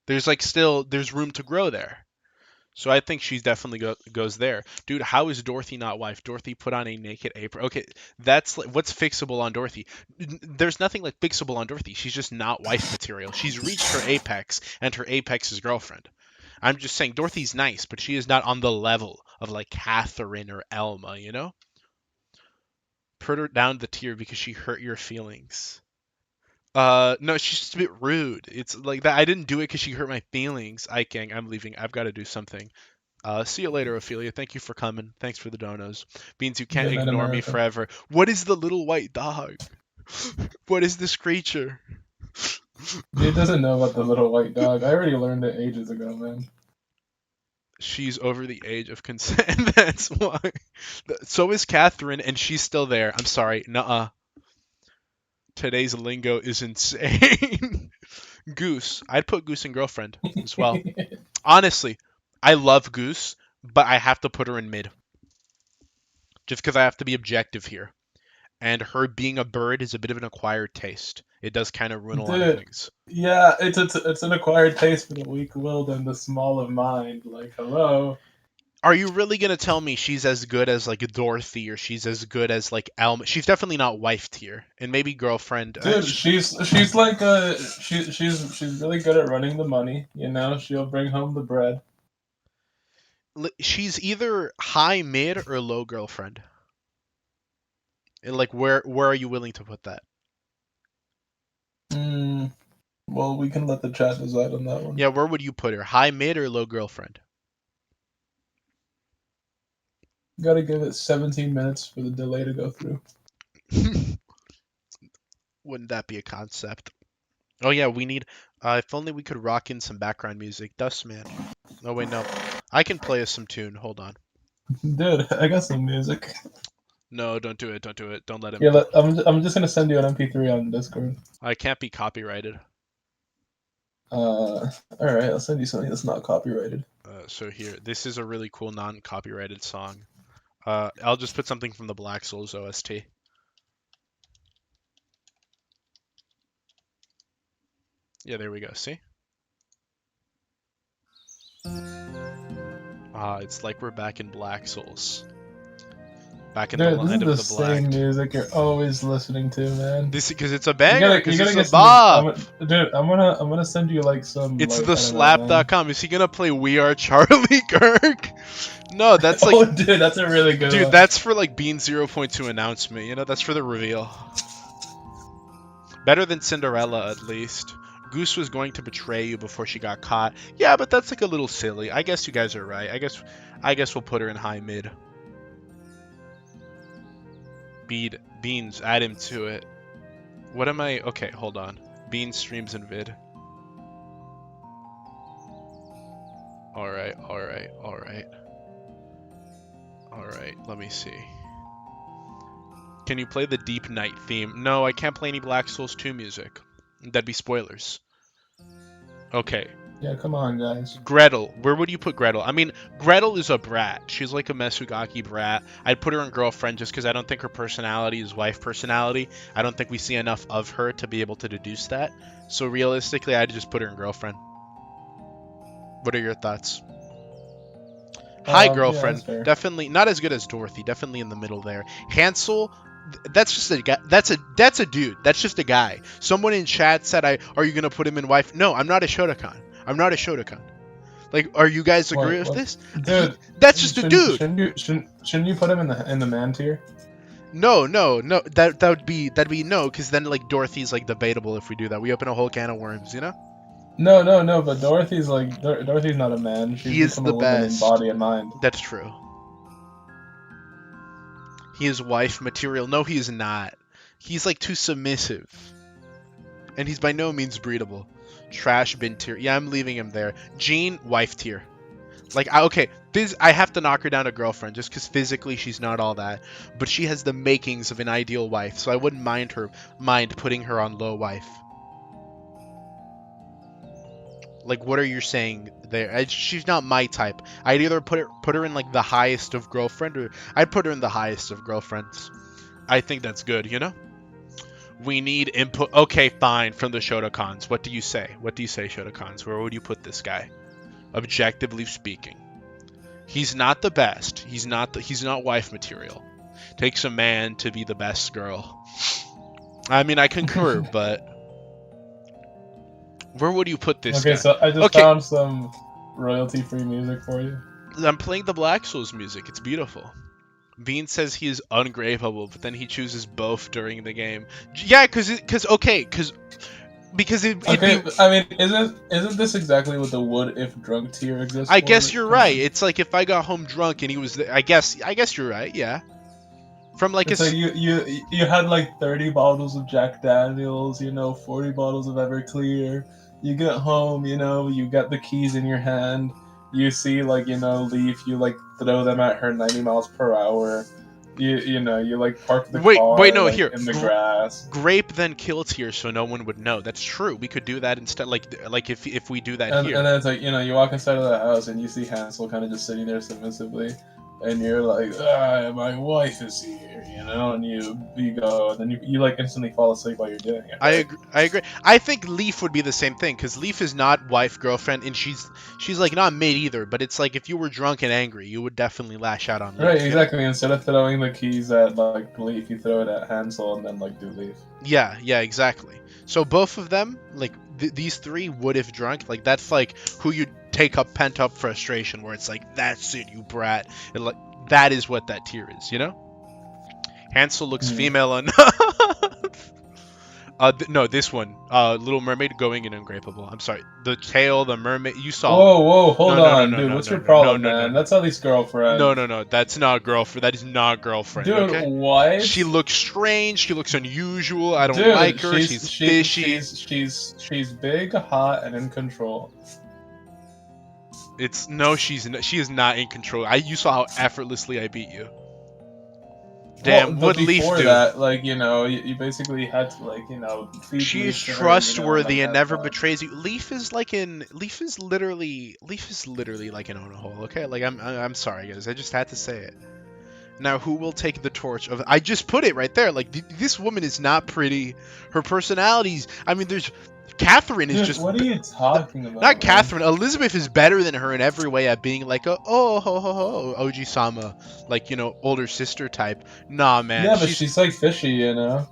A: There's there's room to grow there. So I think she's definitely goes there. Dude, how is Dorothy not wife? Dorothy put on a naked apron. Okay, that's what's fixable on Dorothy. There's nothing like fixable on Dorothy. She's just not wife material. She's reached her apex, and her apex is girlfriend. I'm just saying Dorothy's nice, but she is not on the level of like Catherine or Elma, you know? Put her down the tier because she hurt your feelings. No, she's just a bit rude. It's like that. I didn't do it because she hurt my feelings. Gang, I'm leaving. I've got to do something. See you later, Ophelia. Thank you for coming. Thanks for the donos. Beans, you can't ignore me forever. What is the little white dog? What is this creature?
C: He doesn't know about the little white dog. I already learned it ages ago, man.
A: She's over the age of consent. That's why. So is Catherine, and she's still there. I'm sorry. Nuh-uh. Today's lingo is insane. Goose. I'd put Goose in girlfriend as well. Honestly, I love Goose, but I have to put her in mid. Just because I have to be objective here. And her being a bird is a bit of an acquired taste. It does kind of ruin a lot of things.
C: Yeah, it's an acquired taste for the weak-willed and the small of mind. Like, hello.
A: Are you really gonna tell me she's as good as like Dorothy or she's as good as like Elma? She's definitely not wife tier, and maybe girlfriend.
C: Dude, she's like she's really good at running the money. You know, she'll bring home the bread.
A: She's either high mid or low girlfriend. And like where are you willing to put that?
C: Well, we can let the chat decide on that one.
A: Yeah, where would you put her? High mid or low girlfriend?
C: Gotta give it 17 minutes for the delay to go through.
A: Wouldn't that be a concept? Oh yeah, we need. If only we could rock in some background music. Dustman. Oh wait, no. I can play us some tune. Hold on.
C: Dude, I got some music.
A: No, don't do it. Don't do it. Don't let him.
C: Yeah, I'm just gonna send you an MP3 on Discord.
A: I can't be copyrighted.
C: All right, I'll send you something that's not copyrighted.
A: So here, this is a really cool non-copyrighted song. I'll just put something from the Black Souls OST. Yeah, there we go. See? It's like we're back in Black Souls. back in the land of the black.
C: This is the same music you're always listening to, man.
A: This because it's a banger. Because it's a
C: bop. Dude, I'm gonna send you like some.
A: It's
C: like,
A: the slap.com. Is he gonna play We Are Charlie Kirk? No, that's like.
C: Oh, dude, that's a really good.
A: Dude,
C: one.
A: that's for like Bean 0.2 announcement. You know, that's for the reveal. Better than Cinderella, at least. Goose was going to betray you before she got caught. Yeah, but that's like a little silly. I guess you guys are right. I guess we'll put her in high mid. Beans, add him to it. What am I? Okay, hold on. Beans streams and vid. Alright. Let me see. Can you play the Deep Night theme? No, I can't play any Black Souls 2 music. That'd be spoilers. Okay.
C: Yeah, come on, guys.
A: Gretel. Where would you put Gretel? I mean, Gretel is a brat. She's like a Mesugaki brat. I'd put her in girlfriend just because I don't think her personality is wife personality. I don't think we see enough of her to be able to deduce that. So realistically, I'd just put her in girlfriend. What are your thoughts? Hi, girlfriend.
C: Yeah,
A: definitely not as good as Dorothy. Definitely in the middle there. Hansel. That's just a guy. That's a dude. That's just a guy. Someone in chat said, "Are you gonna put him in wife?" No, I'm not a Shotokan. I'm not a Shotokan. Like, are you guys agree with this?
C: Dude,
A: that's just a dude.
C: Shouldn't you put him in the man tier?
A: No. That'd be no, because then like Dorothy's like debatable if we do that. We open a whole can of worms, you know?
C: No. But Dorothy's not a man. She's
A: the best
C: in body and mind.
A: That's true. He is wife material. No, he is not. He's like too submissive. And he's by no means breedable. Trash bin tier. Yeah, I'm leaving him there. Jean, wife tier. Like, okay, I have to knock her down to girlfriend just because physically she's not all that. But she has the makings of an ideal wife, so I wouldn't mind putting her on low wife. Like, what are you saying there? She's not my type. I'd either put her in like the highest of girlfriend, or I'd put her in the highest of girlfriends. I think that's good, you know? We need input. Okay, fine, from the Shotokans. What do you say? What do you say, Shotokans? Where would you put this guy? Objectively speaking. He's not the best. He's not wife material. Takes a man to be the best girl. I mean, I concur, but where would you put this guy?
C: Okay, so I just found some royalty-free music for you.
A: I'm playing the Black Souls music. It's beautiful. Bean says he is ungrapeable, but then he chooses both during the game. Yeah, because
C: I mean, isn't this exactly what the would if drunk tier exists?
A: I guess you're right. It's like if I got home drunk and he was there, I guess you're right. Yeah. From like
C: it's like you had like 30 bottles of Jack Daniels, 40 bottles of Everclear. You get home, you got the keys in your hand. You see, like, Leaf, you, like, throw them at her 90 miles per hour. You like, park the car
A: here.
C: In the grass.
A: Grape then kill tier so no one would know. That's true. We could do that instead, like if we do that here.
C: And then it's like, you walk inside of the house and you see Hansel kind of just sitting there submissively. And you're like, my wife is here, and you go, and then you like instantly fall asleep while you're doing it. Right?
A: I agree. I think Leaf would be the same thing, because Leaf is not wife, girlfriend, and she's like not mid either, but it's like if you were drunk and angry, you would definitely lash out on Leaf.
C: Right, exactly. Instead of throwing the keys at like Leaf, you throw it at Hansel and then like do Leaf.
A: Yeah, exactly. So both of them, like these three would if drunk, like that's like who you take up pent up frustration, where it's like, that's it, you brat. And like that is what that tier is, Hansel looks female enough. No, this one. Little Mermaid going in ungrapeable. I'm sorry. The tail, the mermaid. You saw.
C: Whoa, hold on, dude. What's your problem, man? That's at least girlfriend.
A: No. That's not girlfriend. That is not girlfriend.
C: Dude,
A: okay?
C: what?
A: She looks strange. She looks unusual. I don't like her. She's fishy.
C: She's big, hot, and in control.
A: She is not in control. You saw how effortlessly I beat you. Damn, what Leaf do?
C: That, like, you basically had to, like, feed
A: She's trustworthy and never betrays you. Leaf is literally like an owner hole, okay? Like, I'm sorry, guys. I just had to say it. Now, who will take the torch of... I just put it right there. Like, this woman is not pretty. Her personalities... I mean, Catherine is just.
C: What are you talking about?
A: Not Catherine. Elizabeth is better than her in every way at being like a Oji-sama, like, you know, older sister type. Nah, man.
C: Yeah, but she's like fishy, you know.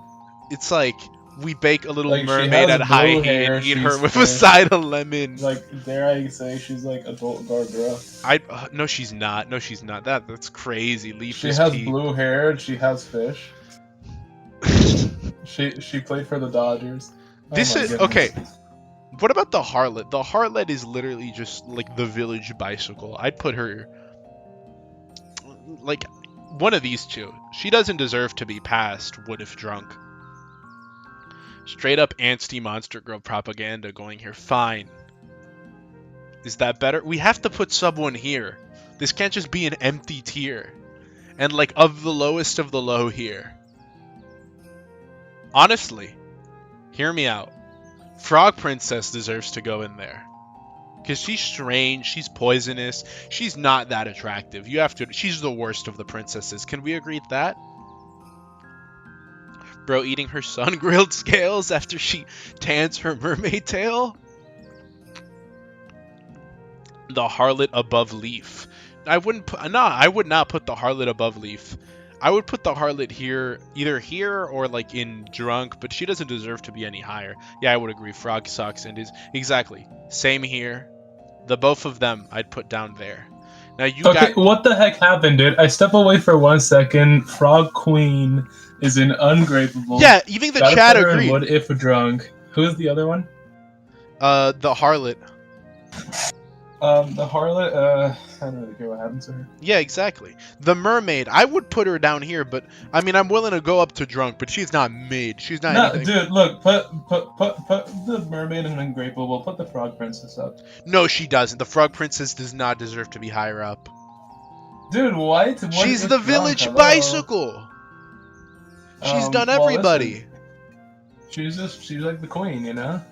A: It's like we bake a little
C: Like,
A: mermaid at high heat and eat her with a side of lemon.
C: Like, dare I say, she's like adult Barbara.
A: No, she's not. No, she's not. That's crazy. Leaf
C: she
A: is
C: has
A: peak.
C: blue hair and she has fish. she played for the Dodgers.
A: This is okay. What about the harlot? The harlot is literally just like the village bicycle. I'd put her like one of these two. She doesn't deserve to be passed. Would if drunk. Straight up anti monster girl propaganda going here. Fine. Is that better? We have to put someone here. This can't just be an empty tier. And like of the lowest of the low here. Honestly, hear me out. Frog Princess deserves to go in there. Because she's strange, she's poisonous, she's not that attractive. She's the worst of the princesses. Can we agree to that? Bro eating her sun-grilled scales after she tans her mermaid tail? The harlot above Leaf. I would not put the harlot above Leaf. I would put the harlot here, either here or like in drunk, but she doesn't deserve to be any higher. Yeah, I would agree. Frog sucks and is exactly same here. The both of them I'd put down there. Now you
C: what the heck happened, dude? I step away for 1 second. Frog Queen is an ungrapeable.
A: Yeah, even the chat agreed.
C: What if drunk? Who's the other one?
A: The harlot.
C: The harlot, I don't really care what happens to her.
A: Yeah, exactly. The mermaid, I would put her down here, but I mean, I'm willing to go up to drunk, but she's not mid. She's not anything.
C: Dude, look, put the mermaid in ungrapeable. Put the frog princess up.
A: No, she doesn't. The frog princess does not deserve to be higher up.
C: Dude, what?
A: She's the village bicycle. She's done everybody.
C: Listen, she's like the queen, you know?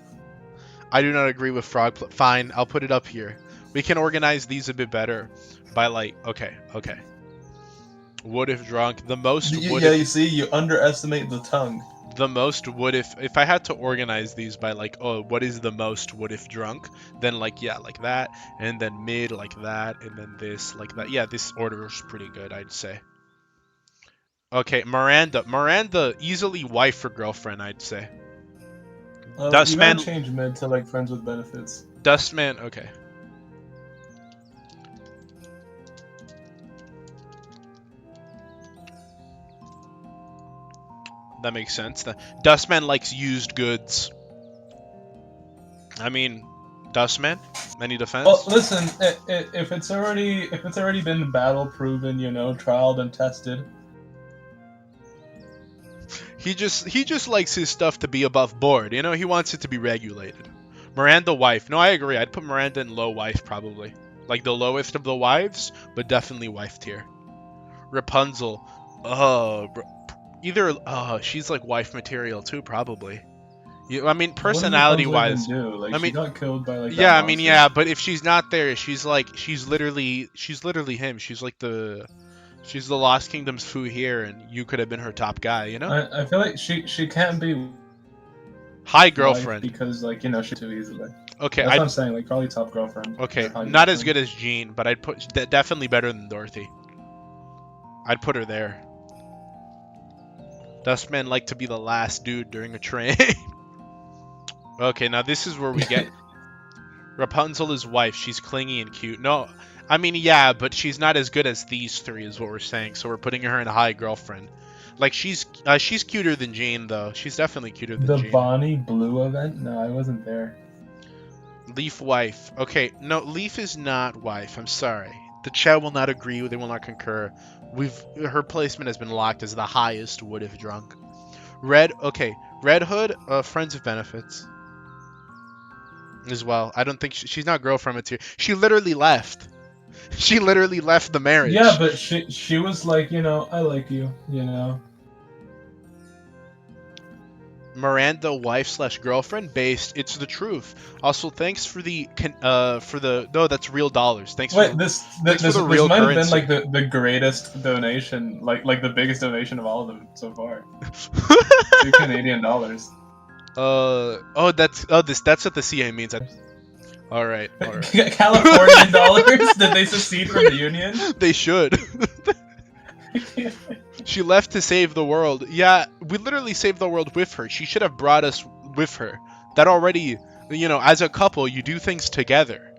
A: I do not agree with frog. Fine, I'll put it up here. We can organize these a bit better by like, okay. Would if drunk, the most would
C: yeah,
A: if,
C: you see, you underestimate the tongue.
A: The most would if I had to organize these by like, oh, what is the most would if drunk? Then like, yeah, like that, and then mid like that, and then this like that. Yeah, this order is pretty good, I'd say. Okay, Miranda, easily wife or girlfriend, I'd say. Dustman.
C: You gotta change mid to like friends with benefits.
A: Dustman, okay. That makes sense. The Dustman likes used goods. I mean, Dustman, any defense?
C: Well, listen, if it's already been battle proven, you know, trialed and tested.
A: He just likes his stuff to be above board. You know, he wants it to be regulated. Miranda wife. No, I agree. I'd put Miranda in low wife probably. Like the lowest of the wives, but definitely wife tier. Rapunzel. She's like wife material too, probably. I mean, personality-wise.
C: Like, she got killed by like.
A: Yeah, I mean, yeah, but if she's not there, she's literally him. She's the Lost Kingdom's Fu here, and you could have been her top guy, you know?
C: I feel like she can't be
A: high girlfriend
C: because, like, you know, she too easily.
A: Okay,
C: that's what I'm saying. Like, probably top girlfriend.
A: Okay, not as good as Jean, but I'd put definitely better than Dorothy. I'd put her there. Dustman like to be the last dude during a train. Okay, now this is where we get Rapunzel is wife. She's clingy and cute. No, I mean, yeah, but she's not as good as these three is what we're saying. So we're putting her in a high girlfriend. Like, she's cuter than Jane, though. She's definitely cuter than Jane.
C: The Bonnie Blue event? No, I wasn't there.
A: Leaf wife. Okay, no, Leaf is not wife. I'm sorry. The chat will not agree. They will not concur. Her placement has been locked as the highest would if drunk. Red Hood, friends of benefits. As well. I don't think she's not girlfriend material. She literally left. She literally left the marriage.
C: Yeah, but she was like, you know, I like you, you know.
A: Miranda, wife / girlfriend based. It's the truth. Also, thanks for the no, that's real dollars. Thanks for
C: this
A: might have been
C: like the greatest donation, like the biggest donation of all of them so far. $2 Canadian.
A: That's what the CA means. All right.
C: Californian dollars? Did they secede from the Union?
A: They should. She left to save the world. Yeah, we literally saved the world with her. She should have brought us with her. That already, as a couple, you do things together.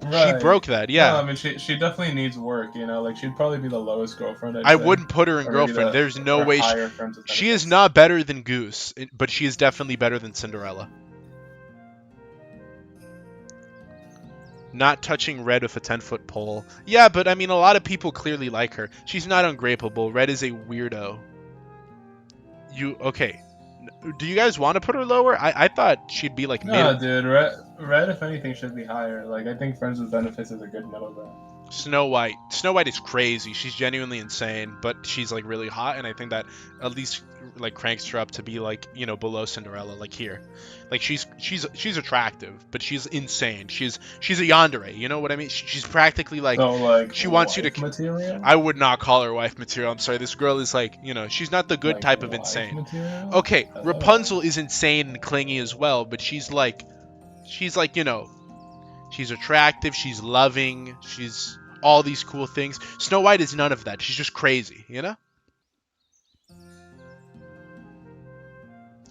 A: Right. She broke that, yeah.
C: No, I mean, she definitely needs work, Like, she'd probably be the lowest girlfriend,
A: I wouldn't put her in girlfriend. There's no way. She is not better than Goose, but she is definitely better than Cinderella. Not touching Red with a 10-foot pole. Yeah, but I mean, a lot of people clearly like her. She's not ungrapeable. Red is a weirdo. Okay. Do you guys want to put her lower? I thought she'd be like mid.
C: No, dude. Red, if anything, should be higher. Like, I think Friends with Benefits is a good middle ground.
A: Snow White. Snow White is crazy. She's genuinely insane, but she's like really hot, and I think that at least like cranks her up to be like, below Cinderella, like here. Like she's attractive, but she's insane. She's a yandere, you know what I mean? She's practically like,
C: so, like
A: she wants you to
C: material?
A: I would not call her wife material. I'm sorry. This girl is like, she's not the good type of insane.
C: Material?
A: Okay, Rapunzel is insane and clingy as well, but she's like she's attractive, she's loving, she's all these cool things. Snow White is none of that. She's just crazy,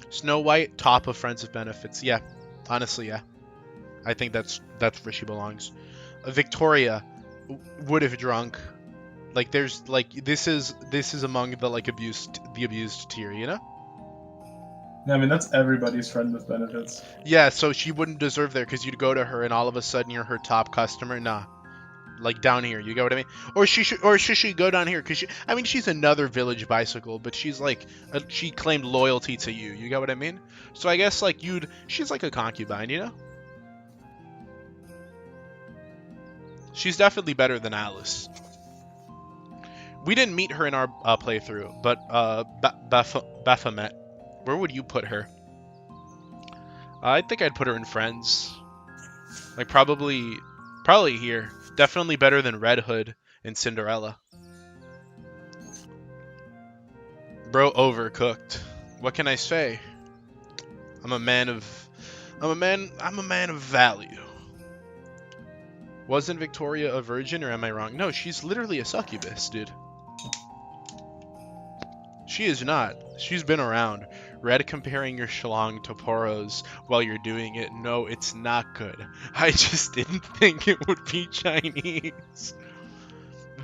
A: Snow White, top of Friends with Benefits. Yeah, honestly, yeah. I think that's where she belongs. Victoria would have drunk. Like, there's like this is among the like abused tier,
C: I mean, that's everybody's Friend with Benefits.
A: Yeah, so she wouldn't deserve there because you'd go to her and all of a sudden you're her top customer. Nah, like down here, you get what I mean? Or should she go down here? Because she's another village bicycle, but she's like she claimed loyalty to you. You get what I mean? So I guess like she's like a concubine, She's definitely better than Alice. We didn't meet her in our playthrough, but Baphomet. Where would you put her? I think I'd put her in Friends. Like probably here. Definitely better than Red Hood and Cinderella. Bro, overcooked. What can I say? I'm a man of value. Wasn't Victoria a virgin, or am I wrong? No, she's literally a succubus, dude. She is not. She's been around. Red comparing your shlong to Poros while you're doing it. No, it's not good. I just didn't think it would be Chinese.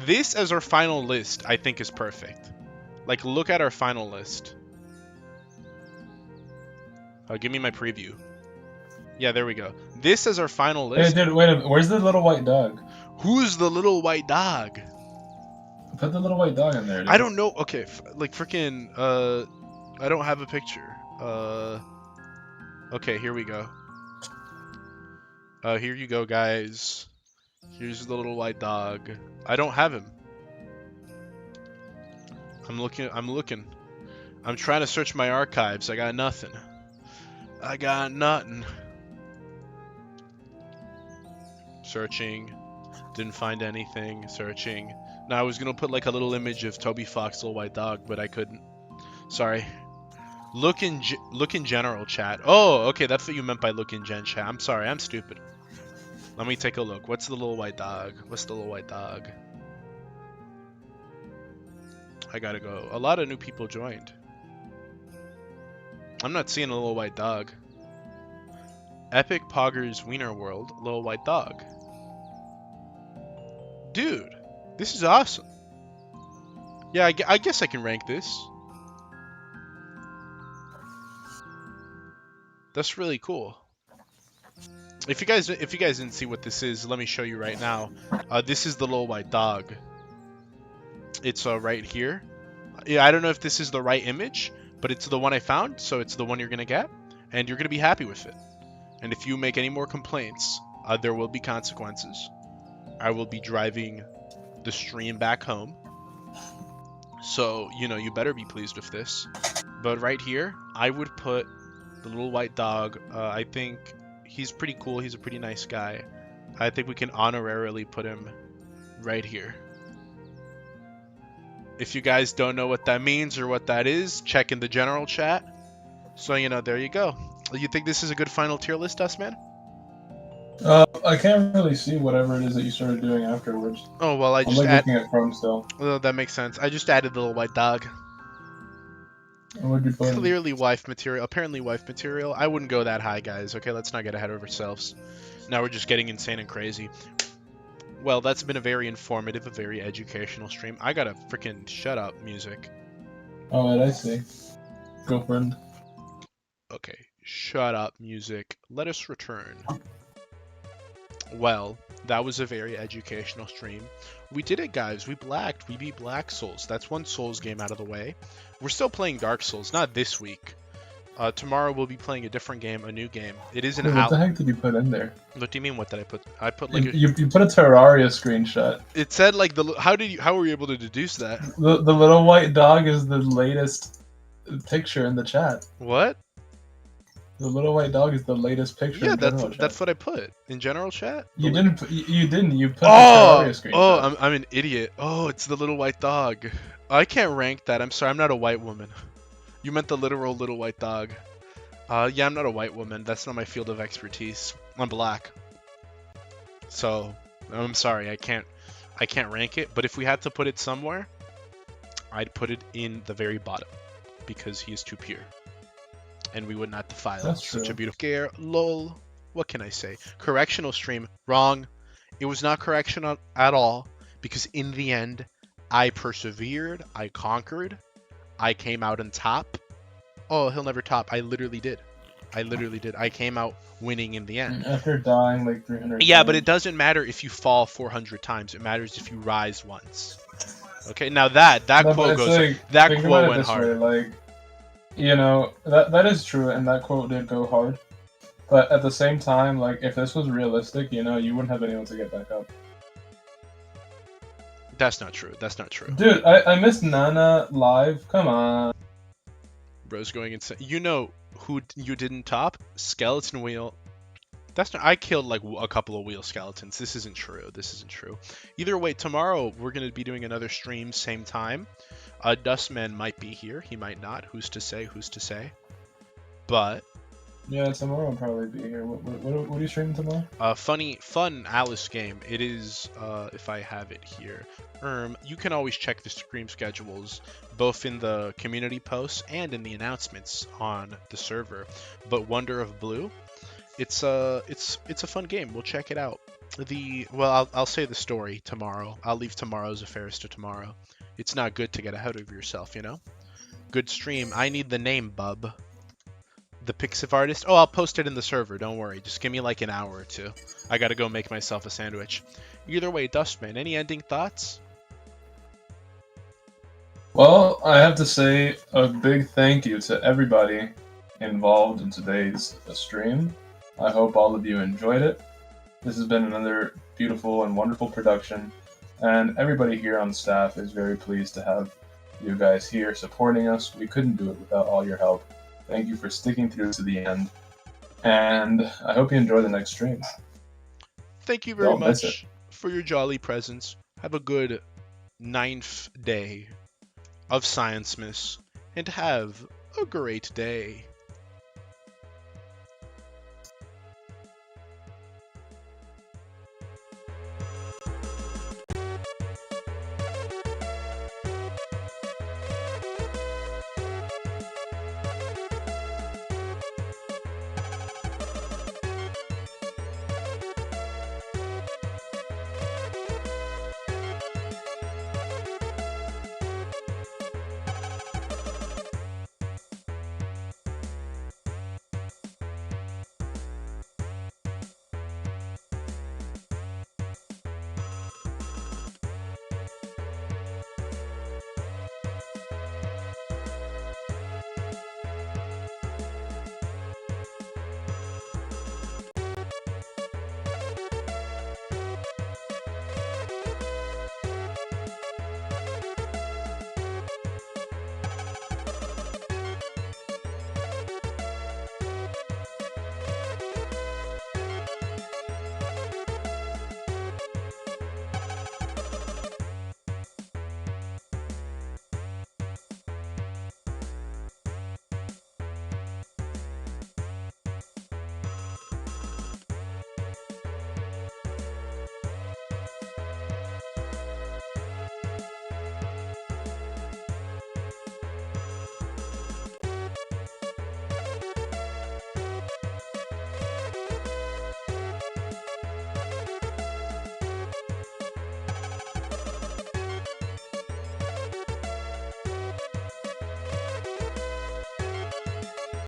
A: This as our final list, I think, is perfect. Like, look at our final list. Give me my preview. Yeah, there we go. This is our final list.
C: Hey, dude, wait a minute. Where's the little white dog?
A: Who's the little white dog?
C: Put the little white dog in there, dude.
A: I don't know. Okay, like freaking, I don't have a picture. Okay, here we go. Here you go, guys. Here's the little white dog. I don't have him. I'm looking. I'm trying to search my archives. I got nothing. Searching. Didn't find anything. Searching. Now I was gonna put like a little image of Toby Fox, little white dog, but I couldn't. Sorry. Look in general chat. Oh, okay, that's what you meant by look in gen chat. I'm sorry, I'm stupid. Let me take a look. What's the little white dog? I gotta go. A lot of new people joined. I'm not seeing a little white dog. Epic Poggers Wiener World, little white dog. Dude, this is awesome. Yeah, I guess I can rank this. That's really cool. If you guys didn't see what this is, let me show you right now. This is the little white dog. It's right here. Yeah, I don't know if this is the right image, but it's the one I found, so it's the one you're gonna get, and you're gonna be happy with it. And if you make any more complaints, there will be consequences. I will be driving the stream back home. So, you better be pleased with this. But right here, I would put the little white dog. I think he's pretty cool. He's a pretty nice guy. I think we can honorarily put him right here. If you guys don't know what that means or what that is, check in the general chat. So, you know, there you go. You think this is a good final tier list, Dustman?
C: I can't really see whatever it is that you started doing afterwards.
A: Oh, well, I'm
C: looking at Chrome still.
A: Well, that makes sense. I just added the little white dog.
C: What'd you put?
A: Clearly wife material. Apparently wife material. I wouldn't go that high, guys. Okay, let's not get ahead of ourselves. Now we're just getting insane and crazy. Well, that's been a very informative, a very educational stream. I got a freaking shut up music.
C: Oh, I see. Girlfriend.
A: Okay, shut up music. Let us return. Well, that was a very educational stream. We did it, guys. We blacked. We beat Black Souls. That's one Souls game out of the way. We're still playing Dark Souls, not this week. Tomorrow we'll be playing a different game, a new game. It is an
C: What the heck did you put in there?
A: What do you mean? What did I put? I put like
C: you put a Terraria screenshot.
A: It said like the how were you able to deduce that?
C: The little white dog is the latest picture in the chat.
A: What?
C: The little white dog is the latest picture.
A: Yeah, that's what I put in general chat.
C: You didn't. You didn't. You put the Terraria screenshot.
A: Oh, I'm an idiot. Oh, it's the little white dog. I can't rank that. I'm sorry. I'm not a white woman. You meant the literal little white dog. Yeah, I'm not a white woman. That's not my field of expertise. I'm black. So, I'm sorry. I can't rank it. But if we had to put it somewhere, I'd put it in the very bottom because he is too pure. And we would not defile such a beautiful gear. Lol. What can I say? Correctional stream. Wrong. It was not correctional at all because in the end, I persevered. I conquered. I came out on top. Oh, he'll never top. I literally did. I came out winning in the end.
C: After dying like 300
A: Yeah,
C: times.
A: but it doesn't matter if you fall 400 times. It matters if you rise once. Okay, now that quote goes...
C: Like,
A: that quote went hard.
C: Way, like, you know, that is true, and that quote did go hard. But at the same time, like, if this was realistic, you know, you wouldn't have been able to get back up.
A: That's not true. That's not true.
C: Dude, I missed Nana live. Come on.
A: Bro's going insane. You know who you didn't top? Skeleton Wheel. That's not. I killed like a couple of wheel skeletons. This isn't true. This isn't true. Either way, tomorrow we're going to be doing another stream, same time. Dustman might be here. He might not. Who's to say? Who's to say? But...
C: yeah, tomorrow I'll probably be here. What are you streaming tomorrow?
A: Fun Alice game. It is, if I have it here. You can always check the stream schedules, both in the community posts and in the announcements on the server. But Wonder of Blue, it's a fun game. We'll check it out. I'll say the story tomorrow. I'll leave tomorrow's affairs to tomorrow. It's not good to get ahead of yourself, you know? Good stream. I need the name, bub. The Pixiv artist. Oh, I'll post it in the server. Don't worry. Just give me like an hour or two. I gotta go make myself a sandwich. Either way, Dustman, any ending thoughts?
C: Well, I have to say a big thank you to everybody involved in today's stream. I hope all of you enjoyed it. This has been another beautiful and wonderful production, and everybody here on staff is very pleased to have you guys here supporting us. We couldn't do it without all your help. Thank you for sticking through to the end, and I hope you enjoy the next stream.
A: Thank you very much for your jolly presence. Have a good 9th day of Science Miss, and have a great day.